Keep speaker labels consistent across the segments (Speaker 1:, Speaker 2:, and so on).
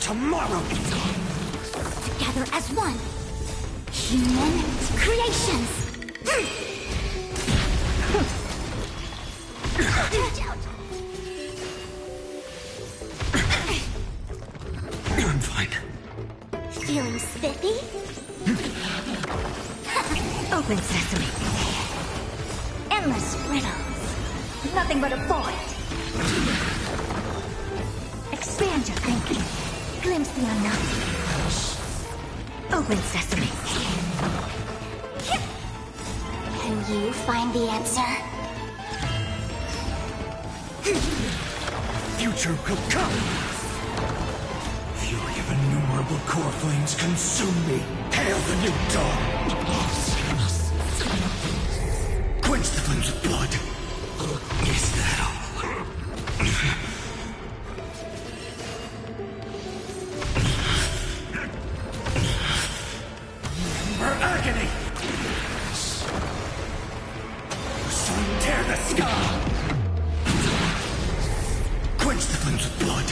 Speaker 1: tomorrow.
Speaker 2: Together as one. Human creations.
Speaker 1: I'm fine.
Speaker 2: Feeling spiffy?
Speaker 3: Open sesame.
Speaker 2: Endless riddles. Nothing but a void.
Speaker 3: Expand your thinking. Glimpse the unknown. Open sesame.
Speaker 2: Can you find the answer?
Speaker 1: Future will come. Fury of innumerable core flames consume me. Hail the new dawn. Quench the flames of blood. Is that all? Remember agony. Sun tear the sky. Quench the flames of blood.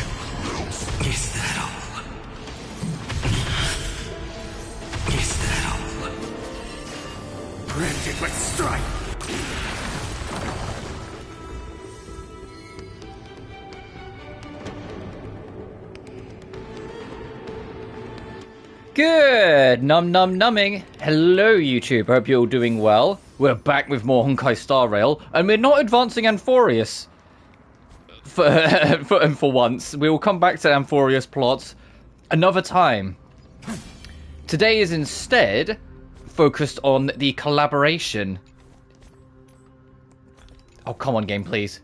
Speaker 1: Is that all? Is that all? Branded with strife.
Speaker 4: Good numbing. Hello YouTube, hope you're all doing well. We're back with more Honkai Star Rail, and we're not advancing Amphorius. For once, we will come back to Amphorius plots another time. Today is instead focused on the collaboration. Oh, come on, game, please.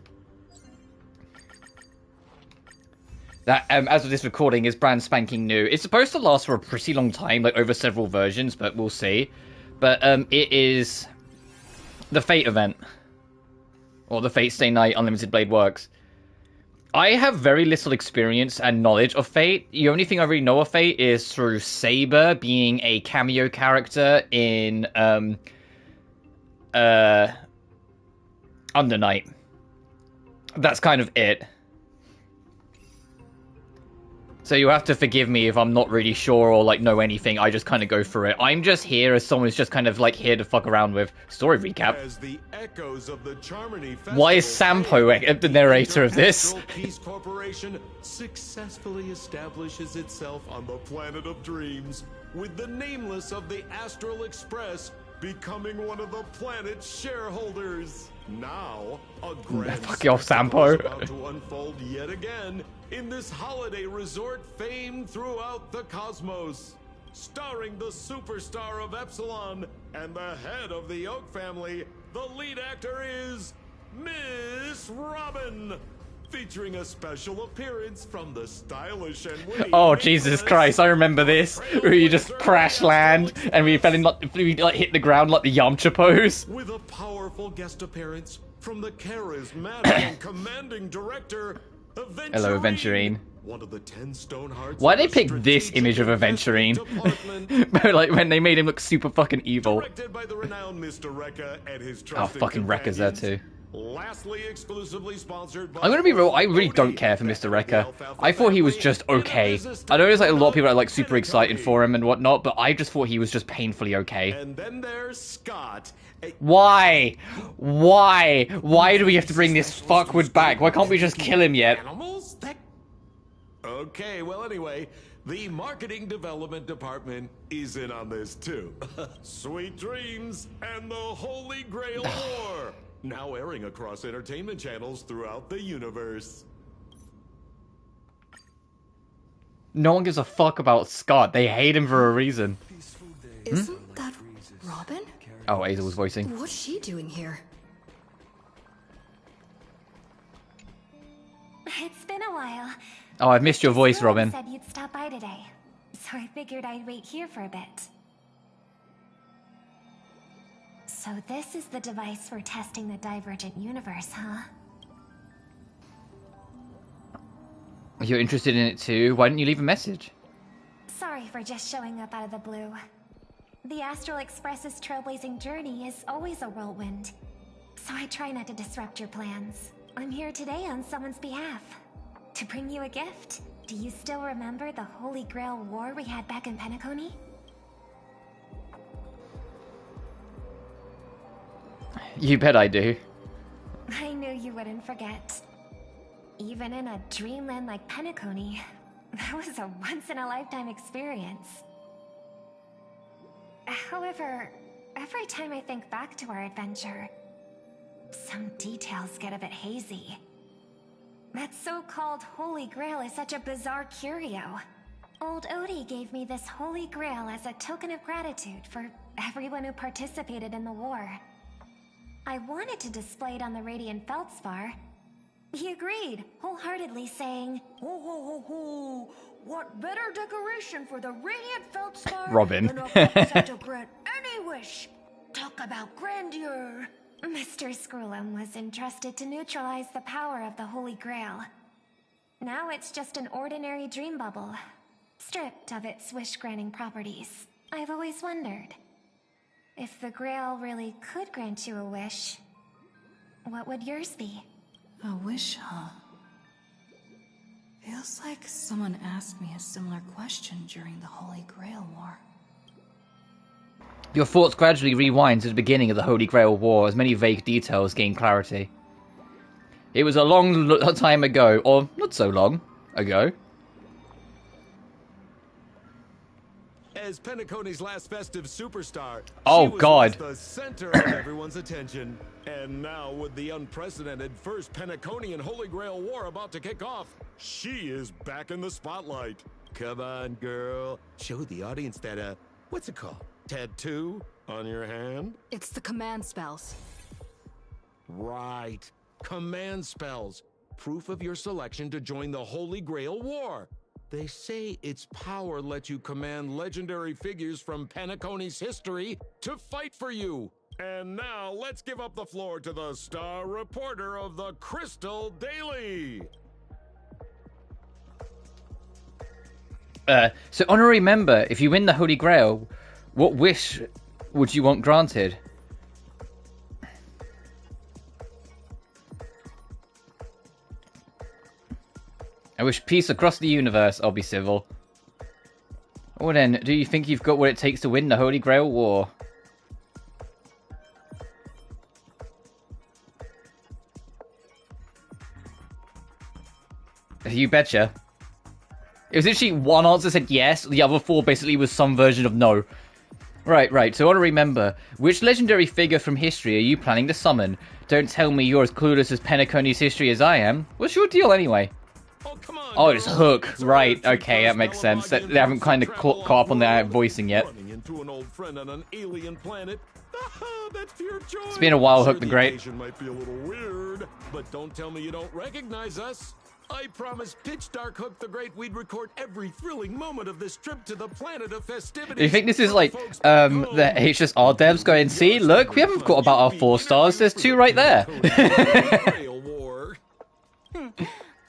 Speaker 4: That, as of this recording, is brand spanking new. It's supposed to last for a pretty long time, like over several versions, but we'll see. But it is the Fate event, or the Fate Stay Night Unlimited Blade Works. I have very little experience and knowledge of Fate. The only thing I really know of Fate is through Saber being a cameo character in Under Night. That's kind of it. So you have to forgive me if I'm not really sure or like know anything. I just kind of go through it. I'm just here as someone who's just kind of like here to fuck around with. Story recap.
Speaker 5: As the echoes of the
Speaker 4: Why is Sampo the narrator of this?
Speaker 5: Peace Corporation successfully establishes itself on the planet of dreams, with the nameless of the Astral Express becoming one of the planet's shareholders. Now, a grand
Speaker 4: fuck off, Sampo.
Speaker 5: is about to unfold yet again in this holiday resort famed throughout the cosmos. Starring the superstar of Epsilon and the head of the Oak family, the lead actor is Miss Robin. Featuring a special appearance from the stylish and witty
Speaker 4: Oh, Jesus Christ, I remember this. Where you just crash land and we fell in we like hit the ground like the Yamcha pose.
Speaker 5: With a powerful guest appearance from the charismatic and commanding director, Aventurine.
Speaker 4: Hello, Aventurine.
Speaker 5: One of the 10 stone hearts.
Speaker 4: Why they pick this image of Aventurine? Like when they made him look super fucking evil.
Speaker 5: Directed by the renowned Mr. Rekka and his
Speaker 4: Oh,
Speaker 5: trusted
Speaker 4: fucking Rekka's there too.
Speaker 5: Lastly, exclusively sponsored by
Speaker 4: I'm gonna be real, I really don't care for Mr. Rekka. I thought he was just okay. I know there's like a lot of people that are like super excited for him and whatnot, but I just thought he was just painfully okay.
Speaker 5: And then there's Scott.
Speaker 4: Why? Why? Why do we have to bring this fuckwit back? Why can't we just kill him yet?
Speaker 5: Animals? Okay, well anyway, the marketing development department is in on this too. Sweet Dreams and the Holy Grail War. Now airing across entertainment channels throughout the universe.
Speaker 4: No one gives a fuck about Scott. They hate him for a reason.
Speaker 3: Isn't that Robin?
Speaker 4: Oh, Hazel was voicing.
Speaker 3: What's she doing here?
Speaker 2: It's been a while.
Speaker 4: Oh, I've missed your voice, Robin.
Speaker 2: Said you'd stop by today, so I figured I'd wait here for a bit. So this is the device for testing the divergent universe, huh?
Speaker 4: You're interested in it too? Why didn't you leave a message?
Speaker 2: Sorry for just showing up out of the blue. The Astral Express's trailblazing journey is always a whirlwind, so I try not to disrupt your plans. I'm here today on someone's behalf. to bring you a gift. Do you still remember the Holy Grail war we had back in Penacony?
Speaker 4: You bet I do.
Speaker 2: I knew you wouldn't forget. Even in a dreamland like Penacony, that was a once-in-a-lifetime experience. However, every time I think back to our adventure, some details get a bit hazy. That so-called Holy Grail is such a bizarre curio. Old Odie gave me this Holy Grail as a token of gratitude for everyone who participated in the war. I wanted to display it on the Radiant Feldspar. He agreed, wholeheartedly saying, "Ho ho ho ho! What better decoration for the Radiant Feldspar
Speaker 4: Robin.
Speaker 2: than a princess to grant any wish? Talk about grandeur!" Mr. Scrollum was entrusted to neutralize the power of the Holy Grail. Now it's just an ordinary dream bubble, stripped of its wish-granting properties. I've always wondered, if the Grail really could grant you a wish, what would yours be?
Speaker 6: A wish, huh? Feels like someone asked me a similar question during the Holy Grail War.
Speaker 4: Your thoughts gradually rewind to the beginning of the Holy Grail War as many vague details gain clarity. It was a long time ago, or not so long ago.
Speaker 5: As Penacony's last festive superstar,
Speaker 4: Oh,
Speaker 5: she was
Speaker 4: God.
Speaker 5: once the center of everyone's attention. And now, with the unprecedented first Penaconian Holy Grail War about to kick off, she is back in the spotlight. Come on, girl. Show the audience that, what's it called? Tattoo on your hand?
Speaker 6: It's the command spells.
Speaker 5: Right. Command spells. Proof of your selection to join the Holy Grail War. They say its power lets you command legendary figures from Penacony's history to fight for you. And now, let's give up the floor to the star reporter of the Crystal Daily.
Speaker 4: So honorary member, if you win the Holy Grail, what wish would you want granted? I wish peace across the universe. I'll be civil. Well then, do you think you've got what it takes to win the Holy Grail War? You betcha. It was literally one answer said yes, the other four basically was some version of no. Right, so honorary member, which legendary figure from history are you planning to summon? Don't tell me you're as clueless as Penacony's history as I am. What's your deal anyway?
Speaker 5: Oh, come on,
Speaker 4: Oh, it's
Speaker 5: girl.
Speaker 4: Hook.
Speaker 5: It's
Speaker 4: Right,
Speaker 5: a
Speaker 4: okay, that makes sense. They haven't kind of caught up on their voicing yet.
Speaker 5: Running into an old friend on an alien planet. That's pure joy.
Speaker 4: It's been a while,
Speaker 5: Sure,
Speaker 4: Hook the Great.
Speaker 5: occasion might be a little weird, but don't tell me you don't recognize us. I promised Pitch Dark Hook the Great we'd record every thrilling moment of this trip to the planet of festivities.
Speaker 4: Do you think this is like the HSR devs going, see, look, we haven't forgot about our 4 stars, there's 2 right there.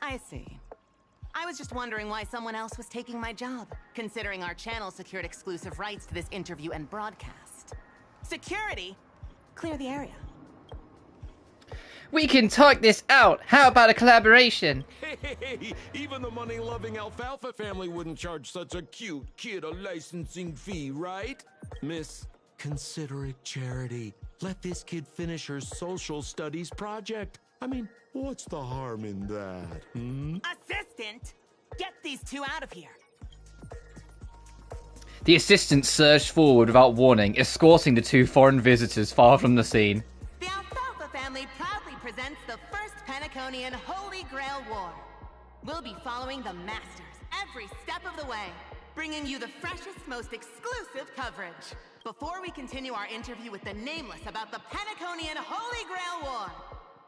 Speaker 7: I see. I was just wondering why someone else was taking my job, considering our channel secured exclusive rights to this interview and broadcast. Security? Clear the area.
Speaker 4: We can talk this out. How about a collaboration?
Speaker 5: Hey, even the money-loving Alfalfa family wouldn't charge such a cute kid a licensing fee, right? Miss, consider it charity. Let this kid finish her social studies project. I mean, what's the harm in that,
Speaker 7: Assistant! Get these 2 out of here.
Speaker 4: The assistant surged forward without warning, escorting the 2 foreign visitors far from the scene.
Speaker 7: The Alfalfa family proudly presents the first Penaconian Holy Grail War. We'll be following the Masters every step of the way, bringing you the freshest, most exclusive coverage. Before we continue our interview with the Nameless about the Penaconian Holy Grail War,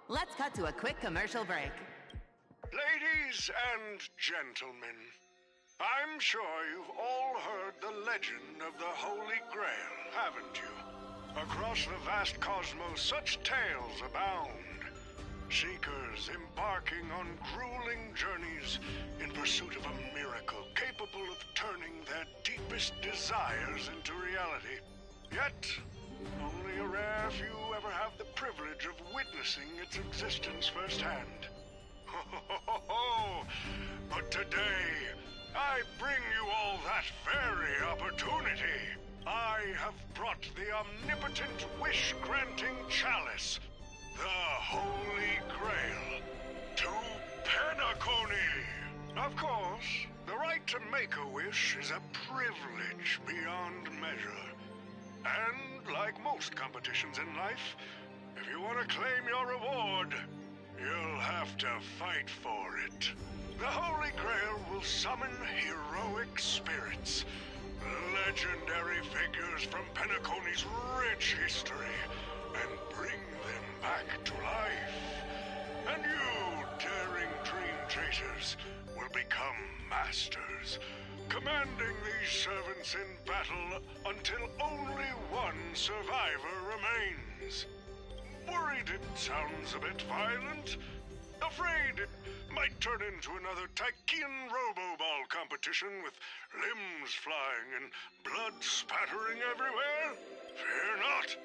Speaker 7: let's cut to a quick commercial break.
Speaker 8: Ladies and gentlemen, I'm sure you've all heard the legend of the Holy Grail, haven't you? Across the vast cosmos, such tales abound. Seekers embarking on grueling journeys in pursuit of a miracle capable of turning their deepest desires into reality. Yet, only a rare few ever have the privilege of witnessing its existence firsthand. But today, I bring you all that very opportunity. I have brought the omnipotent wish-granting chalice, the Holy Grail, to Penacony. Of course, the right to make a wish is a privilege beyond measure. And like most competitions in life, if you want to claim your reward, you'll have to fight for it. The Holy Grail will summon heroic spirits, legendary figures from Penacony's rich history, and bring them back to life. And you, daring dream chasers, will become masters, commanding these servants in battle until only one survivor remains. Worried it sounds a bit violent? Afraid it might turn into another Tychean Robo-Ball competition with limbs flying and blood spattering everywhere? Fear not.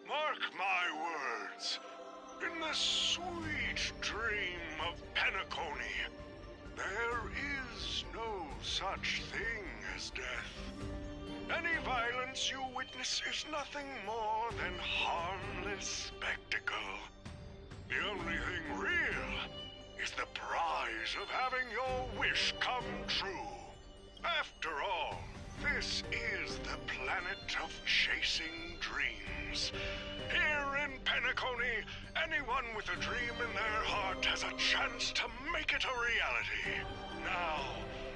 Speaker 8: Mark my words. In the sweet dream of Penacony, there is no such thing as death. Any violence you witness is nothing more than harmless spectacle. The only thing real is the prize of having your wish come true. After all, this is the planet of chasing dreams. Here in Penacony, anyone with a dream in their heart has a chance to make it a reality. Now,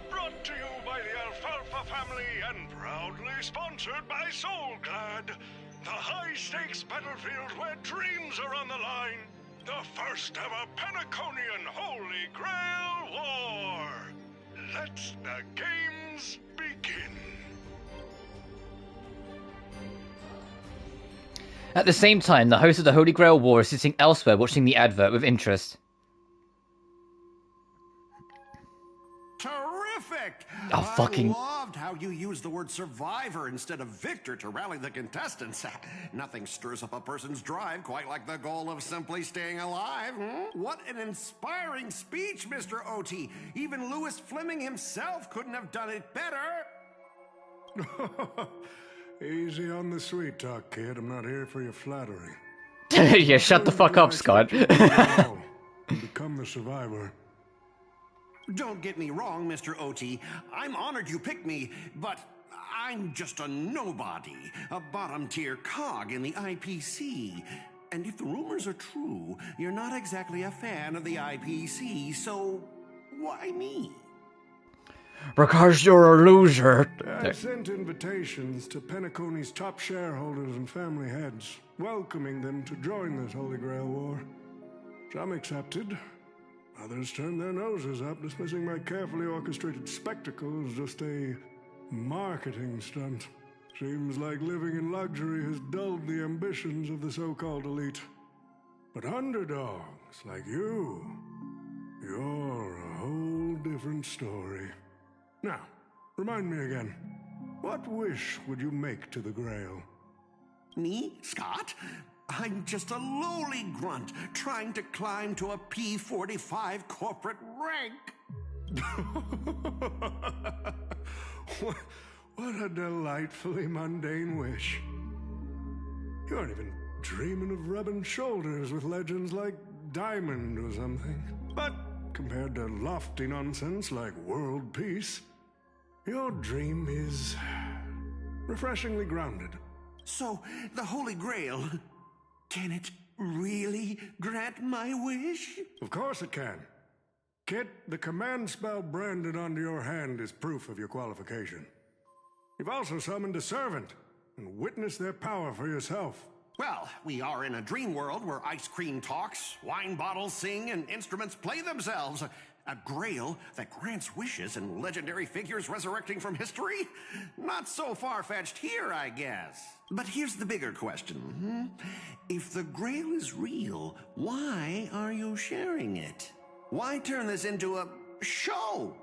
Speaker 8: brought to you by the Alfalfa family and proudly sponsored by Soulglad, the high-stakes battlefield where dreams are on the line, the first ever Penaconian Holy Grail War. Let the games begin.
Speaker 4: At the same time, the host of the Holy Grail War is sitting elsewhere watching the advert with interest.
Speaker 9: Terrific!
Speaker 4: Oh, fucking...
Speaker 9: I loved how you used the word survivor instead of victor to rally the contestants. Nothing stirs up a person's drive quite like the goal of simply staying alive. What an inspiring speech, Mr. OT. Even Lewis Fleming himself couldn't have done it better.
Speaker 10: Easy on the sweet talk, kid. I'm not here for your flattery.
Speaker 4: Yeah, shut the fuck up, Scott.
Speaker 10: Become the survivor.
Speaker 9: Don't get me wrong, Mr. OT. I'm honored you picked me, but I'm just a nobody, a bottom-tier cog in the IPC. And if the rumors are true, you're not exactly a fan of the IPC, so why me?
Speaker 4: Because you're a loser.
Speaker 10: I sent invitations to Penacony's top shareholders and family heads, welcoming them to join this Holy Grail War. Some accepted. Others turned their noses up, dismissing my carefully orchestrated spectacle as just a marketing stunt. Seems like living in luxury has dulled the ambitions of the so-called elite. But underdogs like you, you're a whole different story. Now, remind me again, what wish would you make to the Grail?
Speaker 9: Me, Scott? I'm just a lowly grunt trying to climb to a P45 corporate rank.
Speaker 10: What a delightfully mundane wish. You aren't even dreaming of rubbing shoulders with legends like Diamond or something. But compared to lofty nonsense like world peace, your dream is refreshingly grounded.
Speaker 9: So, the Holy Grail, can it really grant my wish?
Speaker 10: Of course it can. Kit, the command spell branded onto your hand is proof of your qualification. You've also summoned a servant and witnessed their power for yourself.
Speaker 9: Well, we are in a dream world where ice cream talks, wine bottles sing, and instruments play themselves. A grail that grants wishes and legendary figures resurrecting from history? Not so far-fetched here, I guess. But here's the bigger question. If the grail is real, why are you sharing it? Why turn this into a show?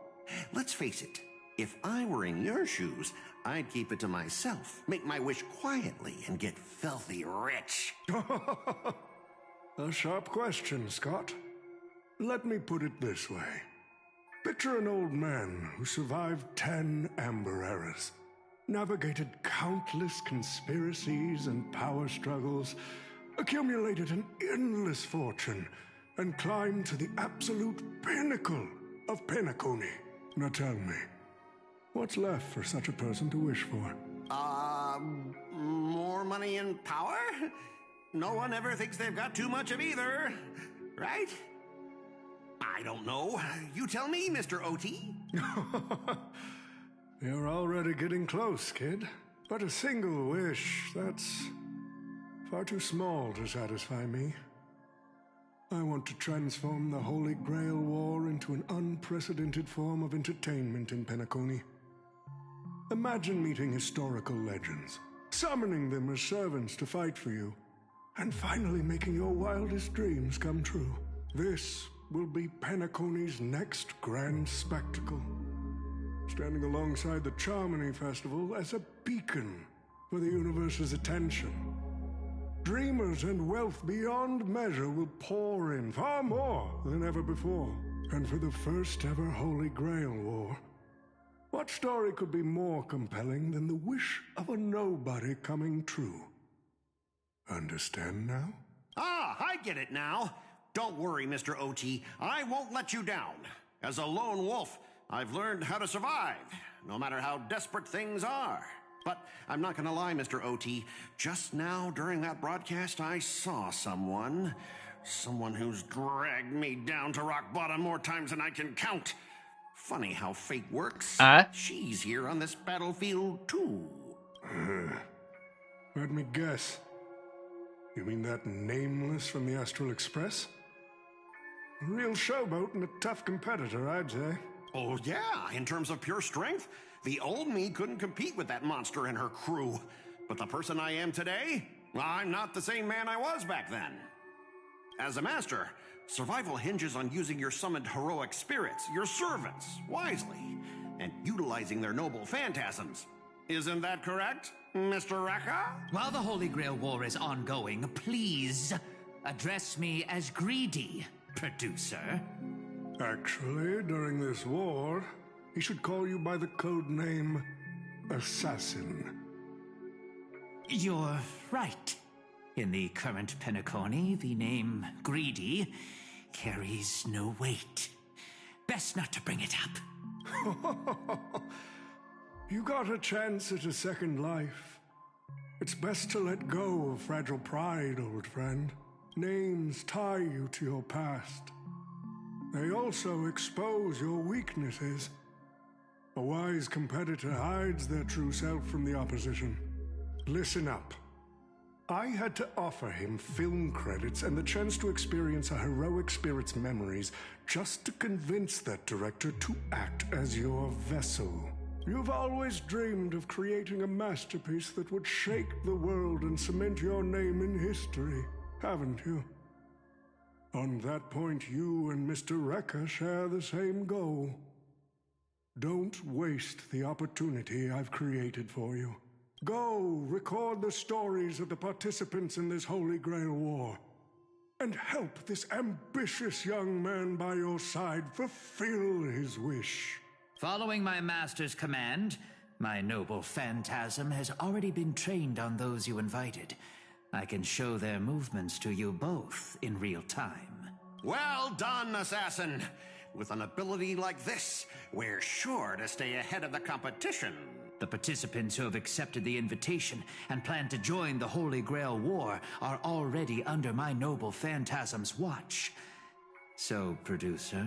Speaker 9: Let's face it, if I were in your shoes, I'd keep it to myself, make my wish quietly, and get filthy rich.
Speaker 10: A sharp question, Scott. let me put it this way. Picture an old man who survived 10 Amber Eras, navigated countless conspiracies and power struggles, accumulated an endless fortune, and climbed to the absolute pinnacle of Penacony. Now tell me, what's left for such a person to wish for?
Speaker 9: More money and power? No one ever thinks they've got too much of either, right? I don't know. You tell me, Mr. OT.
Speaker 10: You're already getting close, kid. But a single wish, that's far too small to satisfy me. I want to transform the Holy Grail War into an unprecedented form of entertainment in Penacony. Imagine meeting historical legends, summoning them as servants to fight for you, and finally making your wildest dreams come true. This will be Penacony's next grand spectacle, standing alongside the Charmony Festival as a beacon for the universe's attention. Dreamers and wealth beyond measure will pour in, far more than ever before. And for the first ever Holy Grail War, what story could be more compelling than the wish of a nobody coming true? Understand now?
Speaker 9: Ah, I get it now. Don't worry, Mr. OT. I won't let you down. As a lone wolf, I've learned how to survive, no matter how desperate things are. But I'm not gonna lie, Mr. OT. Just now, during that broadcast, I saw someone who's dragged me down to rock bottom more times than I can count. Funny how fate works. She's here on this battlefield, too.
Speaker 10: Let me guess. You mean that nameless from the Astral Express? A real showboat and a tough competitor, I'd say.
Speaker 9: Oh, yeah. In terms of pure strength, the old me couldn't compete with that monster and her crew. But the person I am today, I'm not the same man I was back then. As a master, survival hinges on using your summoned heroic spirits, your servants, wisely, and utilizing their noble phantasms. Isn't that correct, Mr. Rekka?
Speaker 11: While the Holy Grail War is ongoing, please address me as Greedy, producer.
Speaker 10: Actually, during this war, he should call you by the code name Assassin.
Speaker 11: You're right. In the current Penacony, the name Greedy carries no weight. Best not to bring it up.
Speaker 10: You got a chance at a second life. It's best to let go of fragile pride, old friend. Names tie you to your past. They also expose your weaknesses. A wise competitor hides their true self from the opposition. Listen up. I had to offer him film credits and the chance to experience a heroic spirit's memories just to convince that director to act as your vessel. You've always dreamed of creating a masterpiece that would shake the world and cement your name in history, haven't you? On that point, you and Mr. Rekka share the same goal. Don't waste the opportunity I've created for you. Go record the stories of the participants in this Holy Grail War, and help this ambitious young man by your side fulfill his wish.
Speaker 11: Following my master's command, my noble phantasm has already been trained on those you invited. I can show their movements to you both in real time.
Speaker 9: Well done, Assassin. With an ability like this, we're sure to stay ahead of the competition.
Speaker 11: The participants who have accepted the invitation and plan to join the Holy Grail War are already under my noble phantasm's watch. So, producer,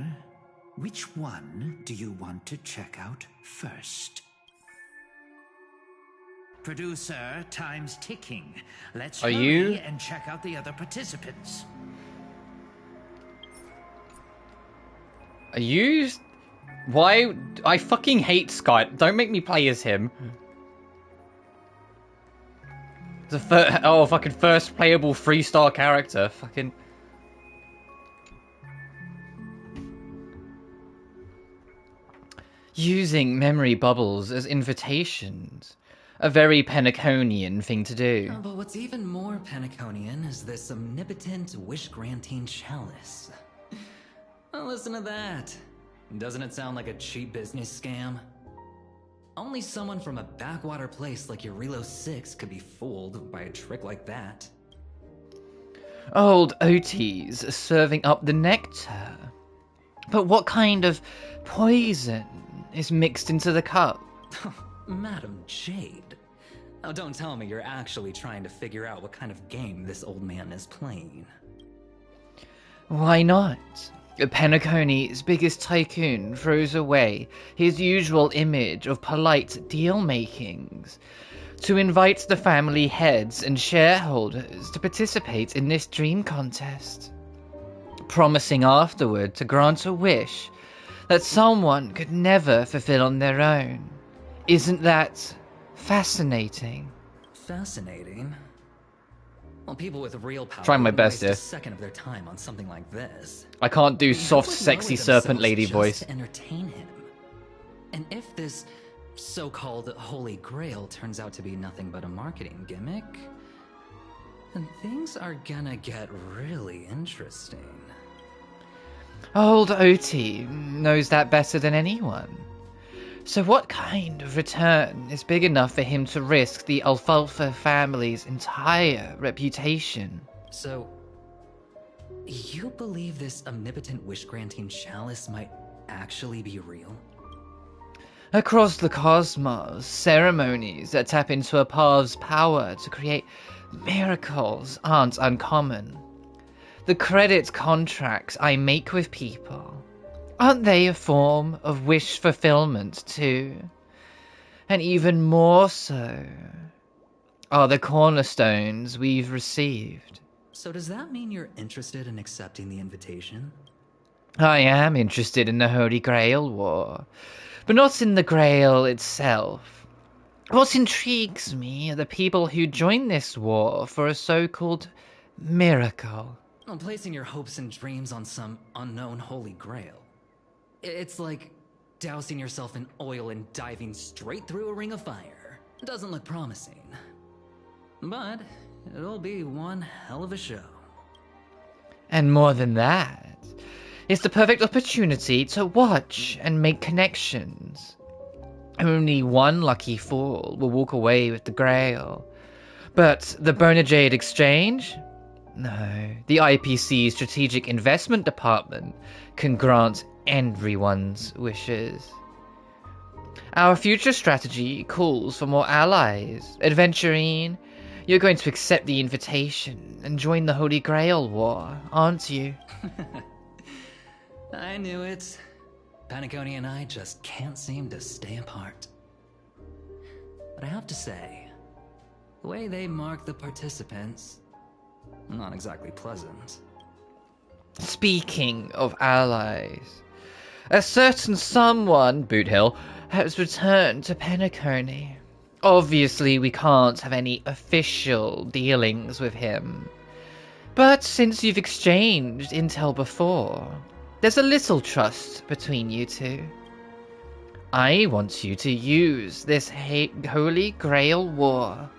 Speaker 11: which one do you want to check out first? Producer, time's ticking. Let's hurry and check out the other participants.
Speaker 4: Are you... Why? I fucking hate Scott. Don't make me play as him. The fucking first playable 3-star character. Fucking... Using memory bubbles as invitations. A very Penaconian thing to do.
Speaker 12: But what's even more Penaconian is this omnipotent wish-granting chalice. listen to that. Doesn't it sound like a cheap business scam? Only someone from a backwater place like Eurilo 6 could be fooled by a trick like that.
Speaker 4: Old Otis serving up the nectar. But what kind of poison is mixed into the cup?
Speaker 12: Madam Jade. Now don't tell me you're actually trying to figure out what kind of game this old man is playing.
Speaker 4: Why not? Penacony's biggest tycoon throws away his usual image of polite deal-makings to invite the family heads and shareholders to participate in this dream contest, promising afterward to grant a wish that someone could never fulfill on their own. Isn't that fascinating?
Speaker 12: Fascinating? Well, people with real power
Speaker 4: trying my
Speaker 12: wouldn't
Speaker 4: best
Speaker 12: waste
Speaker 4: here.
Speaker 12: a second of their time on something like this.
Speaker 4: I can't do
Speaker 12: They
Speaker 4: soft,
Speaker 12: would
Speaker 4: sexy
Speaker 12: lower
Speaker 4: serpent
Speaker 12: themselves
Speaker 4: lady
Speaker 12: just
Speaker 4: voice.
Speaker 12: to entertain him. And if this so-called Holy Grail turns out to be nothing but a marketing gimmick, then things are gonna get really interesting.
Speaker 4: Old Oti knows that better than anyone. So what kind of return is big enough for him to risk the Alfalfa family's entire reputation?
Speaker 12: So, you believe this omnipotent wish-granting chalice might actually be real?
Speaker 4: Across the cosmos, ceremonies that tap into a Pav's power to create miracles aren't uncommon. The credit contracts I make with people, aren't they a form of wish fulfillment too? And even more so are the cornerstones we've received.
Speaker 12: So does that mean you're interested in accepting the invitation?
Speaker 4: I am interested in the Holy Grail War, but not in the Grail itself. What intrigues me are the people who join this war for a so-called miracle.
Speaker 12: Well, placing your hopes and dreams on some unknown Holy Grail. It's like dousing yourself in oil and diving straight through a ring of fire. Doesn't look promising. But it'll be one hell of a show.
Speaker 4: And more than that, it's the perfect opportunity to watch and make connections. Only one lucky fool will walk away with the Grail. But the Bernajade Exchange? No, the IPC Strategic Investment Department can grant everyone's wishes. Our future strategy calls for more allies. Adventurine, you're going to accept the invitation and join the Holy Grail War, aren't you?
Speaker 12: I knew it. Panaconi and I just can't seem to stay apart. But I have to say, the way they mark the participants, not exactly pleasant.
Speaker 4: Speaking of allies, a certain someone, Boothill, has returned to Penacony. Obviously, we can't have any official dealings with him. But since you've exchanged intel before, there's a little trust between you two. I want you to use this Holy Grail War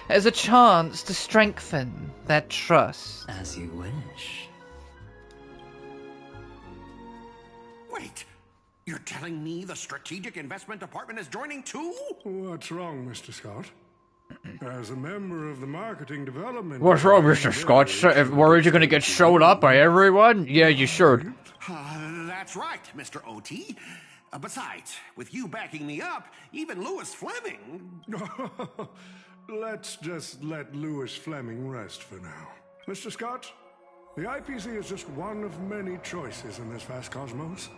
Speaker 4: as a chance to strengthen that trust.
Speaker 12: As you wish.
Speaker 9: Wait, you're telling me the Strategic Investment Department is joining too?
Speaker 10: What's wrong, Mr. Scott? As a member of the marketing development...
Speaker 4: What's wrong, Mr. Scott? Worried you're gonna get showed up by everyone? Yeah, you should.
Speaker 9: That's right, Mr. O.T. Besides, with you backing me up, even Lewis Fleming...
Speaker 10: Let's just let Lewis Fleming rest for now. Mr. Scott, the IPC is just one of many choices in this vast cosmos.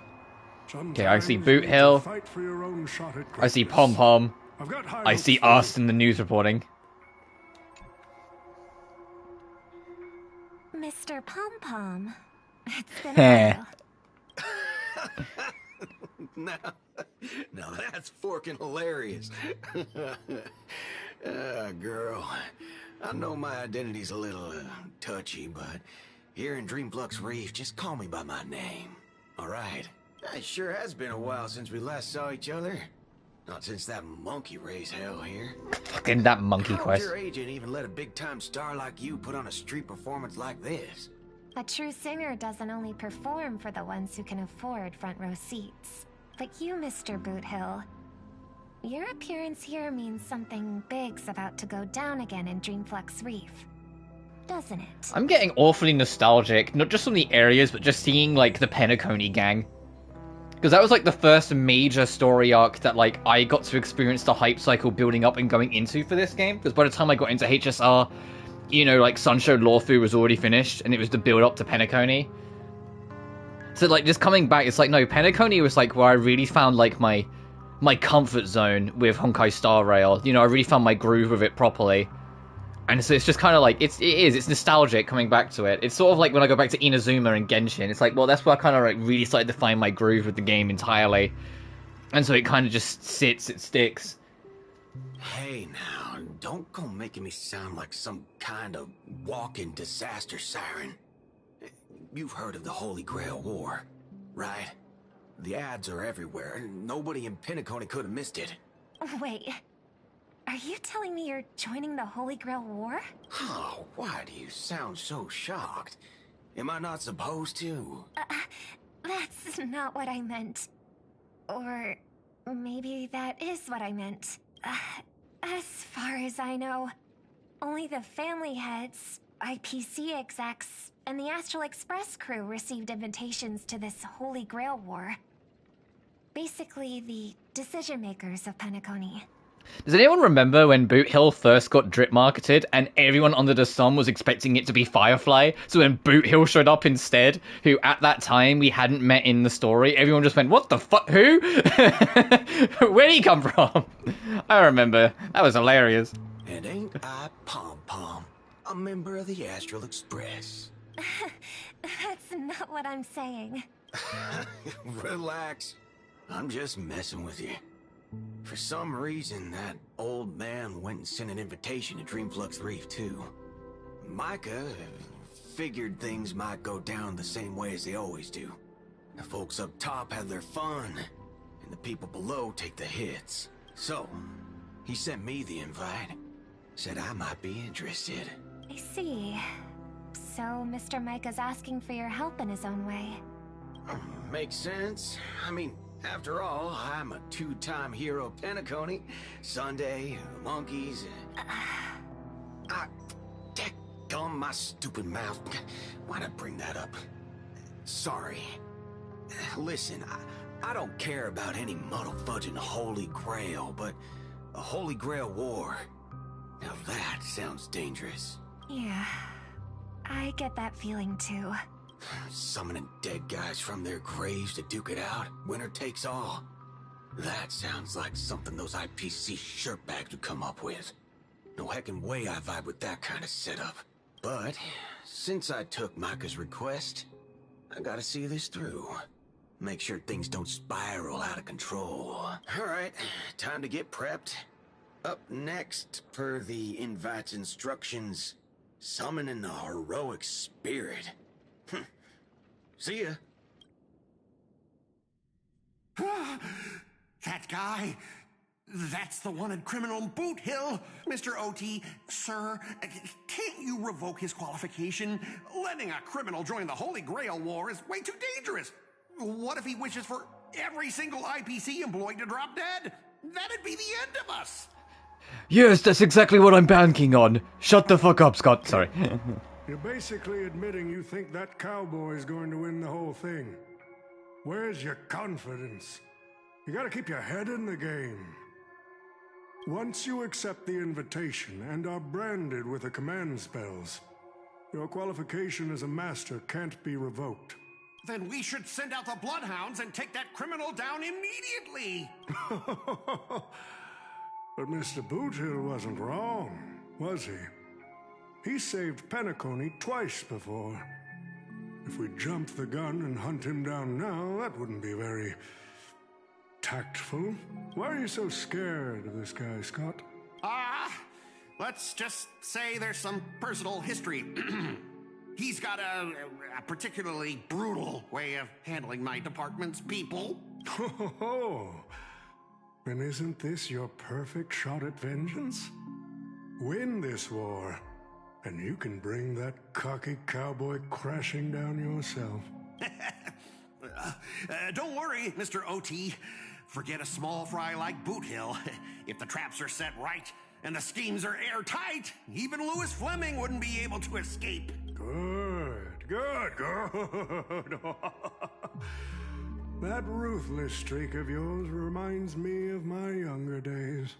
Speaker 4: Okay, I see Boot Hill. I see Pom Pom. I see us in the news reporting.
Speaker 2: Mr. Pom Pom, it's been a while.
Speaker 13: Now that's forking hilarious. Girl, I know my identity's a little touchy, but here in Dreamflux Reef, just call me by my name. All right? It sure has been a while since we last saw each other. Not since that monkey raised hell here.
Speaker 4: Fucking that monkey
Speaker 13: How would
Speaker 4: quest.
Speaker 13: your agent even let a big-time star like you put on a street performance like this?
Speaker 2: A true singer doesn't only perform for the ones who can afford front row seats. But you, Mr. Boothill, your appearance here means something big's about to go down again in Dreamflux Reef. Doesn't it?
Speaker 4: I'm getting awfully nostalgic, not just from the areas, but just seeing, like, the Penacony gang. Because that was, like, the first major story arc that, like, I got to experience the hype cycle building up and going into for this game. Because by the time I got into HSR, you know, like, Sunshine Lawfu was already finished, and it was the build-up to Penacony. So, like, just coming back, it's like, no, Penacony was, like, where I really found, like, my comfort zone with Honkai Star Rail. You know, I really found my groove with it properly. And so it's just kind of like, it's nostalgic coming back to it. It's sort of like when I go back to Inazuma and Genshin. It's like, well, that's where I kind of like really started to find my groove with the game entirely. And so it kind of just sits, it sticks.
Speaker 13: Hey now, don't go making me sound like some kind of walking disaster siren. You've heard of the Holy Grail War, right? The ads are everywhere. Nobody in Penacony could have missed it.
Speaker 2: Wait, are you telling me you're joining the Holy Grail War?
Speaker 13: Oh, why do you sound so shocked? Am I not supposed to?
Speaker 2: That's not what I meant. Or maybe that is what I meant. As far as I know, only the family heads, IPC execs, and the Astral Express crew received invitations to this Holy Grail War. Basically, the decision makers of Penacony.
Speaker 4: Does anyone remember when Boothill first got drip marketed and everyone under the sun was expecting it to be Firefly? So when Boothill showed up instead, who at that time we hadn't met in the story, everyone just went, what the fuck? Who? Where'd he come from? I remember. That was hilarious.
Speaker 13: And ain't I Pom Pom, a member of the Astral Express?
Speaker 2: That's not what I'm saying.
Speaker 13: Relax. I'm just messing with you. For some reason, that old man went and sent an invitation to Dreamflux Reef, too. Micah figured things might go down the same way as they always do. The folks up top have their fun, and the people below take the hits. So, he sent me the invite. Said I might be interested.
Speaker 2: I see. So, Mr. Micah's asking for your help in his own way.
Speaker 13: Makes sense. I mean, after all, I'm a two-time hero of Penacony, Sunday, Monkeys. Daggone my stupid mouth. Why'd I bring that up? Sorry. Listen, I don't care about any muddle-fudging Holy Grail, but a Holy Grail War. Now that sounds dangerous.
Speaker 2: Yeah, I get that feeling too.
Speaker 13: Summoning dead guys from their graves to duke it out, winner takes all. That sounds like something those IPC shirtbags would come up with. No heckin' way I vibe with that kind of setup. But, since I took Micah's request, I gotta see this through. Make sure things don't spiral out of control. Alright, time to get prepped. Up next, per the invite's instructions, summoning a heroic spirit. See ya.
Speaker 9: That guy, that's the one in Criminal Boothill. Mr. OT, sir, can't you revoke his qualification? Letting a criminal join the Holy Grail War is way too dangerous. What if he wishes for every single IPC employee to drop dead? That'd be the end of us.
Speaker 4: Yes, that's exactly what I'm banking on. Shut the fuck up, Scott. Sorry.
Speaker 10: You're basically admitting you think that cowboy is going to win the whole thing. Where's your confidence? You gotta keep your head in the game. Once you accept the invitation and are branded with the command spells, your qualification as a master can't be revoked.
Speaker 9: Then we should send out the bloodhounds and take that criminal down immediately.
Speaker 10: But Mr. Boothill wasn't wrong, was he? He saved Penacony twice before. If we jump the gun and hunt him down now, that wouldn't be very tactful. Why are you so scared of this guy, Scott?
Speaker 9: Let's just say there's some personal history. He's got a particularly brutal way of handling my department's people.
Speaker 10: Oh, then isn't this your perfect shot at vengeance? Win this war, And you can bring that cocky cowboy crashing down yourself.
Speaker 9: Don't worry, Mr. OT. Forget a small fry like Boot Hill. If the traps are set right and the schemes are airtight, even Louis Fleming wouldn't be able to escape.
Speaker 10: Good. That ruthless streak of yours reminds me of my younger days.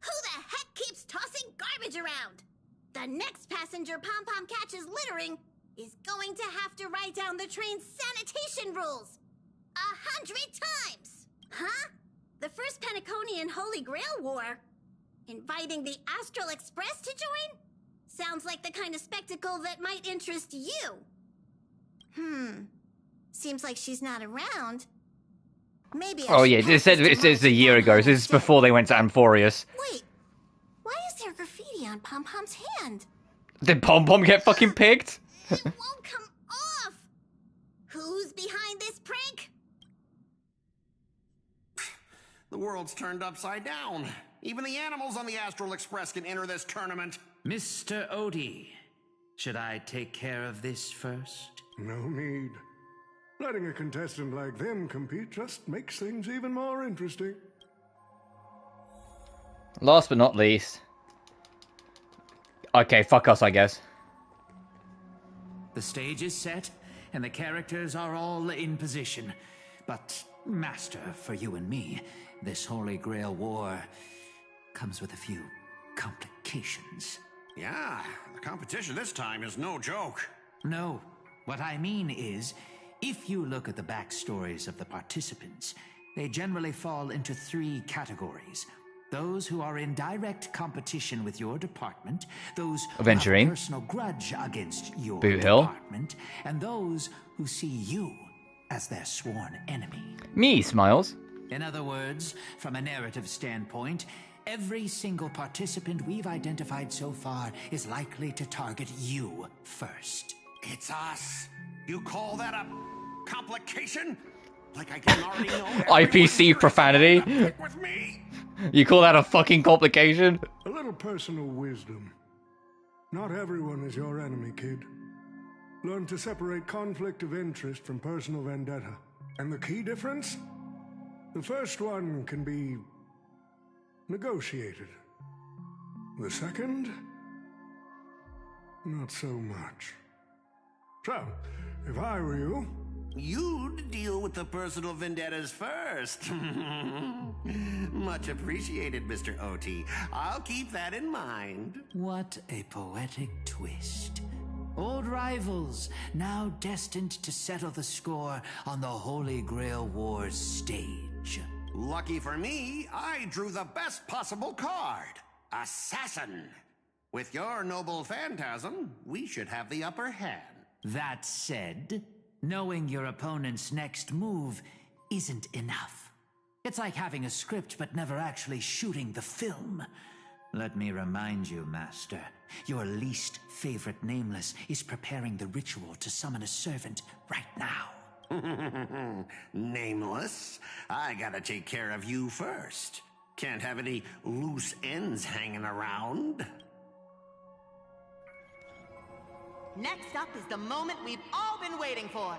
Speaker 3: Who the heck keeps tossing garbage around? The next passenger Pom-Pom catches littering is going to have to write down the train's sanitation rules 100 times! Huh? The first Penaconian Holy Grail War? Inviting the Astral Express to join? Sounds like the kind of spectacle that might interest you. Seems like she's not around. Maybe
Speaker 4: Oh yeah, it says a year ago. So this is before they went to Amphorius.
Speaker 3: Wait, why is there graffiti on Pom-Pom's hand?
Speaker 4: Did Pom-Pom get fucking picked?
Speaker 3: It won't come off! Who's behind this prank?
Speaker 9: The world's turned upside down. Even the animals on the Astral Express can enter this tournament.
Speaker 11: Mr. Odie, should I take care of this first?
Speaker 10: No need. Letting a contestant like them compete just makes things even more interesting.
Speaker 4: Last but not least. Okay, fuck us, I guess.
Speaker 11: The stage is set, and the characters are all in position. But, Master, for you and me, this Holy Grail War comes with a few complications.
Speaker 9: Yeah, the competition this time is no joke.
Speaker 11: No, what I mean is, if you look at the backstories of the participants, they generally fall into 3 categories. Those who are in direct competition with your department, those who have a personal grudge against your department, and those who see you as their sworn enemy.
Speaker 4: Me, Smiles.
Speaker 11: In other words, from a narrative standpoint, every single participant we've identified so far is likely to target you first.
Speaker 9: It's us. You call that a complication? Like I didn't already know.
Speaker 4: IPC profanity.
Speaker 9: With me.
Speaker 4: You call that a fucking complication?
Speaker 10: A little personal wisdom. Not everyone is your enemy, kid. Learn to separate conflict of interest from personal vendetta. And the key difference? The first one can be negotiated. The second? Not so much. So, if I were you...
Speaker 9: You'd deal with the personal vendettas first. Much appreciated, Mr. OT. I'll keep that in mind.
Speaker 11: What a poetic twist. Old rivals, now destined to settle the score on the Holy Grail War's stage.
Speaker 9: Lucky for me, I drew the best possible card. Assassin. With your noble phantasm, we should have the upper hand.
Speaker 11: That said, knowing your opponent's next move isn't enough. It's like having a script but never actually shooting the film. Let me remind you, Master, your least favorite Nameless is preparing the ritual to summon a servant right now.
Speaker 9: Nameless? I gotta take care of you first. Can't have any loose ends hanging around.
Speaker 7: Next up is the moment we've all been waiting for.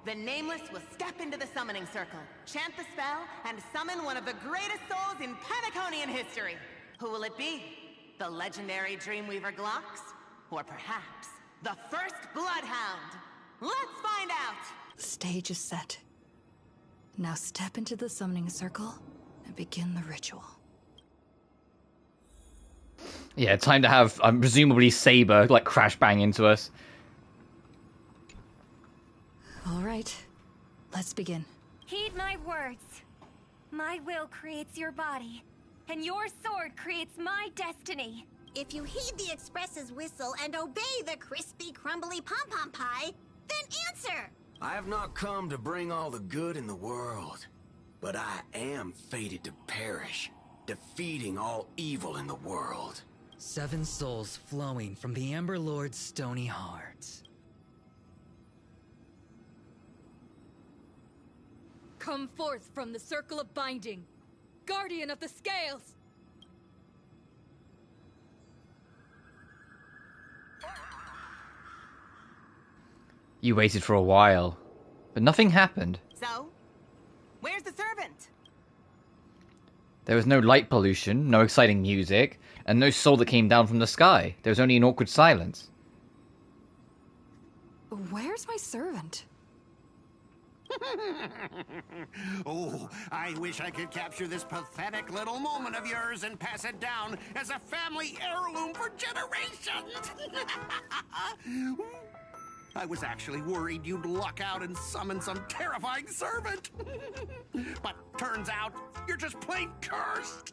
Speaker 7: The Nameless will step into the summoning circle, chant the spell, and summon one of the greatest souls in Penaconian history. Who will it be? The legendary Dreamweaver Glocks? Or perhaps the first Bloodhound? Let's find out!
Speaker 6: The stage is set. Now step into the summoning circle and begin the ritual.
Speaker 4: Yeah, time to have, presumably, Saber, like, crash bang into us.
Speaker 6: All right, let's begin.
Speaker 2: Heed my words. My will creates your body, and your sword creates my destiny.
Speaker 3: If you heed the Express's whistle and obey the crispy, crumbly pom-pom pie, then answer!
Speaker 13: I have not come to bring all the good in the world, but I am fated to perish, defeating all evil in the world.
Speaker 12: 7 souls flowing from the Ember Lord's stony heart.
Speaker 14: Come forth from the circle of binding, guardian of the scales!
Speaker 4: You waited for a while, but nothing happened.
Speaker 7: So, where's the servant?
Speaker 4: There was no light pollution, no exciting music, and no soul that came down from the sky. There was only an awkward silence.
Speaker 6: Where's my servant?
Speaker 9: Oh, I wish I could capture this pathetic little moment of yours and pass it down as a family heirloom for generations. I was actually worried you'd luck out and summon some terrifying servant. But turns out you're just plain cursed.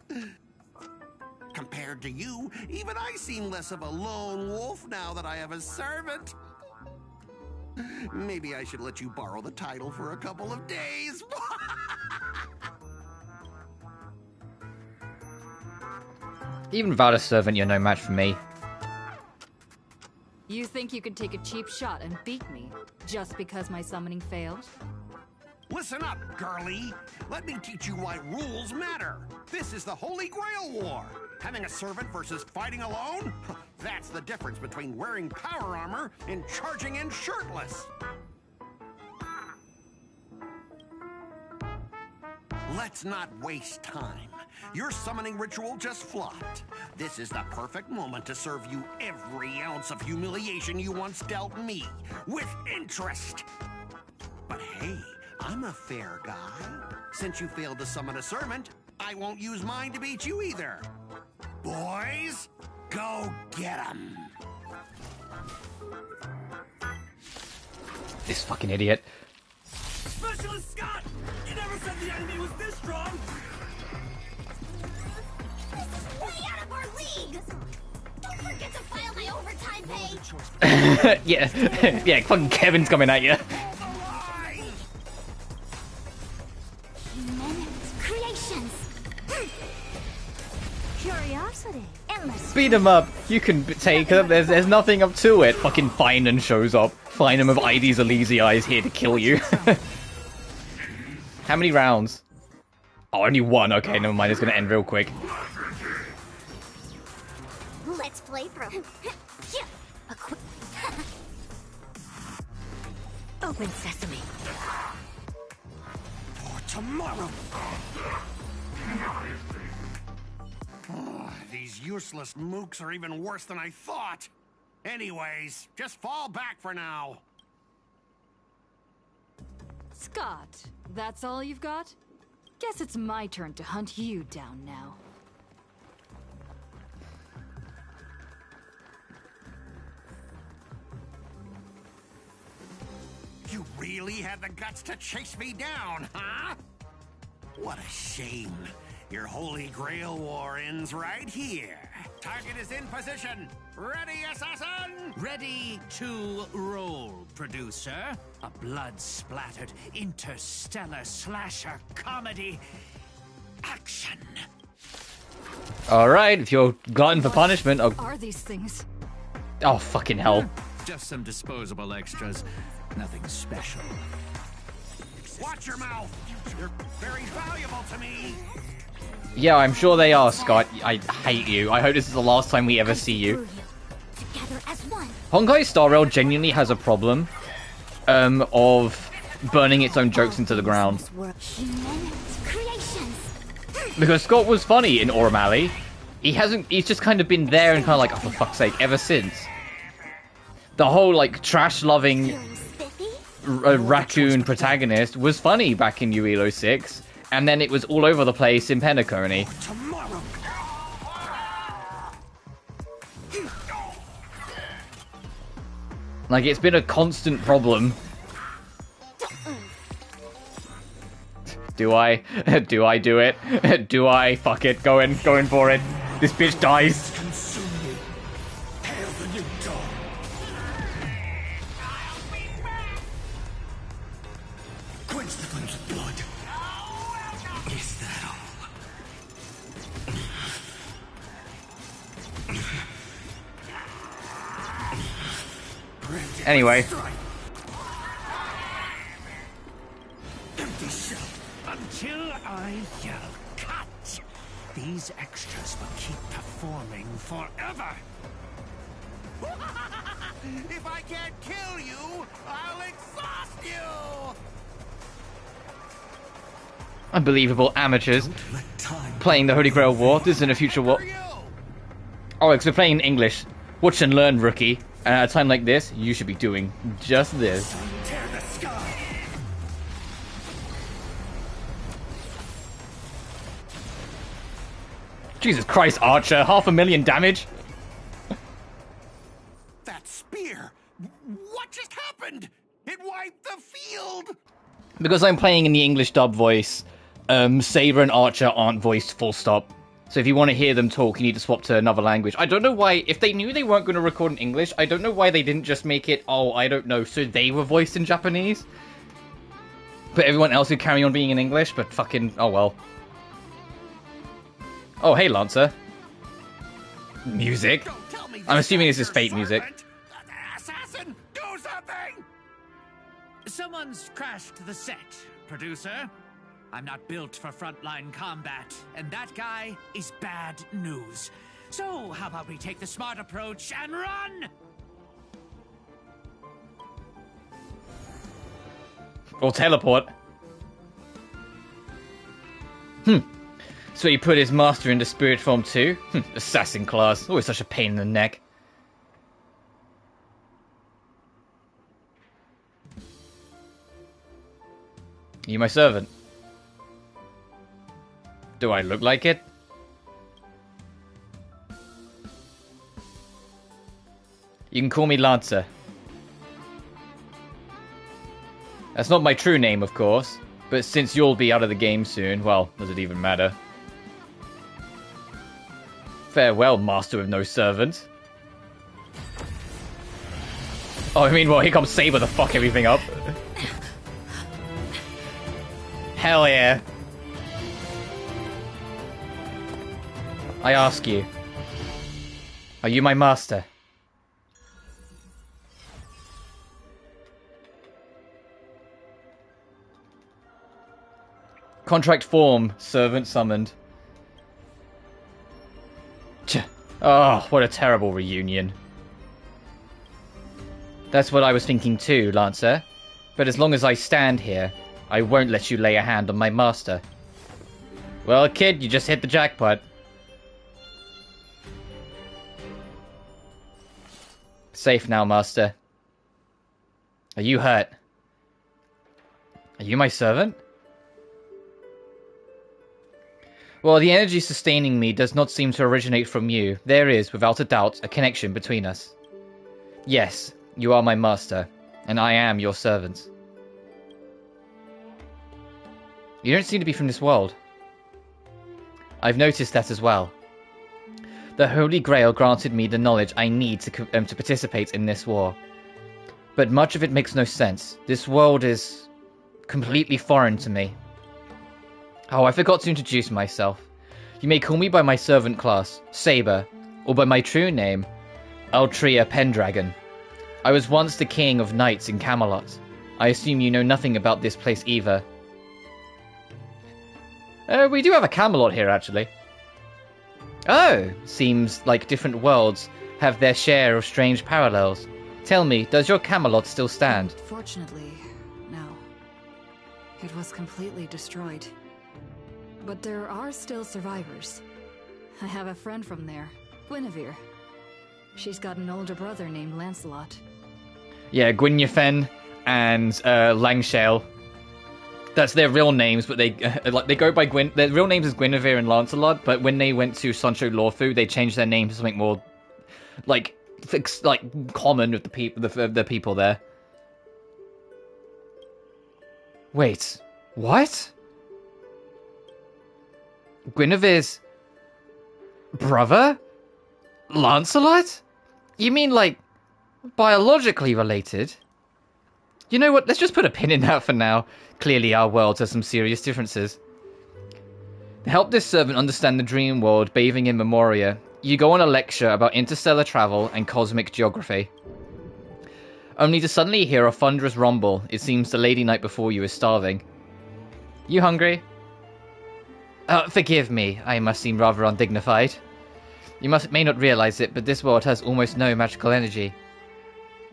Speaker 9: Compared to you, even I seem less of a lone wolf now that I have a servant. Maybe I should let you borrow the title for a couple of days.
Speaker 4: Even without a servant, you're no match for me.
Speaker 6: You think you could take a cheap shot and beat me just because my summoning failed?
Speaker 9: Listen up, girlie. Let me teach you why rules matter. This is the Holy Grail War. Having a servant versus fighting alone? That's the difference between wearing power armor and charging in shirtless. Let's not waste time. Your summoning ritual just flopped. This is the perfect moment to serve you every ounce of humiliation you once dealt me, with interest. But hey, I'm a fair guy. Since you failed to summon a servant, I won't use mine to beat you either. Boys, go get him.
Speaker 4: This fucking idiot.
Speaker 1: Specialist Scott! You never said the enemy was this strong!
Speaker 3: This is way out of our league! Don't forget to file my overtime pay!
Speaker 4: Yeah, yeah, fucking Kevin's coming at you.
Speaker 3: Creations! Curiosity. Endless.
Speaker 4: Beat him up. You can take him. There's nothing up to it. Fucking Finan shows up. Finan of ID's Elysium is here to kill you. How many rounds? Oh, only one. Okay, never mind. It's gonna end real quick.
Speaker 3: Let's play through. A quick. Open sesame.
Speaker 9: For tomorrow. Oh, these useless mooks are even worse than I thought. Anyways, just fall back for now.
Speaker 6: Scott, that's all you've got? Guess it's my turn to hunt you down now.
Speaker 9: You really had the guts to chase me down, huh? What a shame. Your Holy Grail War ends right here. Target is in position. Ready, assassin?
Speaker 11: Ready to roll, producer. A blood-splattered interstellar slasher comedy. Action.
Speaker 4: Alright, if you're glutton for punishment,
Speaker 6: What are these things?
Speaker 4: oh fucking hell.
Speaker 11: Just some disposable extras. Nothing special.
Speaker 9: Watch your mouth. You're very valuable to me.
Speaker 4: Yeah, I'm sure they are, Scott. I hate you. I hope this is the last time we ever see you.
Speaker 3: Together as one.
Speaker 4: Honkai Star Rail genuinely has a problem of burning its own jokes into the ground.
Speaker 3: Creations.
Speaker 4: Because Scott was funny in Aurum Alley. He's just kind of been there and kind of like, oh, for fuck's sake, ever since. The whole, like, trash-loving raccoon protagonist was funny back in UELO 6, and then it was all over the place in Penacony. Like, it's been a constant problem. Do I? Do I do it? Do I? Fuck it. Going for it. This bitch dies.
Speaker 1: Consume me. Hail the new dawn. Quench the flames of blood. Is that all?
Speaker 4: Anyway.
Speaker 1: Empty shell.
Speaker 11: Until I yell cut, these extras will keep performing forever.
Speaker 9: If I can't kill you, I'll exhaust you!
Speaker 4: Unbelievable amateurs playing the Holy Grail War. This isn't a future war. Oh, because we're playing in English. Watch and learn, rookie. And at a time like this, you should be doing just this.
Speaker 1: Tear the sky.
Speaker 4: Jesus Christ, Archer. 500,000 damage.
Speaker 9: That spear! What just happened? It wiped the field!
Speaker 4: Because I'm playing in the English dub voice, Saber and Archer aren't voiced full stop. So if you want to hear them talk, you need to swap to another language. I don't know why, if they knew they weren't going to record in English, I don't know why they didn't just make it, oh, I don't know, so they were voiced in Japanese. But everyone else would carry on being in English, but fucking, oh well. Oh, hey, Lancer. Music. I'm assuming this is Fate music.
Speaker 9: Assassin, do something!
Speaker 11: Someone's crashed the set, producer. I'm not built for frontline combat, and that guy is bad news. So, how about we take the smart approach and run?
Speaker 4: Or teleport. So he put his master into spirit form too? Assassin class. Always such a pain in the neck. You my servant? Do I look like it? You can call me Lancer. That's not my true name, of course. But since you'll be out of the game soon, well, does it even matter? Farewell, master with no servant. Oh, I mean, well, here comes Saber to fuck everything up. Hell yeah. I ask you, are you my master? Contract form, servant summoned. Oh, what a terrible reunion. That's what I was thinking too, Lancer. But as long as I stand here, I won't let you lay a hand on my master. Well, kid, you just hit the jackpot. Safe now, master. Are you hurt? Are you my servant? Well, the energy sustaining me does not seem to originate from you. There is, without a doubt, a connection between us. Yes, you are my master, and I am your servant. You don't seem to be from this world. I've noticed that as well. The Holy Grail granted me the knowledge I need to participate in this war. But much of it makes no sense. This world is completely foreign to me. Oh, I forgot to introduce myself. You may call me by my servant class, Saber, or by my true name, Altria Pendragon. I was once the king of knights in Camelot. I assume you know nothing about this place either. We do have a Camelot here, actually. Oh, seems like different worlds have their share of strange parallels. Tell me, does your Camelot still stand?
Speaker 6: Fortunately, no. It was completely destroyed. But there are still survivors. I have a friend from there, Guinevere. She's got an older brother named Lancelot.
Speaker 4: Yeah, Gwynyefen and Langshale. That's their real names, but they go by their real names is Guinevere and Lancelot. But when they went to Sancho Lawfu, they changed their name to something more like common with the people there. Wait, what? Guinevere's brother? Lancelot? You mean, like, biologically related? You know what, let's just put a pin in that for now. Clearly our worlds have some serious differences. Help this servant understand the dream world bathing in Memoria. You go on a lecture about interstellar travel and cosmic geography. Only to suddenly hear a thunderous rumble, it seems the lady knight before you is starving. You hungry? Forgive me, I must seem rather undignified. You may not realize it, but this world has almost no magical energy.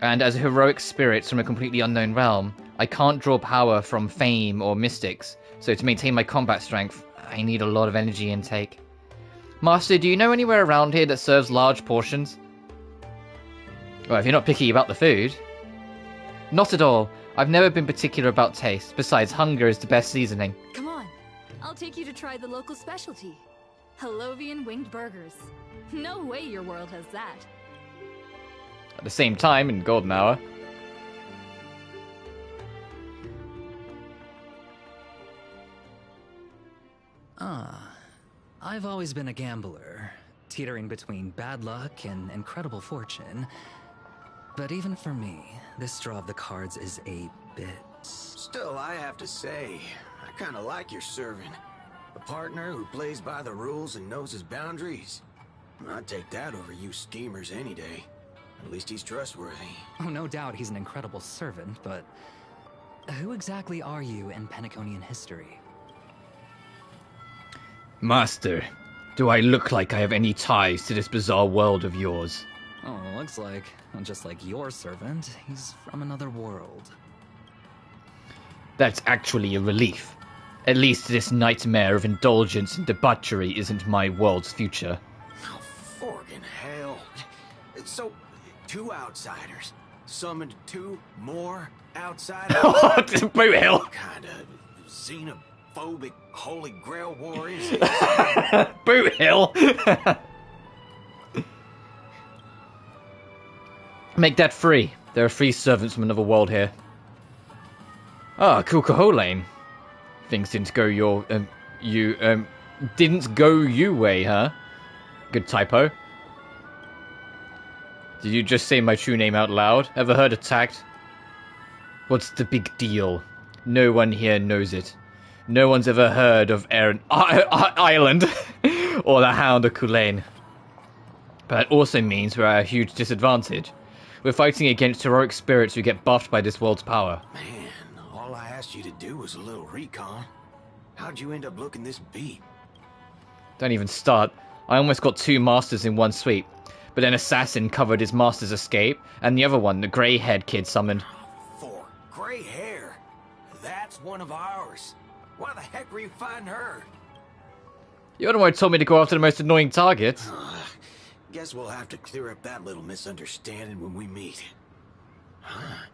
Speaker 4: And as heroic spirits from a completely unknown realm, I can't draw power from fame or mystics, so to maintain my combat strength, I need a lot of energy intake. Master, do you know anywhere around here that serves large portions? Well, if you're not picky about the food. Not at all. I've never been particular about taste. Besides, hunger is the best seasoning.
Speaker 6: Come on, I'll take you to try the local specialty. Halovian winged burgers. No way your world has that.
Speaker 4: At the same time, in Golden Hour.
Speaker 12: I've always been a gambler, teetering between bad luck and incredible fortune. But even for me, this draw of the cards is a bit...
Speaker 13: Still, I have to say, I kinda like your servant. A partner who plays by the rules and knows his boundaries. I'd take that over you schemers any day. At least he's trustworthy.
Speaker 12: Oh, no doubt he's an incredible servant, but... who exactly are you in Penaconian history?
Speaker 4: Master, do I look like I have any ties to this bizarre world of yours?
Speaker 12: Oh, looks like, just like your servant, he's from another world.
Speaker 4: That's actually a relief. At least this nightmare of indulgence and debauchery isn't my world's future.
Speaker 13: Oh, forkin' hell. So, 2 outsiders summoned 2 more outsiders?
Speaker 4: Boot Hill!
Speaker 13: What kind of xenophobic Holy Grail war is it?
Speaker 4: Boot Hill! Make that free. There are free servants from another world here. Ah, Kulkaholane. Things didn't go your, didn't go you way, huh? Good typo. Did you just say my true name out loud? Ever heard attacked? What's the big deal? No one here knows it. No one's ever heard of Island or the Hound of Kulane. But it also means we're at a huge disadvantage. We're fighting against heroic spirits who get buffed by this world's power.
Speaker 13: Man, all I asked you to do was a little recon. How'd you end up looking this beat?
Speaker 4: Don't even start. I almost got 2 masters in one sweep. But an assassin covered his master's escape, and the other one, the grey-haired kid, summoned.
Speaker 13: For gray hair? That's one of ours. Why the heck were you fighting her?
Speaker 4: You're the one who told me to go after the most annoying target.
Speaker 13: Guess we'll have to clear up that little misunderstanding when we meet. Huh?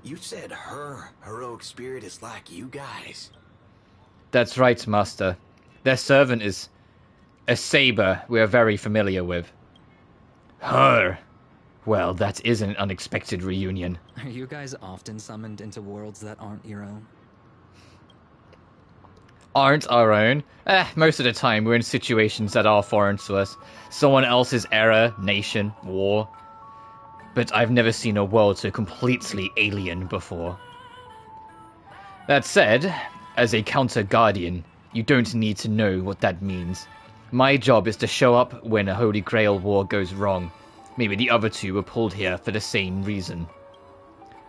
Speaker 13: You said her heroic spirit is like you guys.
Speaker 4: That's right, Master. Their servant is a saber we are very familiar with. Her. Well, that is an unexpected reunion.
Speaker 12: Are you guys often summoned into worlds that aren't your own?
Speaker 4: Aren't our own? Most of the time we're in situations that are foreign to us. Someone else's era, nation, war. But I've never seen a world so completely alien before. That said, as a counter-guardian, you don't need to know what that means. My job is to show up when a Holy Grail war goes wrong. Maybe the other 2 were pulled here for the same reason.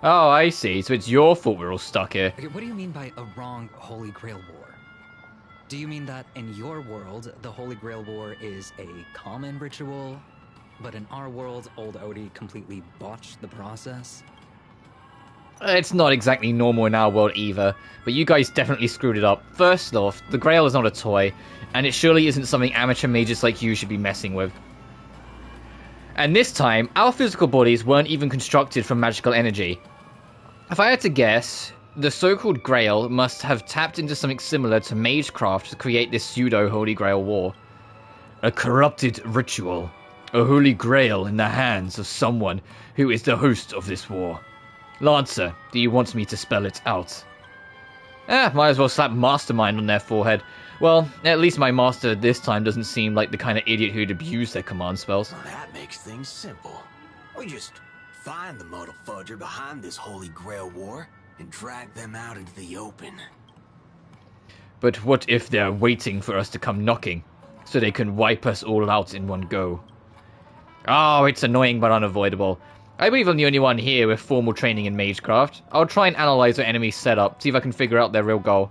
Speaker 4: Oh, I see. So it's your fault we're all stuck here.
Speaker 12: Okay, what do you mean by a wrong Holy Grail war? Do you mean that in your world, the Holy Grail War is a common ritual, but in our world, old Odie completely botched the process?
Speaker 4: It's not exactly normal in our world either, but you guys definitely screwed it up. First off, the Grail is not a toy, and it surely isn't something amateur mages like you should be messing with. And this time, our physical bodies weren't even constructed from magical energy. If I had to guess, the so-called Grail must have tapped into something similar to magecraft to create this pseudo-Holy Grail war. A corrupted ritual. A Holy Grail in the hands of someone who is the host of this war. Lancer, do you want me to spell it out? Might as well slap Mastermind on their forehead. Well, at least my master this time doesn't seem like the kind of idiot who'd abuse their command spells.
Speaker 13: Well, that makes things simple. We just find the modal fudger behind this Holy Grail war and drag them out into the open.
Speaker 4: But what if they're waiting for us to come knocking, so they can wipe us all out in one go? Oh, it's annoying but unavoidable. I believe I'm the only one here with formal training in magecraft. I'll try and analyze their enemy's setup, see if I can figure out their real goal.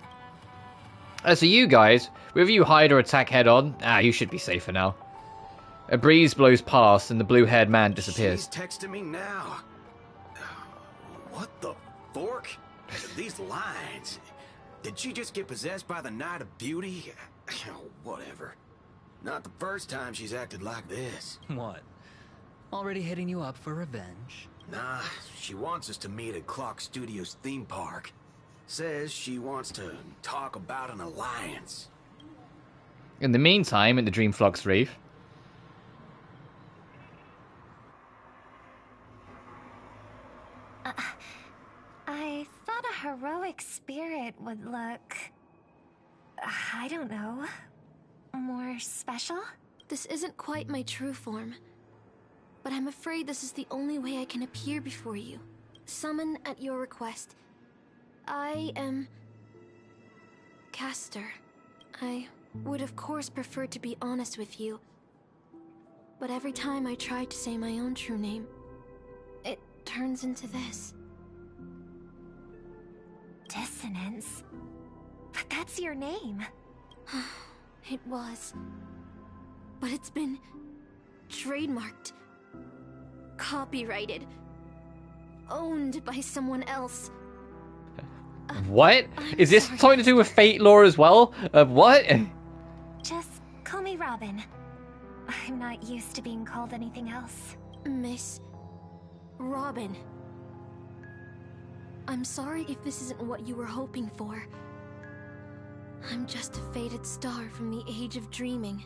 Speaker 4: As for you guys, whether you hide or attack head-on, you should be safe for now. A breeze blows past and the blue-haired man disappears.
Speaker 13: She's texting me now. What the fork? These lines. Did she just get possessed by the Night of Beauty? Whatever. Not the first time she's acted like this.
Speaker 12: What? Already hitting you up for revenge?
Speaker 13: Nah, she wants us to meet at Clock Studios theme park. Says she wants to talk about an alliance.
Speaker 4: In the meantime, in the Dreamflux Reef.
Speaker 2: I thought a heroic spirit would look... I don't know... more special?
Speaker 15: This isn't quite my true form. But I'm afraid this is the only way I can appear before you. Summon at your request. I am... Castor. I would of course prefer to be honest with you. But every time I try to say my own true name, it turns into this.
Speaker 2: Dissonance? But that's your name.
Speaker 15: It was. But it's been... trademarked. Copyrighted. Owned by someone else.
Speaker 4: What? Is this something to do with fate lore as well? What?
Speaker 2: Just call me Robin. I'm not used to being called anything else.
Speaker 15: Miss... Robin. I'm sorry if this isn't what you were hoping for. I'm just a faded star from the age of dreaming.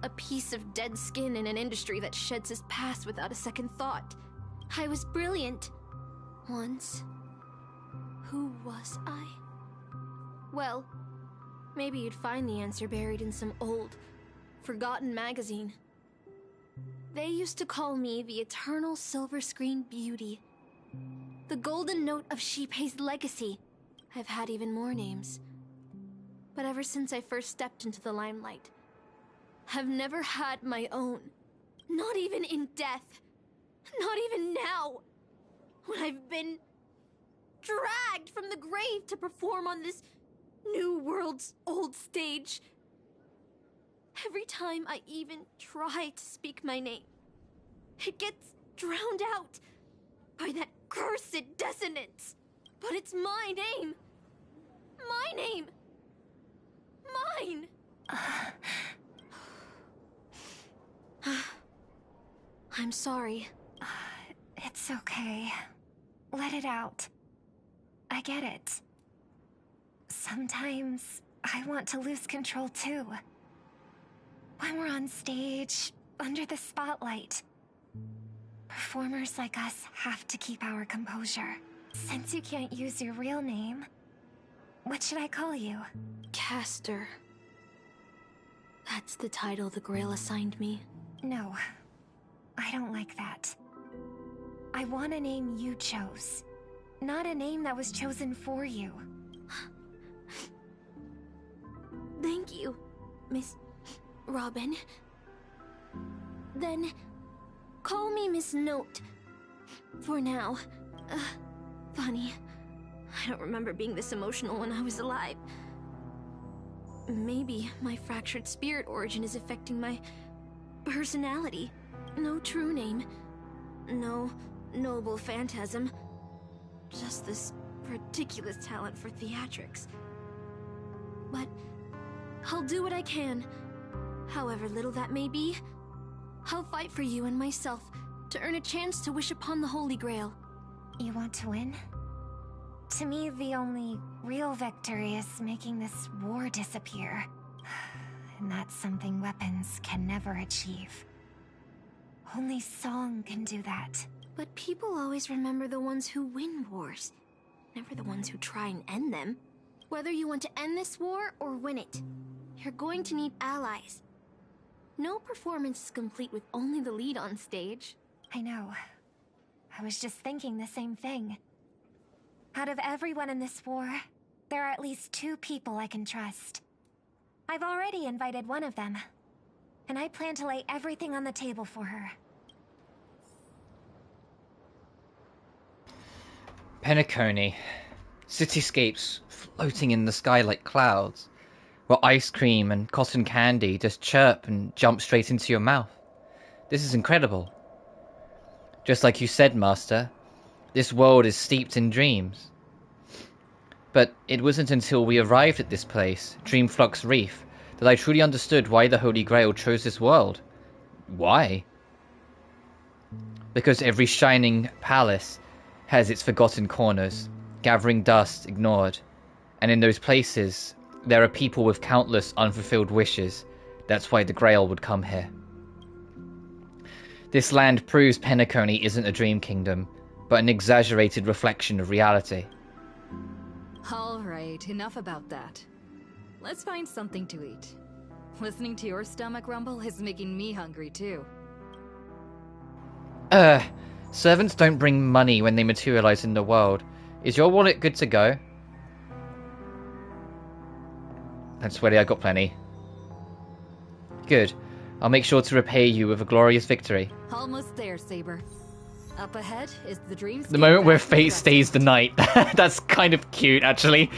Speaker 15: A piece of dead skin in an industry that sheds his past without a second thought. I was brilliant. Once. Who was I? Well, maybe you'd find the answer buried in some old, forgotten magazine. They used to call me the Eternal Silver Screen Beauty. The Golden Note of Shipei's legacy. I've had even more names. But ever since I first stepped into the limelight, I've never had my own. Not even in death. Not even now. When I've been dragged from the grave to perform on this new world's old stage. Every time I even try to speak my name, it gets drowned out by that cursed dissonance. But it's my name. My name. Mine. I'm sorry.
Speaker 2: It's okay. Let it out. I get it. Sometimes I want to lose control too. When we're on stage, under the spotlight, performers like us have to keep our composure. Since you can't use your real name, what should I call you?
Speaker 15: Castor. That's the title the Grail assigned me.
Speaker 2: No, I don't like that. I want a name you chose, not a name that was chosen for you.
Speaker 15: Thank you, Miss Robin. Then, call me Miss Note. For now. Funny. I don't remember being this emotional when I was alive. Maybe my fractured spirit origin is affecting my personality. No true name. No noble phantasm. Just this ridiculous talent for theatrics. But I'll do what I can. However little that may be, I'll fight for you and myself to earn a chance to wish upon the Holy Grail.
Speaker 2: You want to win? To me, the only real victory is making this war disappear. And that's something weapons can never achieve. Only song can do that.
Speaker 15: But people always remember the ones who win wars, never the ones who try and end them. Whether you want to end this war or win it, you're going to need allies. No performance is complete with only the lead on stage.
Speaker 2: I know. I was just thinking the same thing. Out of everyone in this war, there are at least 2 people I can trust. I've already invited one of them, and I plan to lay everything on the table for her.
Speaker 4: Penacony. Cityscapes floating in the sky like clouds, where ice cream and cotton candy just chirp and jump straight into your mouth. This is incredible. Just like you said, Master, This world is steeped in dreams. But it wasn't until we arrived at this place, Dreamflux Reef, that I truly understood why the Holy Grail chose this world. Why? Because every shining palace has its forgotten corners, gathering dust ignored. And in those places, there are people with countless unfulfilled wishes. That's why the Grail would come here. This land proves Penacony isn't a dream kingdom, but an exaggerated reflection of reality.
Speaker 6: Alright, enough about that. Let's find something to eat. Listening to your stomach rumble is making me hungry too.
Speaker 4: Servants don't bring money when they materialize in the world. Is your wallet good to go? I'm sweaty, I got plenty. Good. I'll make sure to repay you with a glorious victory.
Speaker 6: Almost there, Saber. Up ahead is the dream.
Speaker 4: The moment where fate stays the night. That's kind of cute, actually.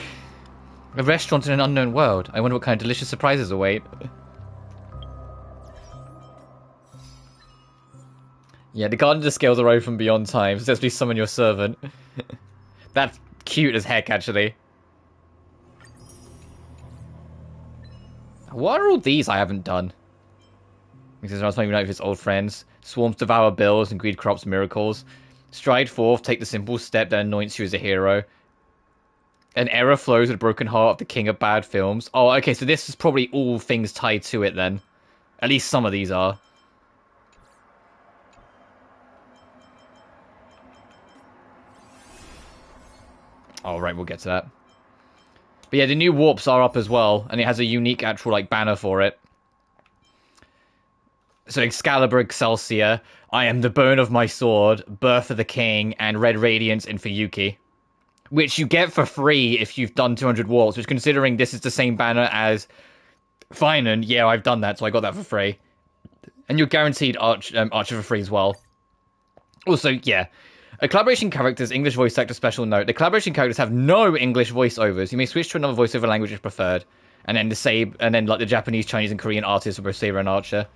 Speaker 4: A restaurant in an unknown world. I wonder what kind of delicious surprises await. Yeah, the Garden of the Scales arrived from beyond time. Successfully summon your servant. That's cute as heck, actually. What are all these I haven't done? Because I was playing with his old friends. Swarms devour bills and greed corrupts miracles. Stride forth, take the simple step that anoints you as a hero. An error flows with a broken heart of the king of bad films. Oh, okay, so this is probably all things tied to it then. At least some of these are. Oh, right, we'll get to that. But yeah, the new warps are up as well, and it has a unique actual, like, banner for it. So Excalibur, Excelsior, I am the bone of my sword, Birth of the King, and Red Radiance in Fuyuki. Which you get for free if you've done 200 warps, which considering this is the same banner as Finan, yeah, I've done that, so I got that for free. And you're guaranteed Archer for free as well. Also, yeah. Collaboration characters, English voice actor special note. The collaboration characters have no English voiceovers. You may switch to another voiceover language if preferred. And then the Japanese, Chinese, and Korean artists for both Saber and Archer.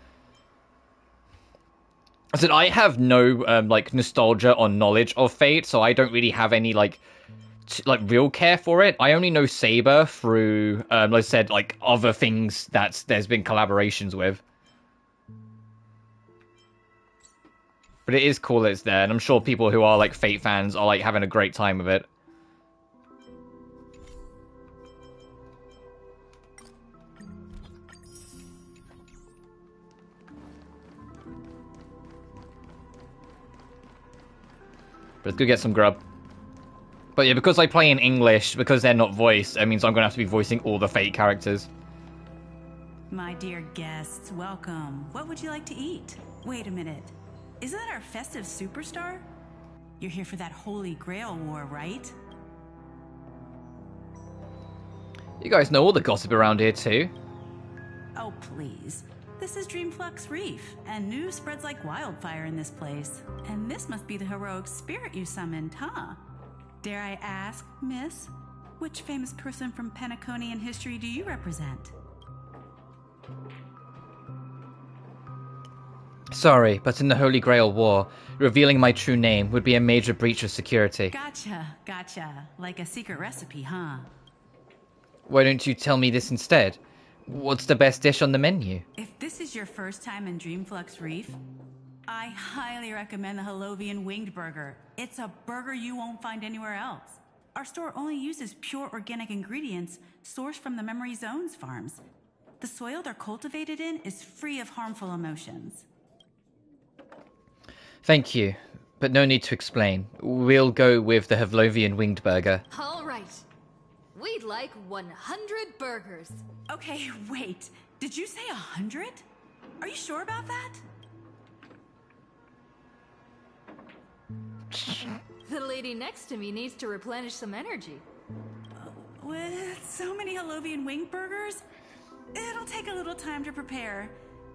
Speaker 4: I said I have no like nostalgia or knowledge of Fate, so I don't really have any like real care for it. I only know Saber through like I said, like other things that there's been collaborations with. But it is cool that it's there, and I'm sure people who are like Fate fans are like having a great time with it. But let's go get some grub. But yeah, because I play in English, because they're not voiced, it means I'm going to have to be voicing all the Fate characters.
Speaker 16: My dear guests, welcome. What would you like to eat? Wait a minute. Isn't that our festive superstar? You're here for that Holy Grail War, right?
Speaker 4: You guys know all the gossip around here too.
Speaker 16: Oh, please. This is Dreamflux Reef, and news spreads like wildfire in this place. And this must be the heroic spirit you summoned, huh? Dare I ask, miss, which famous person from Penaconian history do you represent?
Speaker 4: Sorry, but in the Holy Grail War, revealing my true name would be a major breach of security.
Speaker 16: Gotcha. Like a secret recipe, huh?
Speaker 4: Why don't you tell me this instead? What's the best dish on the menu?
Speaker 16: If this is your first time in Dreamflux Reef, I highly recommend the Halovian Winged Burger. It's a burger you won't find anywhere else. Our store only uses pure organic ingredients sourced from the Memory Zones farms. The soil they're cultivated in is free of harmful emotions.
Speaker 4: Thank you, but no need to explain. We'll go with the Havlovian Winged Burger.
Speaker 6: All right. We'd like 100 burgers.
Speaker 16: Okay, wait. Did you say 100? Are you sure about that?
Speaker 6: The lady next to me needs to replenish some energy.
Speaker 16: With so many Halovian winged burgers, it'll take a little time to prepare.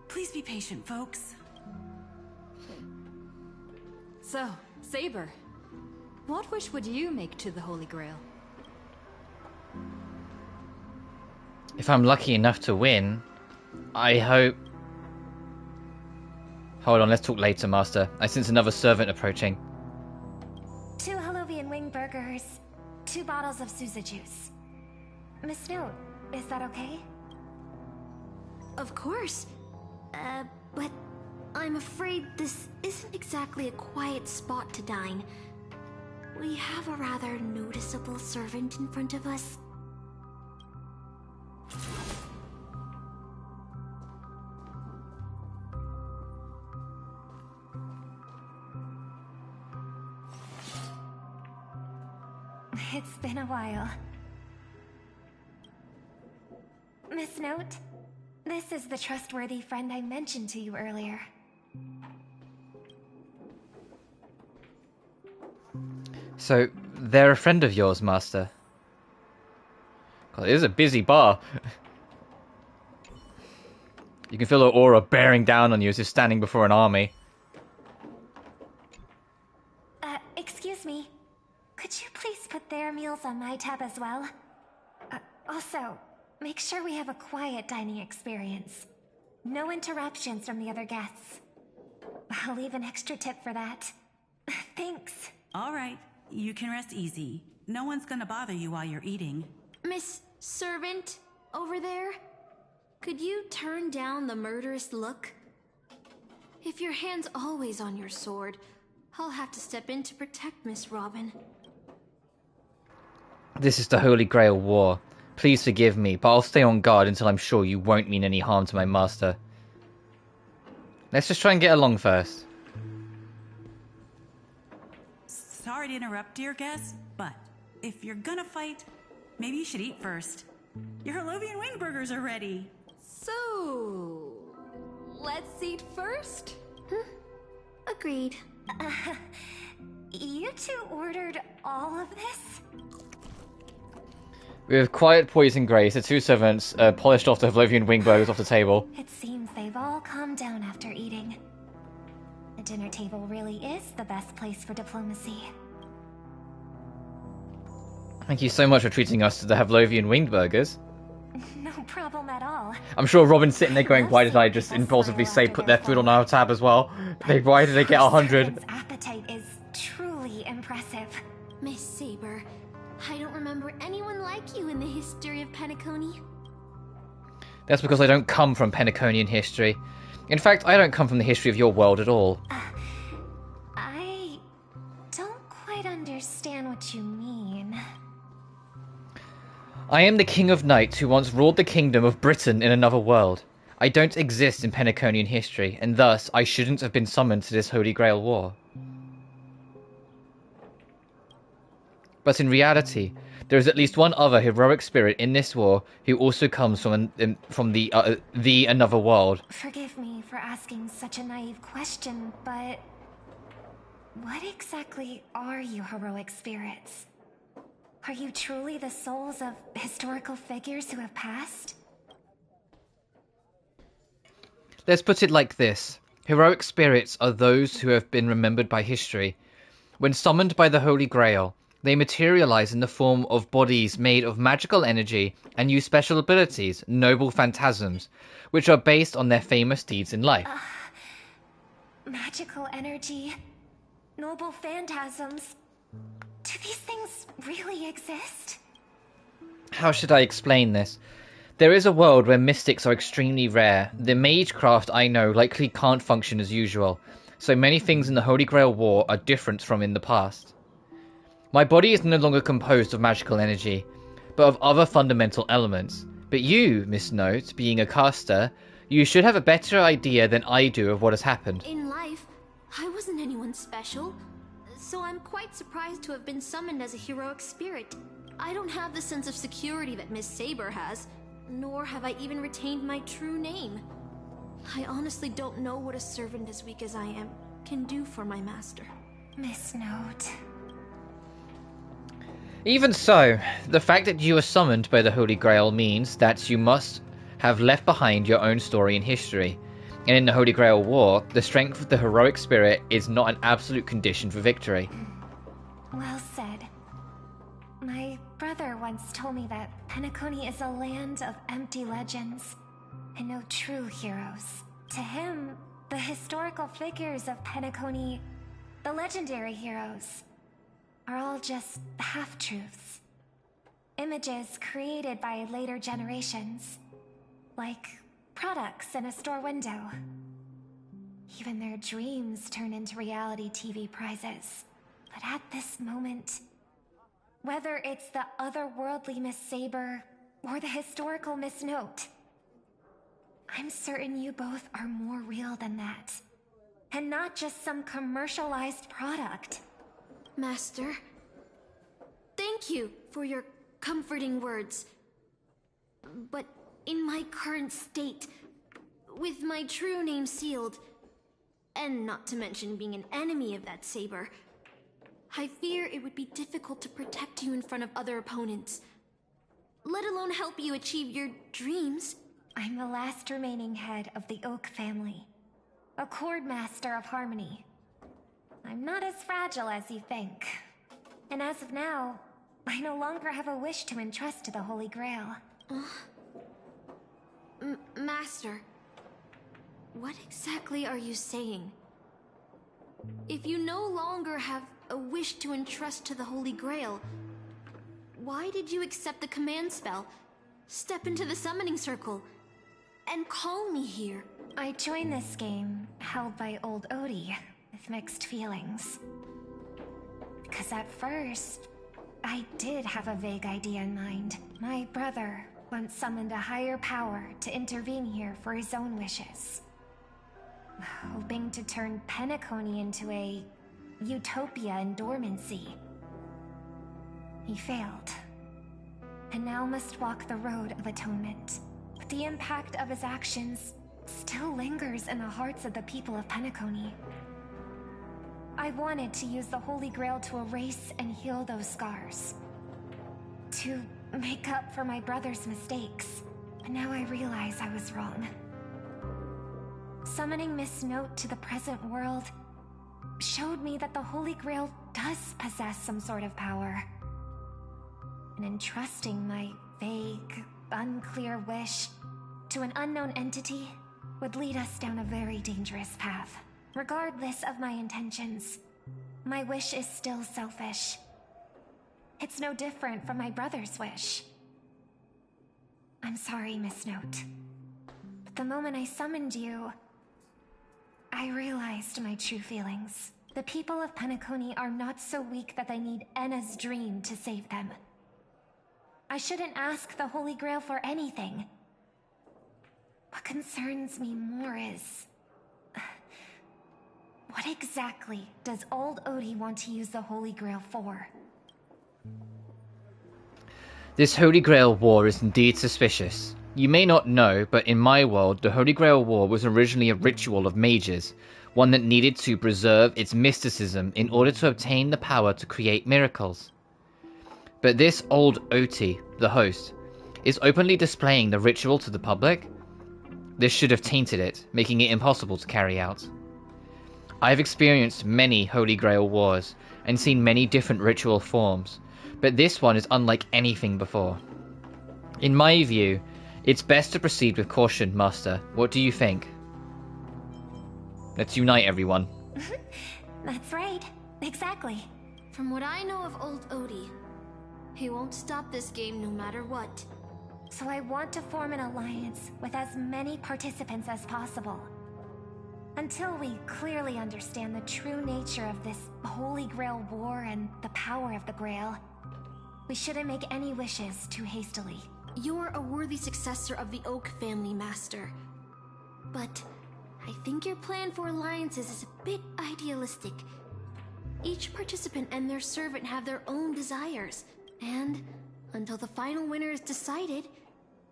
Speaker 16: Please be patient, folks.
Speaker 6: So, Saber, what wish would you make to the Holy Grail?
Speaker 4: If I'm lucky enough to win, I hope... Hold on, let's talk later, Master. I sense another servant approaching.
Speaker 2: To vials of Suza juice. Miss Note, is that okay?
Speaker 15: Of course. But I'm afraid this isn't exactly a quiet spot to dine. We have a rather noticeable servant in front of us.
Speaker 2: It's been a while. Miss Note, this is the trustworthy friend I mentioned to you earlier.
Speaker 4: So, they're a friend of yours, Master? God, it is a busy bar. You can feel her aura bearing down on you as you're standing before an army.
Speaker 2: Excuse me. Could you please put their meals on my tab as well? Also, make sure we have a quiet dining experience. No interruptions from the other guests. I'll leave an extra tip for that. Thanks.
Speaker 16: All right, you can rest easy. No one's gonna bother you while you're eating.
Speaker 15: Miss Servant, over there? Could you turn down the murderous look? If your hand's always on your sword, I'll have to step in to protect Miss Robin.
Speaker 4: This is the Holy Grail War. Please forgive me, but I'll stay on guard until I'm sure you won't mean any harm to my master. Let's just try and get along first.
Speaker 16: Sorry to interrupt, dear guest, but if you're gonna fight, maybe you should eat first. Your Harlovian wing burgers are ready.
Speaker 6: So, let's eat first?
Speaker 15: Agreed.
Speaker 2: You two ordered all of this?
Speaker 4: With quiet poise and grace, the two servants polished off the Harlovian wing burgers off the table.
Speaker 2: It seems they've all calmed down after eating. The dinner table really is the best place for diplomacy.
Speaker 4: Thank you so much for treating us to the Havlovian winged burgers.
Speaker 2: No problem at all.
Speaker 4: I'm sure Robin's sitting there going, why did I just impulsively say put their food on our tab as well? Why did they get 100?
Speaker 2: Servant's appetite is truly impressive.
Speaker 15: Miss Saber, I don't remember anyone like you in the history of Penacony.
Speaker 4: That's because I don't come from Penaconian history. In fact, I don't come from the history of your world at all.
Speaker 2: I don't quite understand what you mean.
Speaker 4: I am the King of Knights who once ruled the kingdom of Britain in another world. I don't exist in Penaconian history, and thus I shouldn't have been summoned to this Holy Grail War. But in reality, there is at least one other heroic spirit in this war who also comes from the another world.
Speaker 2: Forgive me for asking such a naive question, but what exactly are you heroic spirits? Are you truly the souls of historical figures who have passed?
Speaker 4: Let's put it like this. Heroic spirits are those who have been remembered by history. When summoned by the Holy Grail, they materialize in the form of bodies made of magical energy and use special abilities, noble phantasms, which are based on their famous deeds in life.
Speaker 2: Magical energy, noble phantasms. Do these things really exist?
Speaker 4: How should I explain this? There is a world where mystics are extremely rare. The magecraft I know likely can't function as usual, so many things in the Holy Grail War are different from in the past. My body is no longer composed of magical energy, but of other fundamental elements. But you, Miss Note, being a caster, you should have a better idea than I do of what has happened.
Speaker 15: In life, I wasn't anyone special, so I'm quite surprised to have been summoned as a heroic spirit. I don't have the sense of security that Miss Saber has, nor have I even retained my true name. I honestly don't know what a servant as weak as I am can do for my master.
Speaker 2: Miss Note.
Speaker 4: Even so, the fact that you are summoned by the Holy Grail means that you must have left behind your own story and history. And in the Holy Grail War, the strength of the heroic spirit is not an absolute condition for victory.
Speaker 2: Well said. My brother once told me that Penacony is a land of empty legends, and no true heroes. To him, the historical figures of Penacony, the legendary heroes, are all just half-truths. Images created by later generations. Like products in a store window. Even their dreams turn into reality TV prizes. But at this moment, whether it's the otherworldly Miss Saber or the historical Miss Note, I'm certain you both are more real than that. And not just some commercialized product.
Speaker 15: Master, thank you for your comforting words. But in my current state, with my true name sealed, and not to mention being an enemy of that saber, I fear it would be difficult to protect you in front of other opponents, let alone help you achieve your dreams.
Speaker 2: I'm the last remaining head of the Oak family, a Chord Master of Harmony. I'm not as fragile as you think. And as of now, I no longer have a wish to entrust to the Holy Grail.
Speaker 15: Master, what exactly are you saying? If you no longer have a wish to entrust to the Holy Grail, why did you accept the command spell, step into the summoning circle, and call me here?
Speaker 2: I joined this game, held by old Odie, with mixed feelings. Because at first, I did have a vague idea in mind. My brother once summoned a higher power to intervene here for his own wishes. Hoping to turn Penacony into a utopia in dormancy. He failed. And now must walk the road of atonement. But the impact of his actions still lingers in the hearts of the people of Penacony. I wanted to use the Holy Grail to erase and heal those scars. To make up for my brother's mistakes. But now I realize I was wrong. Summoning Miss Note to the present world showed me that the Holy Grail does possess some sort of power. And entrusting my vague, unclear wish to an unknown entity would lead us down a very dangerous path. Regardless of my intentions, my wish is still selfish. It's no different from my brother's wish. I'm sorry, Miss Note. But the moment I summoned you, I realized my true feelings. The people of Penacony are not so weak that they need Enna's dream to save them. I shouldn't ask the Holy Grail for anything. What concerns me more is... what exactly does old Odie want to use the Holy Grail for?
Speaker 4: This Holy Grail War is indeed suspicious. You may not know, but in my world, the Holy Grail War was originally a ritual of mages, one that needed to preserve its mysticism in order to obtain the power to create miracles. But this old Oti, the host, is openly displaying the ritual to the public. This should have tainted it, making it impossible to carry out. I have experienced many Holy Grail wars, and seen many different ritual forms, but this one is unlike anything before. In my view, it's best to proceed with caution, Master. What do you think? Let's unite, everyone.
Speaker 2: That's right. Exactly.
Speaker 15: From what I know of old Odie, he won't stop this game no matter what.
Speaker 2: So I want to form an alliance with as many participants as possible. Until we clearly understand the true nature of this Holy Grail War and the power of the Grail, we shouldn't make any wishes too hastily.
Speaker 15: You're a worthy successor of the Oak family, Master. But I think your plan for alliances is a bit idealistic. Each participant and their servant have their own desires, and until the final winner is decided,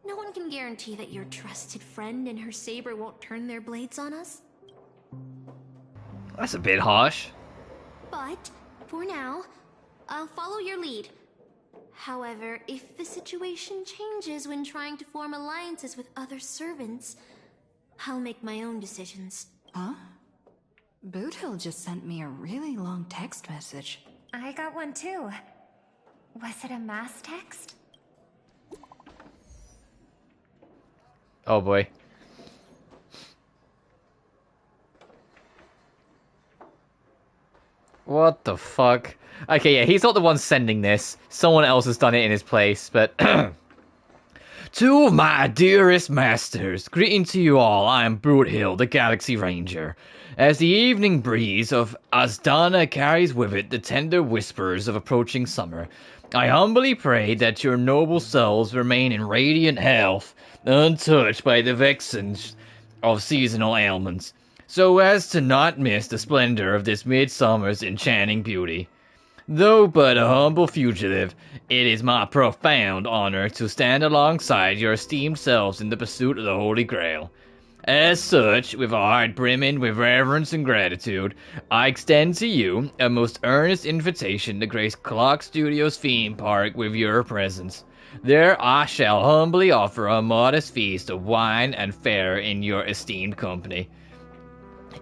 Speaker 15: no one can guarantee that your trusted friend and her saber won't turn their blades on us.
Speaker 4: That's a bit harsh.
Speaker 15: But, for now, I'll follow your lead. However, if the situation changes when trying to form alliances with other servants, I'll make my own decisions.
Speaker 6: Huh? Boothill just sent me a really long text message.
Speaker 2: I got one too. Was it a mass text?
Speaker 4: Oh boy. What the fuck? Okay, yeah, he's not the one sending this. Someone else has done it in his place, but... To my dearest masters, greeting to you all. I am Boothill, the Galaxy Ranger. As the evening breeze of Asdana carries with it the tender whispers of approaching summer, I humbly pray that your noble souls remain in radiant health, untouched by the vexings of seasonal ailments, so as to not miss the splendor of this midsummer's enchanting beauty. Though but a humble fugitive, it is my profound honor to stand alongside your esteemed selves in the pursuit of the Holy Grail. As such, with a heart brimming with reverence and gratitude, I extend to you a most earnest invitation to grace Clock Studios theme park with your presence. There I shall humbly offer a modest feast of wine and fare in your esteemed company.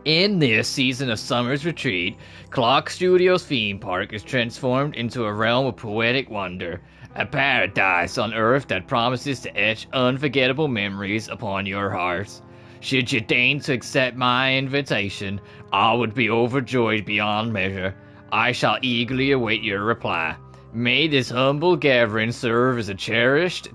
Speaker 4: In this season of summer's retreat, Clock Studios theme park is transformed into a realm of poetic wonder, a paradise on earth that promises to etch unforgettable memories upon your hearts. Should you deign to accept my invitation, I would be overjoyed beyond measure. I shall eagerly await your reply. May this humble gathering serve as a cherished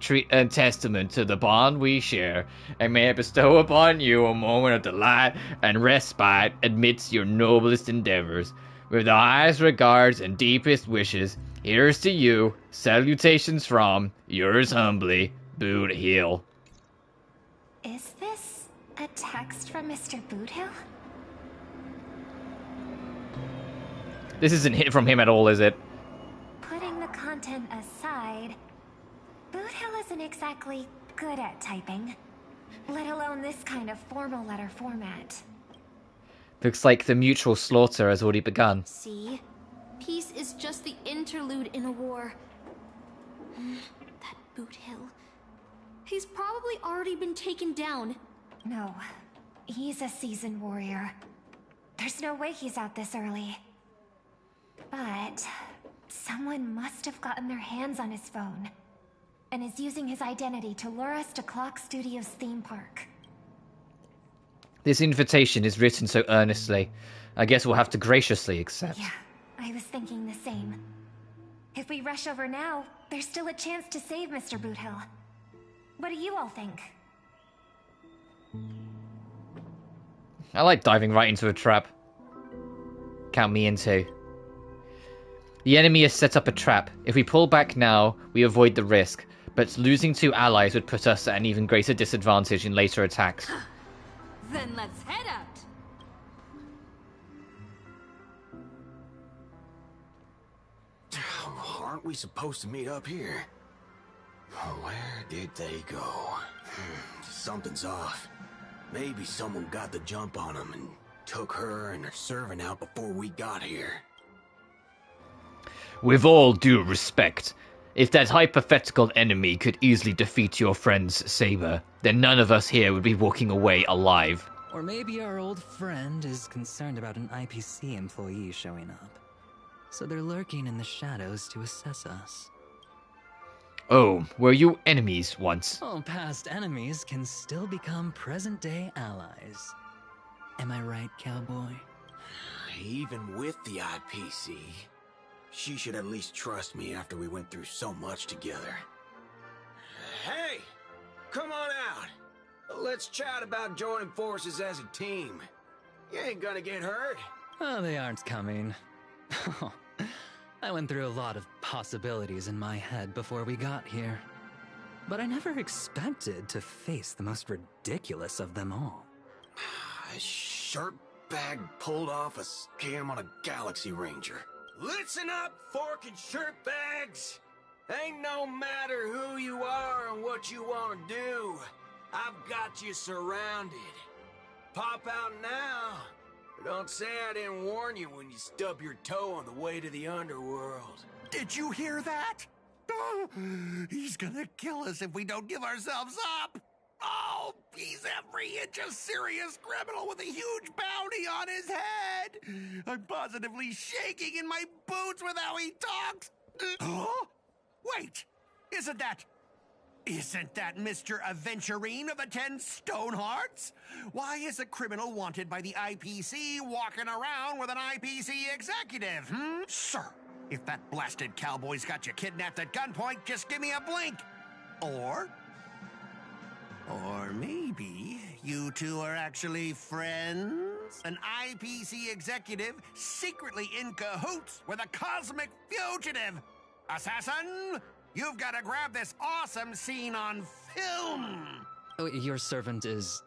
Speaker 4: testament to the bond we share, and may it bestow upon you a moment of delight and respite amidst your noblest endeavors. With the highest regards and deepest wishes, here's to you. Salutations from yours humbly, Boothill.
Speaker 2: Is this a text from Mr. Boothill?
Speaker 4: This isn't from him at all, is it?
Speaker 2: Putting the content aside, Boothill isn't exactly good at typing, let alone this kind of formal letter format.
Speaker 4: Looks like the mutual slaughter has already begun.
Speaker 15: See? Peace is just the interlude in a war. That Boothill. He's probably already been taken down.
Speaker 2: No, he's a seasoned warrior. There's no way he's out this early. But someone must have gotten their hands on his phone and is using his identity to lure us to Clock Studios theme park.
Speaker 4: This invitation is written so earnestly. I guess we'll have to graciously accept.
Speaker 2: Yeah, I was thinking the same. If we rush over now, there's still a chance to save Mr. Boothill. What do you all think?
Speaker 4: I like diving right into a trap. Count me in too. The enemy has set up a trap. If we pull back now, we avoid the risk. But losing 2 allies would put us at an even greater disadvantage in later attacks.
Speaker 14: Then let's head out.
Speaker 13: Aren't we supposed to meet up here? Where did they go? Something's off. Maybe someone got the jump on them and took her and her servant out before we got here.
Speaker 4: With all due respect, if that hypothetical enemy could easily defeat your friend's saber, then none of us here would be walking away alive.
Speaker 12: Or maybe our old friend is concerned about an IPC employee showing up. So they're lurking in the shadows to assess us.
Speaker 4: Oh, were you enemies once?
Speaker 12: Oh, past enemies can still become present-day allies. Am I right, cowboy?
Speaker 13: Even with the IPC, she should at least trust me after we went through so much together. Hey! Come on out! Let's chat about joining forces as a team. You ain't gonna get hurt.
Speaker 12: Oh, they aren't coming. I went through a lot of possibilities in my head before we got here. But I never expected to face the most ridiculous of them all.
Speaker 13: A shirtbag pulled off a scam on a Galaxy Ranger. Listen up, fork and shirtbags! Ain't no matter who you are and what you want to do. I've got you surrounded. Pop out now. Don't say I didn't warn you when you stub your toe on the way to the underworld.
Speaker 9: Did you hear that? Oh, he's gonna kill us if we don't give ourselves up. Oh, he's every inch a serious criminal with a huge bounty on his head. I'm positively shaking in my boots with how he talks. Oh, wait, isn't that Mr. Aventurine of the 10 Stonehearts? Why is a criminal wanted by the IPC walking around with an IPC executive, Sir, If that blasted cowboy's got you kidnapped at gunpoint, just give me a blink. Or maybe you two are actually friends? An IPC executive secretly in cahoots with a cosmic fugitive. Assassin, you've got to grab this awesome scene on film.
Speaker 12: Oh, your servant is...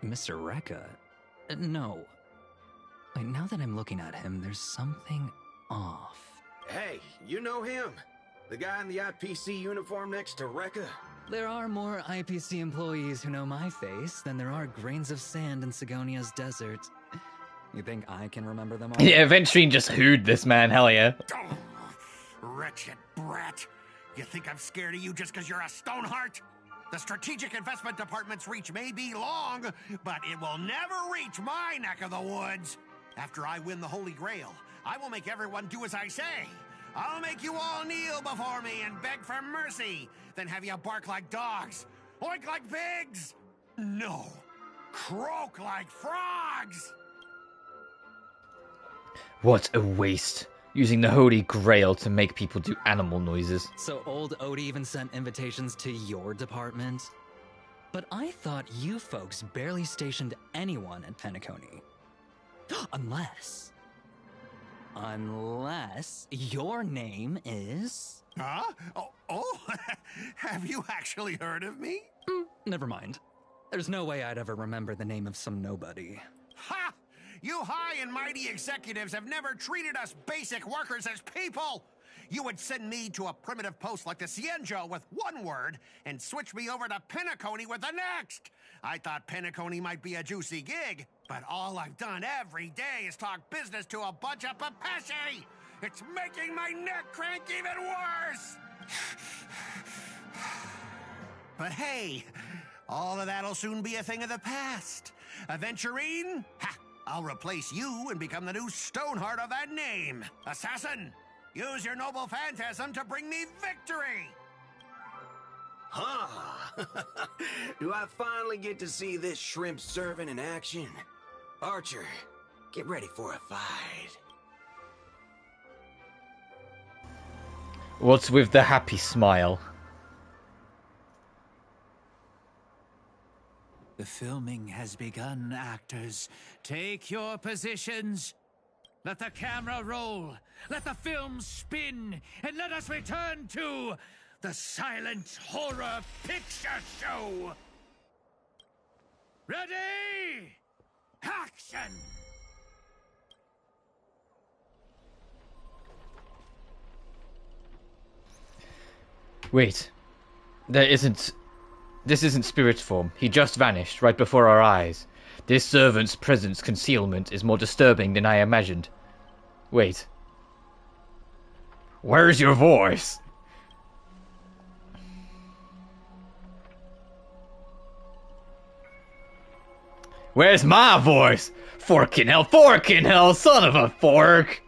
Speaker 12: Mr. Rekka? No. Wait, now that I'm looking at him, there's something off.
Speaker 13: Hey, you know him? The guy in the IPC uniform next to Rekka?
Speaker 12: There are more IPC employees who know my face than there are grains of sand in Sigonia's desert. You think I can remember them all?
Speaker 4: Yeah, Venturine just hooed this man, hell yeah.
Speaker 9: Oh, wretched brat. You think I'm scared of you just because you're a Stoneheart? The Strategic Investment Department's reach may be long, but it will never reach my neck of the woods. After I win the Holy Grail, I will make everyone do as I say. I'll make you all kneel before me and beg for mercy, then have you bark like dogs, oink like pigs. No, croak like frogs.
Speaker 4: What a waste. Using the Holy Grail to make people do animal noises.
Speaker 12: So old Odie even sent invitations to your department? But I thought you folks barely stationed anyone at Penacony. Unless your name is...
Speaker 9: Huh? Oh, have you actually heard of me?
Speaker 12: Never mind. There's no way I'd ever remember the name of some nobody.
Speaker 9: Ha! You high and mighty executives have never treated us basic workers as people! You would send me to a primitive post like the Cienjo with one word and switch me over to Penacony with the next! I thought Penacony might be a juicy gig, but all I've done every day is talk business to a bunch of papashi! It's making my neck crank even worse! But hey, all of that'll soon be a thing of the past. Aventurine? Ha! I'll replace you and become the new Stoneheart of that name. Assassin, use your noble phantasm to bring me victory!
Speaker 13: Huh? Do I finally get to see this shrimp servant in action? Archer, get ready for a fight.
Speaker 4: What's with the happy smile?
Speaker 11: The filming has begun, actors. Take your positions. Let the camera roll. Let the film spin. And let us return to the silent horror picture show. Ready? Action!
Speaker 4: Wait. This isn't spirit form. He just vanished right before our eyes. This servant's presence concealment is more disturbing than I imagined. Wait. Where's your voice? Where's my voice? Forkin' hell, son of a fork!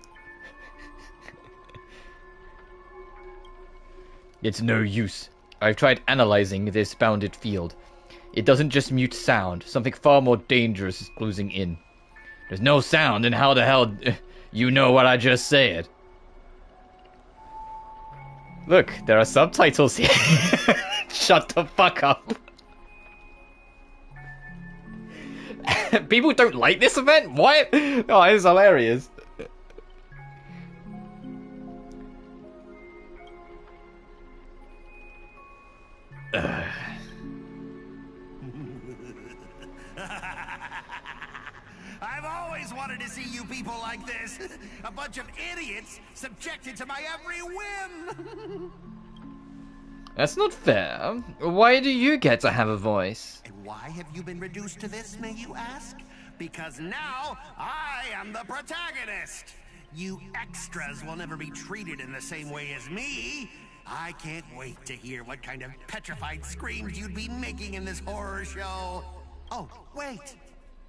Speaker 4: It's no use. I've tried analyzing this bounded field. It doesn't just mute sound. Something far more dangerous is closing in. There's no sound, and how the hell you know what I just said? Look, there are subtitles here. Shut the fuck up. People don't like this event? What? Oh, it's hilarious.
Speaker 9: I've always wanted to see you people like this. A bunch of idiots subjected to my every whim.
Speaker 4: That's not fair. Why do you get to have a voice?
Speaker 9: And why have you been reduced to this, may you ask? Because now I am the protagonist. You extras will never be treated in the same way as me. I can't wait to hear what kind of petrified screams you'd be making in this horror show. Oh, wait.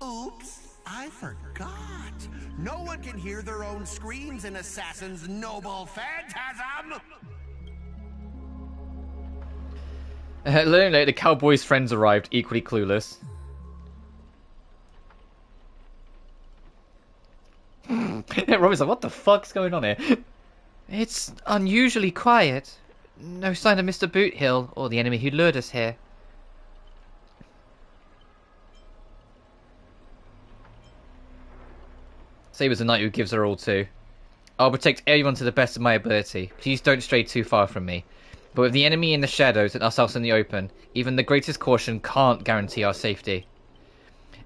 Speaker 9: Oops, I forgot. No one can hear their own screams in Assassin's noble phantasm.
Speaker 4: Later, the cowboy's friends arrived, equally clueless. Robbie's like, what the fuck's going on here? It's unusually quiet. No sign of Mr. Boothill or the enemy who lured us here. Saber's a knight who gives her all too. I'll protect everyone to the best of my ability. Please don't stray too far from me. But with the enemy in the shadows and ourselves in the open, even the greatest caution can't guarantee our safety.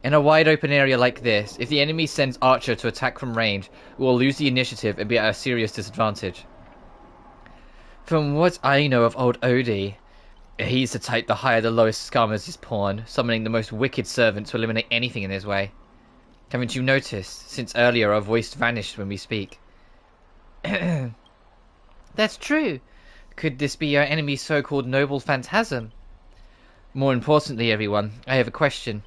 Speaker 4: In a wide open area like this, if the enemy sends Archer to attack from range, we will lose the initiative and be at a serious disadvantage. From what I know of old Odie, he's the type the higher the lowest scum is his pawn, summoning the most wicked servant to eliminate anything in his way. Haven't you noticed? Since earlier our voice vanished when we speak. That's true. Could this be our enemy's so-called noble phantasm? More importantly, everyone, I have a question.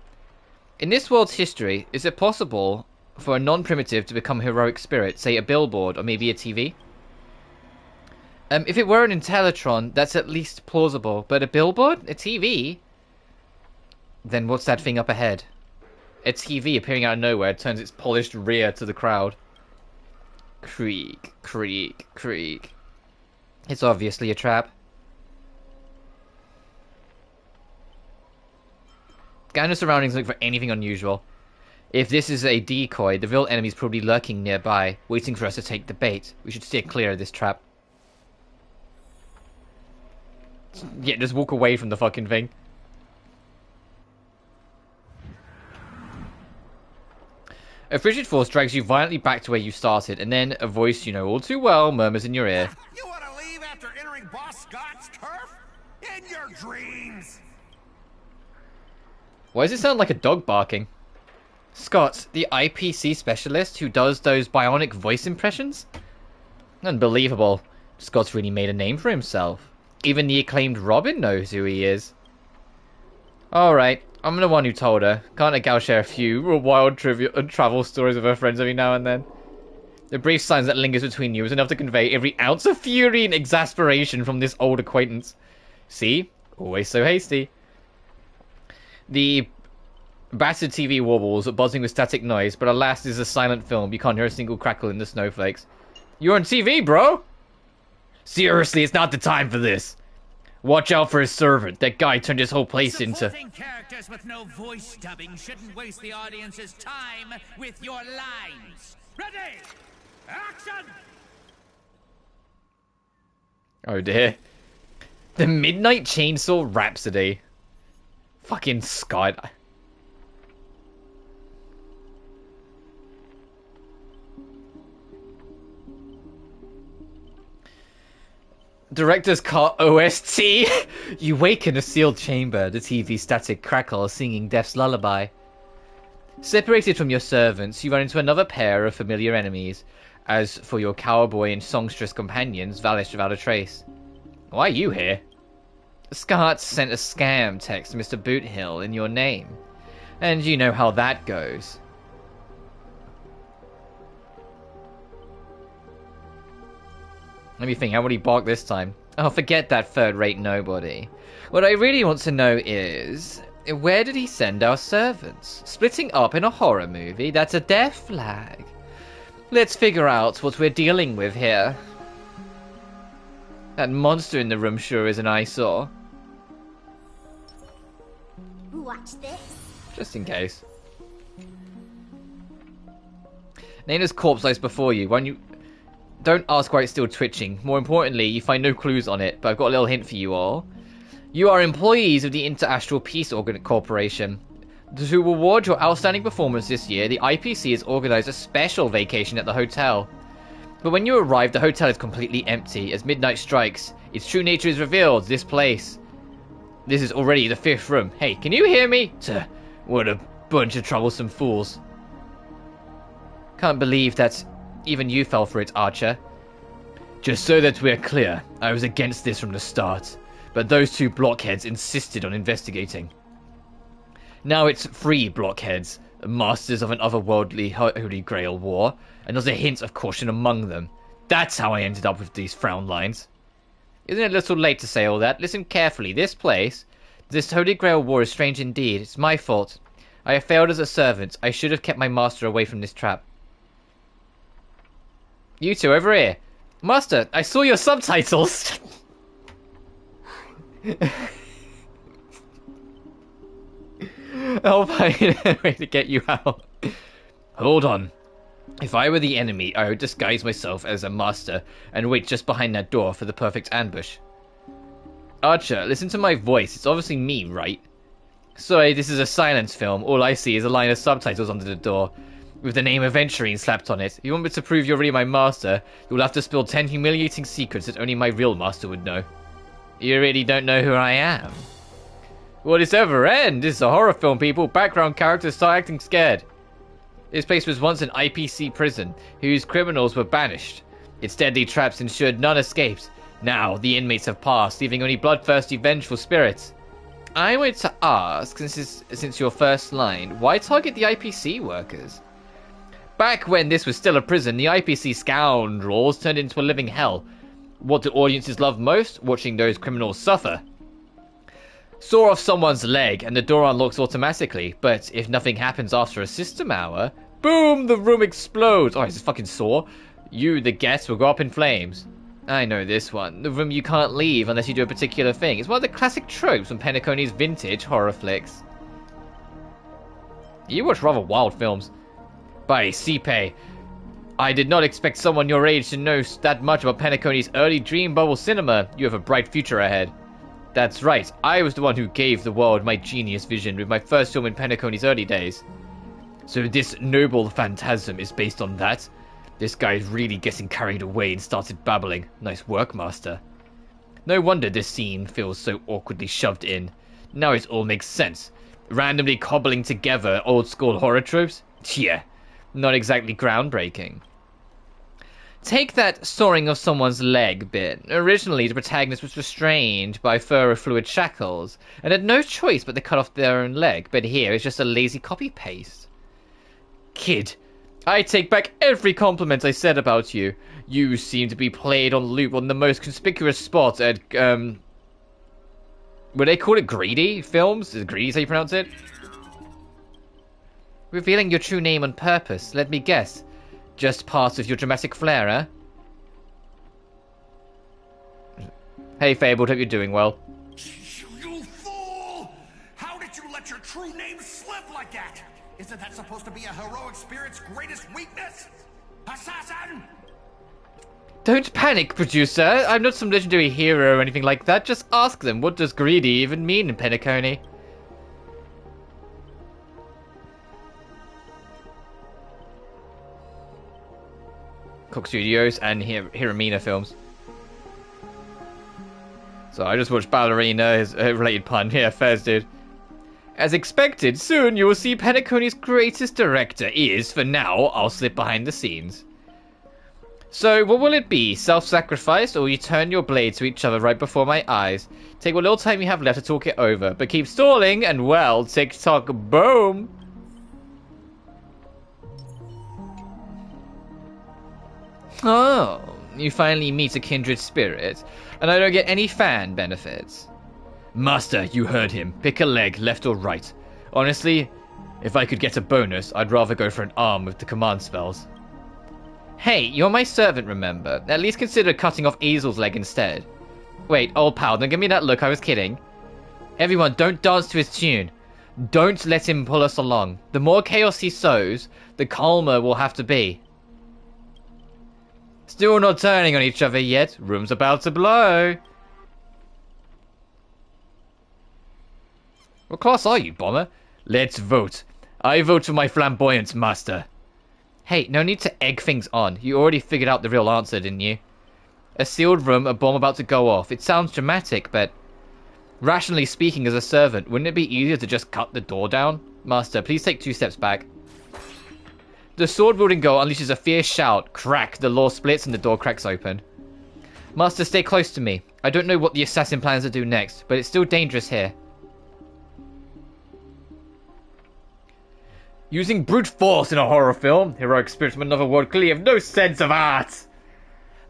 Speaker 4: In this world's history, is it possible for a non-primitive to become a heroic spirit, say a billboard or maybe a TV? If it were an Intellitron, that's at least plausible, but a billboard? A TV? Then what's that thing up ahead? A TV appearing out of nowhere turns its polished rear to the crowd. Creak, creak, creak. It's obviously a trap. Scan the surroundings, look for anything unusual. If this is a decoy, the real enemy's probably lurking nearby, waiting for us to take the bait. We should steer clear of this trap. Yeah, just walk away from the fucking thing. A frigid force drags you violently back to where you started, and then a voice you know all too well murmurs in your ear.
Speaker 9: You want to leave after entering Boss Scott's turf? In your dreams!
Speaker 4: Why does it sound like a dog barking? Scott, the IPC specialist who does those bionic voice impressions? Unbelievable. Scott's really made a name for himself. Even the acclaimed Robin knows who he is. Alright, I'm the one who told her. Can't a gal share a few wild trivia and travel stories of her friends every now and then? The brief silence that lingers between you is enough to convey every ounce of fury and exasperation from this old acquaintance. See? Always so hasty. The battered TV warbles, buzzing with static noise, but alas, this is a silent film. You can't hear a single crackle in the snowflakes. You're on TV, bro! Seriously, it's not the time for this. Watch out for his servant. That guy turned his whole place into...
Speaker 11: Supporting characters with no voice dubbing shouldn't waste the audience's time with your lines. Ready? Action!
Speaker 4: Oh dear. The Midnight Chainsaw Rhapsody. Fucking Scott. Director's cut OST. You wake in a sealed chamber, the TV static crackle singing Death's lullaby. Separated from your servants, you run into another pair of familiar enemies. As for your cowboy and songstress companions, vanished without a trace. Why are you here? Scott sent a scam text to Mr. Boothill in your name. And you know how that goes. Let me think, how would he bark this time? Oh, forget that third-rate nobody. What I really want to know is... where did he send our servants? Splitting up in a horror movie? That's a death flag. Let's figure out what we're dealing with here. That monster in the room sure is an eyesore.
Speaker 3: Watch this.
Speaker 4: Just in case. Naina's corpse lies before you. When you... Don't ask why it's still twitching. More importantly, you find no clues on it, but I've got a little hint for you all. You are employees of the Inter-Astral Peace Corporation. To reward your outstanding performance this year, the IPC has organized a special vacation at the hotel. But when you arrive, the hotel is completely empty. As midnight strikes, its true nature is revealed. This place. This is already the 5th room. Hey, can you hear me? What a bunch of troublesome fools. Can't believe that even you fell for it, Archer. Just so that we're clear, I was against this from the start. But those two blockheads insisted on investigating. Now it's 3 blockheads, masters of an otherworldly Holy Grail war, and there's a hint of caution among them. That's how I ended up with these frown lines. Isn't it a little late to say all that? Listen carefully. This Holy Grail war is strange indeed. It's my fault. I have failed as a servant. I should have kept my master away from this trap. You two, over here. Master, I saw your subtitles. I'll find a way to get you out. Hold on. If I were the enemy, I would disguise myself as a master and wait just behind that door for the perfect ambush. Archer, listen to my voice. It's obviously me, right? Sorry, this is a silence film. All I see is a line of subtitles under the door, with the name Aventurine slapped on it. If you want me to prove you're really my master, you'll have to spill 10 humiliating secrets that only my real master would know. You really don't know who I am? Will this ever end? This is a horror film, people. Background characters start acting scared. This place was once an IPC prison, whose criminals were banished. Its deadly traps ensured none escaped. Now, the inmates have passed, leaving only bloodthirsty, vengeful spirits. I wanted to ask, since your first line, why target the IPC workers? Back when this was still a prison, the IPC scoundrels turned into a living hell. What do audiences love most? Watching those criminals suffer. Saw off someone's leg and the door unlocks automatically, but if nothing happens after a system hour, boom, the room explodes. Oh, it's a fucking Saw. You, the guest, will go up in flames. I know this one. The room you can't leave unless you do a particular thing. It's one of the classic tropes from Penacony's vintage horror flicks. You watch rather wild films. By Cipe, I did not expect someone your age to know that much about Penacony's early dream bubble cinema. You have a bright future ahead. That's right, I was the one who gave the world my genius vision with my first film in Penacony's early days. So this noble phantasm is based on that? This guy is really getting carried away and started babbling. Nice work, master. No wonder this scene feels so awkwardly shoved in. Now it all makes sense. Randomly cobbling together old school horror tropes? Yeah, not exactly groundbreaking. Take that sawing of someone's leg bit. Originally, the protagonist was restrained by ferrofluid shackles, and had no choice but to cut off their own leg, but here it's just a lazy copy-paste. Kid, I take back every compliment I said about you. You seem to be played on loop on the most conspicuous spot at, would they call it Greedy Films? Is Greedy how you pronounce it? Revealing your true name on purpose, let me guess. Just part of your dramatic flair, eh? Hey, Fabled, hope you're doing well.
Speaker 9: You fool! How did you let your true name slip like that? Isn't that supposed to be a heroic spirit's greatest weakness? Assassin!
Speaker 4: Don't panic, producer. I'm not some legendary hero or anything like that. Just ask them, what does greedy even mean in Penacony? Cook Studios and Hiramina Films. So I just watched Ballerina, his related pun. Yeah, fairs, dude. As expected, soon you will see Penacony's greatest director is, for now, I'll slip behind the scenes. So, what will it be? Self-sacrifice, or you turn your blade to each other right before my eyes? Take what little time you have left to talk it over, but keep stalling, and well, tick-tock, boom! Oh, you finally meet a kindred spirit, and I don't get any fan benefits. Master, you heard him. Pick a leg, left or right. Honestly, if I could get a bonus, I'd rather go for an arm with the command spells. Hey, you're my servant, remember? At least consider cutting off Easel's leg instead. Wait, old pal, don't give me that look, I was kidding. Everyone, don't dance to his tune. Don't let him pull us along. The more chaos he sows, the calmer we'll have to be. Still not turning on each other yet. Room's about to blow. What class are you, Bomber? Let's vote. I vote for my flamboyant master. Hey, no need to egg things on. You already figured out the real answer, didn't you? A sealed room, a bomb about to go off. It sounds dramatic, but... rationally speaking, as a servant, wouldn't it be easier to just cut the door down? Master, please take 2 steps back. The sword-wielding girl unleashes a fierce shout. Crack, the door splits and the door cracks open. Master, stay close to me. I don't know what the assassin plans to do next, but it's still dangerous here. Using brute force in a horror film? Heroic spirits from another world clearly have no sense of art.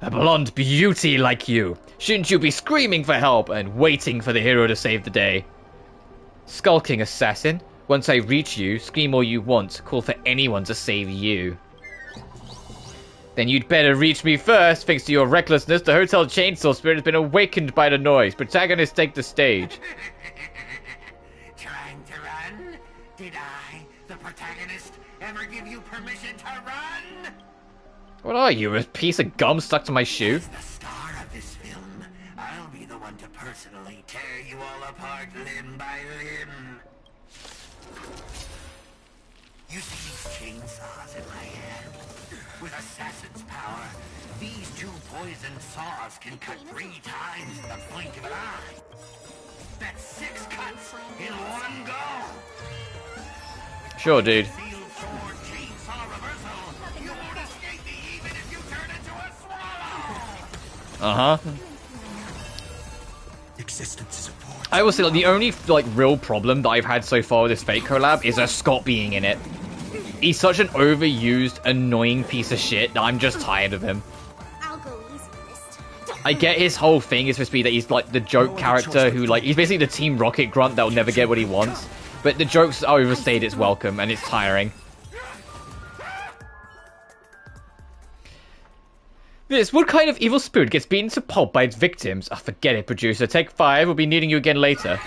Speaker 4: A blonde beauty like you. Shouldn't you be screaming for help and waiting for the hero to save the day? Skulking assassin. Once I reach you, scream all you want. Call for anyone to save you. Then you'd better reach me first. Thanks to your recklessness, the hotel chainsaw spirit has been awakened by the noise. Protagonist, take the stage.
Speaker 9: Trying to run? Did I, the protagonist, ever give you permission to run?
Speaker 4: What are you, a piece of gum stuck to my shoe?
Speaker 9: As the star of this film, I'll be the one to personally tear you all apart limb by limb. You see these chainsaws in my hand? With assassin's power, these 2 poison saws can cut 3 times the blink of an eye. That's 6 cuts in one go.
Speaker 4: Sure, dude. Uh-huh.
Speaker 1: Existence is a port.
Speaker 4: I will say, like, the only, like, real problem that I've had so far with this Fate collab is Scott being in it. He's such an overused, annoying piece of shit that I'm just tired of him. I get his whole thing is supposed to be that he's, like, the joke character who, like, he's basically the Team Rocket grunt that will never get what he wants. But the jokes are overstayed its welcome, and it's tiring. What kind of evil spirit gets beaten to pulp by its victims? Oh, forget it, producer. Take 5. We'll be needing you again later.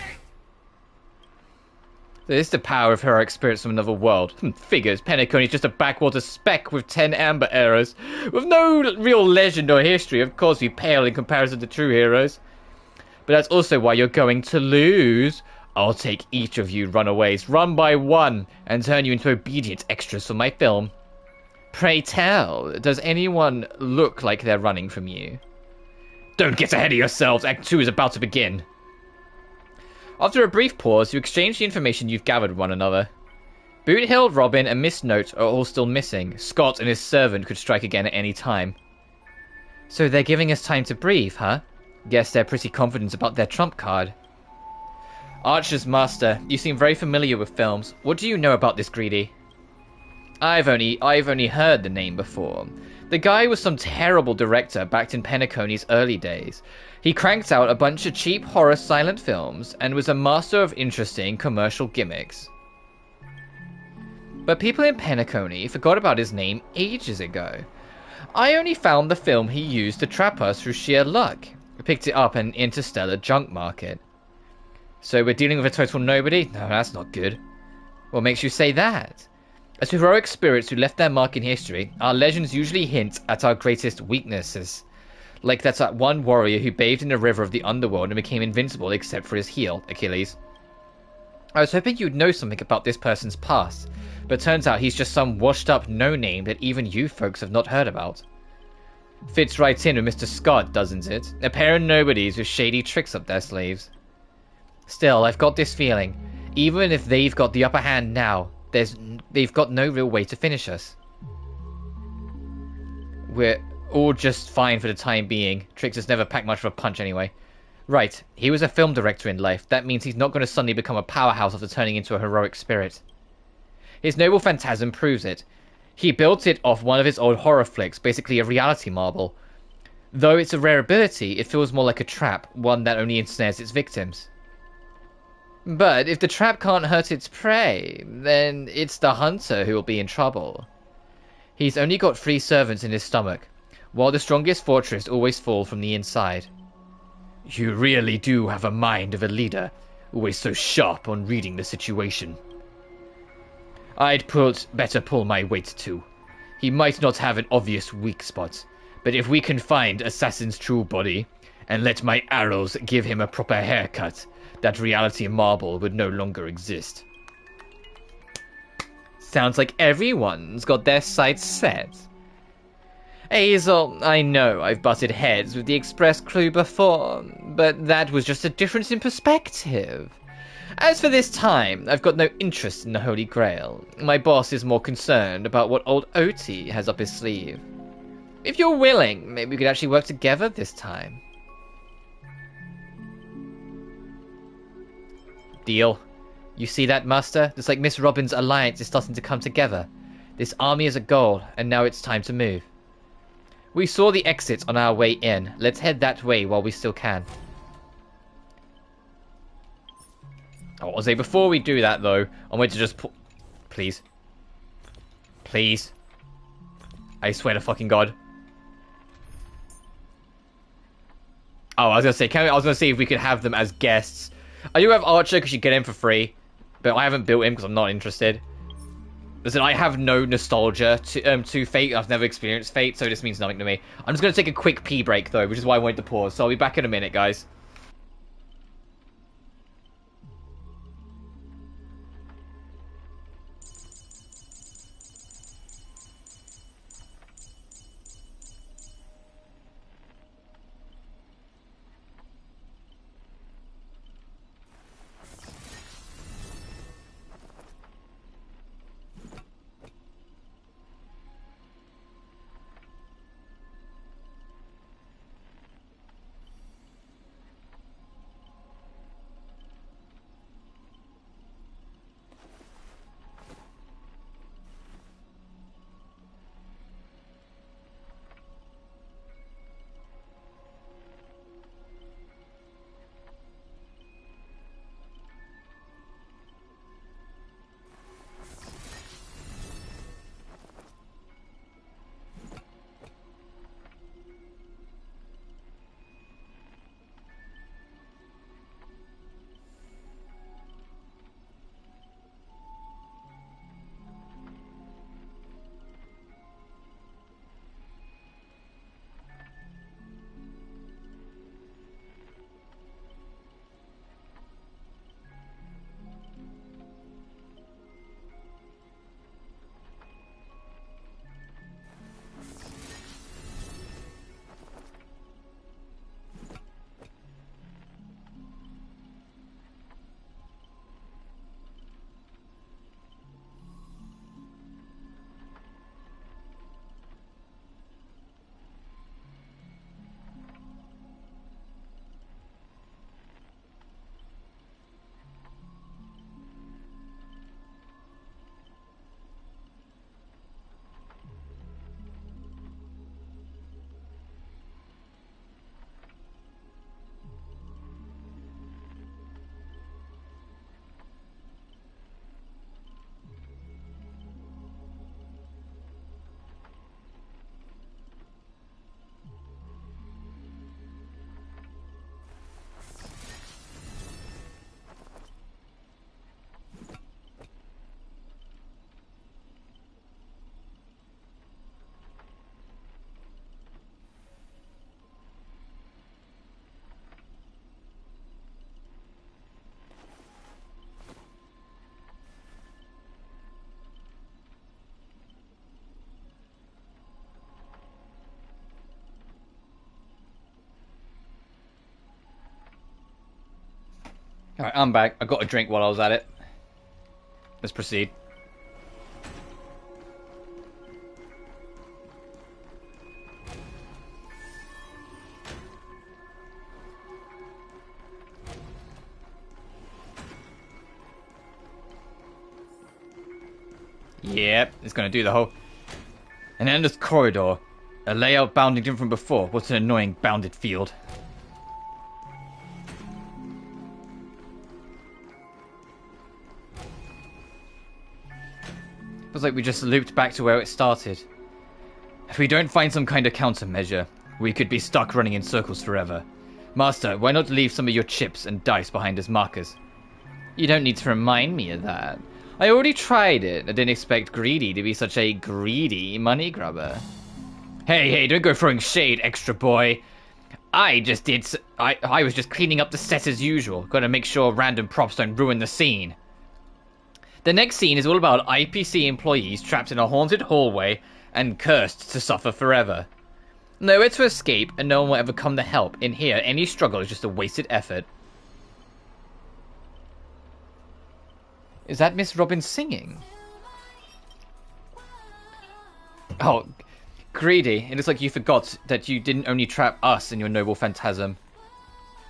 Speaker 4: This is the power of heroic spirits from another world. Figures. Penacony's just a backwater speck with 10 amber arrows. With no real legend or history. Of course, we pale in comparison to true heroes. But that's also why you're going to lose. I'll take each of you runaways, run by one, and turn you into obedient extras for my film. Pray tell, does anyone look like they're running from you? Don't get ahead of yourselves, Act 2 is about to begin. After a brief pause, you exchange the information you've gathered with one another. Boot Hill, Robin, and Miss Note are all still missing. Scott and his servant could strike again at any time. So they're giving us time to breathe, huh? Guess they're pretty confident about their trump card. Archer's Master, you seem very familiar with films. What do you know about this greedy? I've only heard the name before. The guy was some terrible director back in Penacony's early days. He cranked out a bunch of cheap horror silent films and was a master of interesting commercial gimmicks. But people in Penacony forgot about his name ages ago. I only found the film he used to trap us through sheer luck. I picked it up in an interstellar junk market. So we're dealing with a total nobody? No, that's not good. What makes you say that? As heroic spirits who left their mark in history, our legends usually hint at our greatest weaknesses. Like that one warrior who bathed in the river of the underworld and became invincible except for his heel, Achilles. I was hoping you'd know something about this person's past, but turns out he's just some washed up no-name that even you folks have not heard about. Fits right in with Mr. Scott, doesn't it? A pair of nobodies with shady tricks up their sleeves. Still, I've got this feeling, even if they've got the upper hand now, they've got no real way to finish us. We're all just fine for the time being. Trix has never packed much of a punch anyway. Right, he was a film director in life. That means he's not going to suddenly become a powerhouse after turning into a heroic spirit. His noble phantasm proves it. He built it off one of his old horror flicks, basically a reality marble. Though it's a rare ability, it feels more like a trap, one that only ensnares its victims. But if the trap can't hurt its prey, then it's the hunter who will be in trouble. He's only got 3 servants in his stomach, while the strongest fortress always falls from the inside. You really do have a mind of a leader, always so sharp on reading the situation. I'd better pull my weight too. He might not have an obvious weak spot, but if we can find Assassin's true body, and let my arrows give him a proper haircut, that reality marble would no longer exist. Sounds like everyone's got their sights set. Hazel, I know I've butted heads with the express clue before, but that was just a difference in perspective. As for this time, I've got no interest in the Holy Grail. My boss is more concerned about what old Oti has up his sleeve. If you're willing, maybe we could actually work together this time. Deal. You see that, Master? It's like Miss Robin's alliance is starting to come together. This army is a goal, and now it's time to move. We saw the exit on our way in. Let's head that way while we still can. Oh, I'll say before we do that, though, I'm going to just please. Please. I swear to fucking God. Oh, I was gonna say, I was gonna see if we could have them as guests. I do have Archer because you get him for free, but I haven't built him because I'm not interested. Listen, I have no nostalgia to Fate. I've never experienced Fate, so this means nothing to me. I'm just gonna take a quick pee break though, which is why I wanted to pause. So I'll be back in a minute, guys. Alright, I'm back. I got a drink while I was at it. Let's proceed. Yep, it's gonna do the whole... An endless corridor. A layout bounding different from before. What's an annoying bounded field? Feels like we just looped back to where it started. If we don't find some kind of countermeasure, we could be stuck running in circles forever. Master, why not leave some of your chips and dice behind as markers? You don't need to remind me of that. I already tried it. I didn't expect Greedy to be such a greedy money grubber. Hey, don't go throwing shade, extra boy. I was just cleaning up the set as usual. Gotta make sure random props don't ruin the scene. The next scene is all about IPC employees trapped in a haunted hallway and cursed to suffer forever. Nowhere to escape and no one will ever come to help. In here, any struggle is just a wasted effort. Is that Miss Robin singing? Oh, Greedy, it looks like you forgot that you didn't only trap us in your noble phantasm.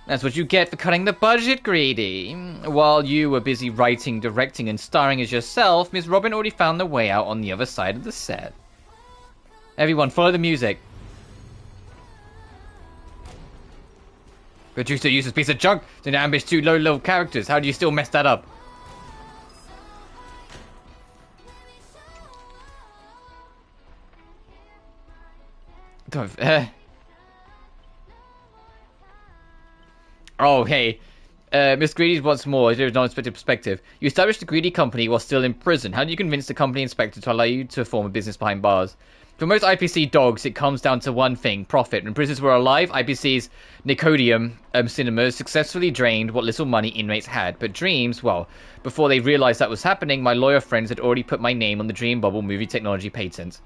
Speaker 4: That's what you get for cutting the budget, Greedy. While you were busy writing, directing, and starring as yourself, Miss Robin already found the way out on the other side of the set. Everyone, follow the music. Producer uses piece of junk to ambush two low-level characters. How do you still mess that up? Oh, hey. Miss Greedy once more, there is no unexpected perspective. You established the Greedy company while still in prison. How do you convince the company inspector to allow you to form a business behind bars? For most IPC dogs, it comes down to one thing, profit. When prisoners were alive, IPC's Nicodium cinemas successfully drained what little money inmates had. But Dreams, well, before they realized that was happening, my lawyer friends had already put my name on the Dream Bubble movie technology patent.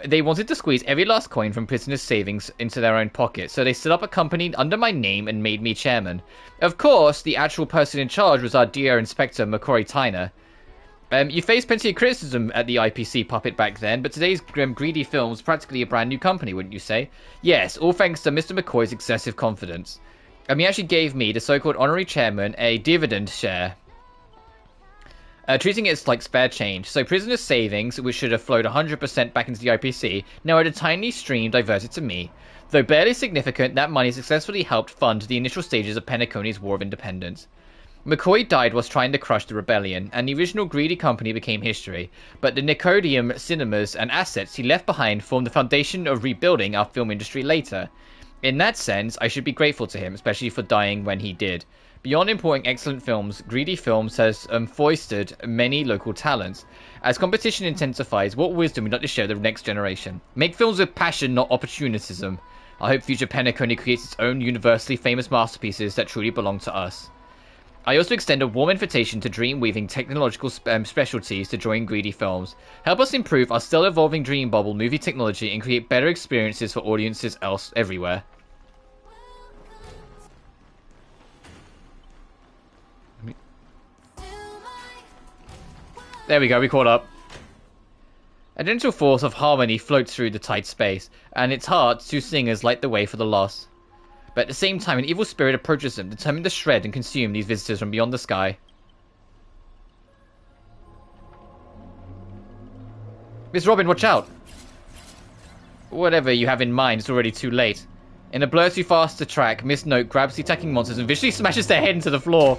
Speaker 4: They wanted to squeeze every last coin from prisoners' savings into their own pocket, so they set up a company under my name and made me chairman. Of course, the actual person in charge was our dear Inspector McCory Tyner. You faced plenty of criticism at the IPC puppet back then, but today's Greedy Films practically a brand new company, wouldn't you say? Yes, all thanks to Mr. McCoy's excessive confidence. He actually gave me, the so-called honorary chairman, a dividend share. Treating it as like spare change. So prisoners' savings, which should have flowed 100% back into the IPC, now had a tiny stream diverted to me. Though barely significant, that money successfully helped fund the initial stages of Penacony's War of Independence. McCoy died whilst trying to crush the rebellion, and the original Greedy company became history. But the Nicodium cinemas and assets he left behind formed the foundation of rebuilding our film industry later. In that sense, I should be grateful to him, especially for dying when he did. Beyond importing excellent films, Greedy Films has foisted many local talents. As competition intensifies, what wisdom we'd like to share with the next generation? Make films with passion, not opportunism. I hope future Penacony creates its own universally famous masterpieces that truly belong to us. I also extend a warm invitation to Dream Weaving technological specialties to join Greedy Films. Help us improve our still evolving Dream Bubble movie technology and create better experiences for audiences everywhere. There we go, we caught up. A gentle force of harmony floats through the tight space, and its heart, two singers light the way for the lost. But at the same time, an evil spirit approaches them, determined to shred and consume these visitors from beyond the sky. Miss Robin, watch out! Whatever you have in mind, it's already too late. In a blur too fast to track, Miss Note grabs the attacking monsters and viciously smashes their head into the floor.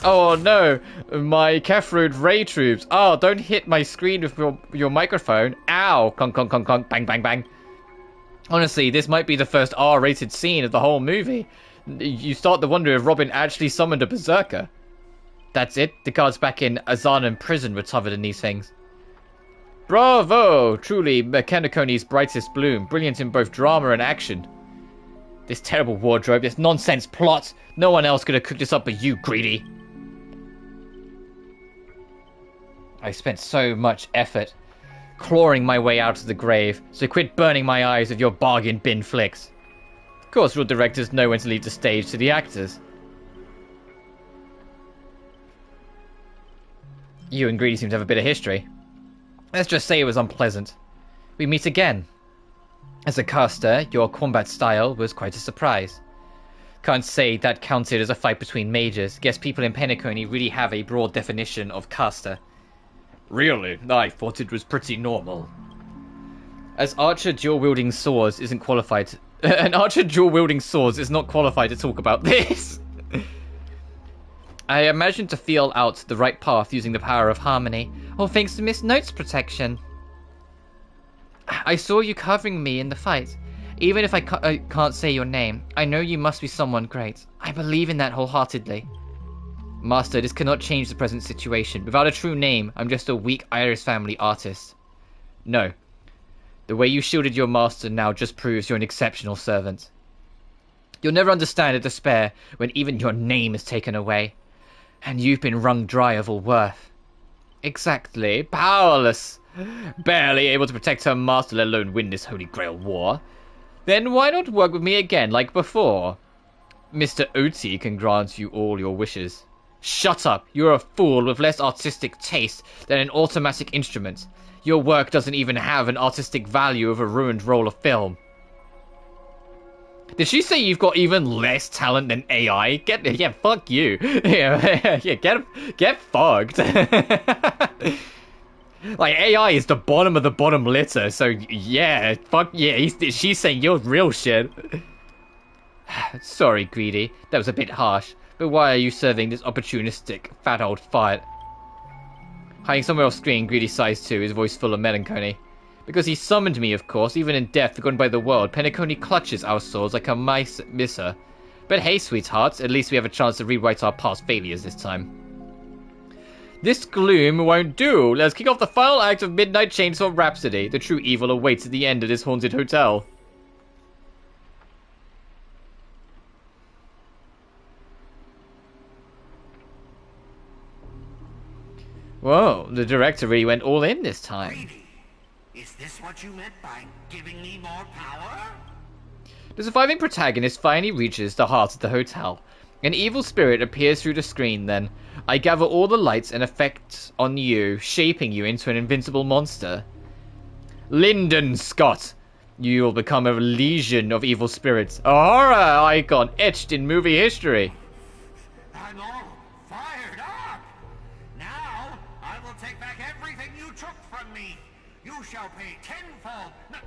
Speaker 4: Oh no, my Kefrude Ray troops. Oh, don't hit my screen with your microphone. Ow! Clunk, clunk, clunk, clunk, bang, bang, bang. Honestly, this might be the first R-rated scene of the whole movie. You start to wonder if Robin actually summoned a berserker. That's it, the guards back in Azanan prison were covered in these things. Bravo! Truly Penacony's brightest bloom, brilliant in both drama and action. This terrible wardrobe, this nonsense plot, no one else could have cooked this up but you, Greedy. I spent so much effort clawing my way out of the grave, so quit burning my eyes with your bargain bin flicks. Of course, real directors know when to leave the stage to the actors. You and Greedy seem to have a bit of history. Let's just say it was unpleasant. We meet again. As a caster, your combat style was quite a surprise. Can't say that counted as a fight between mages. Guess people in Penacony really have a broad definition of caster. Really? I thought it was pretty normal. As archer dual-wielding swords isn't qualified... An archer dual-wielding swords is not qualified to talk about this. I imagine to feel out the right path using the power of harmony. All thanks to Miss Note's protection. I saw you covering me in the fight. Even if I can't say your name, I know you must be someone great. I believe in that wholeheartedly. Master, this cannot change the present situation. Without a true name, I'm just a weak Iris family artist. No. The way you shielded your master now just proves you're an exceptional servant. You'll never understand the despair when even your name is taken away. And you've been wrung dry of all worth. Exactly. Powerless. Barely able to protect her master, let alone win this Holy Grail war. Then why not work with me again like before? Mr. Oti can grant you all your wishes. Shut up! You're a fool with less artistic taste than an automatic instrument. Your work doesn't even have an artistic value of a ruined roll of film. Did she say you've got even less talent than AI? Yeah, fuck you. Yeah, get fucked. Like, AI is the bottom of the bottom litter, so yeah, fuck yeah, she's saying you're real shit. Sorry, Greedy, that was a bit harsh, but why are you serving this opportunistic, fat old fight? Hiding somewhere off screen, Greedy sighs too, his voice full of melancholy. Because he summoned me, of course, even in death, forgotten by the world, Penacony clutches our swords like a mice misser. But hey, sweethearts, at least we have a chance to rewrite our past failures this time. This gloom won't do. Let's kick off the final act of Midnight Chainsaw Rhapsody. The true evil awaits at the end of this haunted hotel. Whoa, the director really went all in this time.
Speaker 9: Is this what you meant by giving me more power?
Speaker 4: The surviving protagonist finally reaches the heart of the hotel. An evil spirit appears through the screen then. I gather all the lights and effects on you, shaping you into an invincible monster. Lyndon Scott! You will become a legion of evil spirits. A horror icon etched in movie history.
Speaker 9: I'm all fired up! Now, I will take back everything you took from me. You shall pay tenfold, no,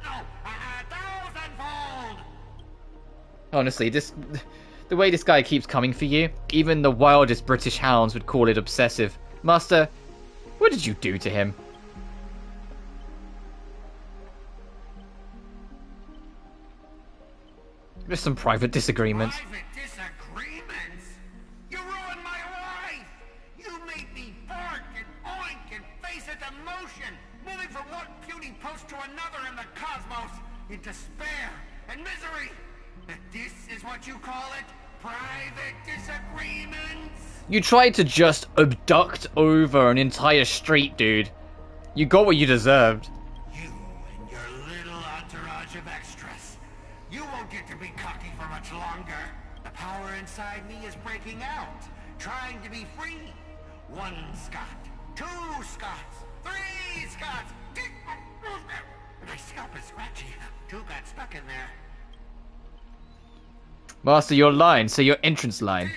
Speaker 9: 1,000-fold!
Speaker 4: Honestly, the way this guy keeps coming for you, even the wildest British hounds would call it obsessive. Master, what did you do to him? There's some private disagreements.
Speaker 9: Private disagreements? You ruined my life! You made me bark and oink and face at emotion, moving from one puny post to another in the cosmos, in despair and misery. And this is what you call it? Private disagreements?
Speaker 4: You tried to just abduct over an entire street, dude. You got what you deserved.
Speaker 9: You and your little entourage of extras. You won't get to be cocky for much longer. The power inside me is breaking out, trying to be free. 1 Scott, 2 Scots, 3 Scots. My scalp is scratchy. 2 got stuck in there.
Speaker 4: Master, your line, say your entrance line.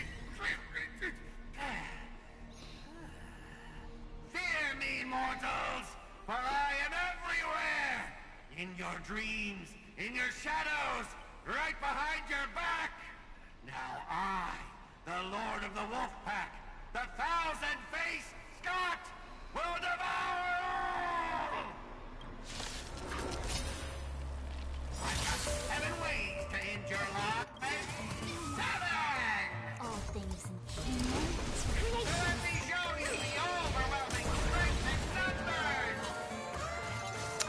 Speaker 9: Fear me, mortals, for I am everywhere. In your dreams, in your shadows, right behind your back. Now I, the Lord of the Wolf Pack, the 1,000-faced Scott, will devour all! I've got 7 ways to end your life. 7!
Speaker 3: All things in humans.
Speaker 9: Let me show you the overwhelming strength in numbers!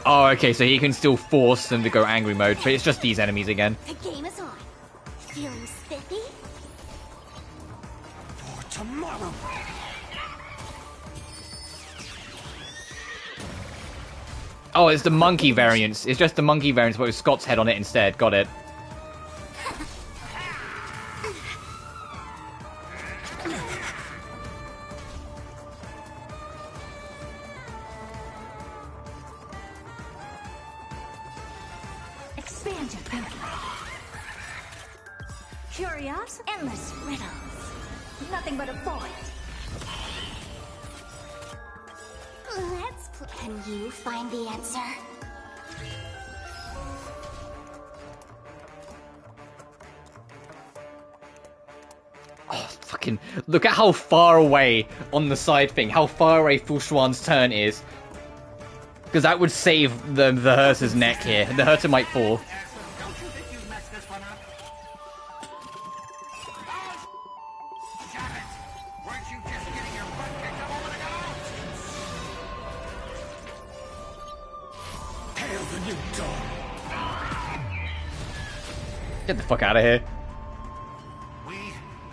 Speaker 4: Oh, okay, so he can still force them to go angry mode, but it's just these enemies again.
Speaker 3: The game is on. Feeling spiffy?
Speaker 1: For tomorrow.
Speaker 4: Oh, it's the monkey variants. It's just the monkey variants, but with Scott's head on it instead. Got it.
Speaker 3: Expand your thinking. Curious, endless riddles. Nothing but a void. Can you find the answer?
Speaker 4: Oh, fucking... Look at how far away on the side thing, how far away Fu Xuan's turn is. Because that would save the Herta's neck here. The Herta might fall. Get the fuck out of here.
Speaker 9: We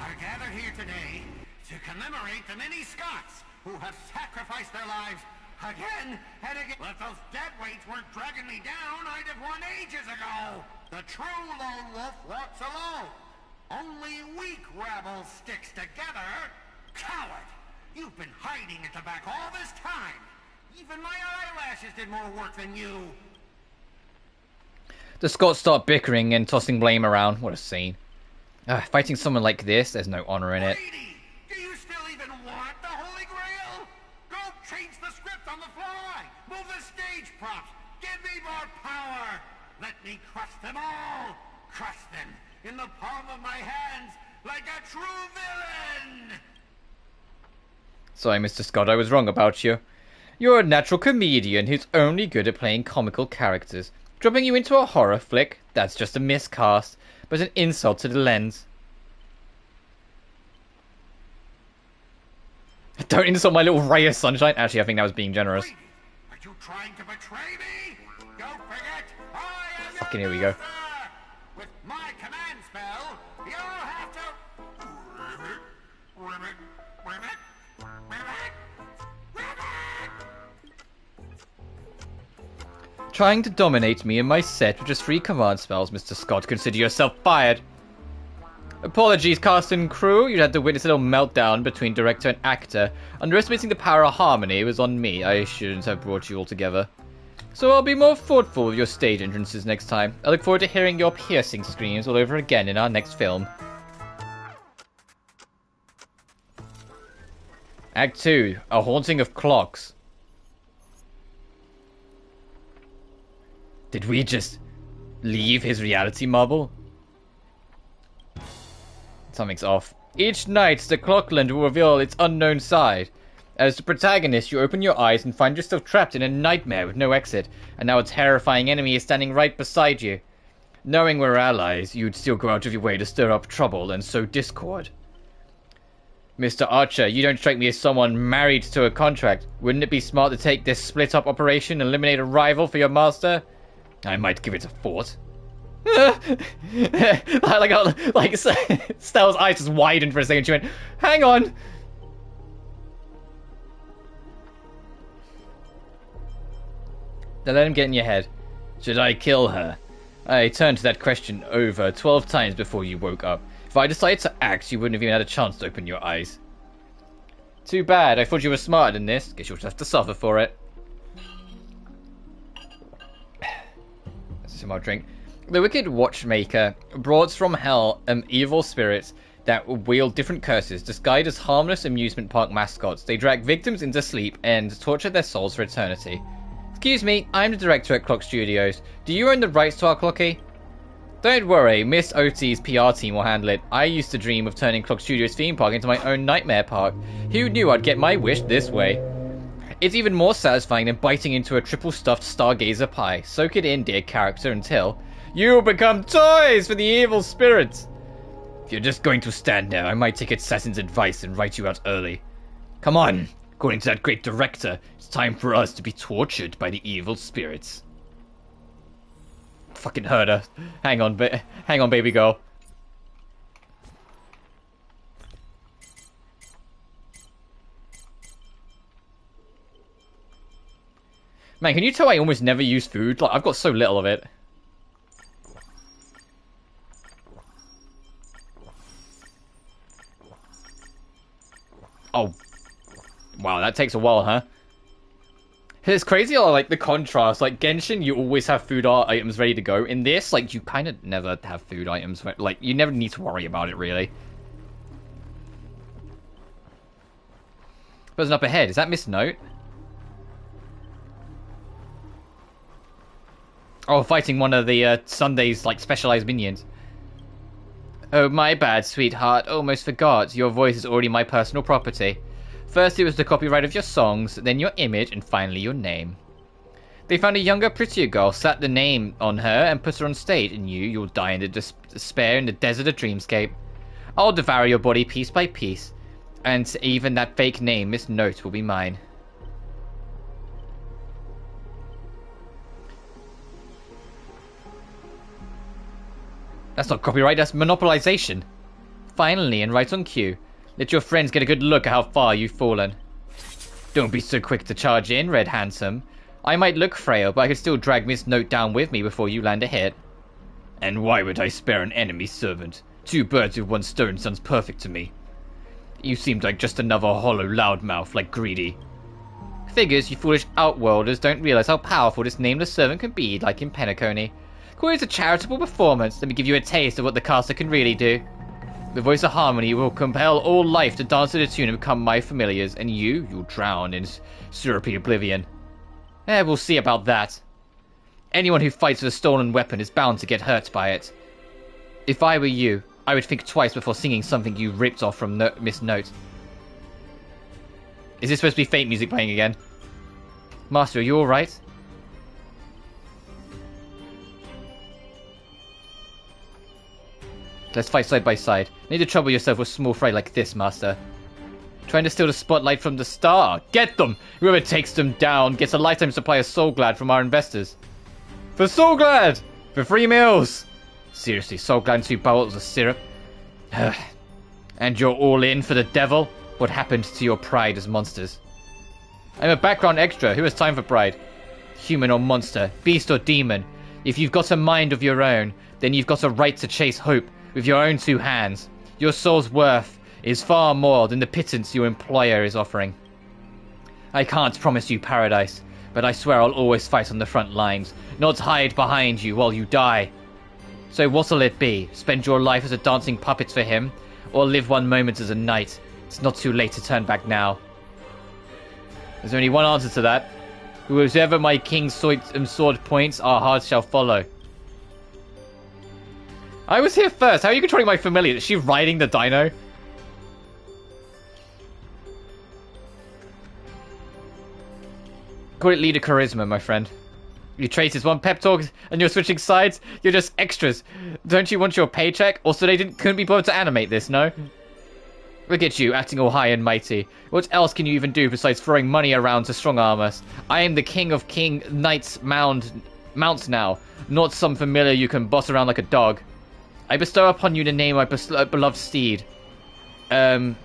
Speaker 9: are gathered here today to commemorate the many Scots who have sacrificed their lives again and again. If those dead weights weren't dragging me down, I'd have won ages ago. The true lone wolf walks alone. Only weak rabble sticks together. Coward! You've been hiding at the back all this time. Even my eyelashes did more work than you.
Speaker 4: The Scots start bickering and tossing blame around. What a scene. Fighting someone like this, there's no honor in it.
Speaker 9: Lady, do you still even want the Holy Grail? Go change the script on the fly. Move the stage props. Give me more power. Let me crush them all. Crush them in the palm of my hands like a true villain.
Speaker 4: Sorry, Mr. Scott, I was wrong about you. You're a natural comedian who's only good at playing comical characters. Dropping you into a horror flick, that's just a miscast, but an insult to the lens. Don't insult my little ray of sunshine. Actually, I think that was being generous.
Speaker 9: Are you trying to betray me? Don't forget, I am
Speaker 4: Fucking here we go.
Speaker 9: With my command spell, you'll have to...
Speaker 4: Trying to dominate me in my set with just 3 command spells, Mr. Scott. Consider yourself fired. Apologies, cast and crew. You had to witness a little meltdown between director and actor. Underestimating the power of harmony was on me. I shouldn't have brought you all together. So I'll be more thoughtful with your stage entrances next time. I look forward to hearing your piercing screams all over again in our next film. Act 2. A Haunting of Clocks. Did we just leave his reality marble? Something's off. Each night, the Clockland will reveal its unknown side. As the protagonist, you open your eyes and find yourself trapped in a nightmare with no exit, and now a terrifying enemy is standing right beside you. Knowing we're allies, you'd still go out of your way to stir up trouble and sow discord. Mr. Archer, you don't strike me as someone married to a contract. Wouldn't it be smart to take this split-up operation and eliminate a rival for your master? I might give it a thought. like Stella's eyes just widened for a second. She went, hang on. Now let him get in your head. Should I kill her? I turned to that question over 12 times before you woke up. If I decided to act, you wouldn't have even had a chance to open your eyes. Too bad. I thought you were smarter than this. Guess you'll just have to suffer for it. Some more drink. The Wicked Watchmaker brought from hell evil spirits that wield different curses, disguised as harmless amusement park mascots. They drag victims into sleep and torture their souls for eternity. Excuse me, I'm the director at Clock Studios. Do you own the rights to our clocky? Don't worry, Miss OT's PR team will handle it. I used to dream of turning Clock Studios theme park into my own nightmare park. Who knew I'd get my wish this way? It's even more satisfying than biting into a triple stuffed Stargazer pie. Soak it in, dear character, until you become toys for the evil spirits. If you're just going to stand there, I might take Assassin's advice and write you out early. Come on, according to that great director, it's time for us to be tortured by the evil spirits. Fucking heard her. Hang on, baby girl. Man, can you tell I almost never use food? Like, I've got so little of it. Oh. Wow, that takes a while, huh? It's crazy, like, the contrast. Like, Genshin, you always have food items ready to go. In this, like, you kind of never have food items. Like, you never need to worry about it, really. Person up ahead. Is that Miss Note? Oh, fighting one of the Sunday's, like, specialized minions. Oh, my bad, sweetheart. Almost forgot. Your voice is already my personal property. First it was the copyright of your songs, then your image, and finally your name. They found a younger, prettier girl, slapped the name on her, and put her on stage, and you'll die in the despair in the desert of Dreamscape. I'll devour your body piece by piece, and even that fake name, Miss Note, will be mine. That's not copyright, that's monopolization. Finally, and right on cue, let your friends get a good look at how far you've fallen. Don't be so quick to charge in, Red Handsome. I might look frail, but I could still drag Miss Note down with me before you land a hit. And why would I spare an enemy servant? 2 birds with 1 stone sounds perfect to me. You seemed like just another hollow loudmouth like Greedy. Figures, you foolish outworlders don't realize how powerful this nameless servant can be, like in Penacony. Call it a charitable performance. Let me give you a taste of what the caster can really do. The voice of harmony will compel all life to dance to the tune and become my familiars, and you'll drown in syrupy oblivion. We'll see about that. Anyone who fights with a stolen weapon is bound to get hurt by it. If I were you, I would think twice before singing something you ripped off from Miss Note. Is this supposed to be Fate music playing again? Master, are you alright? Let's fight side by side. Need to trouble yourself with small fry like this, Master. Trying to steal the spotlight from the star. Get them! Whoever takes them down gets a lifetime supply of Soulglad from our investors. For Soulglad! For free meals! Seriously, Soulglad and 2 bottles of syrup? And you're all in for the devil? What happened to your pride as monsters? I'm a background extra. Who has time for pride? Human or monster, beast or demon. If you've got a mind of your own, then you've got a right to chase hope with your own 2 hands. Your soul's worth is far more than the pittance your employer is offering. I can't promise you paradise, but I swear I'll always fight on the front lines, not hide behind you while you die. So what'll it be? Spend your life as a dancing puppet for him, or live one moment as a knight? It's not too late to turn back now. There's only one answer to that. Whoever my king's sword points, our hearts shall follow. I was here first. How are you controlling my familiar? Is she riding the dino? Call it leader charisma, my friend. You traitors want pep talks and you're switching sides? You're just extras. Don't you want your paycheck? Also, they couldn't be bothered to animate this, no? Look at you, acting all high and mighty. What else can you even do besides throwing money around to strong-arm us? I am the king of knights mounts now, not some familiar you can boss around like a dog. I bestow upon you the name of my beloved steed. Lamray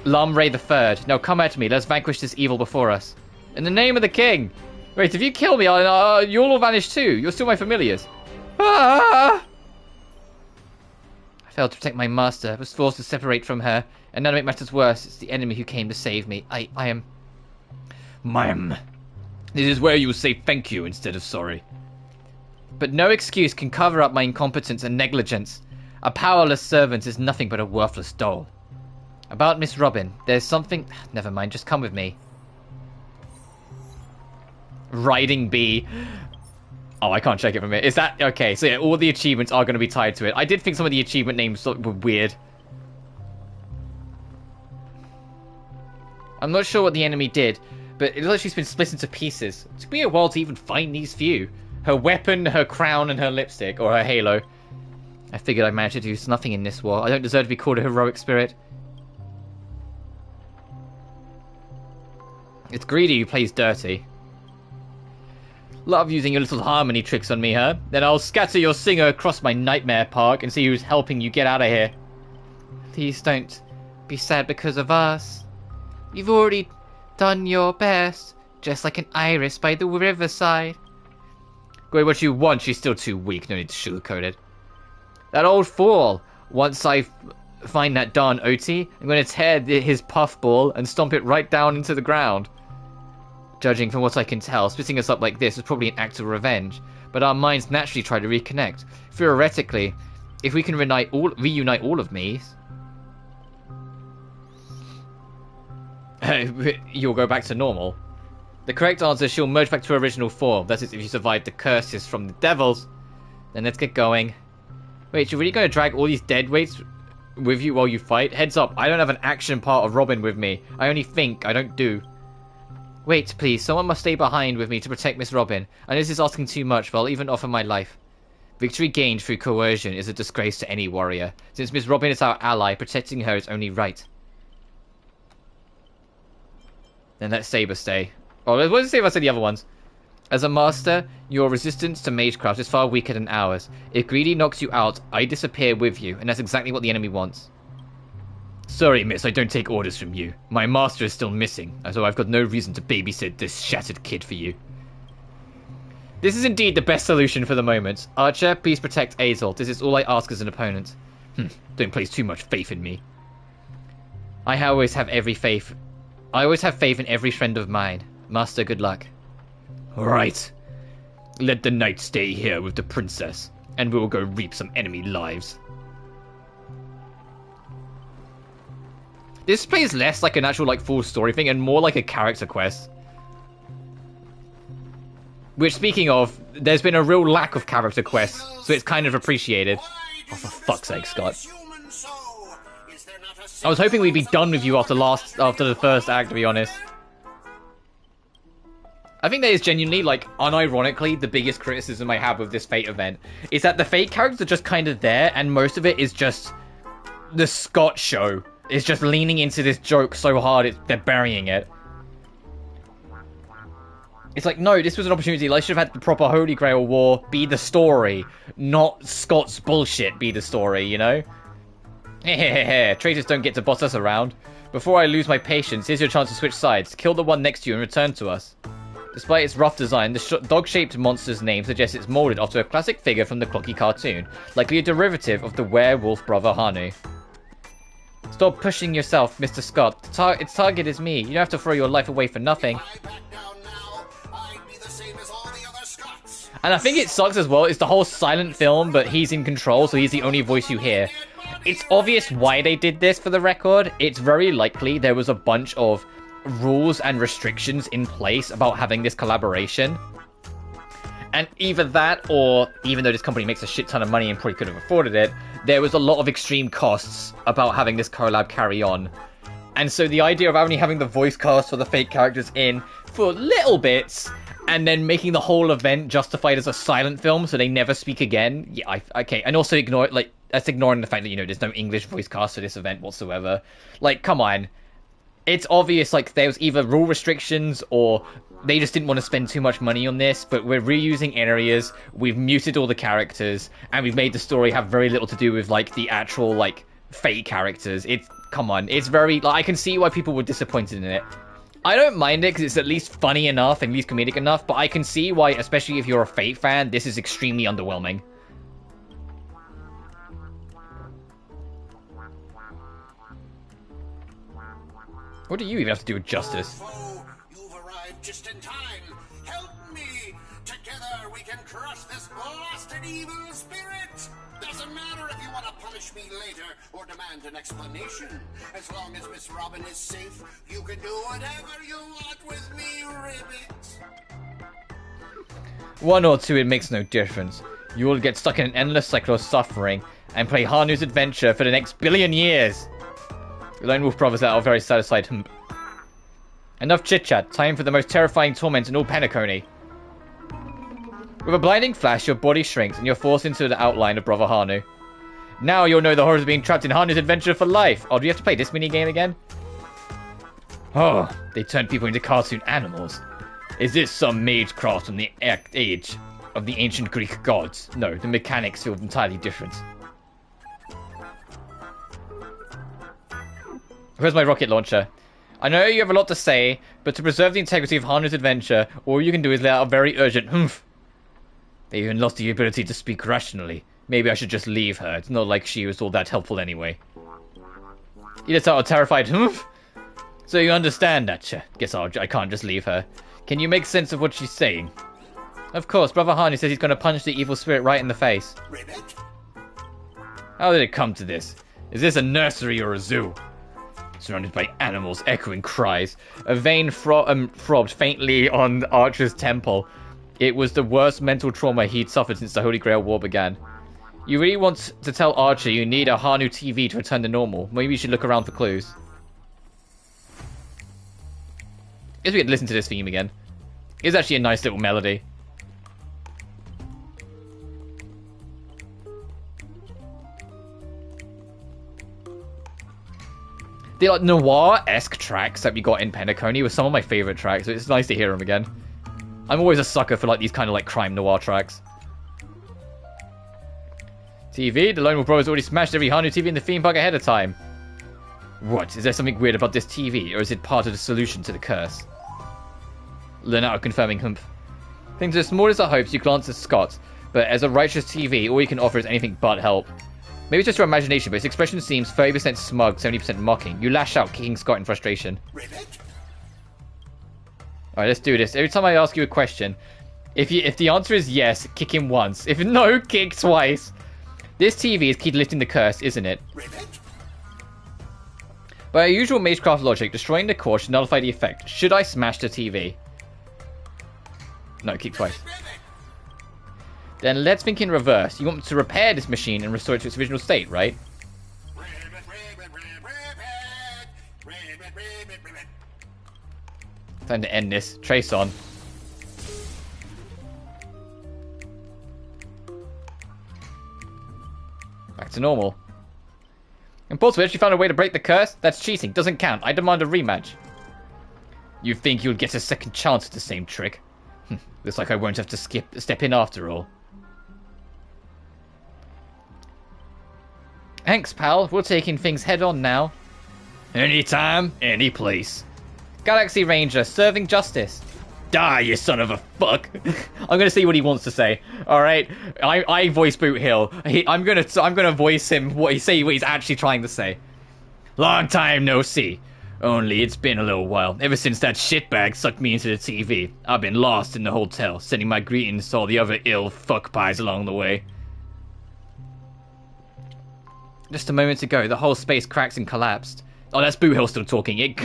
Speaker 4: III. Now come at me, let's vanquish this evil before us. In the name of the king! Wait, if you kill me, you'll all vanish too. You're still my familiars. Ah! I failed to protect my master. I was forced to separate from her. And now to make matters worse, it's the enemy who came to save me. I am... Ma'am. This is where you will say thank you instead of sorry. But no excuse can cover up my incompetence and negligence. A powerless servant is nothing but a worthless doll. About Miss Robin, there's something... Never mind, just come with me. Riding bee. Oh, I can't check it from here. Is that... Okay, so yeah, all the achievements are going to be tied to it. I did think some of the achievement names were weird. I'm not sure what the enemy did, but it looks like she's been split into pieces. It took me a while to even find these few. Her weapon, her crown, and her lipstick, or her halo. I figured I managed to do nothing in this war. I don't deserve to be called a heroic spirit. It's Greedy who plays dirty. Love using your little harmony tricks on me, huh? Then I'll scatter your singer across my nightmare park and see who's helping you get out of here. Please don't be sad because of us. You've already done your best, just like an iris by the riverside. Go what you want, she's still too weak, no need to sugarcoat it. That old fool! Once I find that darn OT, I'm going to tear his puffball and stomp it right down into the ground. Judging from what I can tell, splitting us up like this is probably an act of revenge, but our minds naturally try to reconnect. Theoretically, if we can reunite all of me, you'll go back to normal. The correct answer is she'll merge back to her original form. That is, if you survive the curses from the devils. Then let's get going. Wait, you're really going to drag all these dead weights with you while you fight? Heads up, I don't have an action part of Robin with me. I only think, I don't do. Wait, please, someone must stay behind with me to protect Miss Robin. And this is asking too much, but I'll even offer my life. Victory gained through coercion is a disgrace to any warrior. Since Miss Robin is our ally, protecting her is only right. Then let Saber stay. Oh, what does it say if I say the other ones? As a master, your resistance to magecraft is far weaker than ours. If Greedy knocks you out, I disappear with you, and that's exactly what the enemy wants. Sorry, miss, I don't take orders from you. My master is still missing, so I've got no reason to babysit this shattered kid for you. This is indeed the best solution for the moment. Archer, please protect Azel. This is all I ask as an opponent. Don't place too much faith in me. I always have faith in every friend of mine. Master, good luck. Alright. Let the knight stay here with the princess, and we will go reap some enemy lives. This plays less like an actual full story thing and more like a character quest. Which, speaking of, there's been a real lack of character quests, so it's kind of appreciated. Oh, for fuck's sake, Scott. I was hoping we'd be done with you after the first act, to be honest. I think that is genuinely, like, unironically, the biggest criticism I have with this Fate event. Is that the Fate characters are just kind of there, and most of it is just the Scott show. It's just leaning into this joke so hard, they're burying it. It's like, no, this was an opportunity. I should have had the proper Holy Grail War be the story, not Scott's bullshit be the story, you know? Hehehe, traitors don't get to boss us around. Before I lose my patience, here's your chance to switch sides. Kill the one next to you and return to us. Despite its rough design, the dog-shaped monster's name suggests it's molded after a classic figure from the Clocky cartoon, likely a derivative of the werewolf brother Hanu. Stop pushing yourself, Mr. Scott. Its target is me. You don't have to throw your life away for nothing. And I think it sucks as well. It's the whole silent film, but he's in control, so he's the only voice you hear. It's obvious why they did this, for the record. It's very likely there was a bunch of rules and restrictions in place about having this collaboration. And either that, or even though this company makes a shit ton of money and probably could have afforded it, there was a lot of extreme costs about having this collab carry on. And so the idea of only having the voice cast for the fake characters in for little bits, and then making the whole event justified as a silent film so they never speak again. Yeah, okay. And also that's ignoring the fact that, you know, there's no English voice cast for this event whatsoever. Like, come on. It's obvious, like, there was either rule restrictions or they just didn't want to spend too much money on this, but we're reusing areas, we've muted all the characters, and we've made the story have very little to do with, like, the actual, like, fake characters. Come on, it's very, like, I can see why people were disappointed in it. I don't mind it because it's at least funny enough and at least comedic enough, but I can see why, especially if you're a Fate fan, this is extremely underwhelming. What do you even have to do with justice?
Speaker 9: You've arrived just in time. Help me. Together we can crush this blasted evil spirit. Doesn't matter if you want to punish me later or demand an explanation. As long as Miss Robin is safe, you can do whatever you want with me, Ribbit.
Speaker 4: One or two, it makes no difference. You will get stuck in an endless cycle of suffering and play Hanu's adventure for the next billion years. The Lone Wolf Brothers are very satisfied. Enough chit-chat. Time for the most terrifying torment in all Penacony. With a blinding flash, your body shrinks and you're forced into the outline of Brother Hanu. Now you'll know the horrors of being trapped in Hanu's adventure for life. Oh, do we have to play this minigame again? Oh, they turned people into cartoon animals. Is this some magecraft from the age of the ancient Greek gods? No, the mechanics feel entirely different. Where's my rocket launcher? I know you have a lot to say, but to preserve the integrity of Hanu's adventure, all you can do is let out a very urgent humph. They even lost the ability to speak rationally. Maybe I should just leave her. It's not like she was all that helpful anyway. You let out a terrified humph? So you understand that? Guess I can't just leave her. Can you make sense of what she's saying? Of course, Brother Hanu says he's going to punch the evil spirit right in the face.
Speaker 9: Ribbit?
Speaker 4: How did it come to this? Is this a nursery or a zoo? Surrounded by animals, echoing cries. A vein throbbed faintly on Archer's temple. It was the worst mental trauma he'd suffered since the Holy Grail War began. You really want to tell Archer you need a Hanu TV to return to normal. Maybe you should look around for clues. Guess we could listen to this theme again. It's actually a nice little melody. The like noir-esque tracks that we got in Penacony were some of my favorite tracks, so it's nice to hear them again. I'm always a sucker for like these kind of like crime noir tracks. TV, the Lone Wolf Brothers already smashed every Hanu TV in the theme park ahead of time. What? Is there something weird about this TV, or is it part of the solution to the curse? Learn out a confirming humph. Things are as small as our hopes, you glance at Scott, but as a righteous TV, all you can offer is anything but help. Maybe it's just your imagination, but its expression seems 30% smug, 70% mocking. You lash out, kicking Scott in frustration. Alright, let's do this. Every time I ask you a question, if the answer is yes, kick him once. If no, kick twice. This TV is key to lifting the curse, isn't it? By our usual magecraft logic, destroying the core should nullify the effect. Should I smash the TV? No, kick twice. Then let's think in reverse. You want to repair this machine and restore it to its original state, right? Time to end this. Trace on. to normal. Impossible, she found a way to break the curse? That's cheating, doesn't count. I demand a rematch. You think you'll get a second chance at the same trick? Looks like I won't have to step in after all. Thanks, pal. We're taking things head on now. Anytime, any place. Galaxy Ranger, serving justice. Die, you son of a fuck. I'm gonna see what he wants to say. Alright, I voice Boot Hill. I'm gonna voice him what he's actually trying to say. Long time no see. Only it's been a little while. Ever since that shitbag sucked me into the TV. I've been lost in the hotel, sending my greetings to all the other ill fuck pies along the way. Just a moment ago, the whole space cracked and collapsed. Oh, that's Boot Hill still talking. It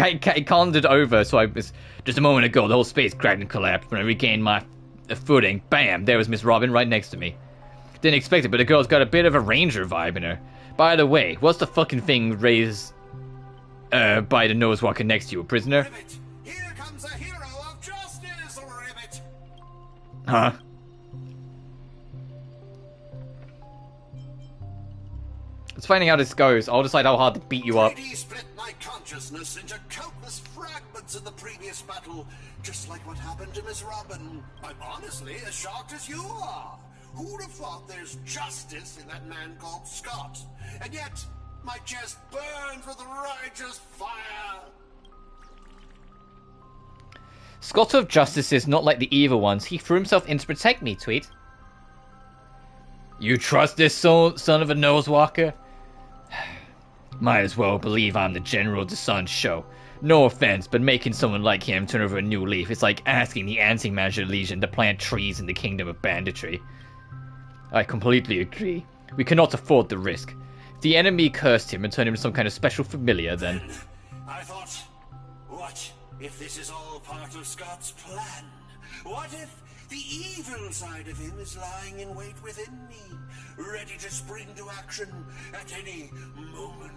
Speaker 4: calmed over, so I was... Just a moment ago, the whole space cracked and collapsed. When I regained my footing, bam, there was Miss Robin right next to me. Didn't expect it, but the girl's got a bit of a ranger vibe in her. By the way, what's the fucking thing raised by the nose walker next to you, a prisoner?
Speaker 9: Ribbit, here comes a hero of justice, Ribbit.
Speaker 4: Huh? Let's find out how this goes. I'll decide how hard to beat you up.
Speaker 9: 3D split my consciousness into countless fragments in the previous battle, just like what happened to Miss Robin. I'm honestly as shocked as you are. Who'd have thought there's justice in that man called Scott? And yet, my chest burns with righteous fire.
Speaker 4: Scott of Justice is not like the evil ones. He threw himself in to protect me, Tweet. You trust this son of a nosewalker? Might as well believe I'm the general of the Sun's show. No offense, but making someone like him turn over a new leaf is like asking the Anti-Magic Legion to plant trees in the kingdom of banditry. I completely agree. We cannot afford the risk. If the enemy cursed him and turned him into some kind of special familiar, then...
Speaker 9: I thought, what if this is all part of Scott's plan? What if the evil side of him is lying in wait within me, ready to spring to action at any moment?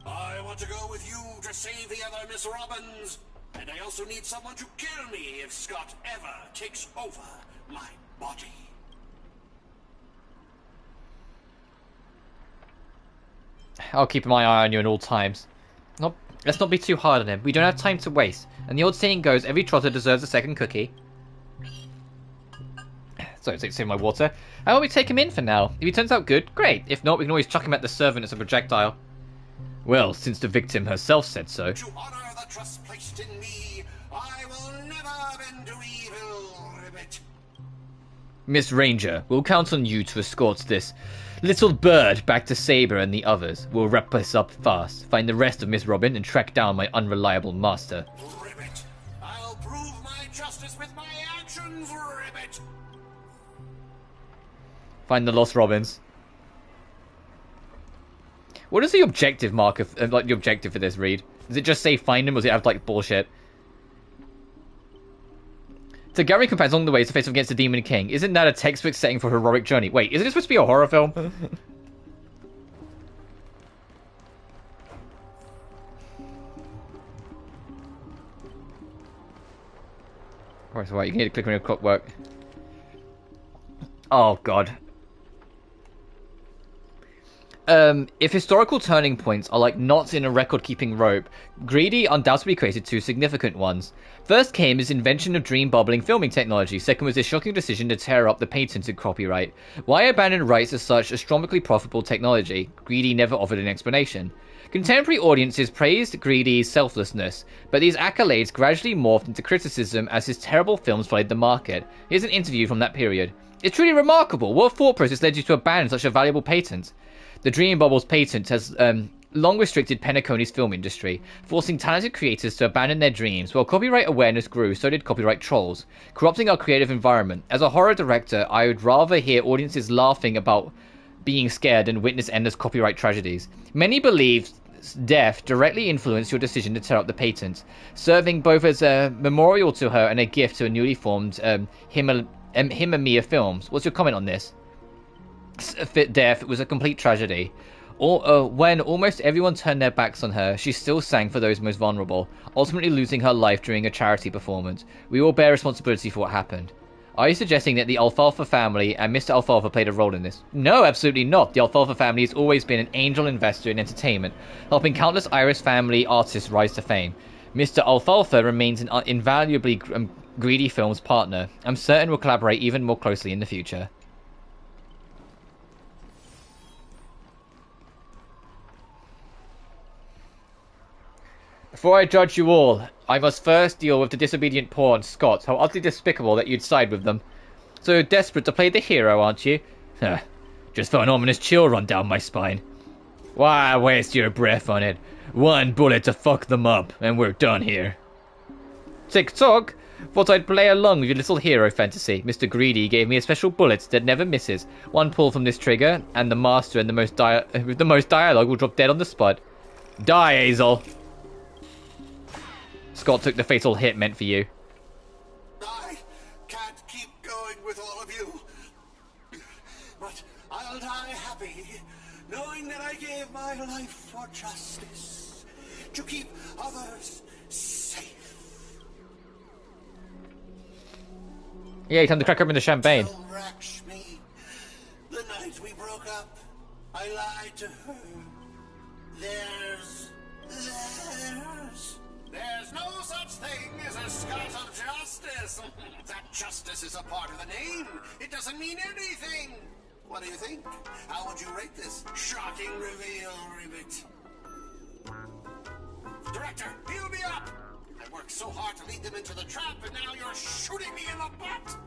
Speaker 9: I want to go with you to save the other Miss Robins, and I also need someone to kill me if Scott ever takes over my body.
Speaker 4: I'll keep my eye on you at all times. Nope, let's not be too hard on him. We don't have time to waste. And the old saying goes, every trotter deserves a second cookie. Sorry, save my water. How about we take him in for now? If he turns out good, great. If not, we can always chuck him at the servant as a projectile. Well, since the victim herself said so.
Speaker 9: To honor the trust placed in me, I will never bend to evil, Ribbit.
Speaker 4: Miss Ranger, we'll count on you to escort this little bird back to Saber and the others. We'll wrap this up fast, find the rest of Miss Robin, and track down my unreliable master.
Speaker 9: Ribbit, I'll prove my justice with my actions, Ribbit.
Speaker 4: Find the lost Robins. What is the objective mark of, like, the objective for this read? Does it just say find them, or does it have, like, bullshit? So Gary companions along the way to face off against the Demon King. Isn't that a textbook setting for a heroic journey? Wait, isn't it supposed to be a horror film? Alright, so what, you need to click on your clockwork. Oh, God. If historical turning points are like knots in a record-keeping rope, Greedy undoubtedly created two significant ones. First came his invention of dream bubbling filming technology. Second was his shocking decision to tear up the patented copyright. Why abandon rights as such astronomically profitable technology? Greedy never offered an explanation. Contemporary audiences praised Greedy's selflessness, but these accolades gradually morphed into criticism as his terrible films flooded the market. Here's an interview from that period. It's truly remarkable. What thought process led you to abandon such a valuable patent? The Dream Bubbles patent has long restricted Penacony's film industry, forcing talented creators to abandon their dreams. While copyright awareness grew, so did copyright trolls, corrupting our creative environment. As a horror director, I would rather hear audiences laughing about being scared than witness endless copyright tragedies. Many believe death directly influenced your decision to tear up the patent, serving both as a memorial to her and a gift to a newly formed Himamiya Films. What's your comment on this? Death was a complete tragedy. When almost everyone turned their backs on her, she still sang for those most vulnerable, ultimately losing her life during a charity performance. We all bear responsibility for what happened. Are you suggesting that the Alfalfa family and Mr. Alfalfa played a role in this? No, absolutely not. The Alfalfa family has always been an angel investor in entertainment, helping countless Iris family artists rise to fame. Mr. Alfalfa remains an invaluably Greedy Films partner. I'm certain we'll collaborate even more closely in the future. Before I judge you all, I must first deal with the disobedient pawn, Scott. How utterly despicable that you'd side with them. So desperate to play the hero, aren't you? Just felt an ominous chill run down my spine. Why waste your breath on it? One bullet to fuck them up, and we're done here. Tick-tock! Thought I'd play along with your little hero fantasy. Mr. Greedy gave me a special bullet that never misses. One pull from this trigger, and the master and with the most dialogue will drop dead on the spot. Die, Hazel! Scott took the fatal hit meant for you.
Speaker 9: I can't keep going with all of you. But I'll die happy, knowing that I gave my life for justice, to keep others safe.
Speaker 4: Yeah, time to crack open the champagne.
Speaker 9: Don't rash me. The night we broke up, I lied to her. There's no such thing as a Scott of Justice. That justice is a part of the name. It doesn't mean anything. What do you think? How would you rate this shocking reveal, Ribbit? Director, heal me up! I worked so hard to lead them into the trap, and now you're shooting me in the butt!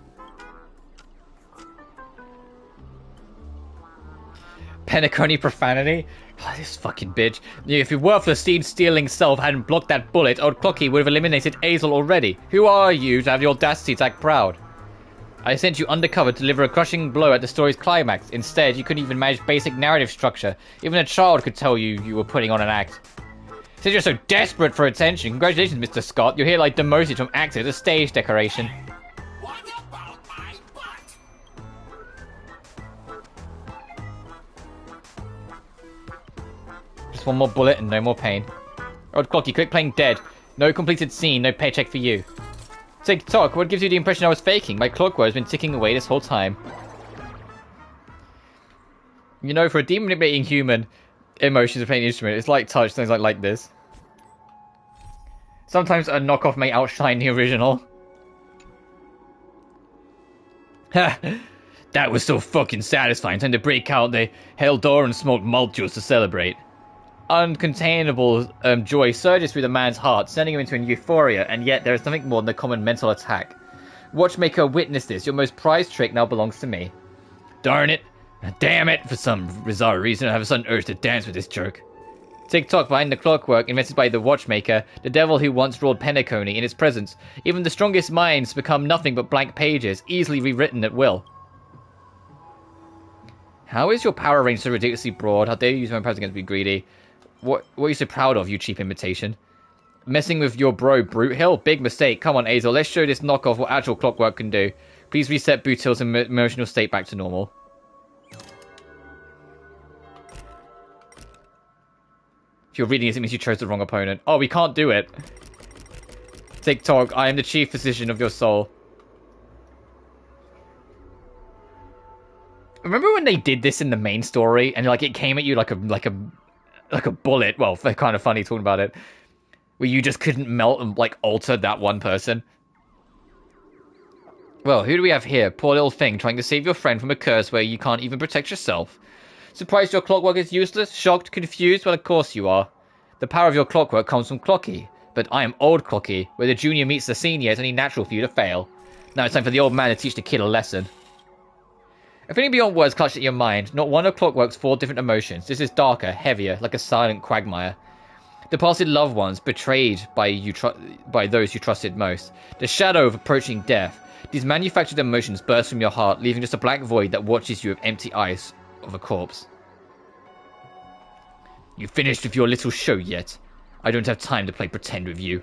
Speaker 4: Penacony profanity? Oh, this fucking bitch. If your worthless steam-stealing self hadn't blocked that bullet, Old Clocky would have eliminated Hazel already. Who are you to have the audacity to act proud? I sent you undercover to deliver a crushing blow at the story's climax. Instead, you couldn't even manage basic narrative structure. Even a child could tell you were putting on an act. Since you're so desperate for attention, congratulations, Mr. Scott. You're here like demoted from actor to stage decoration.
Speaker 9: What about my butt?
Speaker 4: Just one more bullet and no more pain. Old Clocky, quit playing dead. No completed scene, no paycheck for you. Tick-tock, what gives you the impression I was faking? My clockwork has been ticking away this whole time. You know, for a demon manipulating human, emotions of playing an instrument, it's like touch, things like this. Sometimes a knockoff may outshine the original. Ha! That was so fucking satisfying. Time to break out the hell door and smoke malt juice to celebrate. Uncontainable joy surges through the man's heart, sending him into a euphoria, and yet there is nothing more than a common mental attack. Watchmaker, witness this. Your most prized trick now belongs to me. Darn it. Damn it. For some bizarre reason, I have a sudden urge to dance with this jerk. Tick-tock, behind the clockwork invented by the Watchmaker, the devil who once ruled Penacony, in its presence. Even the strongest minds become nothing but blank pages, easily rewritten at will. How is your power range so ridiculously broad? How dare you use my powers against me, greedy? What are you so proud of, you cheap imitation? Messing with your bro, Brute Hill? Big mistake. Come on, Hazel, let's show this knockoff what actual clockwork can do. Please reset Brute Hill's emotional state back to normal. If you're reading this, it means you chose the wrong opponent. Oh, we can't do it. Tick-tock, I am the chief physician of your soul. Remember when they did this in the main story, and like it came at you like a bullet? Well, they're kind of funny talking about it. Where you just couldn't melt and like alter that one person. Well, who do we have here? Poor little thing trying to save your friend from a curse where you can't even protect yourself. Surprised your clockwork is useless? Shocked? Confused? Well, of course you are. The power of your clockwork comes from Clocky. But I am Old Clocky. Where the junior meets the senior, it's only natural for you to fail. Now it's time for the old man to teach the kid a lesson. A feeling beyond words clutched at your mind. Not one of Clockwork's 4 different emotions. This is darker, heavier, like a silent quagmire. Departed loved ones, betrayed by those you trusted most. The shadow of approaching death. These manufactured emotions burst from your heart, leaving just a black void that watches you with empty eyes of a corpse. You finished with your little show yet? I don't have time to play pretend with you.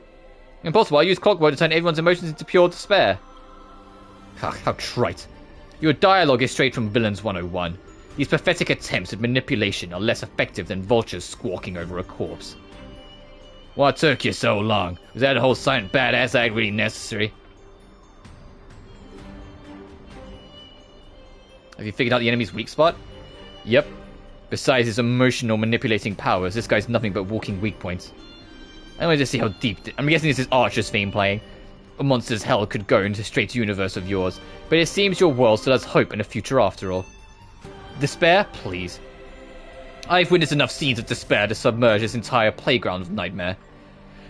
Speaker 4: Impossible, I use Clockwork to turn everyone's emotions into pure despair. How trite. Your dialogue is straight from Villains 101. These pathetic attempts at manipulation are less effective than vultures squawking over a corpse. What took you so long? Was that whole silent badass act really necessary? Have you figured out the enemy's weak spot? Yep. Besides his emotional manipulating powers, this guy's nothing but walking weak points. I wanted to see how deep... I'm guessing this is Archer's theme playing. A monster's hell could go into straight universe of yours, but it seems your world still has hope and a future after all. Despair? Please. I've witnessed enough scenes of despair to submerge this entire playground of nightmare.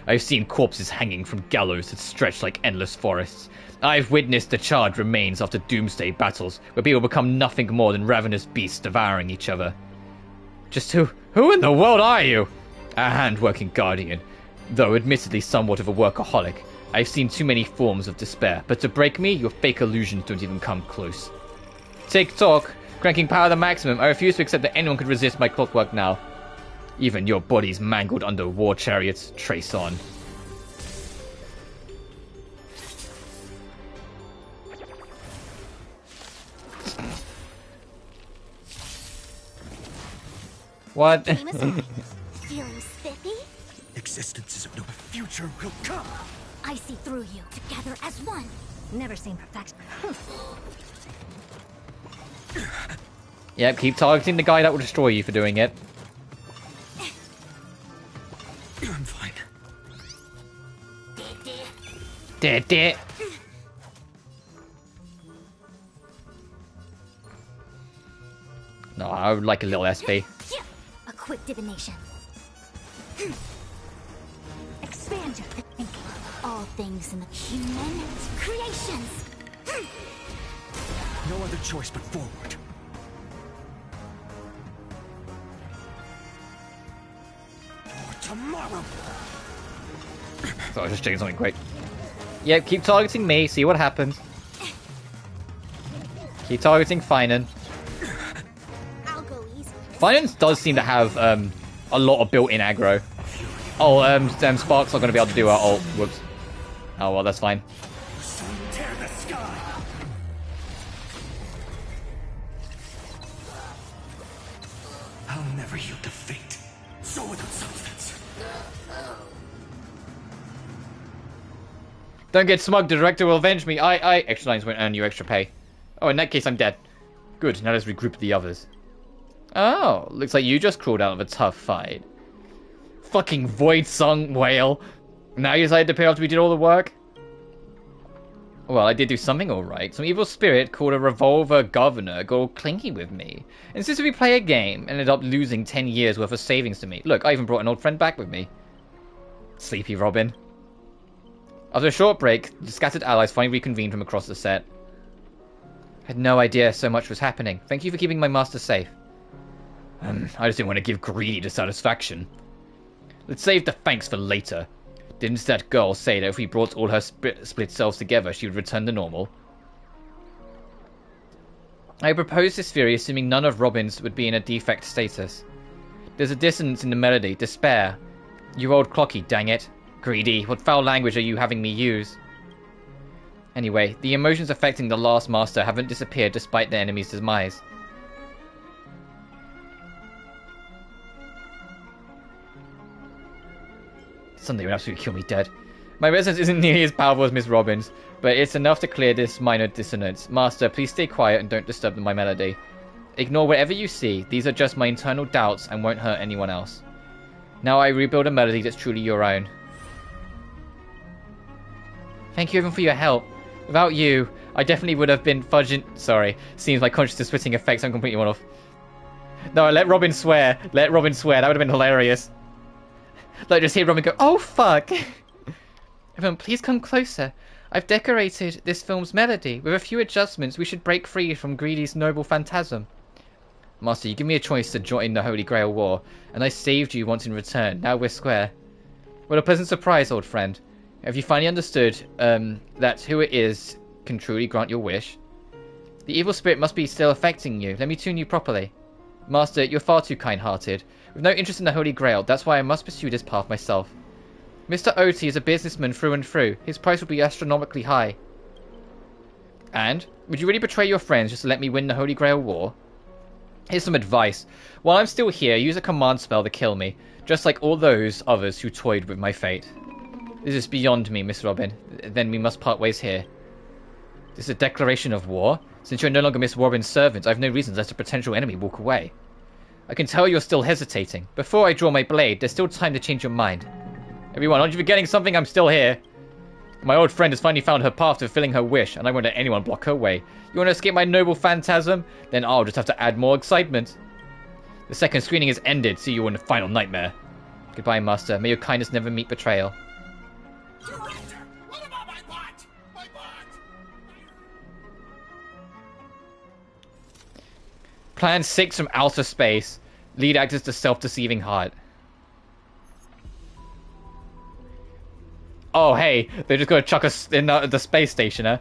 Speaker 4: I've seen corpses hanging from gallows that stretch like endless forests. I've witnessed the charred remains after doomsday battles, where people become nothing more than ravenous beasts devouring each other. Just who in the world are you? A hand-working guardian. Though admittedly somewhat of a workaholic, I've seen too many forms of despair, but to break me, your fake illusions don't even come close. Take talk. Cranking power to the maximum, I refuse to accept that anyone could resist my clockwork now. Even your body's mangled under war chariots. Trace on. What?
Speaker 3: Feeling spiffy?
Speaker 1: Existences of no future will come.
Speaker 3: I see through you, together as one. Never seen perfection.
Speaker 4: Yep, keep targeting the guy that will destroy you for doing it.
Speaker 1: I'm fine.
Speaker 4: Dead. No, I would like a little SP.
Speaker 3: A quick divination. Expand your thinking. All things in the human creations.
Speaker 1: No other choice but forward. For tomorrow.
Speaker 4: So I was just checking something quick. Yep, keep targeting me, see what happens. Keep targeting Finan. Finan does seem to have a lot of built-in aggro. Oh, Spark's not going to be able to do our ult. Whoops. Oh, well, that's fine.
Speaker 1: Tear the sky. I'll never yield to fate. So without substance.
Speaker 4: Don't get smug, the director will avenge me. Extra lines won't earn you extra pay. Oh, in that case, I'm dead. Good, now let's regroup the others. Oh, looks like you just crawled out of a tough fight. Fucking Void Song Whale. Now you decided to pay after we did all the work? Well, I did do something alright. Some evil spirit called a Revolver Governor got all clinky with me. Insisted we play a game, ended up losing 10 years worth of savings to me. Look, I even brought an old friend back with me. Sleepy Robin. After a short break, the scattered allies finally reconvened from across the set. I had no idea so much was happening. Thank you for keeping my master safe. I just didn't want to give Greedy the satisfaction. Let's save the thanks for later. Didn't that girl say that if we brought all her split selves together, she would return to normal? I proposed this theory assuming none of Robin's would be in a defect status. There's a dissonance in the melody. Despair. You old clocky, dang it. Greedy, what foul language are you having me use? Anyway, the emotions affecting the last master haven't disappeared despite the enemy's demise. Sunday would absolutely kill me dead. My resonance isn't nearly as powerful as Miss Robin's, but it's enough to clear this minor dissonance. Master, please stay quiet and don't disturb my melody. Ignore whatever you see. These are just my internal doubts and won't hurt anyone else. Now I rebuild a melody that's truly your own. Thank you everyone for your help. Without you, I definitely would have been fudging... Sorry, seems my consciousness switching effects I'm completely one off. No, let Robin swear. Let Robin swear. That would have been hilarious. Like, just hear Robin go, oh, fuck! Everyone, please come closer. I've decorated this film's melody. With a few adjustments, we should break free from Greedy's noble phantasm. Master, you give me a choice to join the Holy Grail War, and I saved you once in return. Now we're square. What a pleasant surprise, old friend. Have you finally understood, that who it is can truly grant your wish? The evil spirit must be still affecting you. Let me tune you properly. Master, you're far too kind-hearted. With no interest in the Holy Grail, that's why I must pursue this path myself. Mr. Oti is a businessman through and through. His price will be astronomically high. And? Would you really betray your friends just to let me win the Holy Grail War? Here's some advice. While I'm still here, use a command spell to kill me, just like all those others who toyed with my fate. This is beyond me, Miss Robin. Then we must part ways here. This is a declaration of war? Since you're no longer Miss Warren's servant, I have no reason to let a potential enemy walk away. I can tell you're still hesitating. Before I draw my blade, there's still time to change your mind. Everyone, aren't you forgetting something? I'm still here. My old friend has finally found her path to fulfilling her wish, and I won't let anyone block her way. You want to escape my noble phantasm? Then I'll just have to add more excitement. The second screening is ended. See you in the final nightmare. Goodbye, Master. May your kindness never meet betrayal.
Speaker 9: Director, what about my bot? My bot!
Speaker 4: Plan 6 from outer space. Lead actors to self-deceiving heart. Oh, hey, they're just going to chuck us in the space station, huh?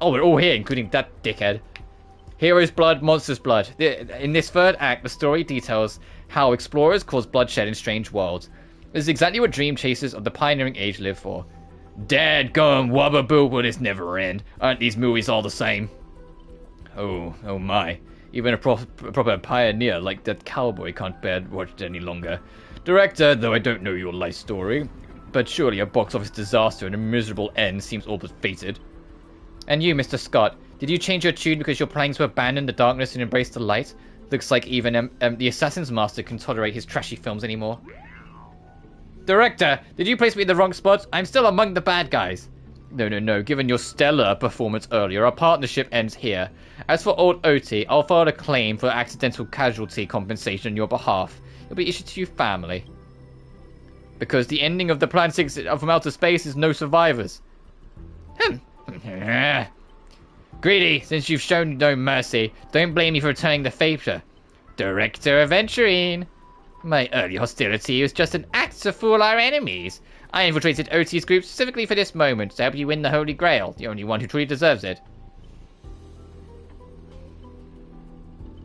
Speaker 4: Oh, we're all here, including that dickhead. Hero's blood, monster's blood. In this third act, the story details how explorers cause bloodshed in strange worlds. This is exactly what dream chasers of the pioneering age live for. Dadgum wabba-boo, will this never end? Aren't these movies all the same? Oh my. Even a proper pioneer like that cowboy can't bear to watch it any longer. Director, though I don't know your life story, but surely a box office disaster and a miserable end seems all but fated. And you, Mr. Scott, did you change your tune because you're planning to abandon the darkness and embrace the light? Looks like even the Assassin's Master can tolerate his trashy films anymore. Director, did you place me in the wrong spot? I'm still among the bad guys. No. Given your stellar performance earlier, our partnership ends here. As for old Oti, I'll file a claim for accidental casualty compensation on your behalf. It'll be issued to your family. Because the ending of the Plan 6 from outer space is no survivors. Greedy, since you've shown no mercy, don't blame me for returning the favor. Director Aventurine. My early hostility was just an act to fool our enemies. I infiltrated OT's group specifically for this moment, to help you win the Holy Grail, the only one who truly deserves it.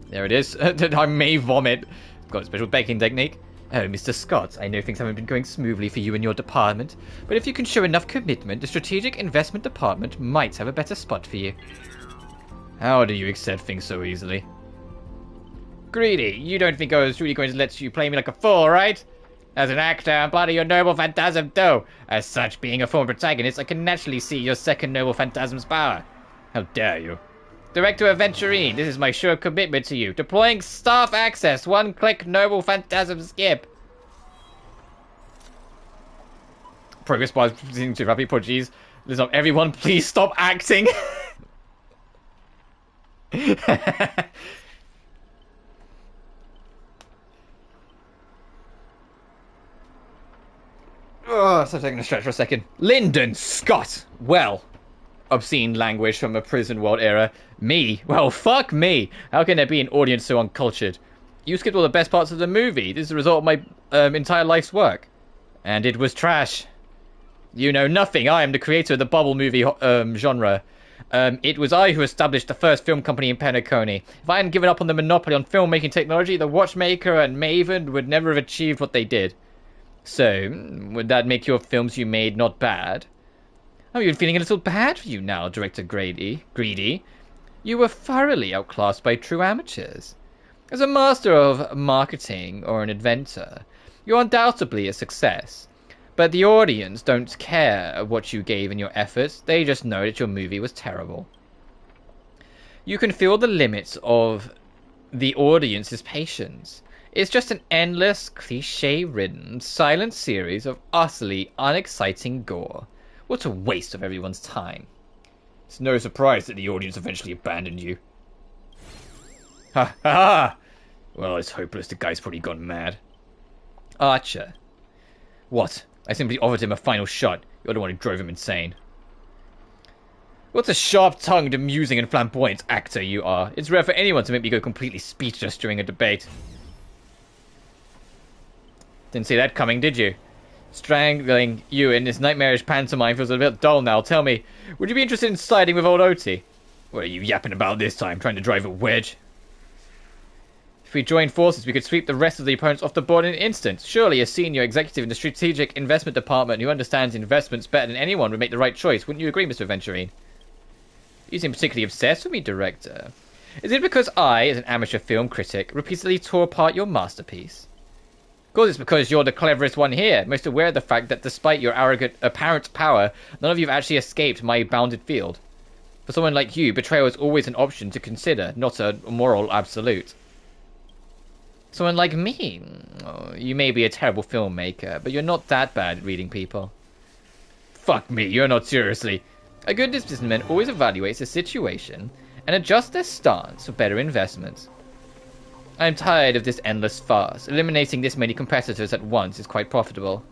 Speaker 4: There it is. I may vomit. Got a special baking technique. Oh, Mr. Scott, I know things haven't been going smoothly for you and your department, but if you can show enough commitment, the Strategic Investment Department might have a better spot for you. How do you accept things so easily? Greedy, you don't think I was really going to let you play me like a fool, right? As an actor, I'm part of your noble phantasm too. As such, being a former protagonist, I can naturally see your second noble phantasm's power. How dare you? Director Aventurine, this is my sure commitment to you. Deploying staff access, one-click noble phantasm skip. Progress bar proceeding to rapid prodigies. Listen up, everyone, please stop acting. Oh, so taking a stretch for a second. Lyndon Scott! Well, obscene language from a prison world era. Me? Well, fuck me. How can there be an audience so uncultured? You skipped all the best parts of the movie. This is the result of my entire life's work. And it was trash. You know nothing. I am the creator of the bubble movie genre. It was I who established the first film company in Penacony. If I hadn't given up on the monopoly on filmmaking technology, the Watchmaker and Maven would never have achieved what they did. So, would that make your films you made not bad? Oh, you're feeling a little bad for you now, Director Greedy. You were thoroughly outclassed by true amateurs. As a master of marketing or an inventor, you're undoubtedly a success. But the audience don't care what you gave in your efforts, they just know that your movie was terrible. You can feel the limits of the audience's patience. It's just an endless, cliche-ridden, silent series of utterly unexciting gore. What a waste of everyone's time. It's no surprise that the audience eventually abandoned you. Ha ha ha! Well, it's hopeless. The guy's probably gone mad. Archer. What? I simply offered him a final shot. You're the one who drove him insane. What a sharp-tongued, amusing, and flamboyant actor you are. It's rare for anyone to make me go completely speechless during a debate. Didn't see that coming, did you? Strangling you in this nightmarish pantomime feels a bit dull now. Tell me, would you be interested in siding with old Oti? What are you yapping about this time? Trying to drive a wedge? If we join forces, we could sweep the rest of the opponents off the board in an instant. Surely a senior executive in the Strategic Investment Department who understands investments better than anyone would make the right choice. Wouldn't you agree, Mr. Aventurine? You seem particularly obsessed with me, Director. Is it because I, as an amateur film critic, repeatedly tore apart your masterpiece? Of course, it's because you're the cleverest one here, most aware of the fact that despite your arrogant apparent power, none of you have actually escaped my bounded field. For someone like you, betrayal is always an option to consider, not a moral absolute. Someone like me? Oh, you may be a terrible filmmaker, but you're not that bad at reading people. Fuck me, you're not seriously. A good businessman always evaluates the situation and adjusts their stance for better investments. I'm tired of this endless farce. Eliminating this many competitors at once is quite profitable.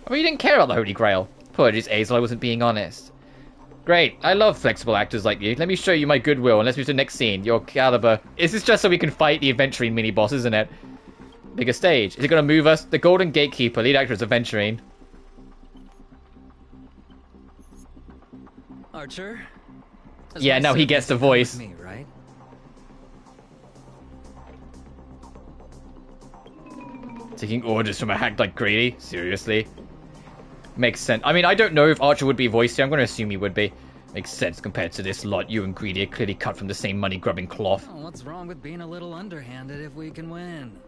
Speaker 4: Oh, you didn't care about the Holy Grail. Apologies, Azel, I wasn't being honest. Great, I love flexible actors like you. Let me show you my goodwill and let's move to the next scene. Your caliber. Is this just so we can fight the Adventurine mini-boss, isn't it? Bigger stage. Is it going to move us? The Golden Gatekeeper, lead actor is Adventurine.
Speaker 12: Archer?
Speaker 4: Yeah, now he gets the voice.
Speaker 12: Me, right?
Speaker 4: Taking orders from a hack like Greedy? Seriously? Makes sense. I mean, I don't know if Archer would be voiced here. I'm going to assume he would be. Makes sense compared to this lot. You and Greedy are clearly cut from the same money-grubbing cloth.
Speaker 12: Oh, what's wrong with being a little underhanded if we can win?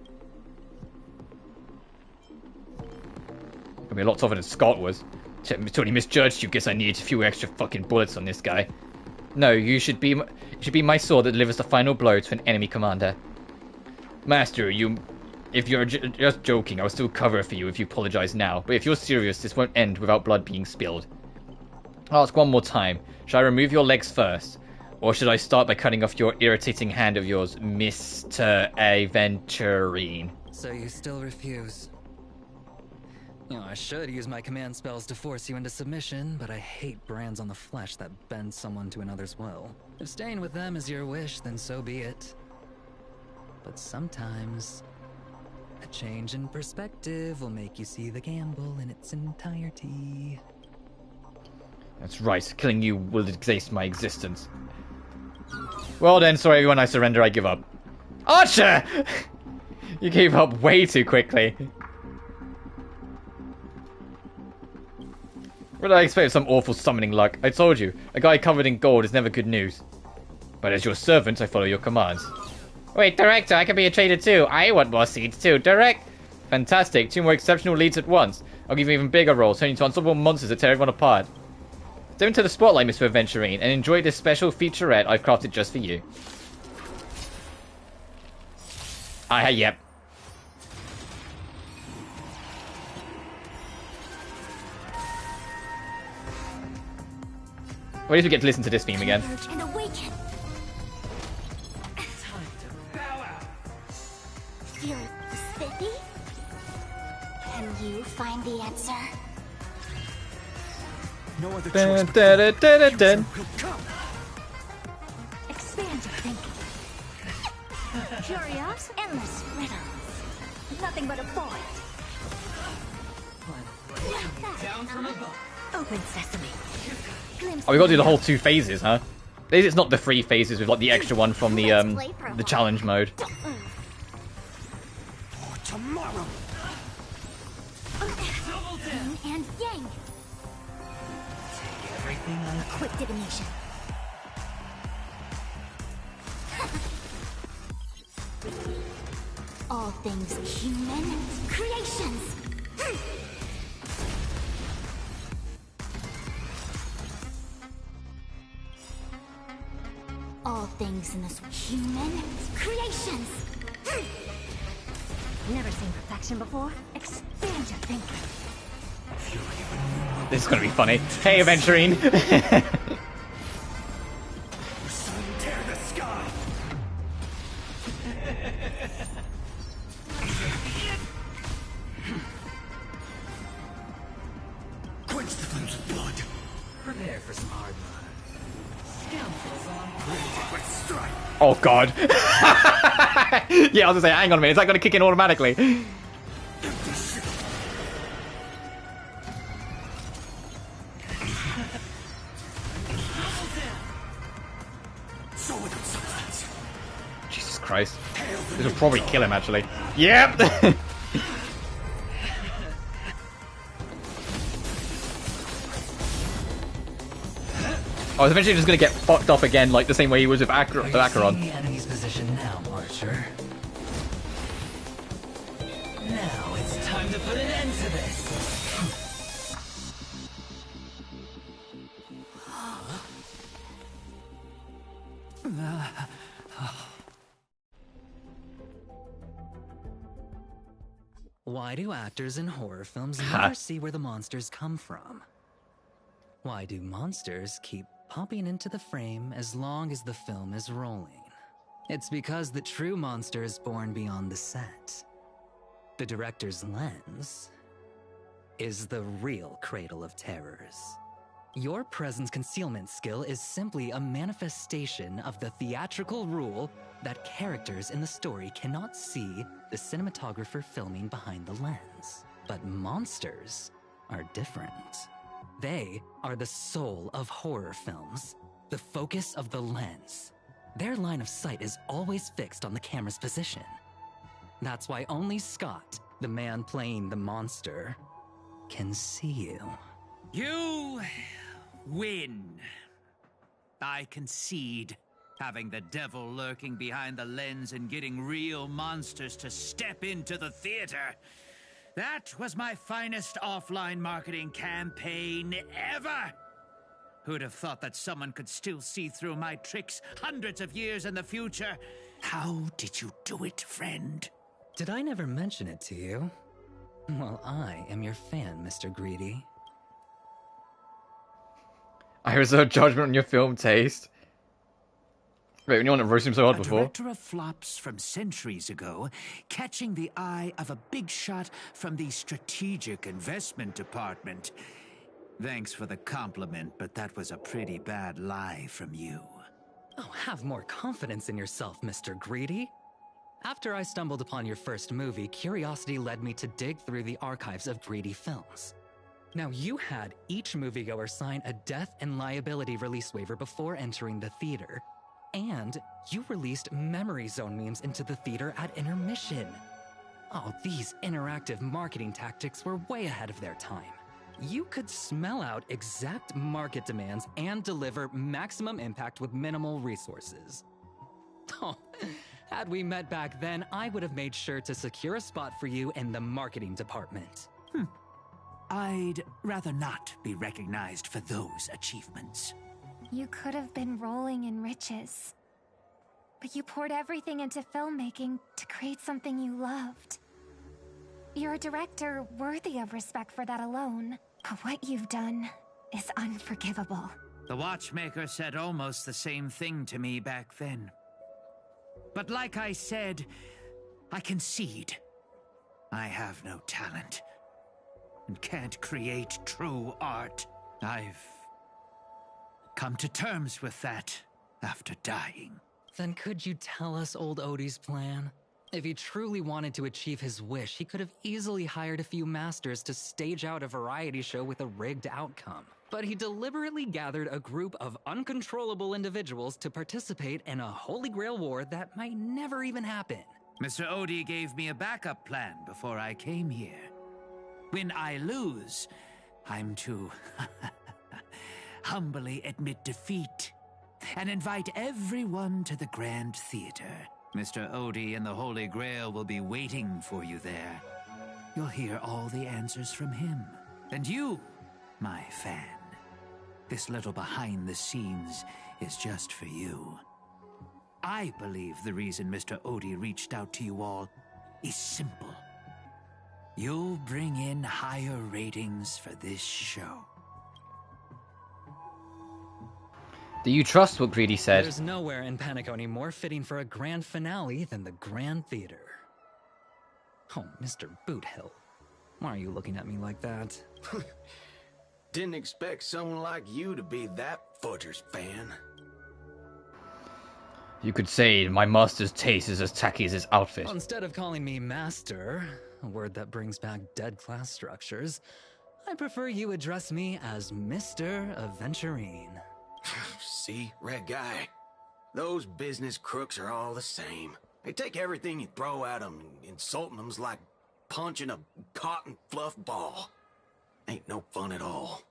Speaker 4: Gonna be a lot tougher than Scott was. Totally misjudged you. Guess I need a few extra fucking bullets on this guy. No, you should be my sword that delivers the final blow to an enemy commander. Master, if you're just joking, I'll still cover for you if you apologize now. But if you're serious, this won't end without blood being spilled. I'll ask one more time. Should I remove your legs first? Or should I start by cutting off your irritating hand of yours, Mr. Aventurine?
Speaker 12: So you still refuse? You know, I should use my command spells to force you into submission, but I hate brands on the flesh that bend someone to another's will. If staying with them is your wish, then so be it. But sometimes a change in perspective will make you see the gamble in its entirety.
Speaker 4: That's right, killing you will exhaust my existence. Well then, sorry everyone, I surrender, I give up. Archer! You gave up way too quickly. What did I expect of some awful summoning luck? I told you, a guy covered in gold is never good news. But as your servant, I follow your commands. Wait, Director, I can be a traitor too. I want more seats too. Direct! Fantastic, 2 more exceptional leads at once. I'll give you even bigger roles, turning into unstoppable monsters that tear everyone apart. Step into the spotlight, Mr. Aventurine, and enjoy this special featurette I've crafted just for you. Yep. Well, at least we get to listen to this theme again.
Speaker 3: And awaken.
Speaker 1: Time to bow out.
Speaker 3: Feeling spiffy? Can you find the answer?
Speaker 1: No other
Speaker 4: Dun,
Speaker 1: choice.
Speaker 4: dun, dun, dun, dun, dun.
Speaker 3: Expand your thinking. Curious? Endless riddles. Nothing but a void.
Speaker 1: Down from above.
Speaker 3: Open sesame.
Speaker 4: Oh, we got to do the whole 2 phases, huh? It's not the 3 phases with like the extra one from the challenge mode.
Speaker 1: For tomorrow.
Speaker 3: Yin and yang.
Speaker 1: Take everything on the
Speaker 3: Quick divination. All things human creations. All things in this human creations. Never seen perfection before. Expand your thinking.
Speaker 4: This is gonna be funny. Hey, Aventurine!
Speaker 1: sun tear the sky. Quench the flames of blood.
Speaker 12: Prepare for some hard mode.
Speaker 1: Strike.
Speaker 4: Oh god. Yeah, I was gonna say, hang on a minute, is that gonna kick in automatically? Jesus Christ. This will probably kill him, actually. Yep! I was eventually just gonna get fucked up again, like the same way he was with Acheron.
Speaker 12: The enemy's position now, Archer. Now it's time to put an end to this. Why do actors in horror films never see where the monsters come from? Why do monsters keep popping into the frame as long as the film is rolling? It's because the true monster is born beyond the set. The director's lens is the real cradle of terrors. Your presence concealment skill is simply a manifestation of the theatrical rule that characters in the story cannot see the cinematographer filming behind the lens. But monsters are different. They are the soul of horror films, the focus of the lens. Their line of sight is always fixed on the camera's position. That's why only Scott, the man playing the monster, can see you.
Speaker 11: You win. I concede. Having the devil lurking behind the lens and getting real monsters to step into the theater. That was my finest offline marketing campaign ever. Who'd have thought that someone could still see through my tricks hundreds of years in the future? How did you do it, friend?
Speaker 12: Did I never mention it to you? Well, I am your fan, Mr. Greedy.
Speaker 4: I reserve judgment on your film taste. Wait, when you want to roast him so hard before?
Speaker 11: Director of flops from centuries ago, catching the eye of a big shot from the strategic investment department. Thanks for the compliment, but that was a pretty bad lie from you.
Speaker 12: Oh, have more confidence in yourself, Mr. Greedy. After I stumbled upon your first movie, curiosity led me to dig through the archives of Greedy films. Now, you had each moviegoer sign a death and liability release waiver before entering the theater. And you released memory zone memes into the theater at intermission. Oh, these interactive marketing tactics were way ahead of their time. You could smell out exact market demands and deliver maximum impact with minimal resources. Oh, had we met back then, I would have made sure to secure a spot for you in the marketing department.
Speaker 11: I'd rather not be recognized for those achievements.
Speaker 2: You could have been rolling in riches. But you poured everything into filmmaking to create something you loved. You're a director worthy of respect for that alone. But what you've done is unforgivable.
Speaker 11: The watchmaker said almost the same thing to me back then. But like I said, I concede. I have no talent and can't create true art. I've come to terms with that after dying.
Speaker 12: Then could you tell us old Odie's plan? If he truly wanted to achieve his wish, he could have easily hired a few masters to stage out a variety show with a rigged outcome. But he deliberately gathered a group of uncontrollable individuals to participate in a Holy Grail war that might never even happen.
Speaker 11: Mr. Odie gave me a backup plan before I came here. When I lose, I'm to humbly admit defeat and invite everyone to the Grand Theater. Mr. Odie and the Holy Grail will be waiting for you there. You'll hear all the answers from him. And you, my fan, this little behind the scenes is just for you. I believe the reason Mr. Odie reached out to you all is simple. You'll bring in higher ratings for this show.
Speaker 4: Do you trust what Greedy said?
Speaker 12: There's nowhere in Penacony more fitting for a grand finale than the Grand Theater. Oh, Mr. Boothill, why are you looking at me like that?
Speaker 13: Didn't expect someone like you to be that Fudger's fan.
Speaker 4: You could say my master's taste is as tacky as his outfit.
Speaker 12: Well, instead of calling me master, a word that brings back dead class structures, I prefer you address me as Mr. Aventurine.
Speaker 13: See, Red Guy, those business crooks are all the same. They take everything you throw at them, and insulting them's like punching a cotton fluff ball. Ain't no fun at all.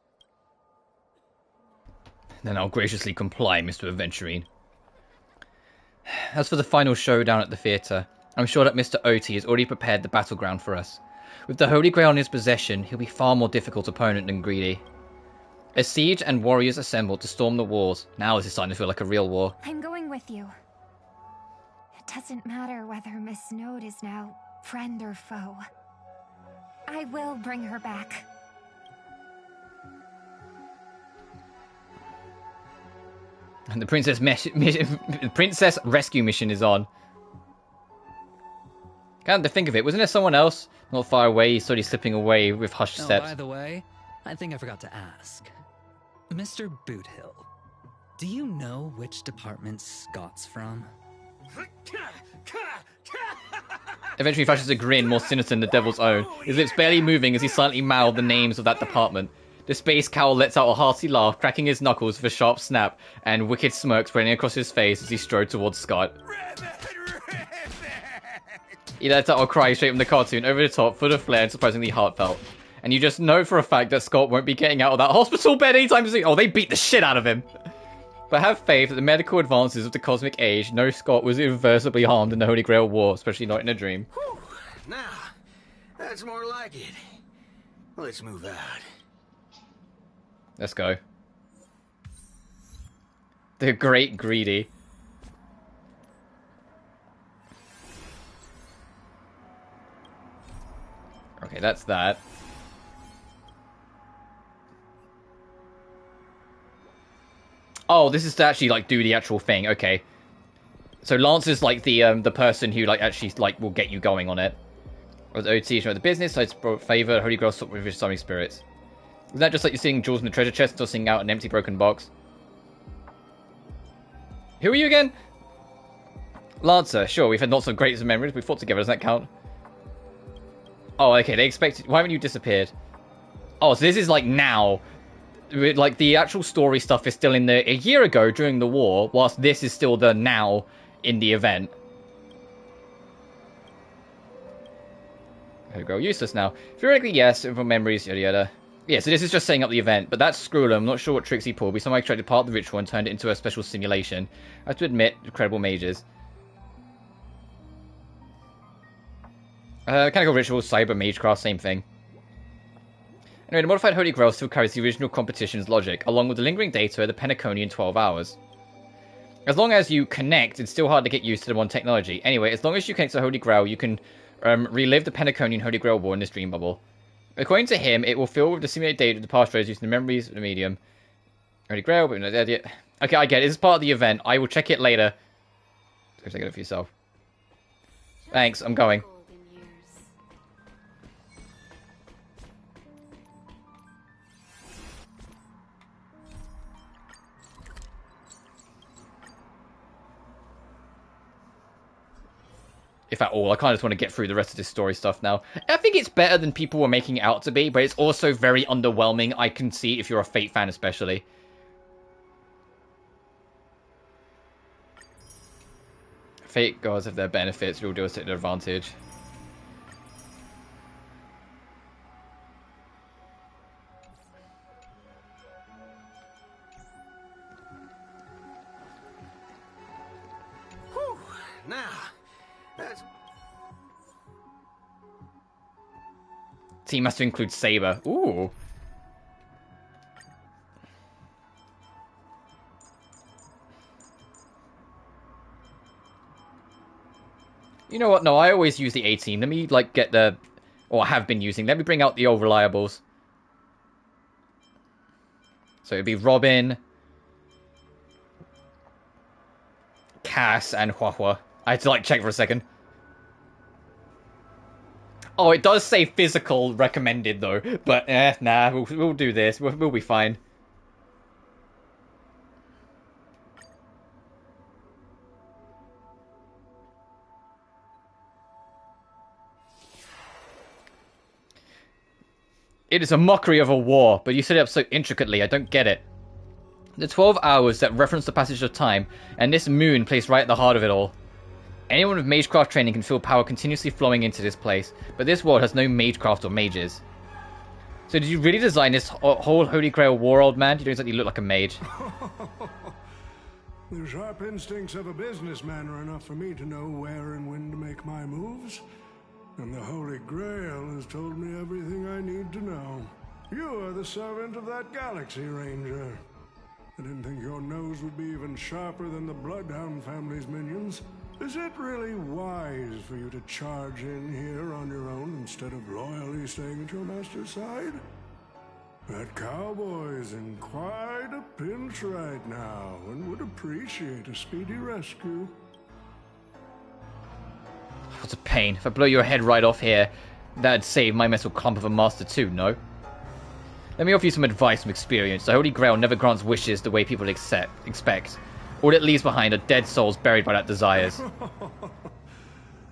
Speaker 4: Then I'll graciously comply, Mr. Aventurine. As for the final showdown at the theatre, I'm sure that Mr. Oti has already prepared the battleground for us. With the Holy Grail in his possession, he'll be far more difficult opponent than Greedy. A siege and warriors assembled to storm the walls. Now is it starting to feel like a real war.
Speaker 2: I'm going with you. It doesn't matter whether Miss Node is now friend or foe. I will bring her back.
Speaker 4: And the princess rescue mission is on. Can't think of it. Wasn't there someone else not far away? He's slowly slipping away with hushed steps.
Speaker 12: By the way, I think I forgot to ask. Mr. Boothill, do you know which department Scott's from?
Speaker 4: Eventually flashes a grin more sinister than the devil's own, his lips barely moving as he silently mouthed the names of that department. The space cowl lets out a hearty laugh, cracking his knuckles with a sharp snap, and wicked smirk spreading across his face as he strode towards Scott. He lets out a cry straight from the cartoon, over the top, full of flair and surprisingly heartfelt. And you just know for a fact that Scott won't be getting out of that hospital bed anytime soon. Oh, they beat the shit out of him! But have faith that the medical advances of the cosmic age, no Scott was irreversibly harmed in the Holy Grail War, especially not in a dream.
Speaker 13: Whew. Now, that's more like it. Let's move out.
Speaker 4: Let's go. The Great Greedy. Okay, that's that. Oh, this is to actually like do the actual thing. Okay. So Lance is like the person who like actually like will get you going on it. Or the OT is the business, so it's favor Holy Grail swap with summoning spirits. Isn't that just like you're seeing jewels in the treasure chest or seeing out an empty broken box? Who are you again? Lancer, sure, we've had lots of great memories. We fought together, does that count? Oh, okay, they expected... Why haven't you disappeared? Oh, so this is like now. Like the actual story stuff is still in the... A year ago during the war, whilst this is still the now in the event. Holy Grail useless now. Theoretically, yes, from memories, yada yada. Yeah, so this is just setting up the event, but that's Screw'em. I'm not sure what tricks he pulled. We somehow extracted part of the ritual and turned it into a special simulation. I have to admit, incredible mages. Mechanical rituals, cyber, magecraft, same thing. Anyway, the modified Holy Grail still carries the original competition's logic, along with the lingering data of the Penaconian 12 hours. As long as you connect, it's still hard to get used to the one technology. Anyway, as long as you connect to the Holy Grail, you can relive the Penaconian Holy Grail War in this dream bubble. According to him, it will fill with the simulated data of the past shows using the memories of the medium. Holy Grail, but we're not dead yet. Okay, I get it. This is part of the event. I will check it later. Go check it out for yourself. Thanks, I'm going. If at all, I kind of just want to get through the rest of this story stuff now. I think it's better than people were making it out to be, but it's also very underwhelming. I can see if you're a Fate fan especially. Fate gods have their benefits, we'll do us at their advantage.
Speaker 13: Whew. Now, that's...
Speaker 4: Team has to include Saber. Ooh. You know what? No, I always use the A team. Let me like get the, or have been using. Let me bring out the old reliables. So it'd be Robin, Cass, and Huahua. I had to like check for a second. Oh, it does say physical recommended though, but nah, we'll do this. We'll be fine. It is a mockery of a war, but you set it up so intricately, I don't get it. The 12 hours that reference the passage of time, and this moon placed right at the heart of it all. Anyone with magecraft training can feel power continuously flowing into this place, but this world has no magecraft or mages. So did you really design this whole Holy Grail war, old man? You don't exactly look like a mage.
Speaker 10: The sharp instincts of a businessman are enough for me to know where and when to make my moves. And the Holy Grail has told me everything I need to know. You are the servant of that Galaxy Ranger. I didn't think your nose would be even sharper than the Bloodhound family's minions. Is it really wise for you to charge in here on your own instead of loyally staying at your master's side? That cowboy's in quite a pinch right now and would appreciate a speedy rescue.
Speaker 4: What a pain. If I blow your head right off here, that'd save my metal clump of a master too, no? Let me offer you some advice from experience. The Holy Grail never grants wishes the way people expect. All it leaves behind are dead souls buried by that desires.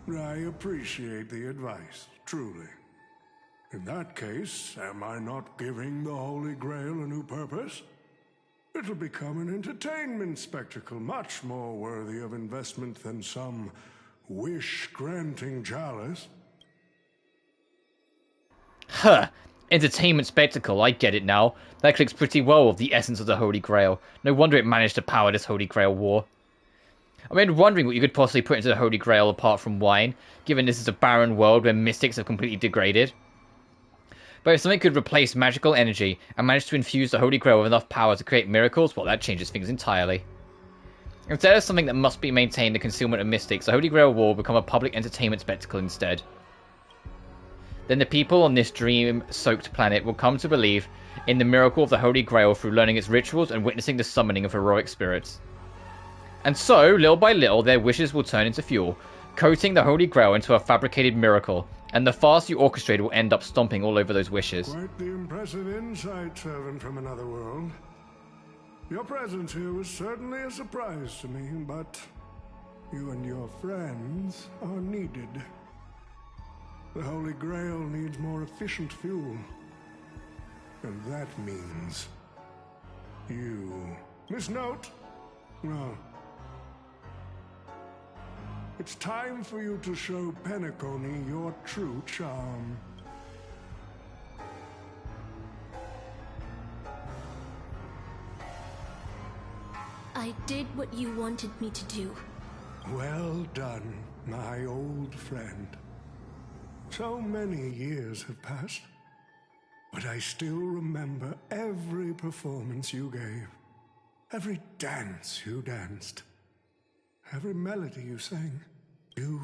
Speaker 10: I appreciate the advice, truly. In that case, am I not giving the Holy Grail a new purpose? It'll become an entertainment spectacle much more worthy of investment than some wish-granting chalice.
Speaker 4: Huh. Entertainment spectacle, I get it now. That clicks pretty well with the essence of the Holy Grail. No wonder it managed to power this Holy Grail war. I mean, wondering what you could possibly put into the Holy Grail apart from wine, given this is a barren world where mystics have completely degraded. But if something could replace magical energy and manage to infuse the Holy Grail with enough power to create miracles, well, that changes things entirely. Instead of something that must be maintained the concealment of mystics, the Holy Grail war will become a public entertainment spectacle instead. Then the people on this dream-soaked planet will come to believe in the miracle of the Holy Grail through learning its rituals and witnessing the summoning of heroic spirits. And so, little by little, their wishes will turn into fuel, coating the Holy Grail into a fabricated miracle, and the farce you orchestrated will end up stomping all over those wishes.
Speaker 10: Quite the impressive insight, servant from another world. Your presence here was certainly a surprise to me, but you and your friends are needed. The Holy Grail needs more efficient fuel. And that means you. Miss Note? No. It's time for you to show Penacony your true charm.
Speaker 15: I did what you wanted me to do.
Speaker 10: Well done, my old friend. So many years have passed, but I still remember every performance you gave, every dance you danced, every melody you sang. You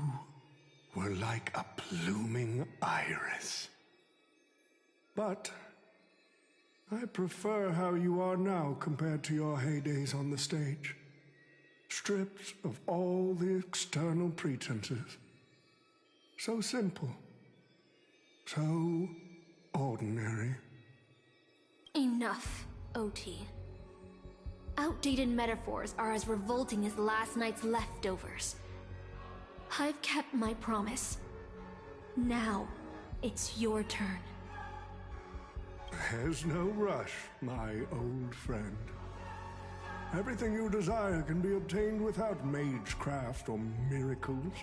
Speaker 10: were like a blooming iris. But I prefer how you are now compared to your heydays on the stage, stripped of all the external pretenses. So simple. So ordinary.
Speaker 15: Enough, OT. Outdated metaphors are as revolting as last night's leftovers. I've kept my promise. Now, it's your turn.
Speaker 10: There's no rush, my old friend. Everything you desire can be obtained without magecraft or miracles.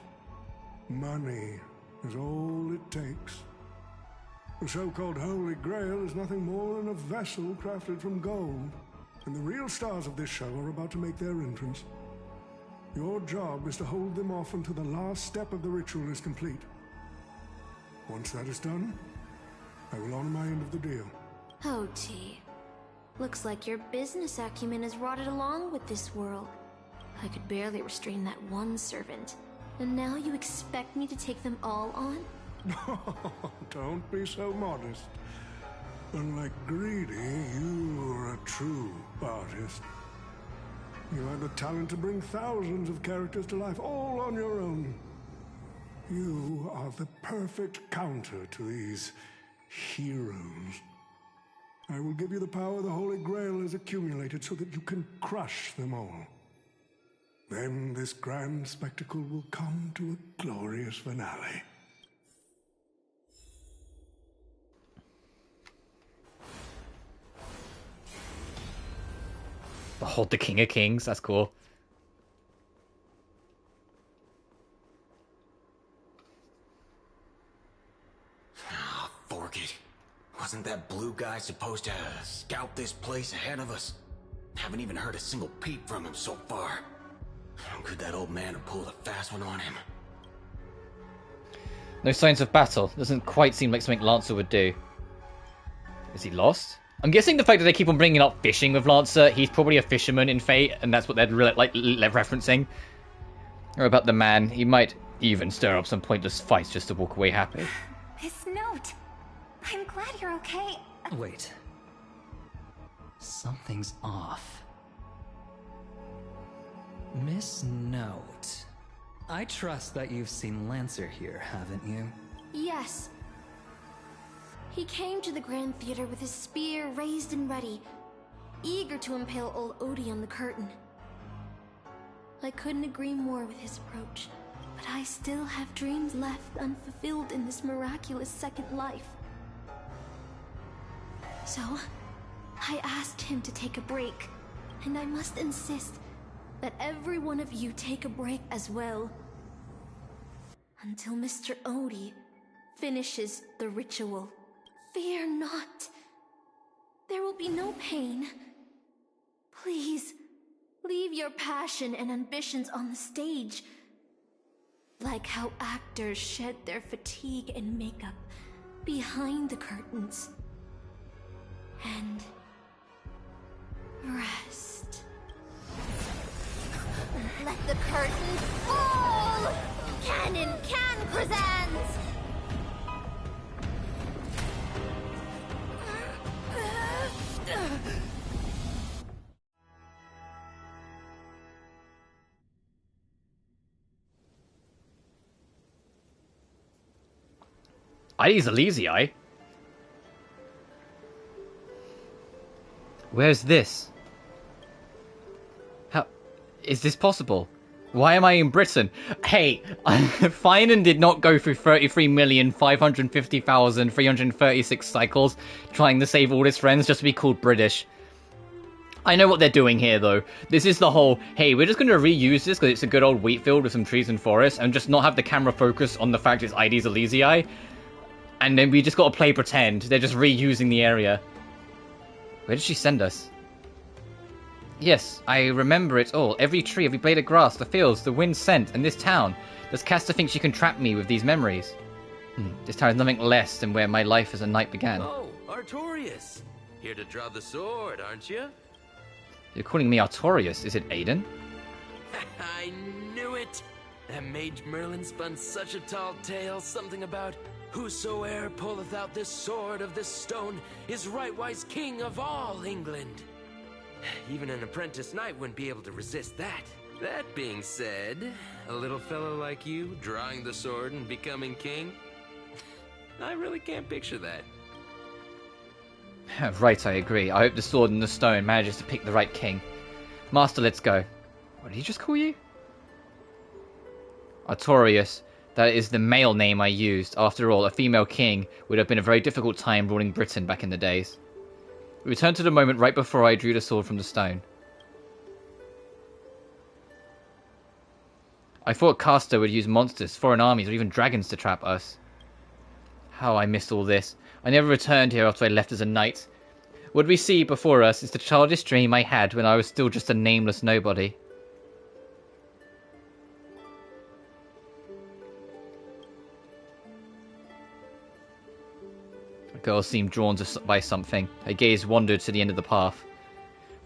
Speaker 10: Money is all it takes. The so-called Holy Grail is nothing more than a vessel crafted from gold, and the real stars of this show are about to make their entrance. Your job is to hold them off until the last step of the ritual is complete. Once that is done, I will honor my end of the deal.
Speaker 15: OT. Looks like your business acumen has rotted along with this world. I could barely restrain that one servant, and now you expect me to take them all on?
Speaker 10: Don't be so modest. Unlike Greedy, you are a true artist. You have the talent to bring thousands of characters to life all on your own. You are the perfect counter to these heroes. I will give you the power the Holy Grail has accumulated so that you can crush them all. Then this grand spectacle will come to a glorious finale.
Speaker 4: Behold the King of Kings, that's cool.
Speaker 13: Oh, fork it. Wasn't that blue guy supposed to scout this place ahead of us? Haven't even heard a single peep from him so far. Could that old man have pulled a fast one on him?
Speaker 4: No signs of battle. Doesn't quite seem like something Lancer would do. Is he lost? I'm guessing the fact that they keep on bringing up fishing with Lancer, he's probably a fisherman in Fate, and that's what they're referencing. Or about the man, he might even stir up some pointless fights just to walk away happy.
Speaker 2: Miss Note, I'm glad you're okay.
Speaker 12: Wait. Something's off. Miss Note. I trust that you've seen Lancer here, haven't you?
Speaker 15: Yes. He came to the Grand Theater with his spear raised and ready, eager to impale old Odie on the curtain. I couldn't agree more with his approach, but I still have dreams left unfulfilled in this miraculous second life. So, I asked him to take a break, and I must insist that every one of you take a break as well. Until Mr. Odie finishes the ritual. Fear not. There will be no pain. Please, leave your passion and ambitions on the stage. Like how actors shed their fatigue and makeup behind the curtains. And rest.
Speaker 3: Let the curtain fall! Canon Can presents!
Speaker 4: Ares Elysiae? Where's this? How is this possible? Why am I in Britain? Hey, Finan did not go through 33,550,336 cycles trying to save all his friends just to be called British. I know what they're doing here, though. This is the whole, hey, we're just going to reuse this because it's a good old wheat field with some trees and forests, and just not have the camera focus on the fact it's Ares Elysiae. And then we just got to play pretend. They're just reusing the area. Where did she send us? Yes, I remember it all. Every tree, every blade of grass, the fields, the wind's scent, and this town. Does Castor think she can trap me with these memories? This town is nothing less than where my life as a knight began.
Speaker 17: Oh, Artorias. Here to draw the sword, aren't you?
Speaker 4: You're calling me Artorias. Is it Aiden?
Speaker 17: I knew it! That mage Merlin spun such a tall tale, something about whosoe'er pulleth out this sword of this stone is rightwise king of all England. Even an apprentice knight wouldn't be able to resist that. That being said, a little fellow like you drawing the sword and becoming king, I really can't picture that.
Speaker 4: Right, I agree. I hope the sword and the stone manages to pick the right king. Master, let's go. What did he just call you? Artorias. That is the male name I used. After all, a female king would have been a very difficult time ruling Britain back in the days. We returned to the moment right before I drew the sword from the stone. I thought Castor would use monsters, foreign armies, or even dragons to trap us. How I missed all this. I never returned here after I left as a knight. What we see before us is the childish dream I had when I was still just a nameless nobody. The girl seemed drawn by something. Her gaze wandered to the end of the path.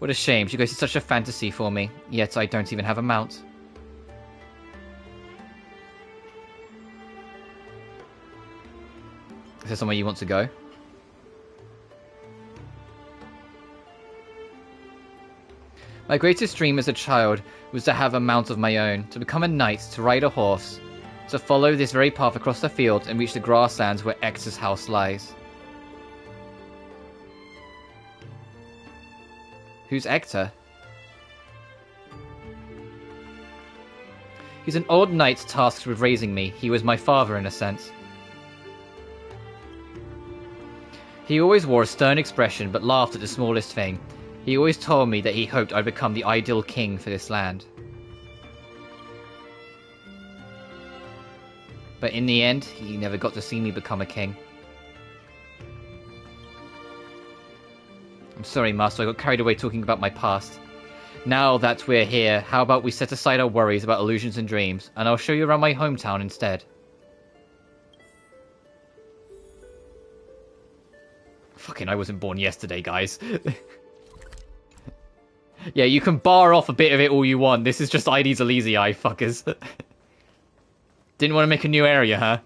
Speaker 4: What a shame, she goes to such a fantasy for me, yet I don't even have a mount. Is there somewhere you want to go? My greatest dream as a child was to have a mount of my own, to become a knight, to ride a horse, to follow this very path across the field and reach the grasslands where X's house lies. Who's Ector? He's an old knight tasked with raising me. He was my father in a sense. He always wore a stern expression but laughed at the smallest thing. He always told me that he hoped I'd become the ideal king for this land. But in the end, he never got to see me become a king. I'm sorry, Master, I got carried away talking about my past. Now that we're here, how about we set aside our worries about illusions and dreams, and I'll show you around my hometown instead. Fucking I wasn't born yesterday, guys. Yeah, you can bar off a bit of it all you want. This is just ID's Elysiae, fuckers. Didn't want to make a new area, huh?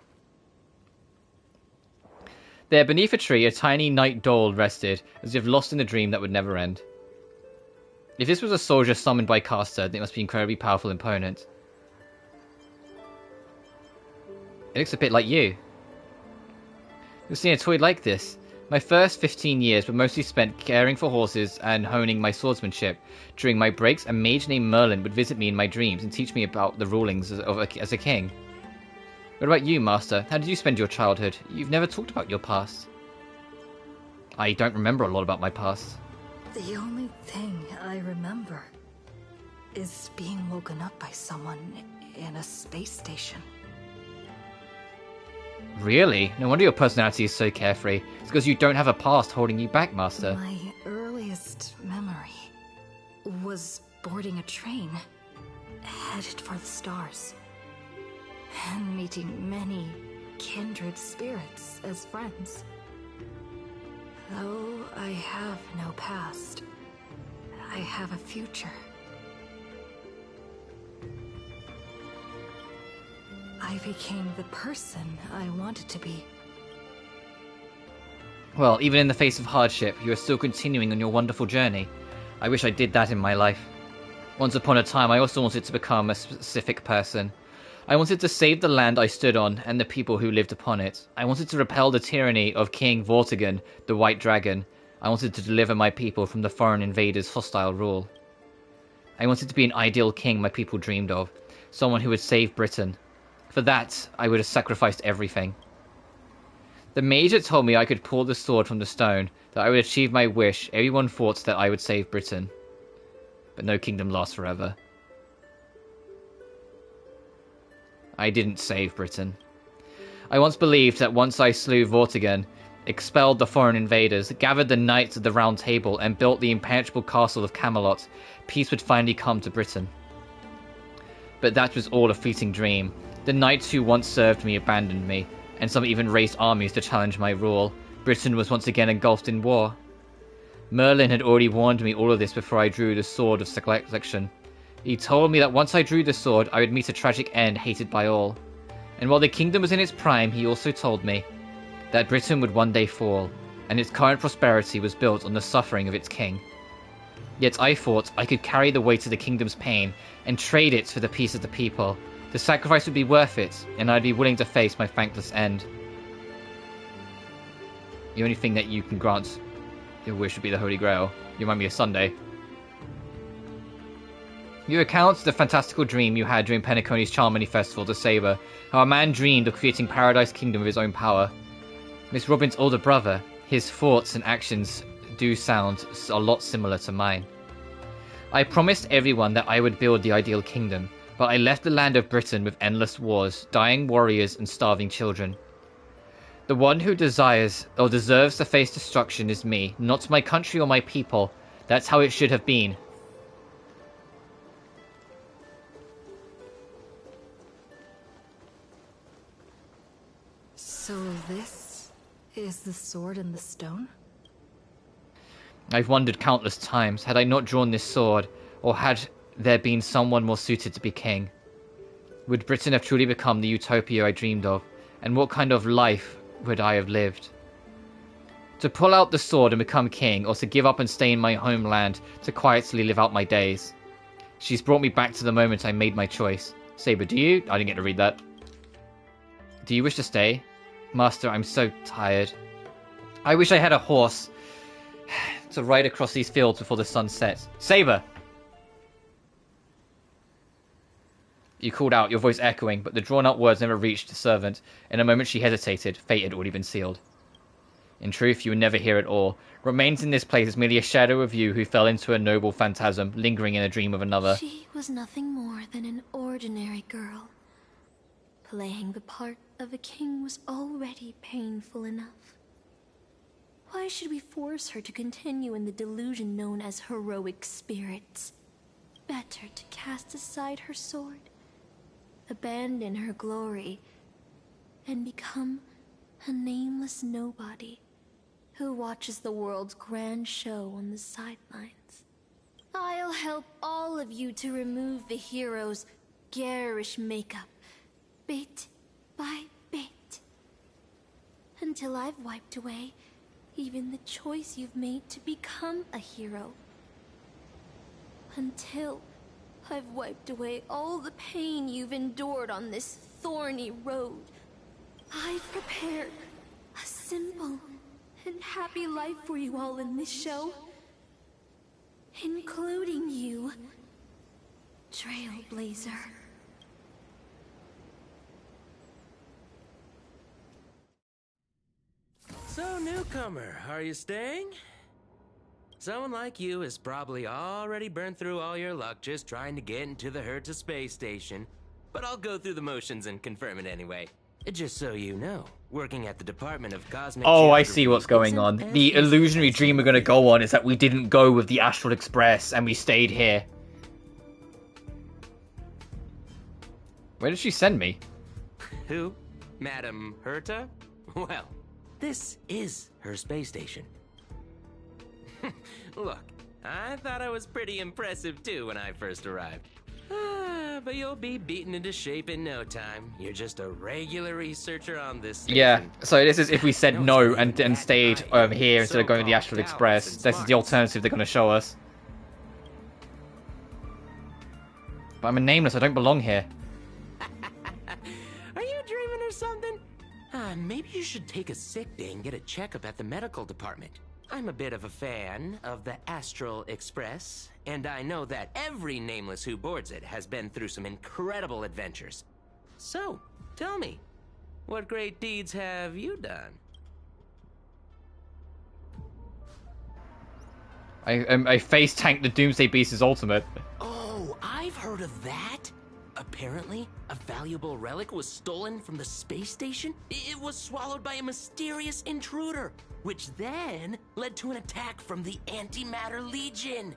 Speaker 4: There, beneath a tree, a tiny night doll rested, as if lost in a dream that would never end. If this was a soldier summoned by Caster, then it must be an incredibly powerful opponent. It looks a bit like you. You've seen a toy like this. My first 15 years were mostly spent caring for horses and honing my swordsmanship. During my breaks, a mage named Merlin would visit me in my dreams and teach me about the rulings as a king. What about you, Master? How did you spend your childhood? You've never talked about your past. I don't remember a lot about my past.
Speaker 6: The only thing I remember is being woken up by someone in a space station.
Speaker 4: Really? No wonder your personality is so carefree. It's because you don't have a past holding you back, Master.
Speaker 6: My earliest memory was boarding a train, headed for the stars, and meeting many kindred spirits as friends. Though I have no past, I have a future. I became the person I wanted to be.
Speaker 4: Well, even in the face of hardship, you are still continuing on your wonderful journey. I wish I did that in my life. Once upon a time, I also wanted to become a specific person. I wanted to save the land I stood on and the people who lived upon it. I wanted to repel the tyranny of King Vortigern, the White Dragon. I wanted to deliver my people from the foreign invaders' hostile rule. I wanted to be an ideal king my people dreamed of, someone who would save Britain. For that, I would have sacrificed everything. The mage had told me I could pull the sword from the stone, that I would achieve my wish. Everyone thought that I would save Britain. But no kingdom lasts forever. I didn't save Britain. I once believed that once I slew Vortigern, expelled the foreign invaders, gathered the knights of the Round Table, and built the impenetrable castle of Camelot, peace would finally come to Britain. But that was all a fleeting dream. The knights who once served me abandoned me, and some even raised armies to challenge my rule. Britain was once again engulfed in war. Merlin had already warned me all of this before I drew the Sword of Selection. He told me that once I drew the sword, I would meet a tragic end hated by all. And while the kingdom was in its prime, he also told me that Britain would one day fall, and its current prosperity was built on the suffering of its king. Yet I thought I could carry the weight of the kingdom's pain and trade it for the peace of the people. The sacrifice would be worth it, and I'd be willing to face my thankless end. The only thing that you can grant your wish would be the Holy Grail. You remind me of Sunday. You recount the fantastical dream you had during Penacony's Charmony Festival to Saber, how a man dreamed of creating Paradise Kingdom of his own power. Miss Robin's older brother, his thoughts and actions do sound a lot similar to mine. I promised everyone that I would build the ideal kingdom, but I left the land of Britain with endless wars, dying warriors and starving children. The one who desires or deserves to face destruction is me, not my country or my people. That's how it should have been.
Speaker 6: So this is the sword in the stone?
Speaker 4: I've wondered countless times, had I not drawn this sword, or had there been someone more suited to be king? Would Britain have truly become the utopia I dreamed of, and what kind of life would I have lived? To pull out the sword and become king, or to give up and stay in my homeland to quietly live out my days? She's brought me back to the moment I made my choice. Saber, do you? I didn't get to read that. Do you wish to stay? Master, I'm so tired. I wish I had a horse to ride across these fields before the sun sets. Saber! You called out, your voice echoing, but the drawn-out words never reached the servant. In a moment she hesitated. Fate had already been sealed. In truth, you would never hear it all. What remains in this place is merely a shadow of you who fell into a noble phantasm, lingering in a dream of another.
Speaker 15: She was nothing more than an ordinary girl. Playing the part of a king was already painful enough. Why should we force her to continue in the delusion known as heroic spirits? Better to cast aside her sword, abandon her glory, and become a nameless nobody who watches the world's grand show on the sidelines. I'll help all of you to remove the hero's garish makeup, bit by bit. Until I've wiped away even the choice you've made to become a hero. Until I've wiped away all the pain you've endured on this thorny road. I've prepared a simple and happy life for you all in this show. Including you, Trailblazer.
Speaker 17: So, newcomer, are you staying? Someone like you has probably already burned through all your luck just trying to get into the Herta space station. But I'll go through the motions and confirm it anyway. Just so you know, working at the Department of Cosmic
Speaker 4: Oh, I
Speaker 17: Geography
Speaker 4: see what's going on. The illusionary dream we're going to go on is that we didn't go with the Astral Express and we stayed here. Where did she send me?
Speaker 17: Who? Madam Herta? Well, this is her space station. Look, I thought I was pretty impressive too when I first arrived. But you'll be beaten into shape in no time. You're just a regular researcher on this station.
Speaker 4: Yeah, so this is if we said no and stayed here instead of going with the Astral Express. This is the alternative they're going to show us. But I'm a nameless, I don't belong here.
Speaker 17: Are you dreaming or something? Maybe you should take a sick day and get a checkup at the medical department. I'm a bit of a fan of the Astral Express, and I know that every nameless who boards it has been through some incredible adventures. So, tell me, what great deeds have you done?
Speaker 4: I face tanked the Doomsday Beast's ultimate.
Speaker 17: Oh, I've heard of that. Apparently, a valuable relic was stolen from the space station. It was swallowed by a mysterious intruder, which then led to an attack from the Antimatter Legion.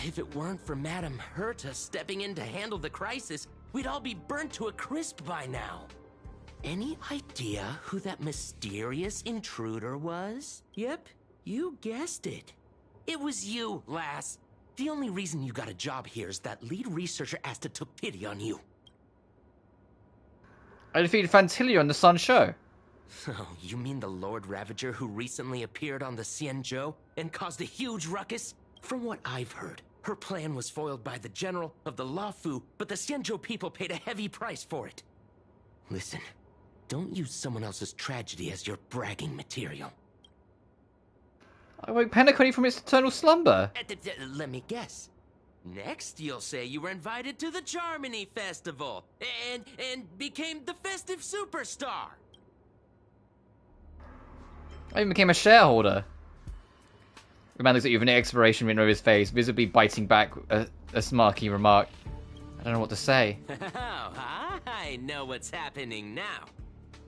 Speaker 17: If it weren't for Madam Herta stepping in to handle the crisis, we'd all be burnt to a crisp by now. Any idea who that mysterious intruder was? Yep, you guessed it. It was you, lass. The only reason you got a job here is that lead researcher Asta took pity on you.
Speaker 4: I defeated Fantilia on the Sun Show.
Speaker 17: Oh, you mean the Lord Ravager who recently appeared on the Xianzhou and caused a huge ruckus? From what I've heard, her plan was foiled by the general of the Luofu, but the Xianzhou people paid a heavy price for it. Listen, don't use someone else's tragedy as your bragging material.
Speaker 4: I woke Penacony from its eternal slumber.
Speaker 17: Let me guess. Next, you'll say you were invited to the Charmony Festival and became the festive superstar.
Speaker 4: I even became a shareholder. The man looks at you with an expiration written over his face, visibly biting back a smarky remark. I don't know what to say.
Speaker 17: Oh, I know what's happening now.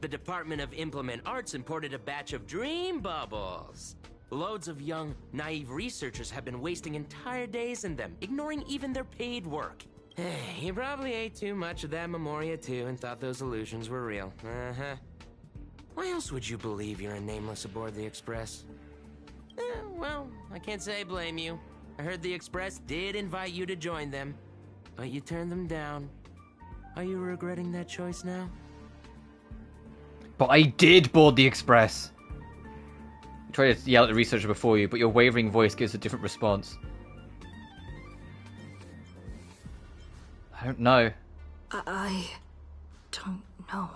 Speaker 17: The Department of Implement Arts imported a batch of dream bubbles. Loads of young, naive researchers have been wasting entire days in them, ignoring even their paid work. You probably ate too much of that Memoria too and thought those illusions were real. Why else would you believe you're a nameless aboard the Express? Well, I can't say I blame you. I heard the Express did invite you to join them, but you turned them down. Are you regretting that choice now?
Speaker 4: But I did board the Express. You try to yell at the researcher before you, but your wavering voice gives a different response. I don't know.
Speaker 6: I don't know.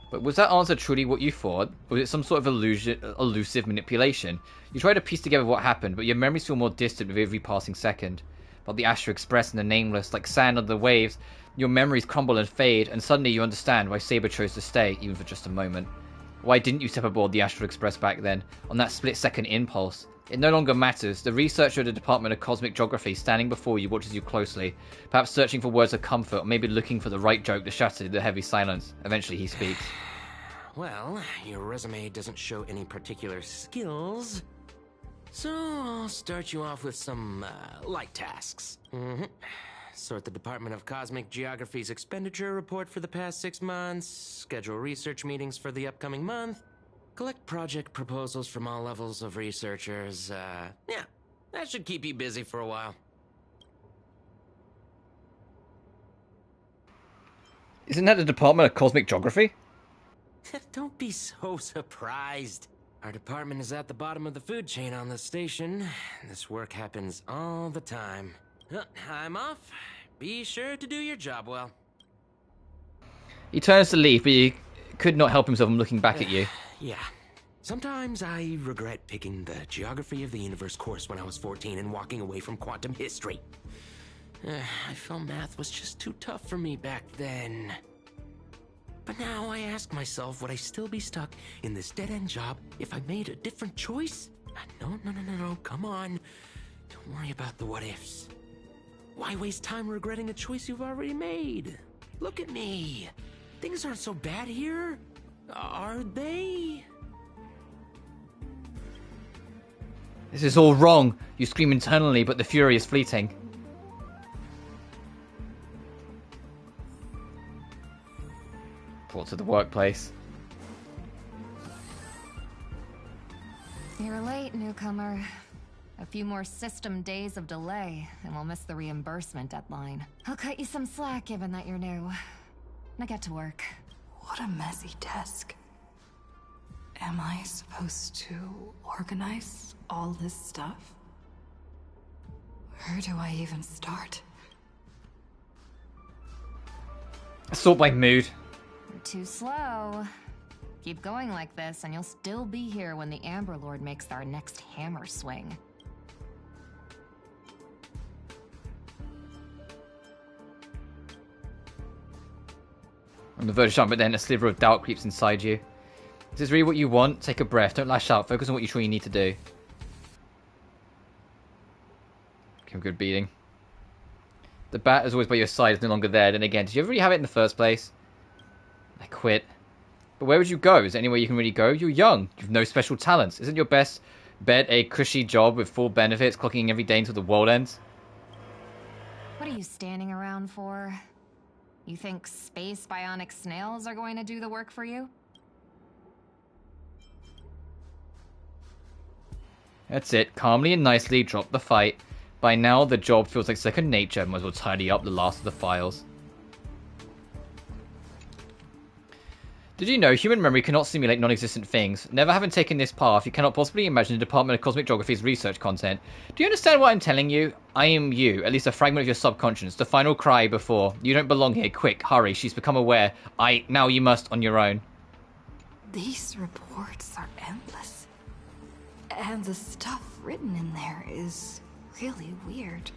Speaker 4: But was that answer truly what you thought? Or was it some sort of elusive manipulation? You try to piece together what happened, but your memories feel more distant with every passing second. But the Astral Express and the Nameless, like sand under the waves, your memories crumble and fade, and suddenly you understand why Saber chose to stay, even for just a moment. Why didn't you step aboard the Astral Express back then, on that split-second impulse? It no longer matters. The researcher at the Department of Cosmic Geography standing before you watches you closely, perhaps searching for words of comfort, or maybe looking for the right joke to shatter the heavy silence. Eventually he speaks.
Speaker 17: Well, your resume doesn't show any particular skills, so I'll start you off with some light tasks. Sort the Department of Cosmic Geography's expenditure report for the past 6 months, schedule research meetings for the upcoming month, collect project proposals from all levels of researchers, yeah, That should keep you busy for a while.
Speaker 4: Isn't that the Department of Cosmic Geography?
Speaker 17: Don't be so surprised. Our department is at the bottom of the food chain on the station. This work happens all the time. I'm off. Be sure to do your job well.
Speaker 4: He turns to leave, but he could not help himself from looking back at you.
Speaker 17: Yeah. Sometimes I regret picking the Geography of the Universe course when I was 14 and walking away from quantum history. I felt math was just too tough for me back then. But now I ask myself, would I still be stuck in this dead-end job if I made a different choice? No, come on. Don't worry about the what-ifs. Why waste time regretting a choice you've already made? Look at me. Things aren't so bad here, are they?
Speaker 4: This is all wrong. You scream internally, but the fury is fleeting. Brought to the workplace.
Speaker 2: You're late, newcomer. A few more system days of delay, and we'll miss the reimbursement deadline. I'll cut you some slack, given that you're new. Now get to work.
Speaker 6: What a messy desk. Am I supposed to organize all this stuff? Where do I even start?
Speaker 4: Sort by mood.
Speaker 2: You're too slow. Keep going like this, and you'll still be here when the Amber Lord makes our next hammer swing.
Speaker 4: On the verge of jump, but then a sliver of doubt creeps inside you. Is this really what you want? Take a breath. Don't lash out. Focus on what you truly need to do. Give him a good beating. The bat is always by your side. Is no longer there. Then again, did you ever really have it in the first place? I quit. But where would you go? Is there anywhere you can really go? You're young. You've no special talents. Isn't your best bet a cushy job with full benefits, clocking every day until the world ends?
Speaker 2: What are you standing around for? You think space bionic snails are going to do the work for you?
Speaker 4: That's it. Calmly and nicely drop the fight. By now, the job feels like second nature. Might as well tidy up the last of the files. Did you know human memory cannot simulate non-existent things? Never having taken this path, you cannot possibly imagine the Department of Cosmic Geography's research content. Do you understand what I'm telling you? I am you, at least a fragment of your subconscious, the final cry before. You don't belong here. Quick, hurry, she's become aware. Now you must, on your own.
Speaker 6: These reports are endless. And the stuff written in there is really weird.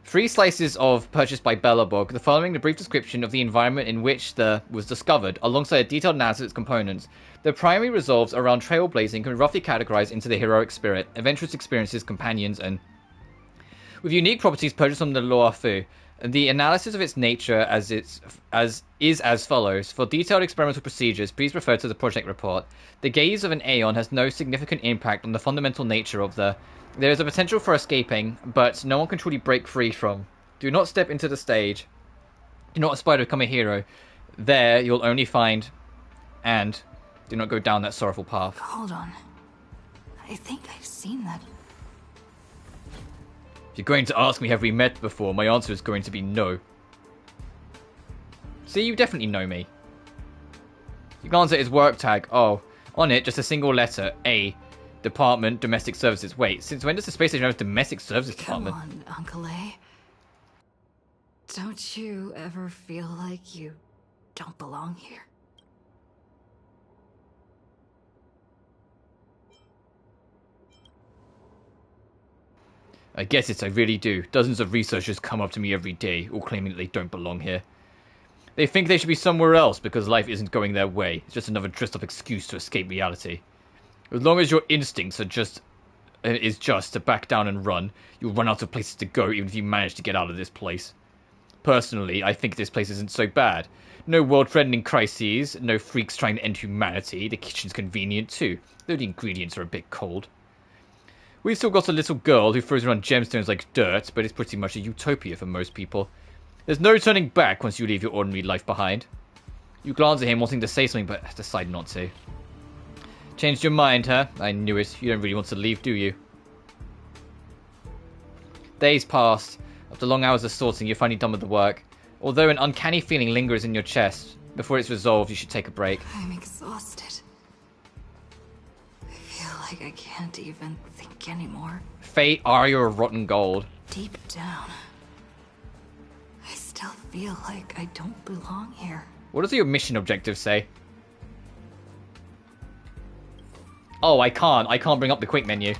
Speaker 4: 3 slices of purchased by Bellabog. The following the brief description of the environment in which the was discovered, alongside a detailed analysis of its components. The primary resolves around trailblazing can be roughly categorized into the heroic spirit, adventurous experiences, companions, and with unique properties purchased from the Loa Fu. The analysis of its nature is as follows. For detailed experimental procedures, please refer to the project report. The gaze of an Aeon has no significant impact on the fundamental nature of the... There is a potential for escaping, but no one can truly break free from. Do not step into the stage. Do not aspire to become a hero. There, you'll only find... And do not go down that sorrowful path.
Speaker 6: Hold on. I think I've seen that.
Speaker 4: If you're going to ask me have we met before, my answer is going to be no. See, you definitely know me. You glance at his work tag. Oh, on it, just a single letter. A. Department, Domestic Services. Wait, since when does the space station have a Domestic Services Department?
Speaker 6: Come on, Uncle A. Don't you ever feel like you don't belong here?
Speaker 4: I guess I really do. Dozens of researchers come up to me every day, all claiming that they don't belong here. They think they should be somewhere else because life isn't going their way. It's just another dressed-up excuse to escape reality. As long as your instincts are just to back down and run, you'll run out of places to go even if you manage to get out of this place. Personally, I think this place isn't so bad. No world-threatening crises, no freaks trying to end humanity. The kitchen's convenient too, though the ingredients are a bit cold. We've still got a little girl who throws around gemstones like dirt, but it's pretty much a utopia for most people. There's no turning back once you leave your ordinary life behind. You glance at him wanting to say something, but decide not to. Changed your mind, huh? I knew it. You don't really want to leave, do you? Days passed. After long hours of sorting, you're finally done with the work. Although an uncanny feeling lingers in your chest, before it's resolved, you should take a break.
Speaker 6: I'm exhausted. I feel like I can't even think anymore.
Speaker 4: Fate, are you a rotten gold?
Speaker 6: Deep down, I still feel like I don't belong here.
Speaker 4: What does your mission objective say? Oh, I can't bring up the quick menu.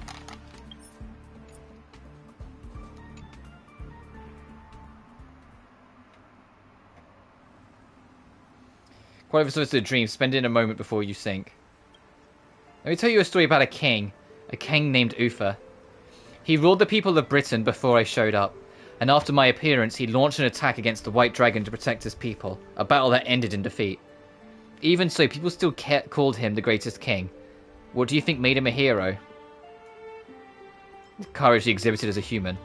Speaker 4: Quite a sort of dream. Spend it in a moment before you sink. Let me tell you a story about a king named Uther. He ruled the people of Britain before I showed up, and after my appearance, he launched an attack against the White Dragon to protect his people, a battle that ended in defeat. Even so, people still called him the greatest king. What do you think made him a hero? The courage he exhibited as a human.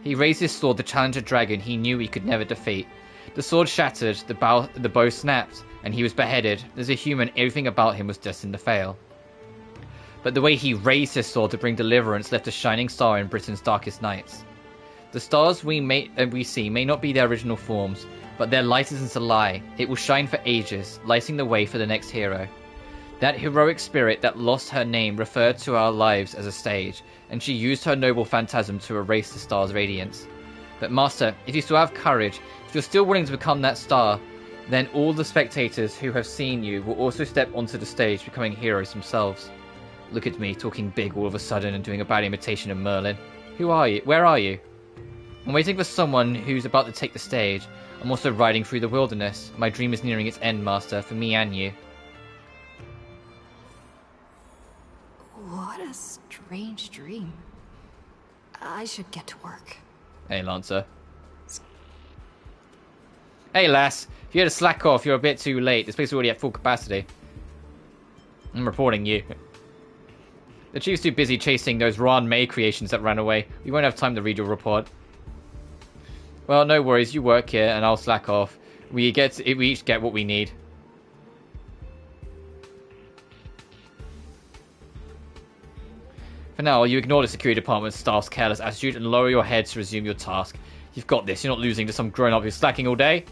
Speaker 4: He raised his sword to challenge a dragon he knew he could never defeat. The sword shattered, the bow snapped, and he was beheaded. As a human, everything about him was destined to fail. But the way he raised his sword to bring deliverance left a shining star in Britain's darkest nights. The stars we see may not be their original forms, but their light isn't a lie. It will shine for ages, lighting the way for the next hero. That heroic spirit that lost her name referred to our lives as a stage, and she used her noble phantasm to erase the star's radiance. But Master, if you still have courage, if you're still willing to become that star, then all the spectators who have seen you will also step onto the stage, becoming heroes themselves. Look at me, talking big all of a sudden and doing a bad imitation of Merlin. Who are you? Where are you? I'm waiting for someone who's about to take the stage. I'm also riding through the wilderness. My dream is nearing its end, Master, for me and you.
Speaker 6: What a strange dream. I should get to work.
Speaker 4: Hey, Lancer. Hey, lass. If you had to slack off, you're a bit too late. This place is already at full capacity. I'm reporting you. The chief's too busy chasing those Ron May creations that ran away. We won't have time to read your report. Well, no worries. You work here, and I'll slack off. We each get what we need. For now, you ignore the security department's staff's careless attitude and lower your head to resume your task. You've got this. You're not losing to some grown-up who's slacking all day.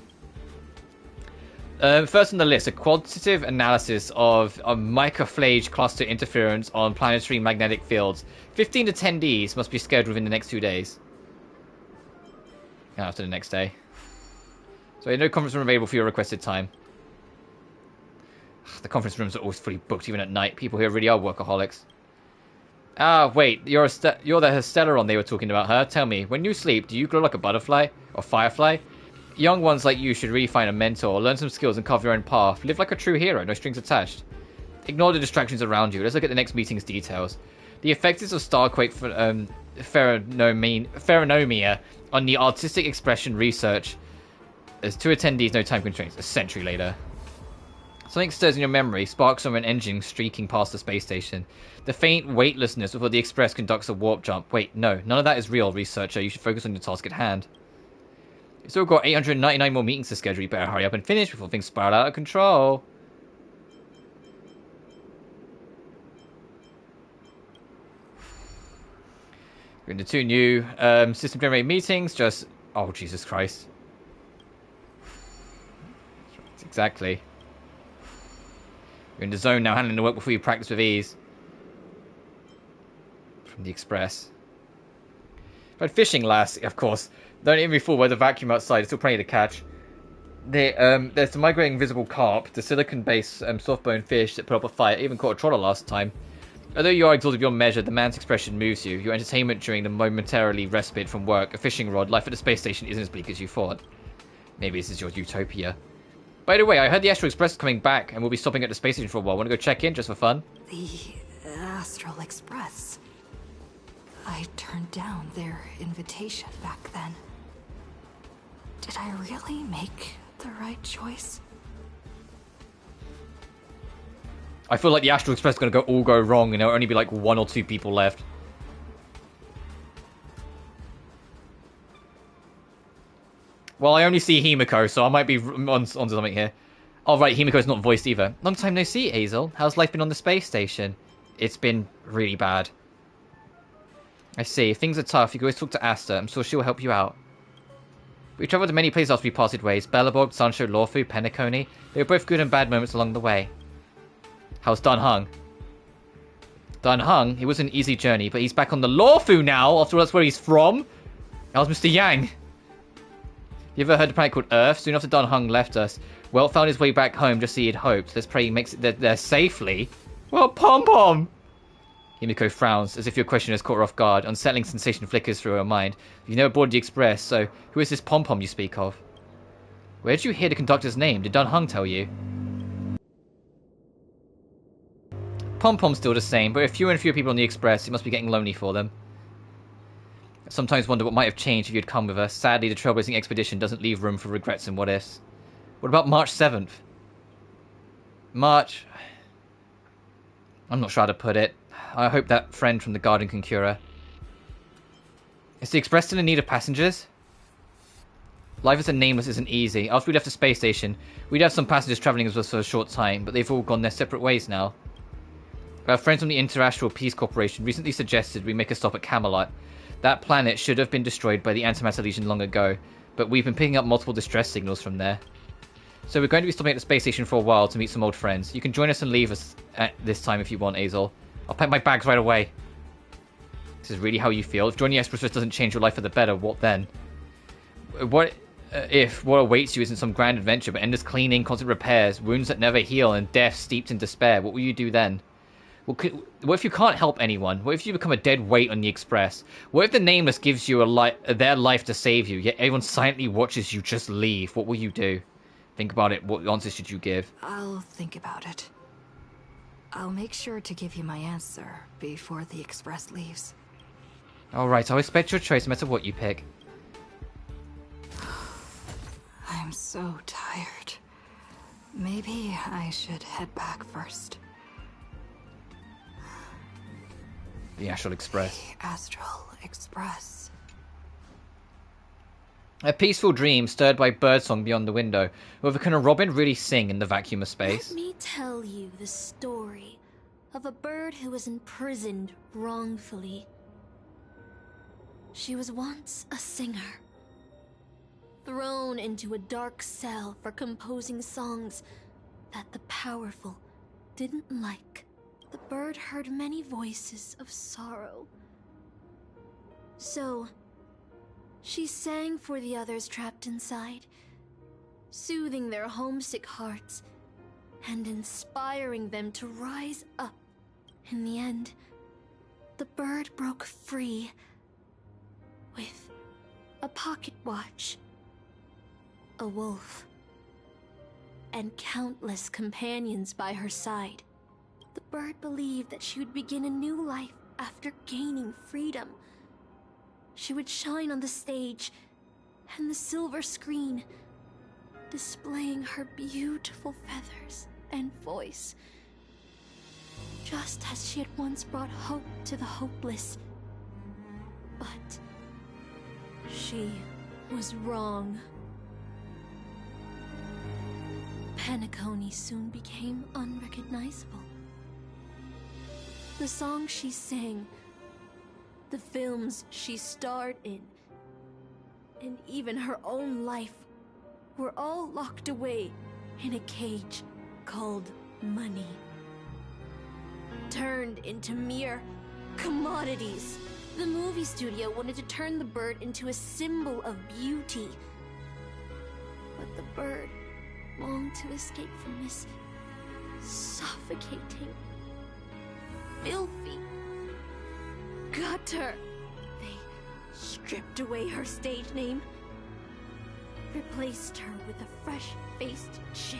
Speaker 4: First on the list, a quantitative analysis of a microphage cluster interference on planetary magnetic fields. 15 attendees must be scheduled within the next 2 days. After the next day. So no conference room available for your requested time. The conference rooms are always fully booked, even at night. People here really are workaholics. Ah, wait, you're the Hesteron they were talking about, huh? Tell me, when you sleep, do you glow like a butterfly? Or firefly? Young ones like you should really find a mentor, learn some skills and carve your own path. Live like a true hero, no strings attached. Ignore the distractions around you. Let's look at the next meeting's details. The effects of Starquake pheronomia on the artistic expression research. There's 2 attendees, no time constraints. A century later. Something stirs in your memory, sparks from an engine streaking past the space station. The faint weightlessness before the Express conducts a warp jump. Wait, no, none of that is real, researcher. You should focus on your task at hand. You've still got 899 more meetings to schedule. You better hurry up and finish before things spiral out of control. We're into 2 new system-generated meetings. Just... oh, Jesus Christ. Exactly. You're in the zone now, handling the work before you practice with ease. From the Express. But fishing, lass, of course. Don't even be fooled by the vacuum outside. There's still plenty to catch. There's the migrating invisible carp, the silicon-based soft-bone fish that put up a fight. Even caught a trawler last time. Although you are exhausted beyond measure, the man's expression moves you. Your entertainment during the momentarily respite from work, a fishing rod, life at the space station isn't as bleak as you thought. Maybe this is your utopia. By the way, I heard the Astral Express is coming back, and we'll be stopping at the space station for a while. Want to go check in, just for fun?
Speaker 6: The Astral Express. I turned down their invitation back then. Did I really make the right choice?
Speaker 4: I feel like the Astral Express is going to all go wrong, and there'll only be like 1 or 2 people left. Well, I only see Himiko, so I might be onto something here. Oh, right, Himiko's not voiced either. Long time no see, Hazel. How's life been on the space station? It's been really bad. I see. If things are tough, you can always talk to Asta. I'm sure she'll help you out. We travelled to many places after we parted ways. Belobog, Sancho, Lawfu, Penacony. They were both good and bad moments along the way. How's Dan Hung? Dan Hung? It was an easy journey, but he's back on the Lawfu now. After all, that's where he's from. How's Mr. Yang? You ever heard of a planet called Earth? Soon after Dan Hung left us, Welt found his way back home just as he had hoped. Let's pray he makes it there safely. Well, Pom-Pom! Himiko frowns, as if your question has caught her off guard. Unsettling sensation flickers through her mind. You've never boarded the express, so who is this Pom-Pom you speak of? Where did you hear the conductor's name? Did Dan Hung tell you? Pom-Pom's still the same, but with fewer and fewer people on the express, it must be getting lonely for them. I sometimes wonder what might have changed if you'd come with us. Sadly, the trailblazing expedition doesn't leave room for regrets and what-ifs. What about March 7th? March... I'm not sure how to put it. I hope that friend from the garden can cure her. Is the express still in need of passengers? Life as a nameless isn't easy. After we left the space station, we'd have some passengers travelling with us for a short time, but they've all gone their separate ways now. Our friends from the Interastral Peace Corporation recently suggested we make a stop at Camelot. That planet should have been destroyed by the Antimatter Legion long ago, but we've been picking up multiple distress signals from there. So we're going to be stopping at the space station for a while to meet some old friends. You can join us and leave us at this time if you want, Azel. I'll pack my bags right away. This is really how you feel. If joining Express doesn't change your life for the better, what then? What if what awaits you isn't some grand adventure, but endless cleaning, constant repairs, wounds that never heal, and death steeped in despair? What will you do then? What if you can't help anyone? What if you become a dead weight on the Express? What if the Nameless gives you their life to save you, yet everyone silently watches you just leave? What will you do? Think about it. What answer should you give?
Speaker 6: I'll think about it. I'll make sure to give you my answer before the Express leaves.
Speaker 4: Alright, I'll respect your choice no matter what you pick.
Speaker 6: I'm so tired. Maybe I should head back first.
Speaker 4: The Astral Express.
Speaker 6: The Astral Express.
Speaker 4: A peaceful dream stirred by birdsong beyond the window. However, can a robin really sing in the vacuum of space?
Speaker 15: Let me tell you the story of a bird who was imprisoned wrongfully. She was once a singer, thrown into a dark cell for composing songs that the powerful didn't like. The bird heard many voices of sorrow. So, she sang for the others trapped inside, soothing their homesick hearts and inspiring them to rise up. In the end, the bird broke free with a pocket watch, a wolf, and countless companions by her side. The bird believed that she would begin a new life after gaining freedom. She would shine on the stage and the silver screen, displaying her beautiful feathers and voice, just as she had once brought hope to the hopeless. But she was wrong. Penacony soon became unrecognizable. The songs she sang, the films she starred in, and even her own life were all locked away in a cage called money. Turned into mere commodities. The movie studio wanted to turn the bird into a symbol of beauty. But the bird longed to escape from this suffocating, filthy gutter. They stripped away her stage name, replaced her with a fresh-faced chick,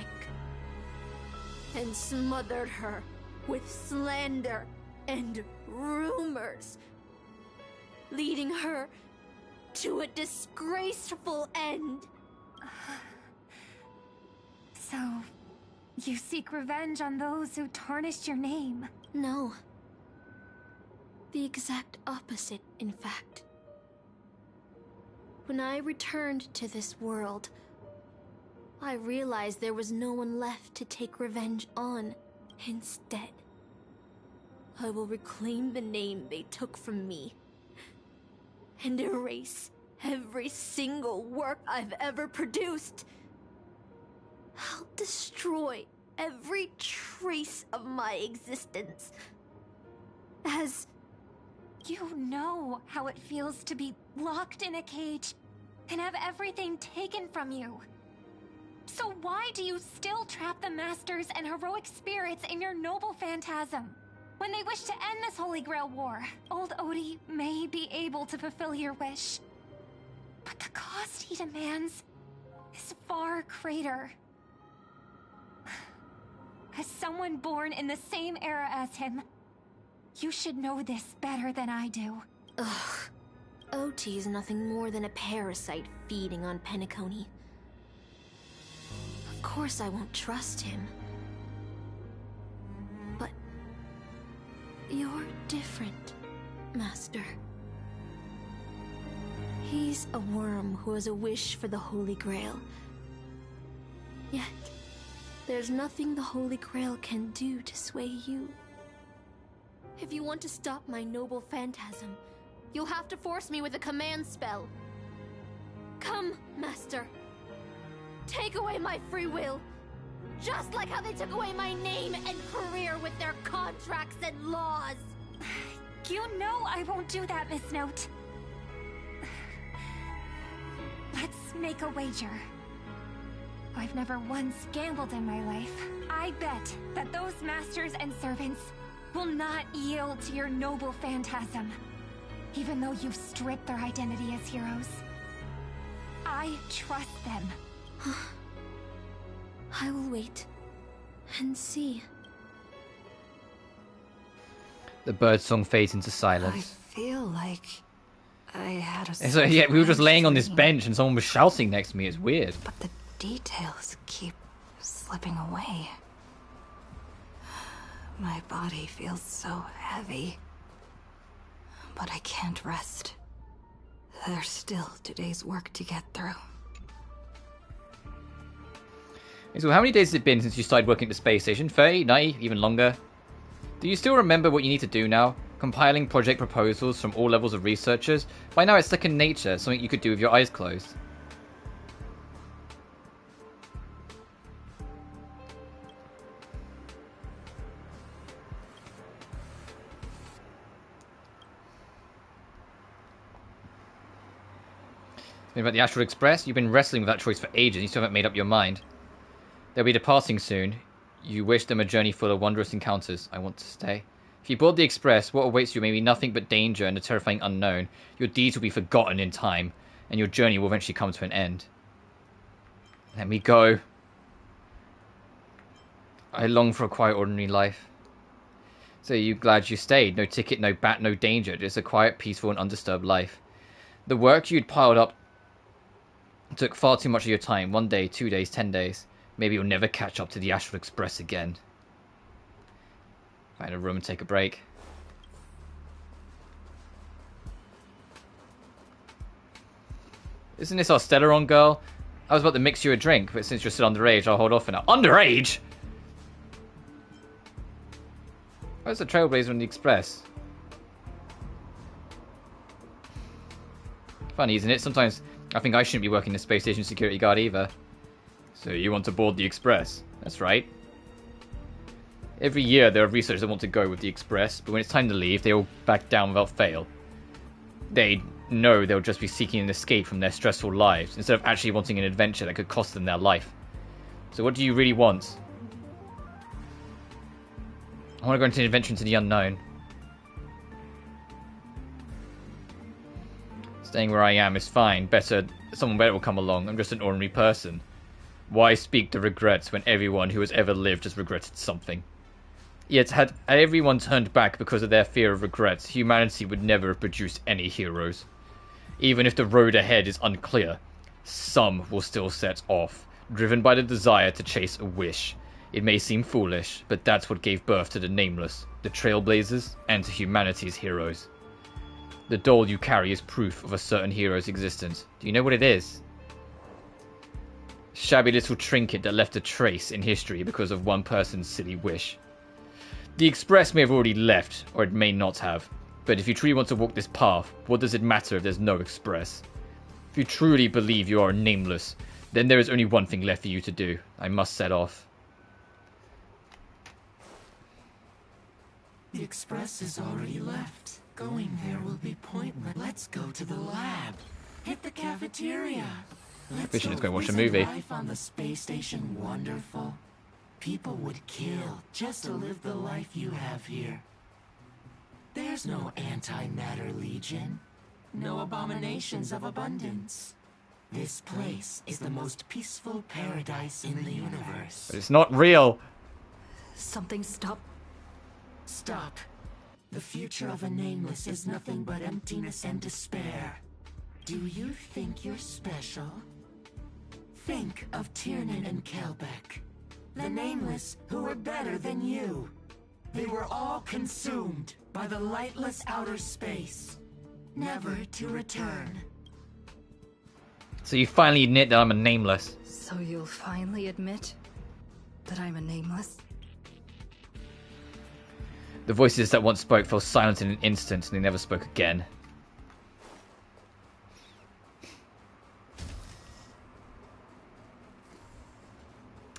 Speaker 15: and smothered her with slander and rumors, leading her to a disgraceful end.
Speaker 2: So, you seek revenge on those who tarnished your name?
Speaker 15: No. The exact opposite, in fact. When I returned to this world, I realized there was no one left to take revenge on. Instead, I will reclaim the name they took from me and erase every single work I've ever produced. I'll destroy every trace of my existence. As
Speaker 2: you know how it feels to be locked in a cage and have everything taken from you. So why do you still trap the masters and heroic spirits in your noble phantasm? When they wish to end this Holy Grail war, old Odie may be able to fulfill your wish. But the cost he demands is far greater. As someone born in the same era as him, you should know this better than I do.
Speaker 15: Ugh. OT is nothing more than a parasite feeding on Penacony. Of course I won't trust him. But you're different, Master. He's a worm who has a wish for the Holy Grail. Yet, there's nothing the Holy Grail can do to sway you. If you want to stop my noble phantasm, you'll have to force me with a command spell. Come, Master. Take away my free will. Just like how they took away my name and career with their contracts and laws.
Speaker 2: You know I won't do that, Miss Note. Let's make a wager. I've never once gambled in my life. I bet that those masters and servants will not yield to your noble phantasm, even though you've stripped their identity as heroes. I trust them.
Speaker 15: I will wait and see.
Speaker 4: The birdsong fades into silence.
Speaker 6: I feel like I had a...
Speaker 4: So, yeah, we were just laying on this bench and someone was shouting next to me. It's weird.
Speaker 6: But the details keep slipping away. My body feels so heavy. But I can't rest. There's still today's work to get through.
Speaker 4: So how many days has it been since you started working at the space station? 30? 90? Even longer? Do you still remember what you need to do now? Compiling project proposals from all levels of researchers? By now it's second nature, something you could do with your eyes closed. About the Astral Express, you've been wrestling with that choice for ages and you still haven't made up your mind. They'll be departing soon. You wish them a journey full of wondrous encounters. I want to stay. If you board the Express, what awaits you may be nothing but danger and a terrifying unknown. Your deeds will be forgotten in time, and your journey will eventually come to an end. Let me go. I long for a quiet, ordinary life. So you glad you stayed? No ticket, no bat, no danger. Just a quiet, peaceful, and undisturbed life. The work you'd piled up took far too much of your time. 1 day, 2 days, 10 days. Maybe you'll never catch up to the Astral Express again. Find a room and take a break. Isn't this our Stellaron girl? I was about to mix you a drink, but since you're still underage, I'll hold off for now. Underage?! Where's the Trailblazer on the Express? Funny, isn't it? Sometimes I think I shouldn't be working the space station security guard either. So you want to board the Express? That's right. Every year there are researchers that want to go with the Express, but when it's time to leave, they all back down without fail. They know they'll just be seeking an escape from their stressful lives, instead of actually wanting an adventure that could cost them their life. So what do you really want? I want to go into an adventure into the unknown. Staying where I am is fine. Someone better will come along. I'm just an ordinary person. Why speak to regrets when everyone who has ever lived has regretted something? Yet, had everyone turned back because of their fear of regrets, humanity would never have produced any heroes. Even if the road ahead is unclear, some will still set off, driven by the desire to chase a wish. It may seem foolish, but that's what gave birth to the Nameless, the Trailblazers, and to humanity's heroes. The doll you carry is proof of a certain hero's existence. Do you know what it is? Shabby little trinket that left a trace in history because of one person's silly wish. The Express may have already left, or it may not have. But if you truly want to walk this path, what does it matter if there's no express? If you truly believe you are nameless, then there is only one thing left for you to do. I must set off.
Speaker 17: The express is already left. Going there will be pointless. Let's go to the lab. Hit the cafeteria.
Speaker 4: We should just go watch a movie.
Speaker 17: Life on the space station wonderful. People would kill just to live the life you have here. There's no antimatter legion. No abominations of abundance. This place is the most peaceful paradise in the universe.
Speaker 4: But it's not real.
Speaker 6: Something stop.
Speaker 17: Stop. The future of a nameless is nothing but emptiness and despair. Do you think you're special? Think of Tiernan and Kelbeck. The nameless who were better than you. They were all consumed by the lightless outer space, never to return.
Speaker 4: So you finally admit that I'm a nameless.
Speaker 6: So you'll finally admit that I'm a nameless?
Speaker 4: The voices that once spoke fell silent in an instant, and they never spoke again.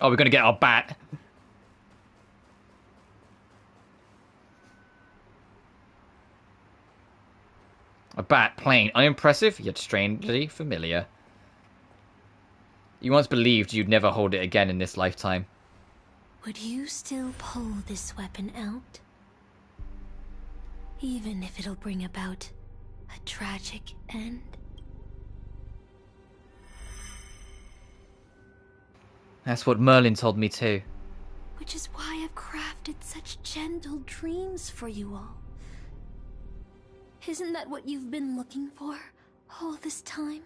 Speaker 4: Oh, we're gonna get our bat. A bat, plain, unimpressive, yet strangely familiar. You once believed you'd never hold it again in this lifetime.
Speaker 15: Would you still pull this weapon out? Even if it'll bring about a tragic end?
Speaker 4: That's what Merlin told me too.
Speaker 15: Which is why I've crafted such gentle dreams for you all. Isn't that what you've been looking for all this time?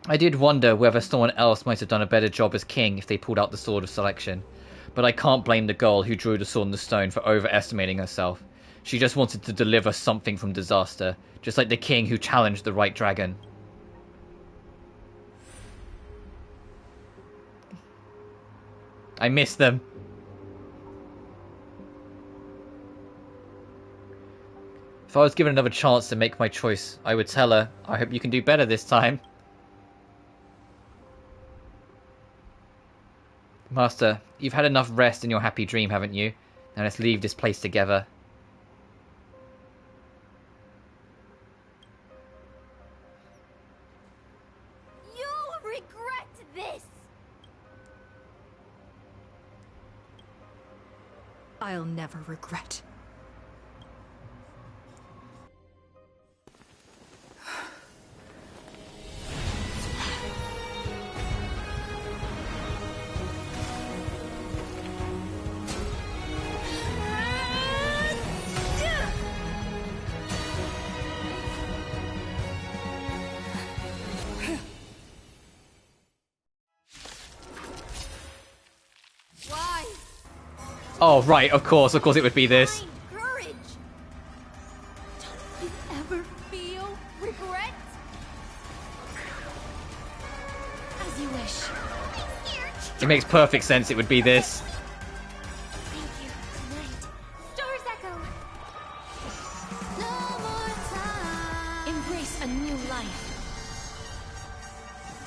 Speaker 4: I did wonder whether someone else might have done a better job as king if they pulled out the Sword of Selection. But I can't blame the girl who drew the sword in the stone for overestimating herself. She just wanted to deliver something from disaster, just like the king who challenged the right dragon. I miss them. If I was given another chance to make my choice, I would tell her, I hope you can do better this time. Master, you've had enough rest in your happy dream, haven't you? Now let's leave this place together.
Speaker 15: You'll regret this!
Speaker 6: I'll never regret.
Speaker 4: Oh, right, of course it would be this.
Speaker 15: Courage! Don't you ever feel regret? As you wish.
Speaker 4: It makes perfect sense it would be this.
Speaker 15: Thank you. Tonight. Stars echo. No more time. Embrace a new life.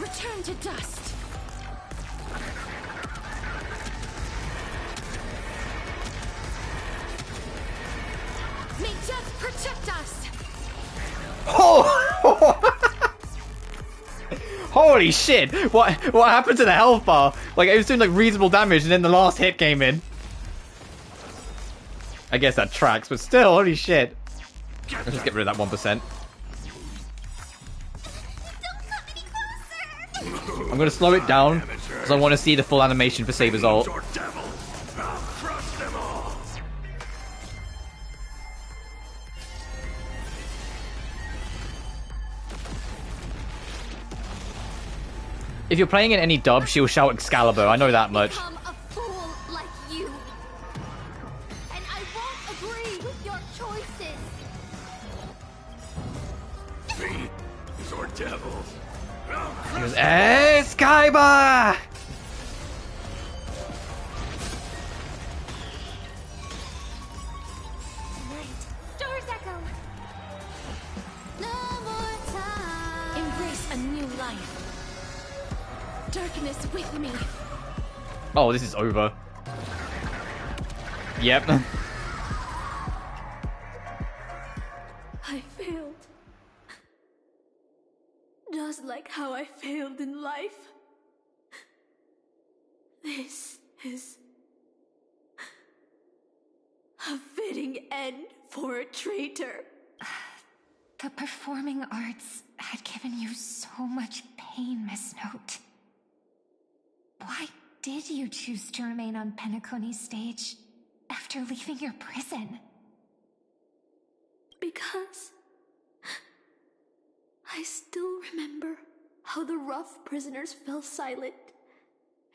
Speaker 15: Return to dust. May death protect us.
Speaker 4: Oh! Holy shit! What happened to the health bar? Like, it was doing like reasonable damage, and then the last hit came in. I guess that tracks, but still, holy shit! Let's just get rid of that 1%. I'm gonna slow it down because I want to see the full animation for Saber's ult. If you're playing in any dub, she'll shout Excalibur. I know that much.
Speaker 15: Become a fool like you. And I won't agree with your choices.
Speaker 1: Fiends or devils.
Speaker 4: Excalibur!
Speaker 15: No more time. Embrace a new life. Darkness with me.
Speaker 4: Oh, this is over. Yep.
Speaker 15: I failed. Just like how I failed in life. This is a fitting end for a traitor.
Speaker 2: The performing arts had given you so much pain, Miss Note. Why did you choose to remain on Penacony's stage after leaving your prison?
Speaker 15: Because I still remember how the rough prisoners fell silent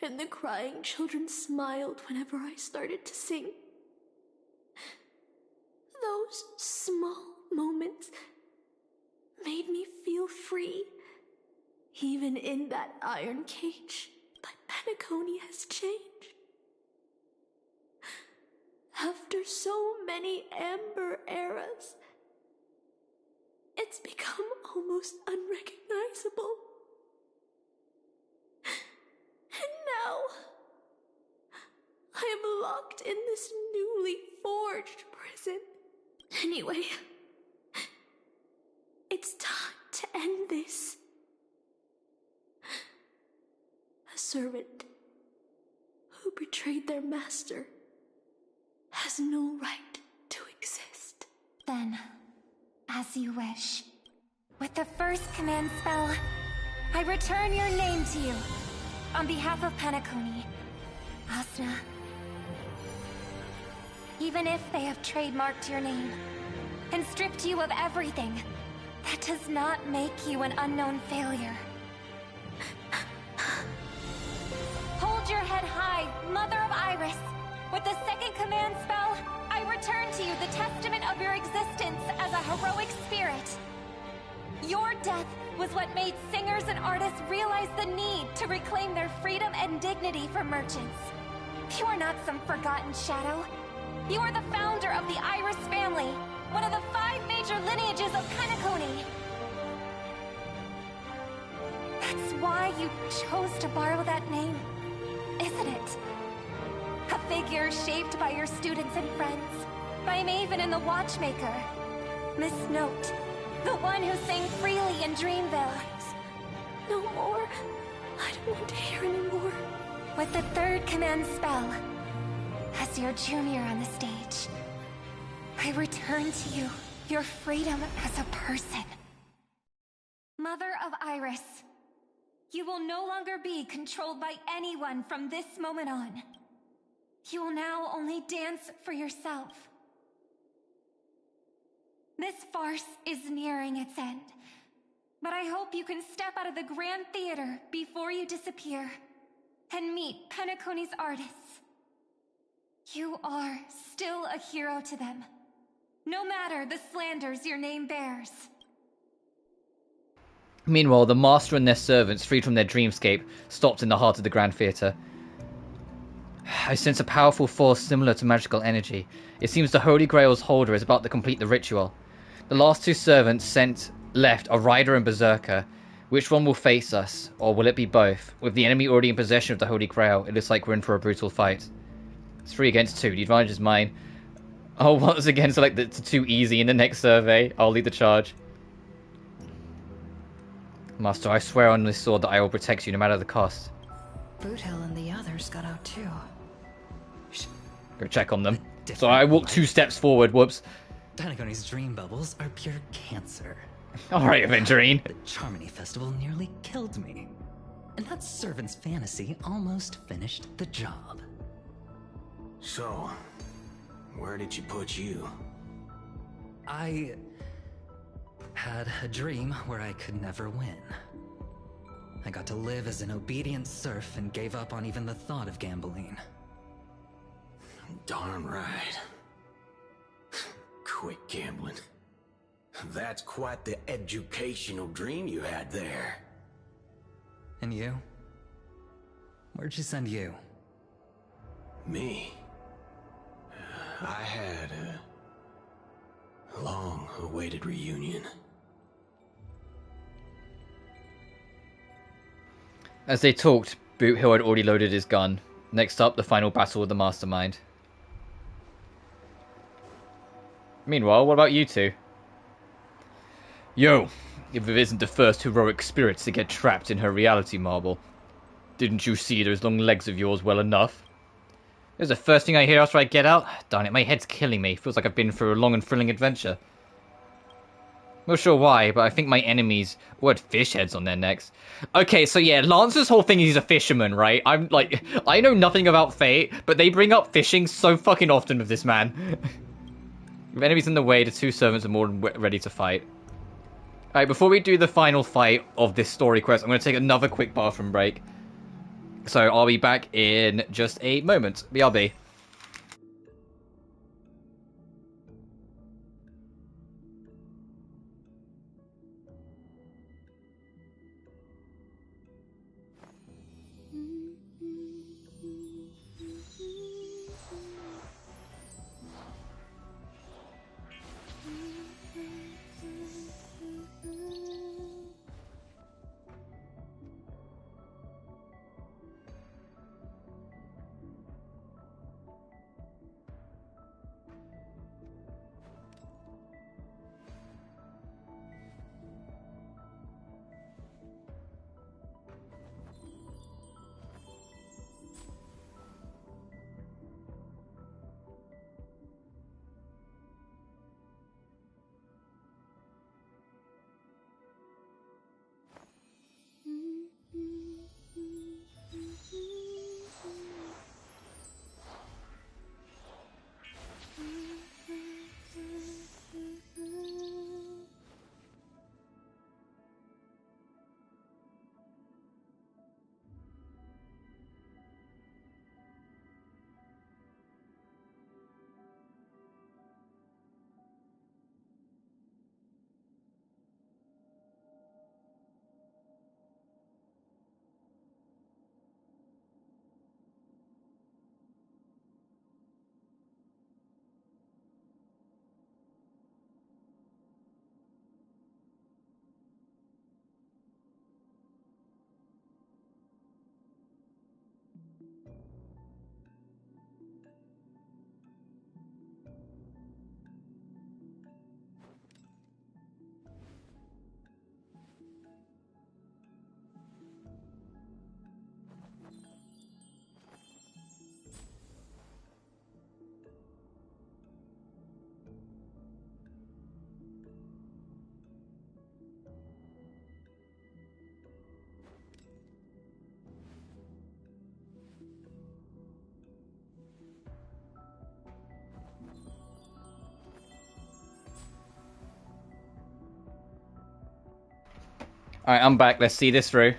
Speaker 15: and the crying children smiled whenever I started to sing. Those small moments made me feel free, even in that iron cage. But Penacony has changed. After so many Amber eras, it's become almost unrecognizable. And now, I am locked in this newly forged prison. Anyway, it's time to end this. A servant who betrayed their master has no right to exist.
Speaker 2: Then, as you wish. With the first command spell, I return your name to you. On behalf of Penacony, Asuna. Even if they have trademarked your name and stripped you of everything, that does not make you an unknown failure. Hold your head high, Mother of Iris. With the second command spell, I return to you the testament of your existence as a heroic spirit. Your death was what made singers and artists realize the need to reclaim their freedom and dignity for merchants. You are not some forgotten shadow. You are the founder of the Iris family, one of the 5 major lineages of Penacony. That's why you chose to borrow that name, isn't it? A figure shaped by your students and friends, by Maven and the Watchmaker. Miss Note, the one who sang freely in Dreamville.
Speaker 15: No more. I don't want to hear anymore.
Speaker 2: With the third command spell, as your junior on the stage, I return to you your freedom as a person. Mother of Iris, you will no longer be controlled by anyone from this moment on. You will now only dance for yourself. This farce is nearing its end, but I hope you can step out of the Grand Theater before you disappear and meet Penacony's artists. You are still a hero to them, no matter the slanders your name bears.
Speaker 4: Meanwhile, the master and their servants, freed from their dreamscape, stopped in the heart of the Grand Theatre. I sense a powerful force similar to magical energy. It seems the Holy Grail's holder is about to complete the ritual. The last 2 servants left are Ryder and Berserker. Which one will face us, or will it be both? With the enemy already in possession of the Holy Grail, it looks like we're in for a brutal fight. It's 3 against 2. The advantage is mine. Oh, once again, so like it's too easy in the next survey. I'll lead the charge. Master, I swear on this sword that I will protect you no matter the cost.
Speaker 6: Boothill and the others got out too.
Speaker 4: Go check on them. So I walk 2 steps forward. Whoops.
Speaker 12: Penacony's dream bubbles are pure cancer.
Speaker 4: Alright, Aventurine.
Speaker 12: The Charmony Festival nearly killed me. And that servant's fantasy almost finished the job.
Speaker 13: So, where did she put you?
Speaker 12: I had a dream where I could never win. I got to live as an obedient serf and gave up on even the thought of gambling.
Speaker 13: Darn right. Quit gambling. That's quite the educational dream you had there.
Speaker 12: And you? Where'd she send you?
Speaker 13: Me? I had a long
Speaker 17: long-awaited reunion.
Speaker 4: As they talked, Boot Hill had already loaded his gun. Next up, the final battle with the Mastermind. Meanwhile, what about you two? Yo, if it isn't the first heroic spirit to get trapped in her reality marble. Didn't you see those long legs of yours well enough? It was the first thing I hear after I get out. Darn it, my head's killing me. Feels like I've been through a long and thrilling adventure. Not sure why, but I think my enemies all had fish heads on their necks. Okay, so yeah, Lance's whole thing is he's a fisherman, right? I'm like, I know nothing about Fate, but they bring up fishing so fucking often with this man. With enemies in the way, the two servants are more than ready to fight. Alright, before we do the final fight of this story quest, I'm going to take another quick bathroom break. So I'll be back in just a moment. BRB. Alright, I'm back. Let's see this through.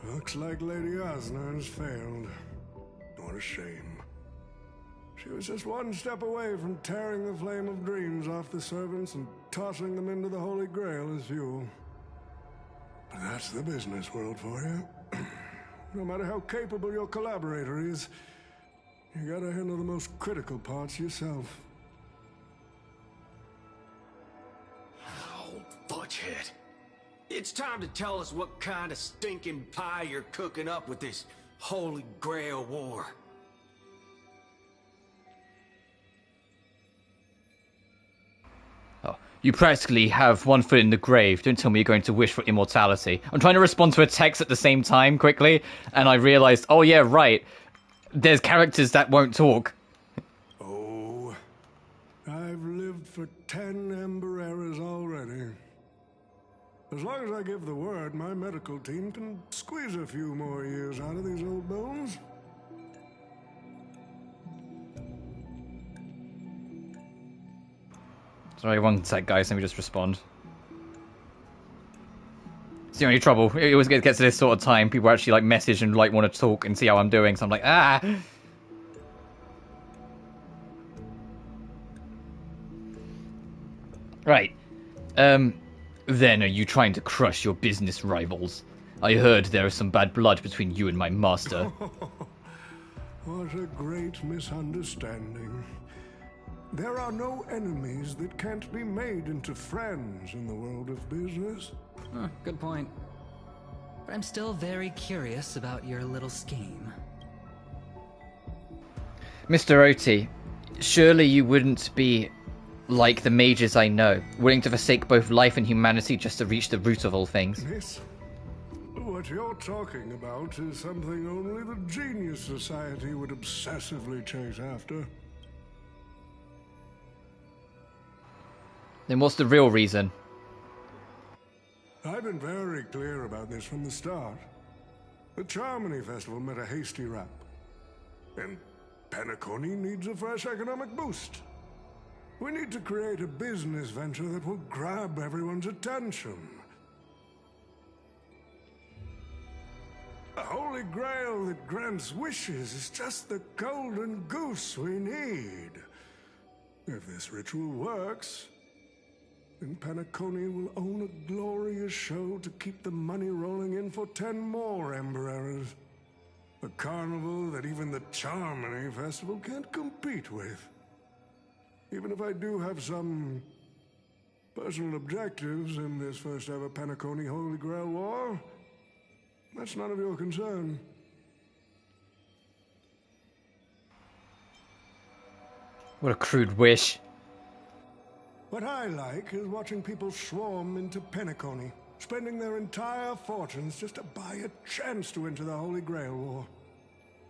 Speaker 10: Looks like Lady Osnar has failed. What a shame. She was just one step away from tearing the flame of dreams off the servants and tossing them into the Holy Grail as fuel. But that's the business world for you. No matter how capable your collaborator is, you gotta handle the most critical parts yourself.
Speaker 13: Oh, fudgehead. It's time to tell us what kind of stinking pie you're cooking up with this Holy Grail war.
Speaker 4: Oh, you practically have one foot in the grave. Don't tell me you're going to wish for immortality. I'm trying to respond to a text at the same time quickly, and I realized, oh yeah, right. There's characters that won't talk.
Speaker 10: Oh, I've lived for 10 Ember Eras already. As long as I give the word, my medical team can squeeze a few more years out of these old bones.
Speaker 4: Sorry, one sec, guys. Let me just respond. It's the only trouble. It always gets to this sort of time. People actually like message and like want to talk and see how I'm doing. So I'm like, ah. Right. Then are you trying to crush your business rivals? I heard there is some bad blood between you and my master.
Speaker 10: What a great misunderstanding. There are no enemies that can't be made into friends in the world of business.
Speaker 12: Good point. But I'm still very curious about your little scheme.
Speaker 4: Mr. Oti, surely you wouldn't be like the mages I know, willing to forsake both life and humanity just to reach the root of all things.
Speaker 10: Miss, what you're talking about is something only the Genius Society would obsessively chase after.
Speaker 4: Then what's the real reason?
Speaker 10: I've been very clear about this from the start. The Charmony Festival met a hasty wrap. And Penacony needs a fresh economic boost. We need to create a business venture that will grab everyone's attention. A holy grail that grants wishes is just the golden goose we need. If this ritual works, then Penacony will own a glorious show to keep the money rolling in for 10 more Ember Errors. A carnival that even the Charmony Festival can't compete with. Even if I do have some personal objectives in this first ever Penacony Holy Grail War, that's none of your concern.
Speaker 4: What a crude wish.
Speaker 10: What I like is watching people swarm into Penacony, spending their entire fortunes just to buy a chance to enter the Holy Grail War.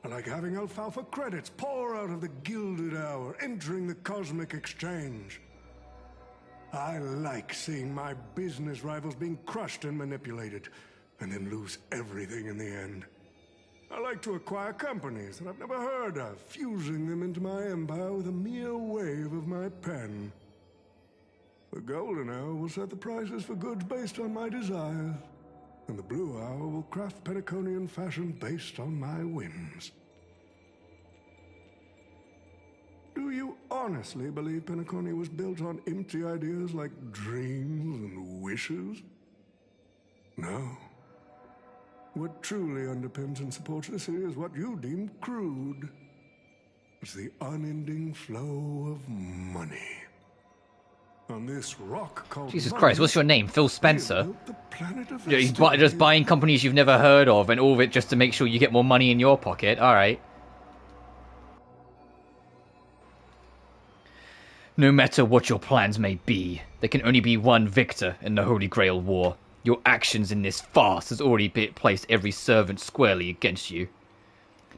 Speaker 10: I like having alfalfa credits pour out of the Gilded Hour, entering the Cosmic Exchange. I like seeing my business rivals being crushed and manipulated, and then lose everything in the end. I like to acquire companies that I've never heard of, fusing them into my empire with a mere wave of my pen. The Golden Hour will set the prices for goods based on my desires, and the Blue Hour will craft Penaconian fashion based on my whims. Do you honestly believe Penacony was built on empty ideas like dreams and wishes? No. What truly underpins and supports this city is what you deem crude. It's the unending flow of money. On this rock called
Speaker 4: Jesus
Speaker 10: money,
Speaker 4: Christ, what's your name? Phil Spencer?
Speaker 10: the planet of
Speaker 4: Yeah, he's
Speaker 10: Vestavia.
Speaker 4: just buying companies you've never heard of and all of it just to make sure you get more money in your pocket. Alright. No matter what your plans may be, there can only be one victor in the Holy Grail War. Your actions in this farce has already placed every servant squarely against you.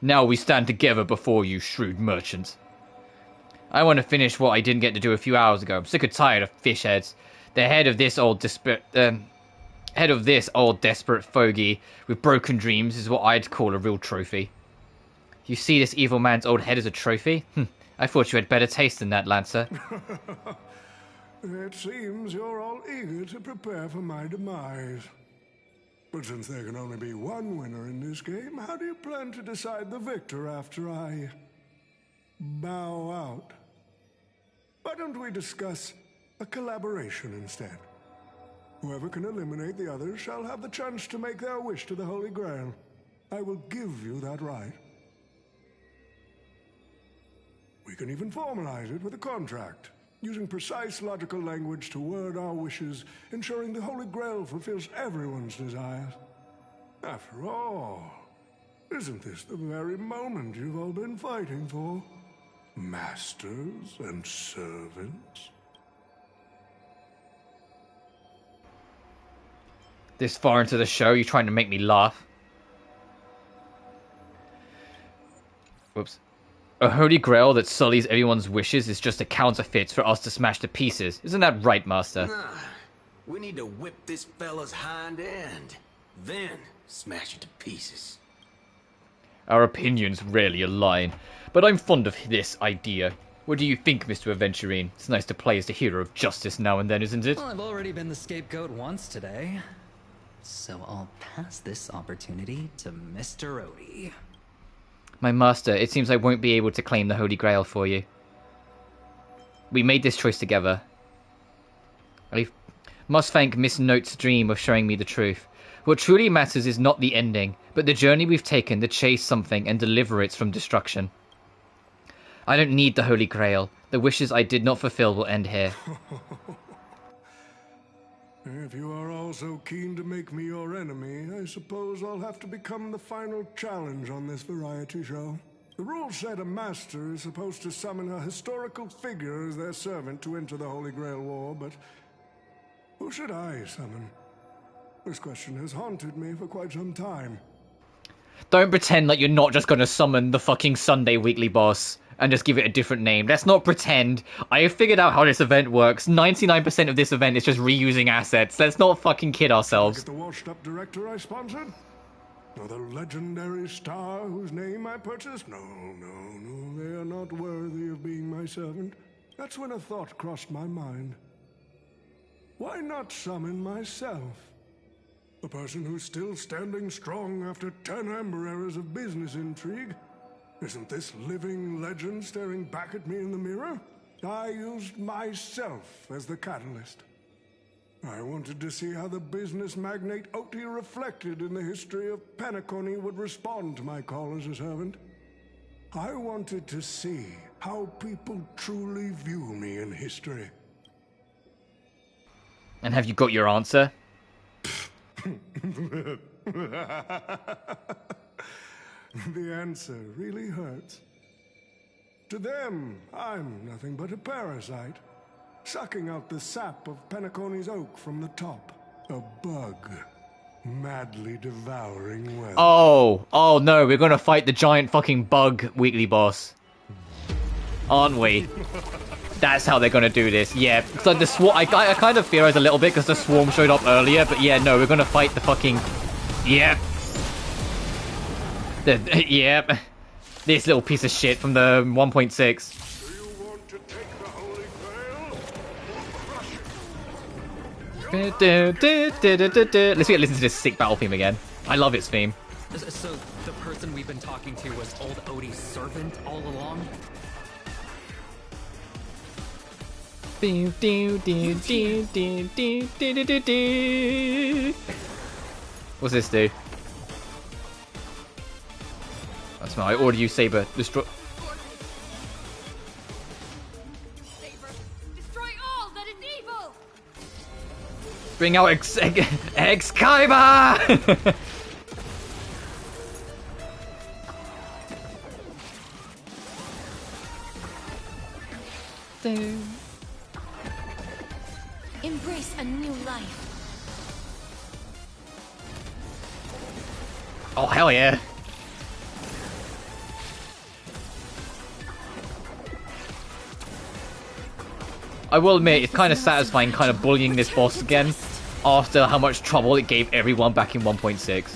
Speaker 4: Now we stand together before you, shrewd merchant. I want to finish what I didn't get to do a few hours ago. I'm sick and tired of fish heads. The head of this old desperate fogey with broken dreams is what I'd call a real trophy. You see this evil man's old head as a trophy? I thought you had better taste than that, Lancer.
Speaker 10: It seems you're all eager to prepare for my demise. But since there can only be one winner in this game, how do you plan to decide the victor after I bow out? Why don't we discuss a collaboration instead? Whoever can eliminate the others shall have the chance to make their wish to the Holy Grail. I will give you that right. We can even formalize it with a contract, using precise logical language to word our wishes, ensuring the Holy Grail fulfills everyone's desires. After all, isn't this the very moment you've all been fighting for? Masters and servants?
Speaker 4: This far into the show, you're trying to make me laugh. Whoops. A Holy Grail that sullies everyone's wishes is just a counterfeit for us to smash to pieces. Isn't that right, Master?
Speaker 13: Nah, we need to whip this fella's hind end, then smash it to pieces.
Speaker 4: Our opinions rarely align, but I'm fond of this idea. What do you think, Mr. Aventurine? It's nice to play as the hero of justice now and then, isn't it?
Speaker 12: Well, I've already been the scapegoat once today, so I'll pass this opportunity to Mr. Odie.
Speaker 4: My master, it seems I won't be able to claim the Holy Grail for you. We made this choice together. I must thank Miss Note's dream of showing me the truth. What truly matters is not the ending, but the journey we've taken to chase something and deliver it from destruction. I don't need the Holy Grail. The wishes I did not fulfill will end here.
Speaker 10: If you are all so keen to make me your enemy, I suppose I'll have to become the final challenge on this variety show. The rules said a master is supposed to summon a historical figure as their servant to enter the Holy Grail War, but who should I summon? This question has haunted me for quite some time.
Speaker 4: Don't pretend like you're not just gonna summon the fucking Sunday weekly boss and just give it a different name. Let's not pretend. I have figured out how this event works. 99% of this event is just reusing assets. Let's not fucking kid ourselves.
Speaker 10: Look at the washed-up director I sponsored? Or the legendary star whose name I purchased? No, they are not worthy of being my servant. That's when a thought crossed my mind. Why not summon myself? A person who's still standing strong after 10 amber eras of business intrigue? Isn't this living legend staring back at me in the mirror? I used myself as the catalyst. I wanted to see how the business magnate Oti reflected in the history of Penacony would respond to my call as a servant. I wanted to see how people truly view me in history.
Speaker 4: And have you got your answer?
Speaker 10: The answer really hurts. To them, I'm nothing but a parasite, sucking out the sap of Penacony's oak from the top. A bug, madly devouring wealth.
Speaker 4: Oh no, we're gonna fight the giant fucking bug weekly boss. Aren't we? That's how they're gonna do this. Yeah, so the swarm, I kind of theorized a little bit because the swarm showed up earlier, but yeah, no, we're gonna fight the fucking... Yep. Yep. This little piece of shit from the 1.6. Let's listen to this sick battle theme again. I love its theme.
Speaker 12: So the person we've been talking to was old Odie's servant all along?
Speaker 4: What's this do? That's my order you Saber. Destroy.
Speaker 14: Destroy all that is evil!
Speaker 4: Bring out Excalibur!
Speaker 15: Embrace a new life.
Speaker 4: Oh, hell yeah. I will admit, it's kind of satisfying kind of bullying this boss again after how much trouble it gave everyone back in 1.6.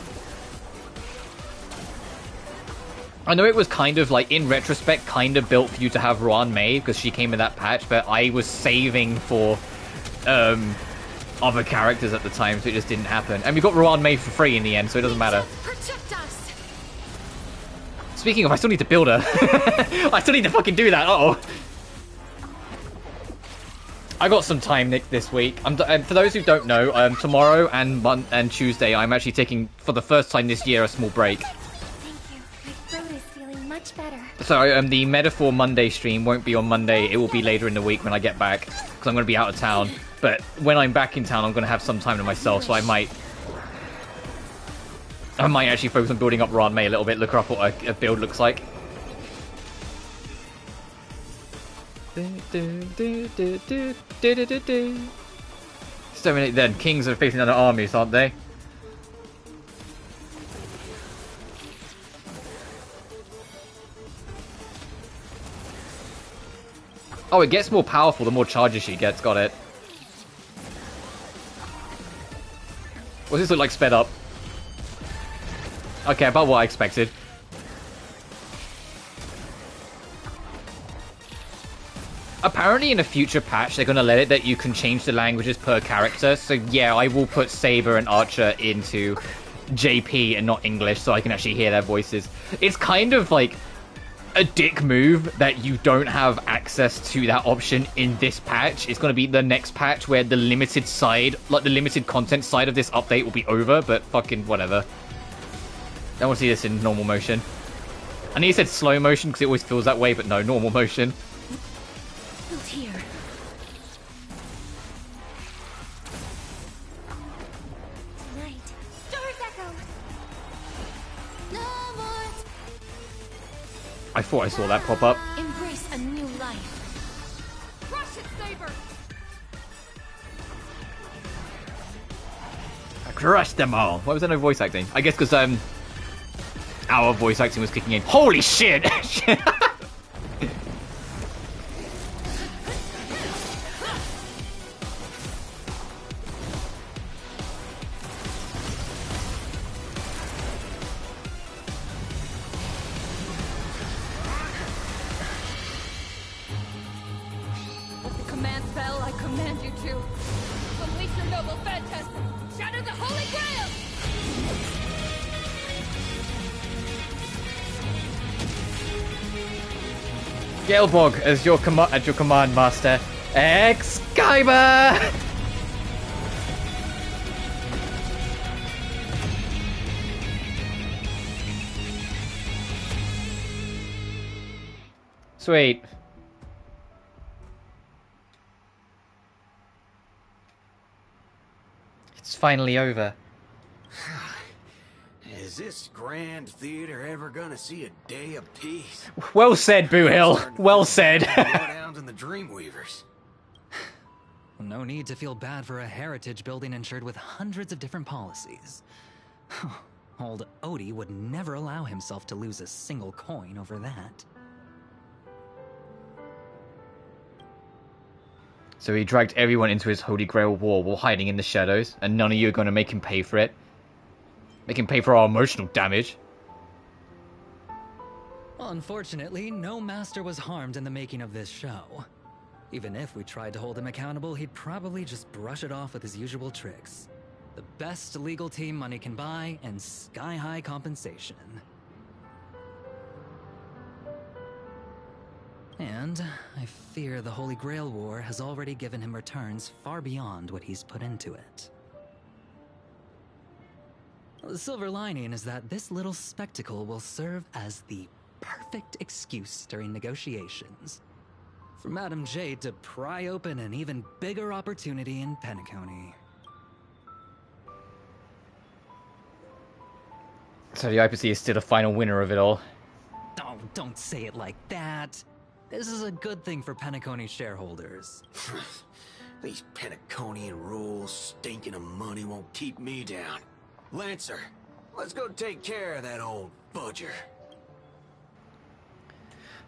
Speaker 4: I know it was kind of like, in retrospect, kind of built for you to have Ruan Mei because she came in that patch, but I was saving for other characters at the time, so it just didn't happen. And we got Ruan Mei for free in the end, so it doesn't matter.
Speaker 15: Protect us.
Speaker 4: Speaking of, I still need to build her. I still need to fucking do that. Uh-oh. I got some time, Nick, this week. For those who don't know, tomorrow and Tuesday, I'm actually taking, for the first time this year, a small break.
Speaker 2: Throat is feeling much better.
Speaker 4: So the Metaphor Monday stream won't be on Monday. It will be later in the week when I get back, because I'm going to be out of town. But when I'm back in town, I'm going to have some time to myself, so I might actually focus on building up Ruan Mei a little bit, look her up what a build looks like. Exterminate then. Kings are facing other armies, aren't they? Oh, it gets more powerful the more charges she gets. Got it. What's this look like sped up? Okay, about what I expected. Apparently in a future patch they're going to let it that you can change the languages per character. So yeah, I will put Saber and Archer into JP and not English so I can actually hear their voices. It's kind of like... a dick move that you don't have access to that option in this patch. It's going to be the next patch where the limited side, like the limited content side of this update will be over, but fucking whatever. I want to see this in normal motion. I know you said slow motion because it always feels that way, but no, normal motion.
Speaker 15: Built here.
Speaker 3: Tonight. Stars echo. No more.
Speaker 4: I thought I saw that pop up.
Speaker 15: Embrace a new life.
Speaker 14: Crush it, Saber!
Speaker 4: I crushed them all. Why was there no voice acting? I guess because our voice acting was kicking in. Holy shit!
Speaker 14: With the command spell, I command you to unleash your noble phantasm! Shatter the Holy Grail!
Speaker 4: Galebog as your at your command, Master. Excalibur! Sweet. It's finally over.
Speaker 13: Is this grand theater ever gonna see a day of peace?
Speaker 4: Well said, Boo Hill. Well said.
Speaker 13: Bloodhounds and the Dreamweavers.
Speaker 12: No need to feel bad for a heritage building insured with hundreds of different policies. Old Odie would never allow himself to lose a single coin over that.
Speaker 4: So he dragged everyone into his Holy Grail war while hiding in the shadows, and none of you are going to make him pay for it. Make him pay for our emotional damage.
Speaker 12: Unfortunately, no master was harmed in the making of this show. Even if we tried to hold him accountable, he'd probably just brush it off with his usual tricks. The best legal team money can buy, and sky-high compensation. And I fear the Holy Grail War has already given him returns far beyond what he's put into it. The silver lining is that this little spectacle will serve as the perfect excuse during negotiations for Madame Jade to pry open an even bigger opportunity in Penacony.
Speaker 4: So the IPC is still the final winner of it all.
Speaker 12: Oh, don't say it like that. This is a good thing for Penacony shareholders.
Speaker 13: These Penaconian rules, stinking of money won't keep me down. Lancer, let's go take care of that old fudger.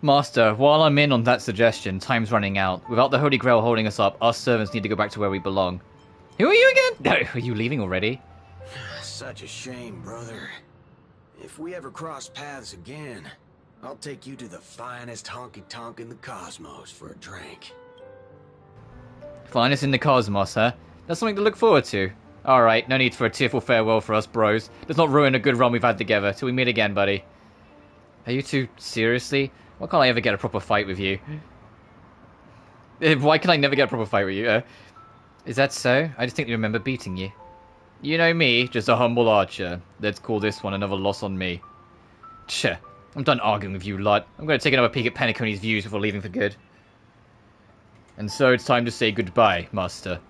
Speaker 4: Master, while I'm in on that suggestion, time's running out. Without the Holy Grail holding us up, our servants need to go back to where we belong. Who are you again? No, are you leaving already?
Speaker 13: Such a shame, brother. If we ever cross paths again, I'll take you to the finest honky-tonk in the cosmos for a drink.
Speaker 4: Finest in the cosmos, huh? That's something to look forward to. Alright, no need for a tearful farewell for us bros. Let's not ruin a good run we've had together till we meet again, buddy. Are you two seriously? Why can't I ever get a proper fight with you? Why can I never get a proper fight with you? Is that so? I distinctly remember beating you. You know me, just a humble archer. Let's call this one another loss on me. Tch, I'm done arguing with you lot. I'm going to take another peek at Penacony's views before leaving for good. And so it's time to say goodbye, Master.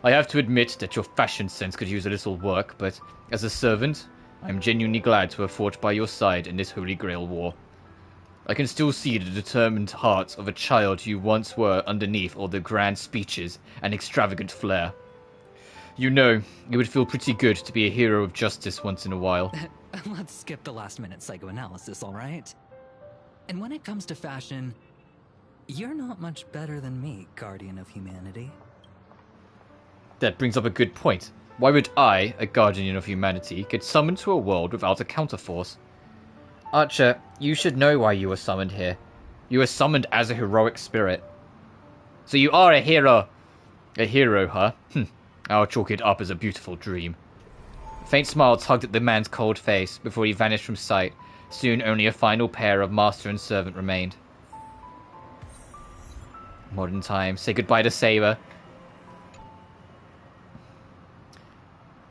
Speaker 4: I have to admit that your fashion sense could use a little work, but as a servant, I'm genuinely glad to have fought by your side in this Holy Grail war. I can still see the determined heart of a child you once were underneath all the grand speeches and extravagant flair. You know, it would feel pretty good to be a hero of justice once in a while.
Speaker 12: Let's skip the last-minute psychoanalysis, alright? And when it comes to fashion, you're not much better than me, Guardian of Humanity.
Speaker 4: That brings up a good point. Why would I, a Guardian of Humanity, get summoned to a world without a counterforce? Archer, you should know why you were summoned here. You were summoned as a heroic spirit. So you are a hero. A hero, huh? I'll chalk it up as a beautiful dream. A faint smile tugged at the man's cold face before he vanished from sight, Soon only a final pair of master and servant remained. Modern times. Say goodbye to Saber.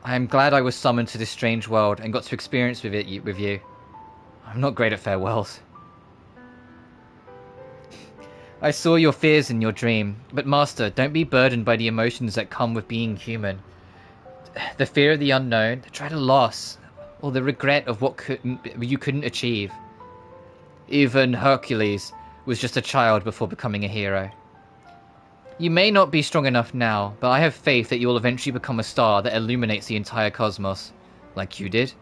Speaker 4: I am glad I was summoned to this strange world and got to experience with you. I'm not great at farewells. I saw your fears in your dream, but Master, don't be burdened by the emotions that come with being human. The fear of the unknown, the dread of loss, or the regret of what you couldn't achieve. Even Hercules was just a child before becoming a hero. You may not be strong enough now, but I have faith that you will eventually become a star that illuminates the entire cosmos, like you did.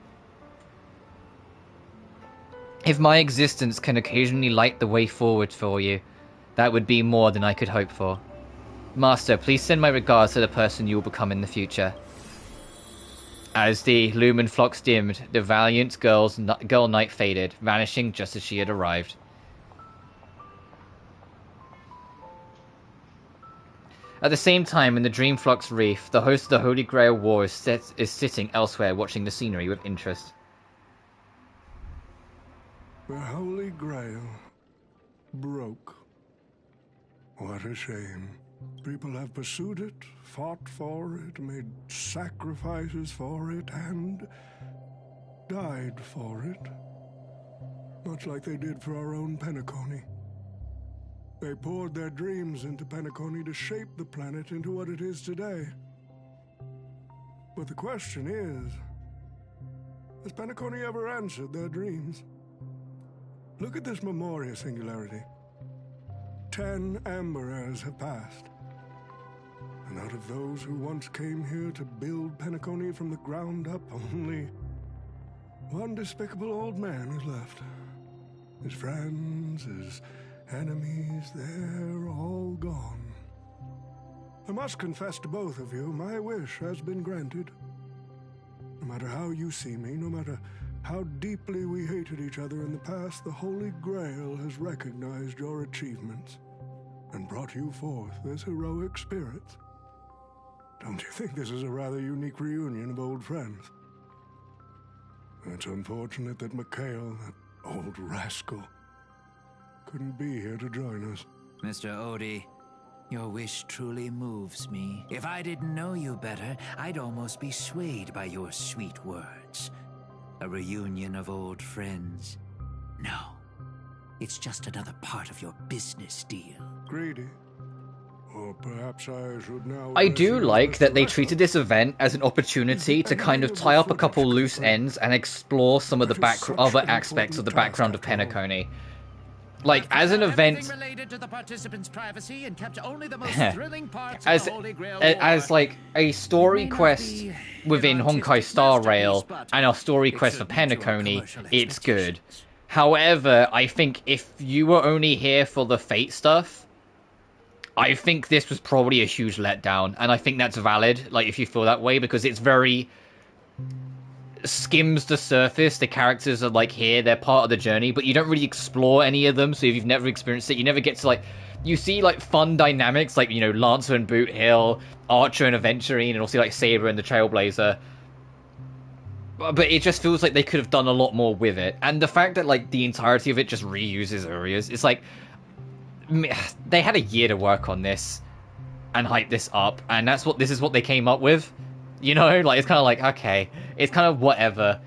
Speaker 4: If my existence can occasionally light the way forward for you, that would be more than I could hope for. Master, please send my regards to the person you will become in the future. As the lumen flux dimmed, the valiant girl knight faded, vanishing just as she had arrived. At the same time, in the Dreamflux Reef, the host of the Holy Grail War is sitting elsewhere watching the scenery with interest.
Speaker 10: The Holy Grail broke. What a shame. People have pursued it, fought for it, made sacrifices for it, and died for it. Much like they did for our own Penacony. They poured their dreams into Penacony to shape the planet into what it is today. But the question is, has Penacony ever answered their dreams? Look at this Memoria singularity. 10 Amber Heirs have passed. And out of those who once came here to build Penacony from the ground up, only one despicable old man is left. His friends, his enemies, they're all gone. I must confess to both of you, my wish has been granted. No matter how you see me, no matter how deeply we hated each other in the past, the Holy Grail has recognized your achievements and brought you forth as heroic spirits. Don't you think this is a rather unique reunion of old friends? It's unfortunate that Mikhail, that old rascal, couldn't be here to join us.
Speaker 11: Mr. Odie, your wish truly moves me. If I didn't know you better, I'd almost be swayed by your sweet words. A reunion of old friends. No, it's just another part of your business deal.
Speaker 10: Greedy. Or perhaps I should now...
Speaker 4: I do like that they treated this event as an opportunity to kind of tie up a couple loose ends and explore some of the other aspects of the background of Penacony. Like, as an event,
Speaker 11: related to the participants' privacy and kept only the most thrilling parts
Speaker 4: as
Speaker 11: of the Holy Grail
Speaker 4: as like a story quest within Honkai Star Rail and a story quest for Penacony, it's good. However, I think if you were only here for the Fate stuff, I think this was probably a huge letdown, and I think that's valid, like, if you feel that way, because it's very... skims the surface. The characters are, like, here, they're part of the journey, but you don't really explore any of them, so if you've never experienced it, you never get to, like... You see, like, fun dynamics, like, you know, Lancer and Boot Hill, Archer and Aventurine, and also, like, Saber and the Trailblazer. But it just feels like they could have done a lot more with it. And the fact that, like, the entirety of it just reuses areas, it's like... They had a year to work on this and hype this up, and this is what they came up with. You know, like, it's kind of like, okay, it's kind of whatever.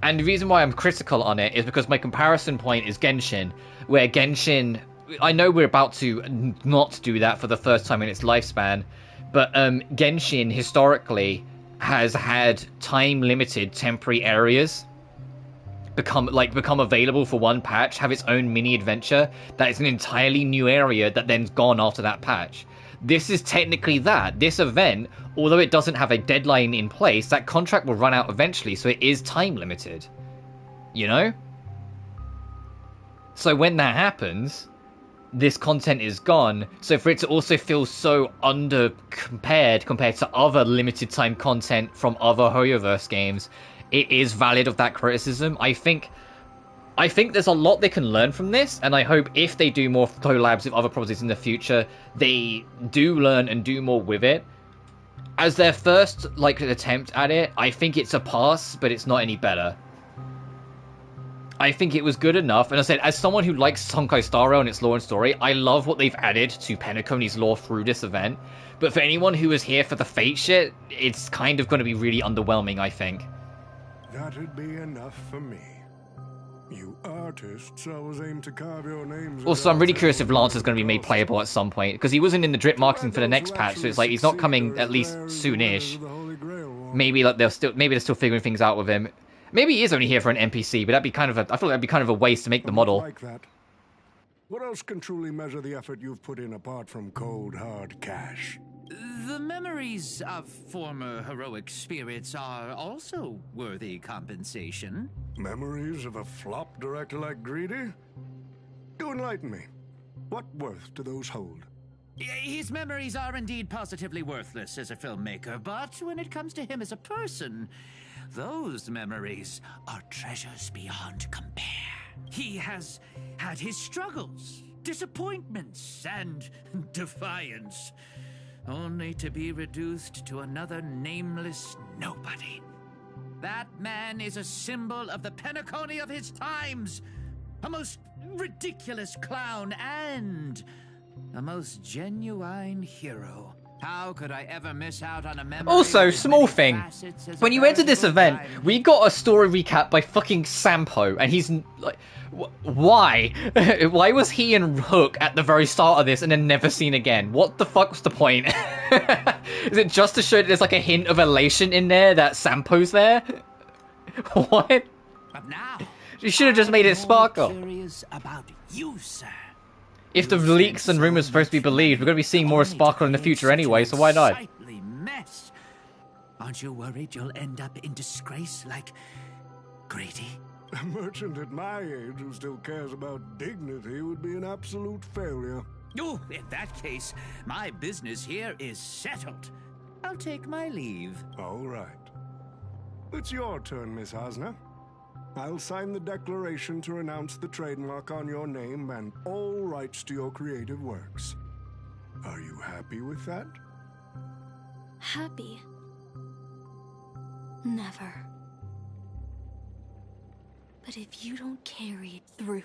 Speaker 4: And the reason why I'm critical on it is because my comparison point is Genshin, where Genshin, I know we're about to not do that for the first time in its lifespan, but Genshin historically has had time-limited temporary areas become available for one patch, have its own mini-adventure that is an entirely new area that then's gone after that patch. This is technically that. This event, although it doesn't have a deadline in place, that contract will run out eventually, so it is time-limited. You know? So when that happens, this content is gone, so for it to also feel so compared to other limited time content from other Hoyoverse games, it is valid of that criticism. I think there's a lot they can learn from this, and I hope if they do more collabs with other properties in the future, they do learn and do more with it. As their first, like, attempt at it, I think it's a pass, but it's not any better. I think it was good enough. And I said, as someone who likes Honkai Star Rail and its lore and story, I love what they've added to Penacony's lore through this event. But for anyone who is here for the Fate shit, it's kind of going to be really underwhelming, I think.
Speaker 10: That'd be enough for me. You artists always aim to carve your names.
Speaker 4: Also, I'm really curious if Lance is going to be made playable at some point, because he wasn't in the drip marketing for the next patch, so it's like he's not coming at least soonish. Maybe like they're still figuring things out with him. Maybe he is only here for an NPC, but that'd be kind of I feel like that'd be kind of a waste to make the model.
Speaker 10: Like that. What else can truly measure the effort you've put in apart from cold, hard cash?
Speaker 11: The memories of former heroic spirits are also worthy compensation.
Speaker 10: Memories of a flop director like Greedy? Do enlighten me. What worth do those hold?
Speaker 11: His memories are indeed positively worthless as a filmmaker, but when it comes to him as a person, those memories are treasures beyond compare. He has had his struggles, disappointments, and defiance, only to be reduced to another nameless nobody. That man is a symbol of the Penacony of his times, a most ridiculous clown and a most genuine hero. How could I ever miss out on a memory?
Speaker 4: Also, small thing. When you entered this event, we got a story recap by fucking Sampo, and he's like, why? Why was he and Hook at the very start of this and then never seen again? What the fuck was the point? Is it just to show that there's like a hint of elation in there that Sampo's there? What?
Speaker 11: But now,
Speaker 4: you should have just made it sparkle.
Speaker 11: Curious about you, sir.
Speaker 4: If the leaks and rumors are supposed to be believed, we're going to be seeing more of Sparkle in the future anyway, so why not?
Speaker 11: Mess. Aren't you worried you'll end up in disgrace like Greedy?
Speaker 10: A merchant at my age who still cares about dignity would be an absolute failure.
Speaker 11: Oh, in that case, my business here is settled. I'll take my leave.
Speaker 10: All right. It's your turn, Miss Osna. I'll sign the declaration to renounce the trademark on your name and all rights to your creative works. Are you happy with that?
Speaker 15: Happy? Never. But if you don't carry it through,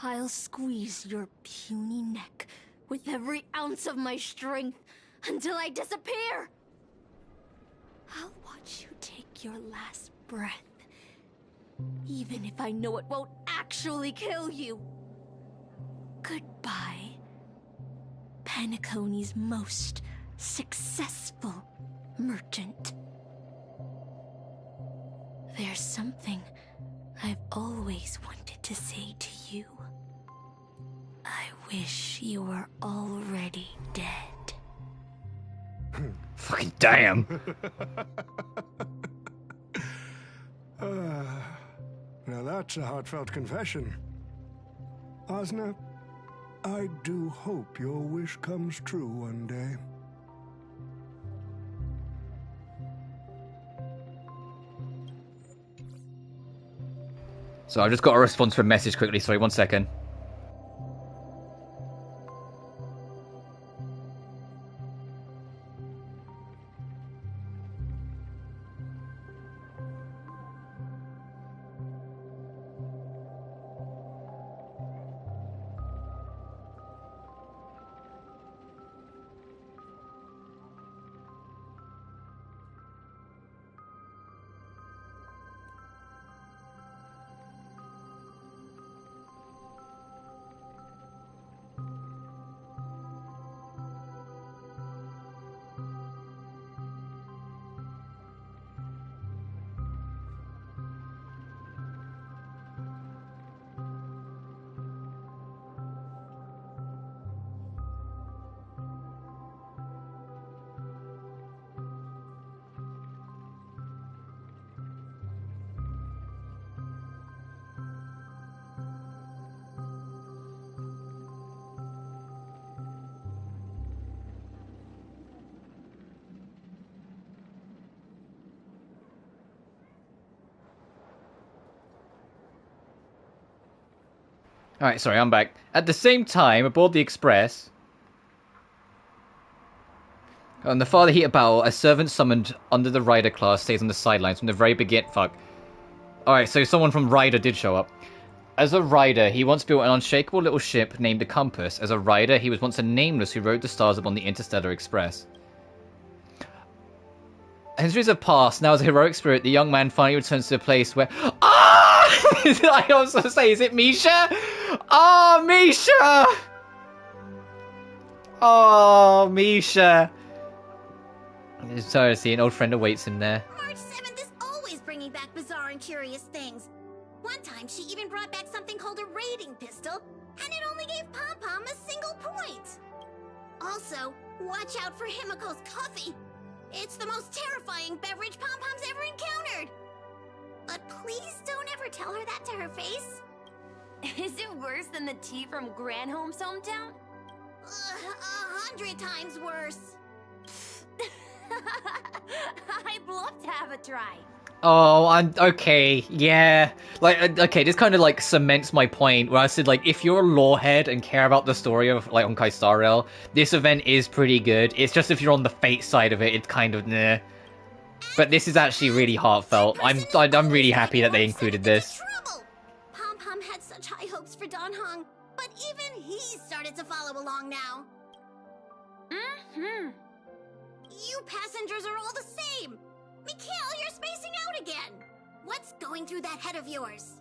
Speaker 15: I'll squeeze your puny neck with every ounce of my strength until I disappear! I'll watch you take your last breath, even if I know it won't actually kill you. Goodbye, Penacony's most successful merchant. There's something I've always wanted to say to you. I wish you were already dead.
Speaker 4: Fucking damn.
Speaker 10: Now that's a heartfelt confession. Osna, I do hope your wish comes true one day.
Speaker 4: So I just got a response to a message quickly, sorry, 1 second. Alright, sorry, I'm back. At the same time, aboard the Express, on the farther heat of battle, a servant summoned under the rider class stays on the sidelines from the very beginning. Fuck. Alright, so someone from Ryder did show up. As a rider, he once built an unshakable little ship named the Compass. As a rider, he was once a nameless who rode the stars upon the Interstellar Express. Centuries have passed. Now, as a heroic spirit, the young man finally returns to the place where... Ah! I also say, is it Misha? Oh, Misha! Oh, Misha. Sorry to see, an old friend awaits him there.
Speaker 3: March 7th is always bringing back bizarre and curious things. One time, she even brought back something called a raiding pistol, and it only gave Pom-Pom a single point. Also, watch out for Himiko's coffee. It's the most terrifying beverage Pom-Pom's ever encountered. But please don't ever tell her that to her face.
Speaker 15: Is it worse than the tea from Granholm's hometown?
Speaker 3: 100 times worse.
Speaker 15: I'd love to have a try.
Speaker 4: Oh, I'm okay. Yeah, like okay. This kind of like cements my point where I said like if you're a lore head and care about the story of like Honkai Star Rail, this event is pretty good. It's just if you're on the Fate side of it, it's kind of nah. But this is actually really heartfelt. I'm really happy that they included this.
Speaker 3: Pom-Pom had such high hopes for Dan Heng, but even he started to follow along now. You passengers are all the same. Mikhail, you're spacing out again! What's going through that head of yours?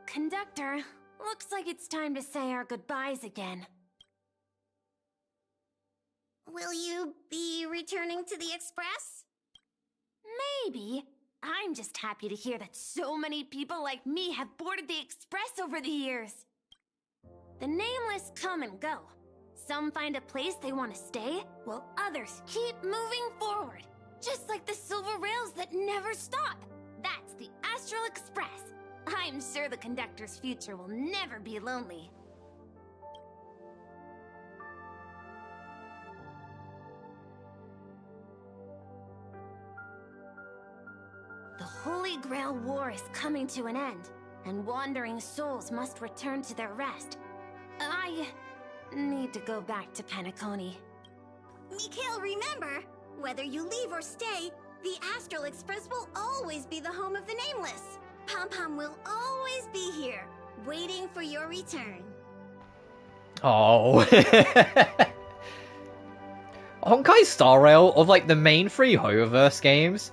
Speaker 15: Conductor, looks like it's time to say our goodbyes again.
Speaker 3: Will you be returning to the Express?
Speaker 15: Maybe. I'm just happy to hear that so many people like me have boarded the Express over the years. The nameless come and go. Some find a place they want to stay, while others keep moving forward. Just like the silver rails that never stop. That's the Astral Express. I'm sure the conductor's future will never be lonely. The Holy Grail War is coming to an end, and wandering souls must return to their rest. I need to go back to Penacony.
Speaker 3: Mikhail, remember, whether you leave or stay, the Astral Express will always be the home of the Nameless. Pom-Pom will always be here, waiting for your return.
Speaker 4: Oh. Honkai Star Rail, of like the main three Hoyoverse games,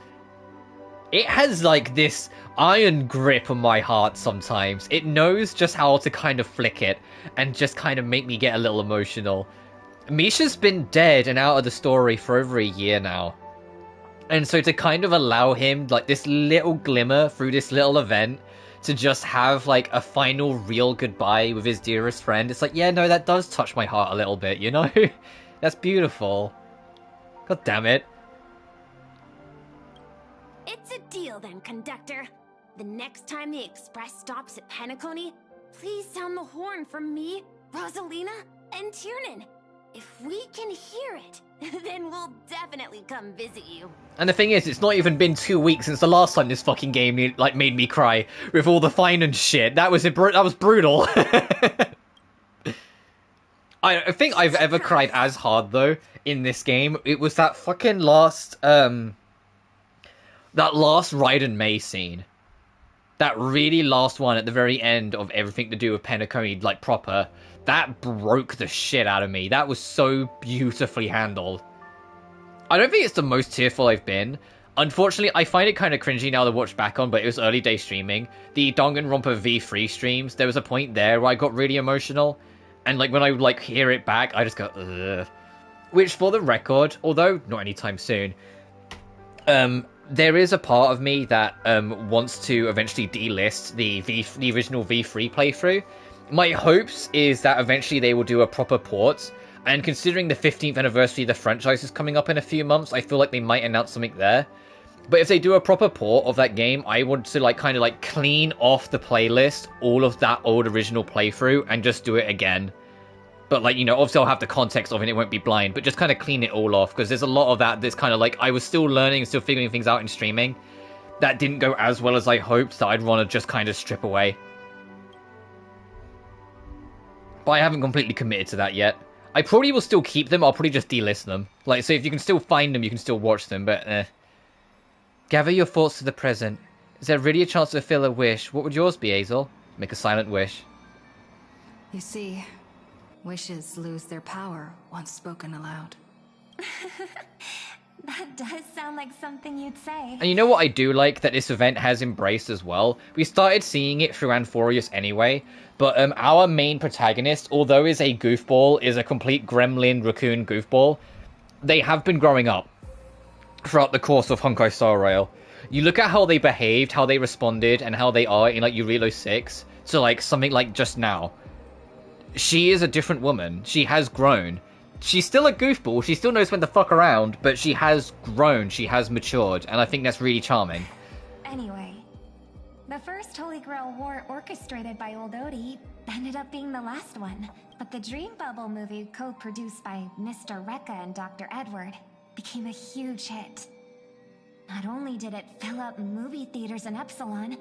Speaker 4: it has like this iron grip on my heart sometimes. It knows just how to kind of flick it and just kind of make me get a little emotional. Misha's been dead and out of the story for over a year now. And so to kind of allow him like this little glimmer through this little event to just have like a final real goodbye with his dearest friend, it's like, yeah, no, that does touch my heart a little bit, you know? That's beautiful. God damn it.
Speaker 15: It's a deal then, Conductor. The next time the Express stops at Penacony, please sound the horn for me, Rosalina, and Tiernan. If we can hear it, then we'll definitely come visit you.
Speaker 4: And the thing is, it's not even been 2 weeks since the last time this fucking game like made me cry with all the fine and shit. That was brutal. I think I've ever cried as hard though in this game. It was that fucking last that last Raiden May scene. That really last one at the very end of everything to do with Penacony, like proper. That broke the shit out of me. That was so beautifully handled. I don't think it's the most tearful I've been. Unfortunately, I find it kind of cringy now to watch back on, but it was early day streaming. The Danganronpa V3 streams, there was a point there where I got really emotional. And like when I like hear it back, I just go, ugh. Which for the record, although not anytime soon, there is a part of me that wants to eventually delist the original V3 playthrough. My hopes is that eventually they will do a proper port, and considering the 15th anniversary of the franchise is coming up in a few months, I feel like they might announce something there. But if they do a proper port of that game, I want to like kind of like clean off the playlist all of that old original playthrough and just do it again. But like, you know, obviously I'll have the context of it, it won't be blind, but just kind of clean it all off, because there's a lot of that that's kind of like, I was still learning, still figuring things out in streaming, that didn't go as well as I hoped, that I'd want to just kind of strip away. But I haven't completely committed to that yet. I probably will still keep them. I'll probably just delist them. Like, so if you can still find them, you can still watch them, but Gather your thoughts to the present. Is there really a chance to fulfill a wish? What would yours be, Hazel? Make a silent wish.
Speaker 6: You see, wishes lose their power once spoken aloud.
Speaker 2: That does sound like something you'd say.
Speaker 4: And you know what I do like that this event has embraced as well? We started seeing it through Anthorius anyway, but our main protagonist, although is a goofball, is a complete gremlin raccoon goofball, they have been growing up throughout the course of Honkai Star Rail. You look at how they behaved, how they responded, and how they are in like Eurilo 6, so like something like just now. She is a different woman. She has grown. She's still a goofball, she still knows when to fuck around, but she has grown, she has matured, and I think that's really charming.
Speaker 2: Anyway, the first Holy Grail War orchestrated by Old Odie ended up being the last one, but the Dream Bubble movie co-produced by Mr. Rekka and Dr. Edward became a huge hit. Not only did it fill up movie theaters in Epsilon,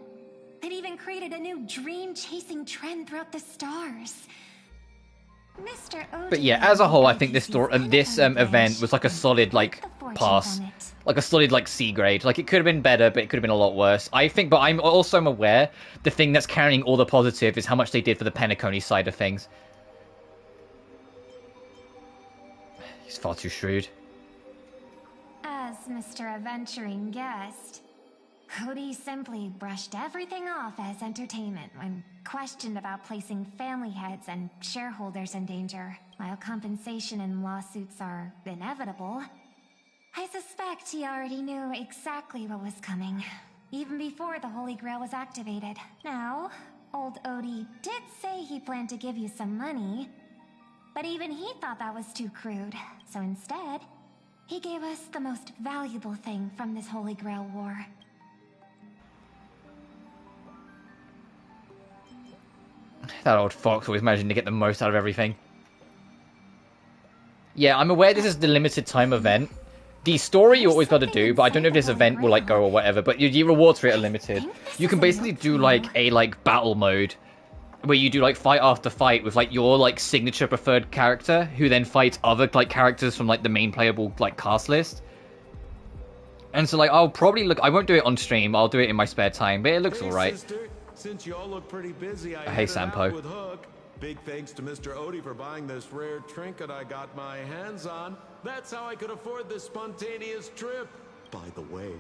Speaker 2: it even created a new dream-chasing trend throughout the stars. Mr. Odie,
Speaker 4: but yeah, as a whole, I think this event was like a solid like pass, like a solid like C grade. Like it could have been better, but it could have been a lot worse. I think, but I'm also aware the thing that's carrying all the positive is how much they did for the Penacony side of things. He's far too shrewd.
Speaker 2: As Mr. Adventuring guessed, Cody simply brushed everything off as entertainment when questioned about placing family heads and shareholders in danger. While compensation and lawsuits are inevitable, I suspect he already knew exactly what was coming, even before the Holy Grail was activated. Now, old Odie did say he planned to give you some money, but even he thought that was too crude, so instead, he gave us the most valuable thing from this Holy Grail War.
Speaker 4: That old fox always managing to get the most out of everything. Yeah, I'm aware this is the limited time event. The story you always got to do, but I don't know if this event will like go or whatever, but your rewards for it are limited. You can basically do like a battle mode where you do like fight after fight with like your like signature preferred character who then fights other like characters from like the main playable like cast list. And so like I'll probably look, I won't do it on stream, I'll do it in my spare time, but it looks alright.
Speaker 5: Since y'all look pretty busy, I
Speaker 4: Hey,
Speaker 5: headed out
Speaker 4: Sampo.
Speaker 5: with Hook. Big thanks to Mr. Odie for buying this rare trinket I got my hands on. That's how I could afford this spontaneous trip. By the way,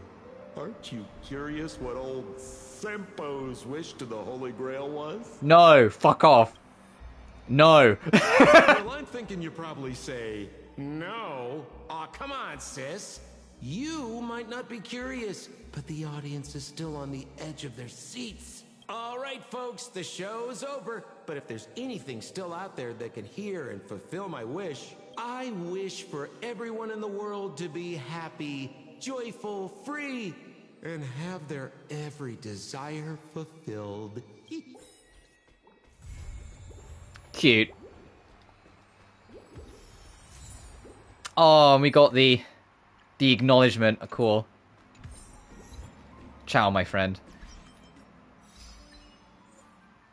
Speaker 5: aren't you curious what old Sempo's wish to the Holy Grail was?
Speaker 4: No, fuck off. No.
Speaker 5: Well, I'm thinking you probably say, no. Aw, come on, sis. You might not be curious, but the audience is still on the edge of their seats. All right, folks, the show's over. But if there's anything still out there that can hear and fulfill my wish, I wish for everyone in the world to be happy, joyful, free, and have their every desire fulfilled.
Speaker 4: Cute. Oh, and we got the acknowledgement. Cool. Ciao, my friend.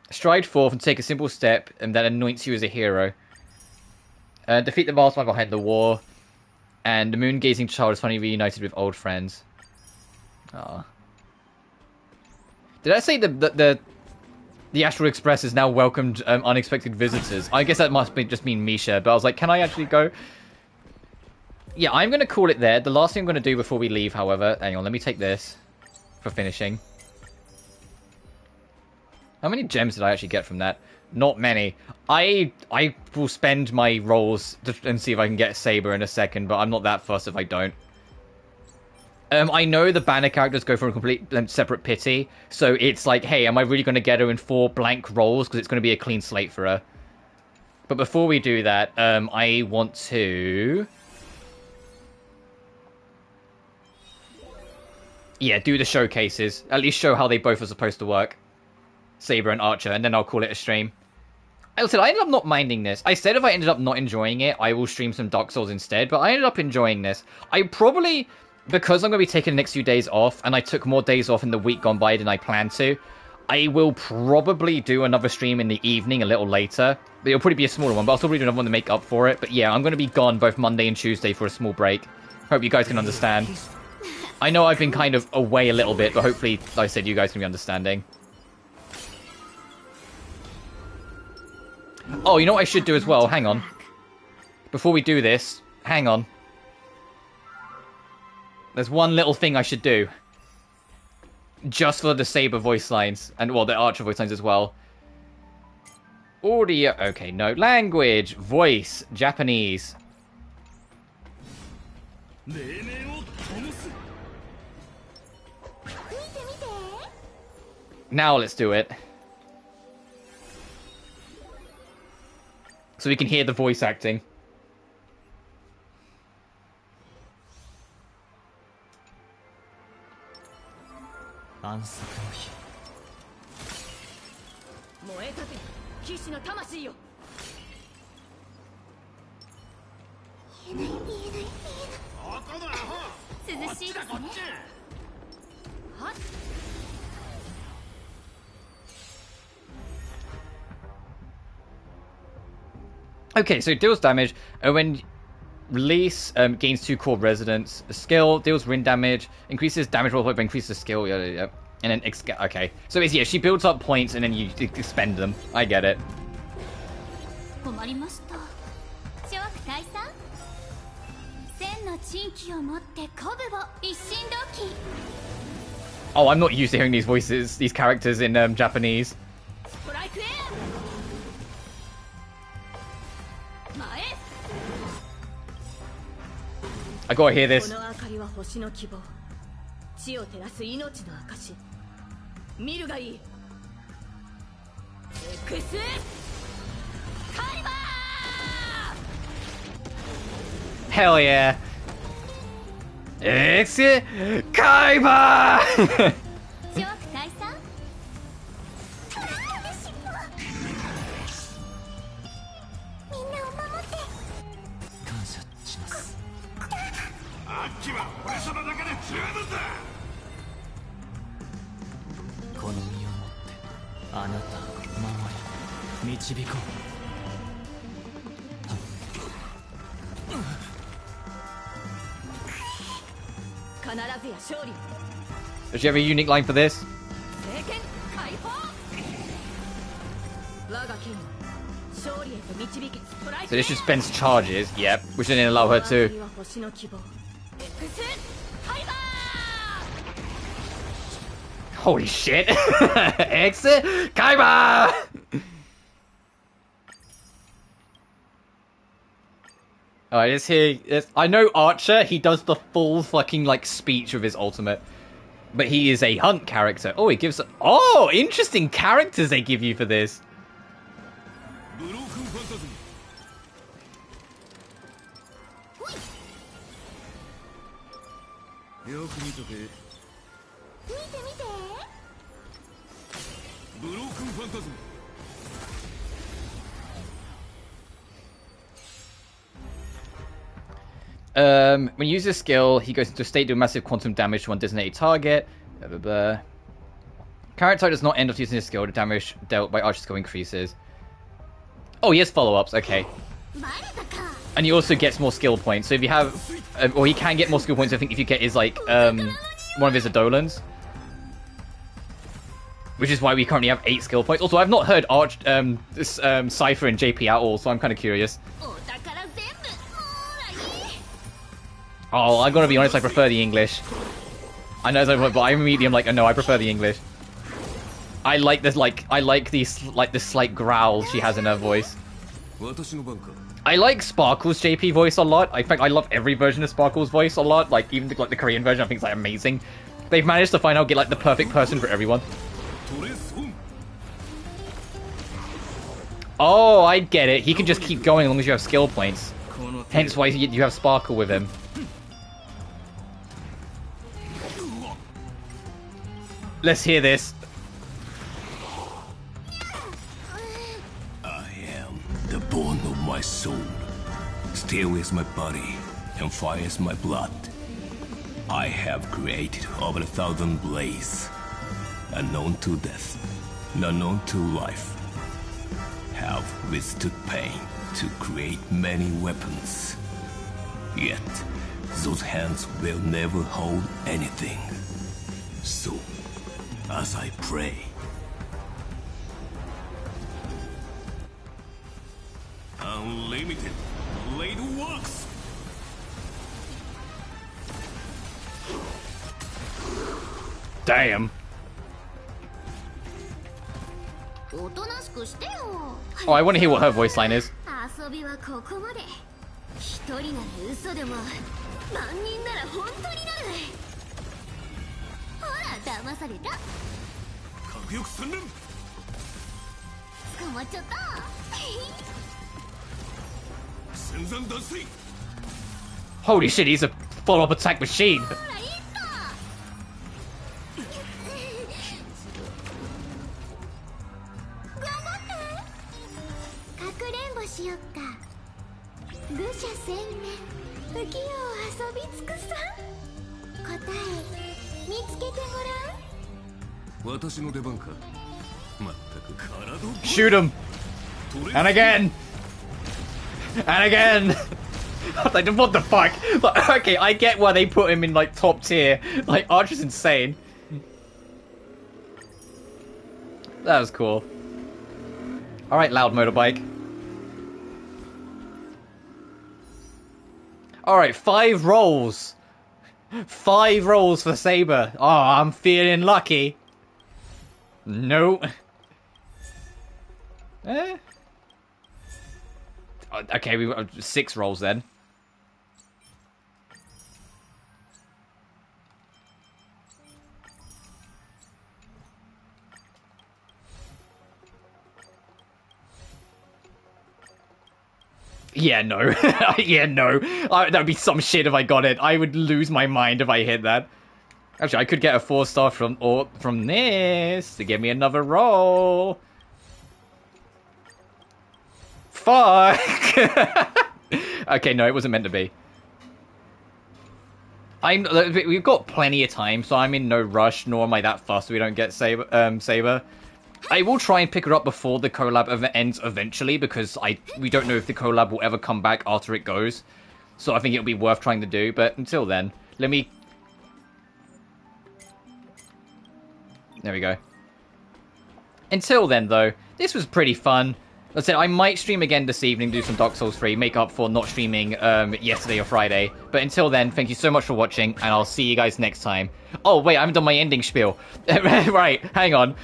Speaker 4: Stride forth and take a simple step, and that anoints you as a hero. Defeat the mastermind behind the war, and the moon-gazing child is finally reunited with old friends. Aww. Did I say the Astral Express has now welcomed unexpected visitors? I guess that must just mean Misha, but I was like, can I actually go? Yeah, I'm going to call it there. The last thing I'm going to do before we leave, however... Hang on, let me take this for finishing. How many gems did I actually get from that? Not many. I will spend my rolls and see if I can get Saber in a second, but I'm not that fussed if I don't. I know the banner characters go for a complete separate pity, so it's like, hey, am I really going to get her in 4 blank rolls? Because it's going to be a clean slate for her. But before we do that, I want to... Yeah, do the showcases. At least show how they both are supposed to work. Saber and Archer, and then I'll call it a stream. I ended up not minding this. I said if I ended up not enjoying it, I will stream some Dark Souls instead, but I ended up enjoying this. I probably, because I'm going to be taking the next few days off, and I took more days off in the week gone by than I planned to, I will probably do another stream in the evening a little later. It'll probably be a smaller one, but I'll still do another one to make up for it. But yeah, I'm going to be gone both Monday and Tuesday for a small break. Hope you guys can understand. I know I've been kind of away a little bit, but hopefully, like I said, you guys can be understanding. Oh, you know what I should do as well? Hang on. Before we do this, hang on. There's one little thing I should do. Just for the Saber voice lines. And, well, the Archer voice lines as well. Audio. Okay, no. Language. Voice. Japanese. Now let's do it. So we can hear the voice acting. Okay, so it deals damage when release, gains 2 core resonance. Skill deals wind damage, increases damage roll, but increases skill. Yeah. And then okay, so it's, yeah, she builds up points and then you expend them. I get it. Oh, I'm not used to hearing these voices, these characters in Japanese. I gotta hear this. Hell yeah. Kaiba! Does she have a unique line for this? So this just spends charges, yep, which didn't allow her to. Holy shit! Exit Kaiba! Alright, let's hear. I know Archer, he does the full fucking like speech of his ultimate. But he is a hunt character. Oh, he gives. Oh, interesting characters they give you for this. When you use this skill, he goes into a state to do massive quantum damage to one designated target. Blah, blah, blah. Character does not end up using his skill. The damage dealt by Archer's skill increases. Oh, he has follow-ups. Okay. And he also gets more skill points. So if you have, or he can get more skill points. I think if you get his like one of his Adolans, which is why we currently have 8 skill points. Also, I've not heard Cypher and JP at all, so I'm kind of curious. Oh, I gotta be honest, I prefer the English. I know, but I'm immediately like, oh no, I prefer the English. I like this, this slight growl she has in her voice. I like Sparkle's JP voice a lot. In fact, I love every version of Sparkle's voice a lot. Like even the Korean version, I think it's like amazing. They've managed to find out get like the perfect person for everyone. Oh, I get it. He can just keep going as long as you have skill points. Hence why you have Sparkle with him. Let's hear this.
Speaker 18: I am the bone of my soul. Steel is my body, and fire is my blood. I have created over 1,000 blades. unknown to death, unknown to life, have withstood pain to create many weapons. Yet, those hands will never hold anything. So, as I pray, unlimited blade works!
Speaker 4: Damn. Oh, I want to hear what her voice line is. Holy shit, he's a follow-up attack machine. Shoot him! And again! And again! Like, what the fuck? Like, okay, I get why they put him in, like, top tier. Like, Archer's insane. That was cool. Alright, loud motorbike. Alright, 5 rolls. 5 rolls for Saber. Oh, I'm feeling lucky. No. Okay, we've got 6 rolls then. Yeah, no. Yeah, no. That'd be some shit if I got it. I would lose my mind if I hit that. Actually, I could get a 4-star from this to give me another roll. Fuck! Okay, no, it wasn't meant to be. We've got plenty of time, so I'm in no rush, nor am I that fussed we don't get Saber. I will try and pick her up before the collab ends eventually, because we don't know if the collab will ever come back after it goes. So I think it'll be worth trying to do, but until then, let me... There we go. Until then, though, this was pretty fun. As I said, I might stream again this evening, do some Dark Souls 3, make up for not streaming yesterday or Friday. But until then, thank you so much for watching, and I'll see you guys next time. Oh, wait, I haven't done my ending spiel. Right, hang on.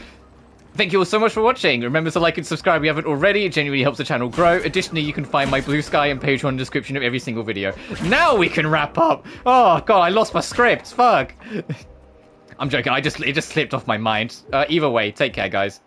Speaker 4: Thank you all so much for watching. Remember to like and subscribe if you haven't already. It genuinely helps the channel grow. Additionally, you can find my BlueSky and Patreon in the description of every single video. Now we can wrap up. Oh, God, I lost my script. Fuck. I'm joking. It just slipped off my mind. Either way, take care, guys.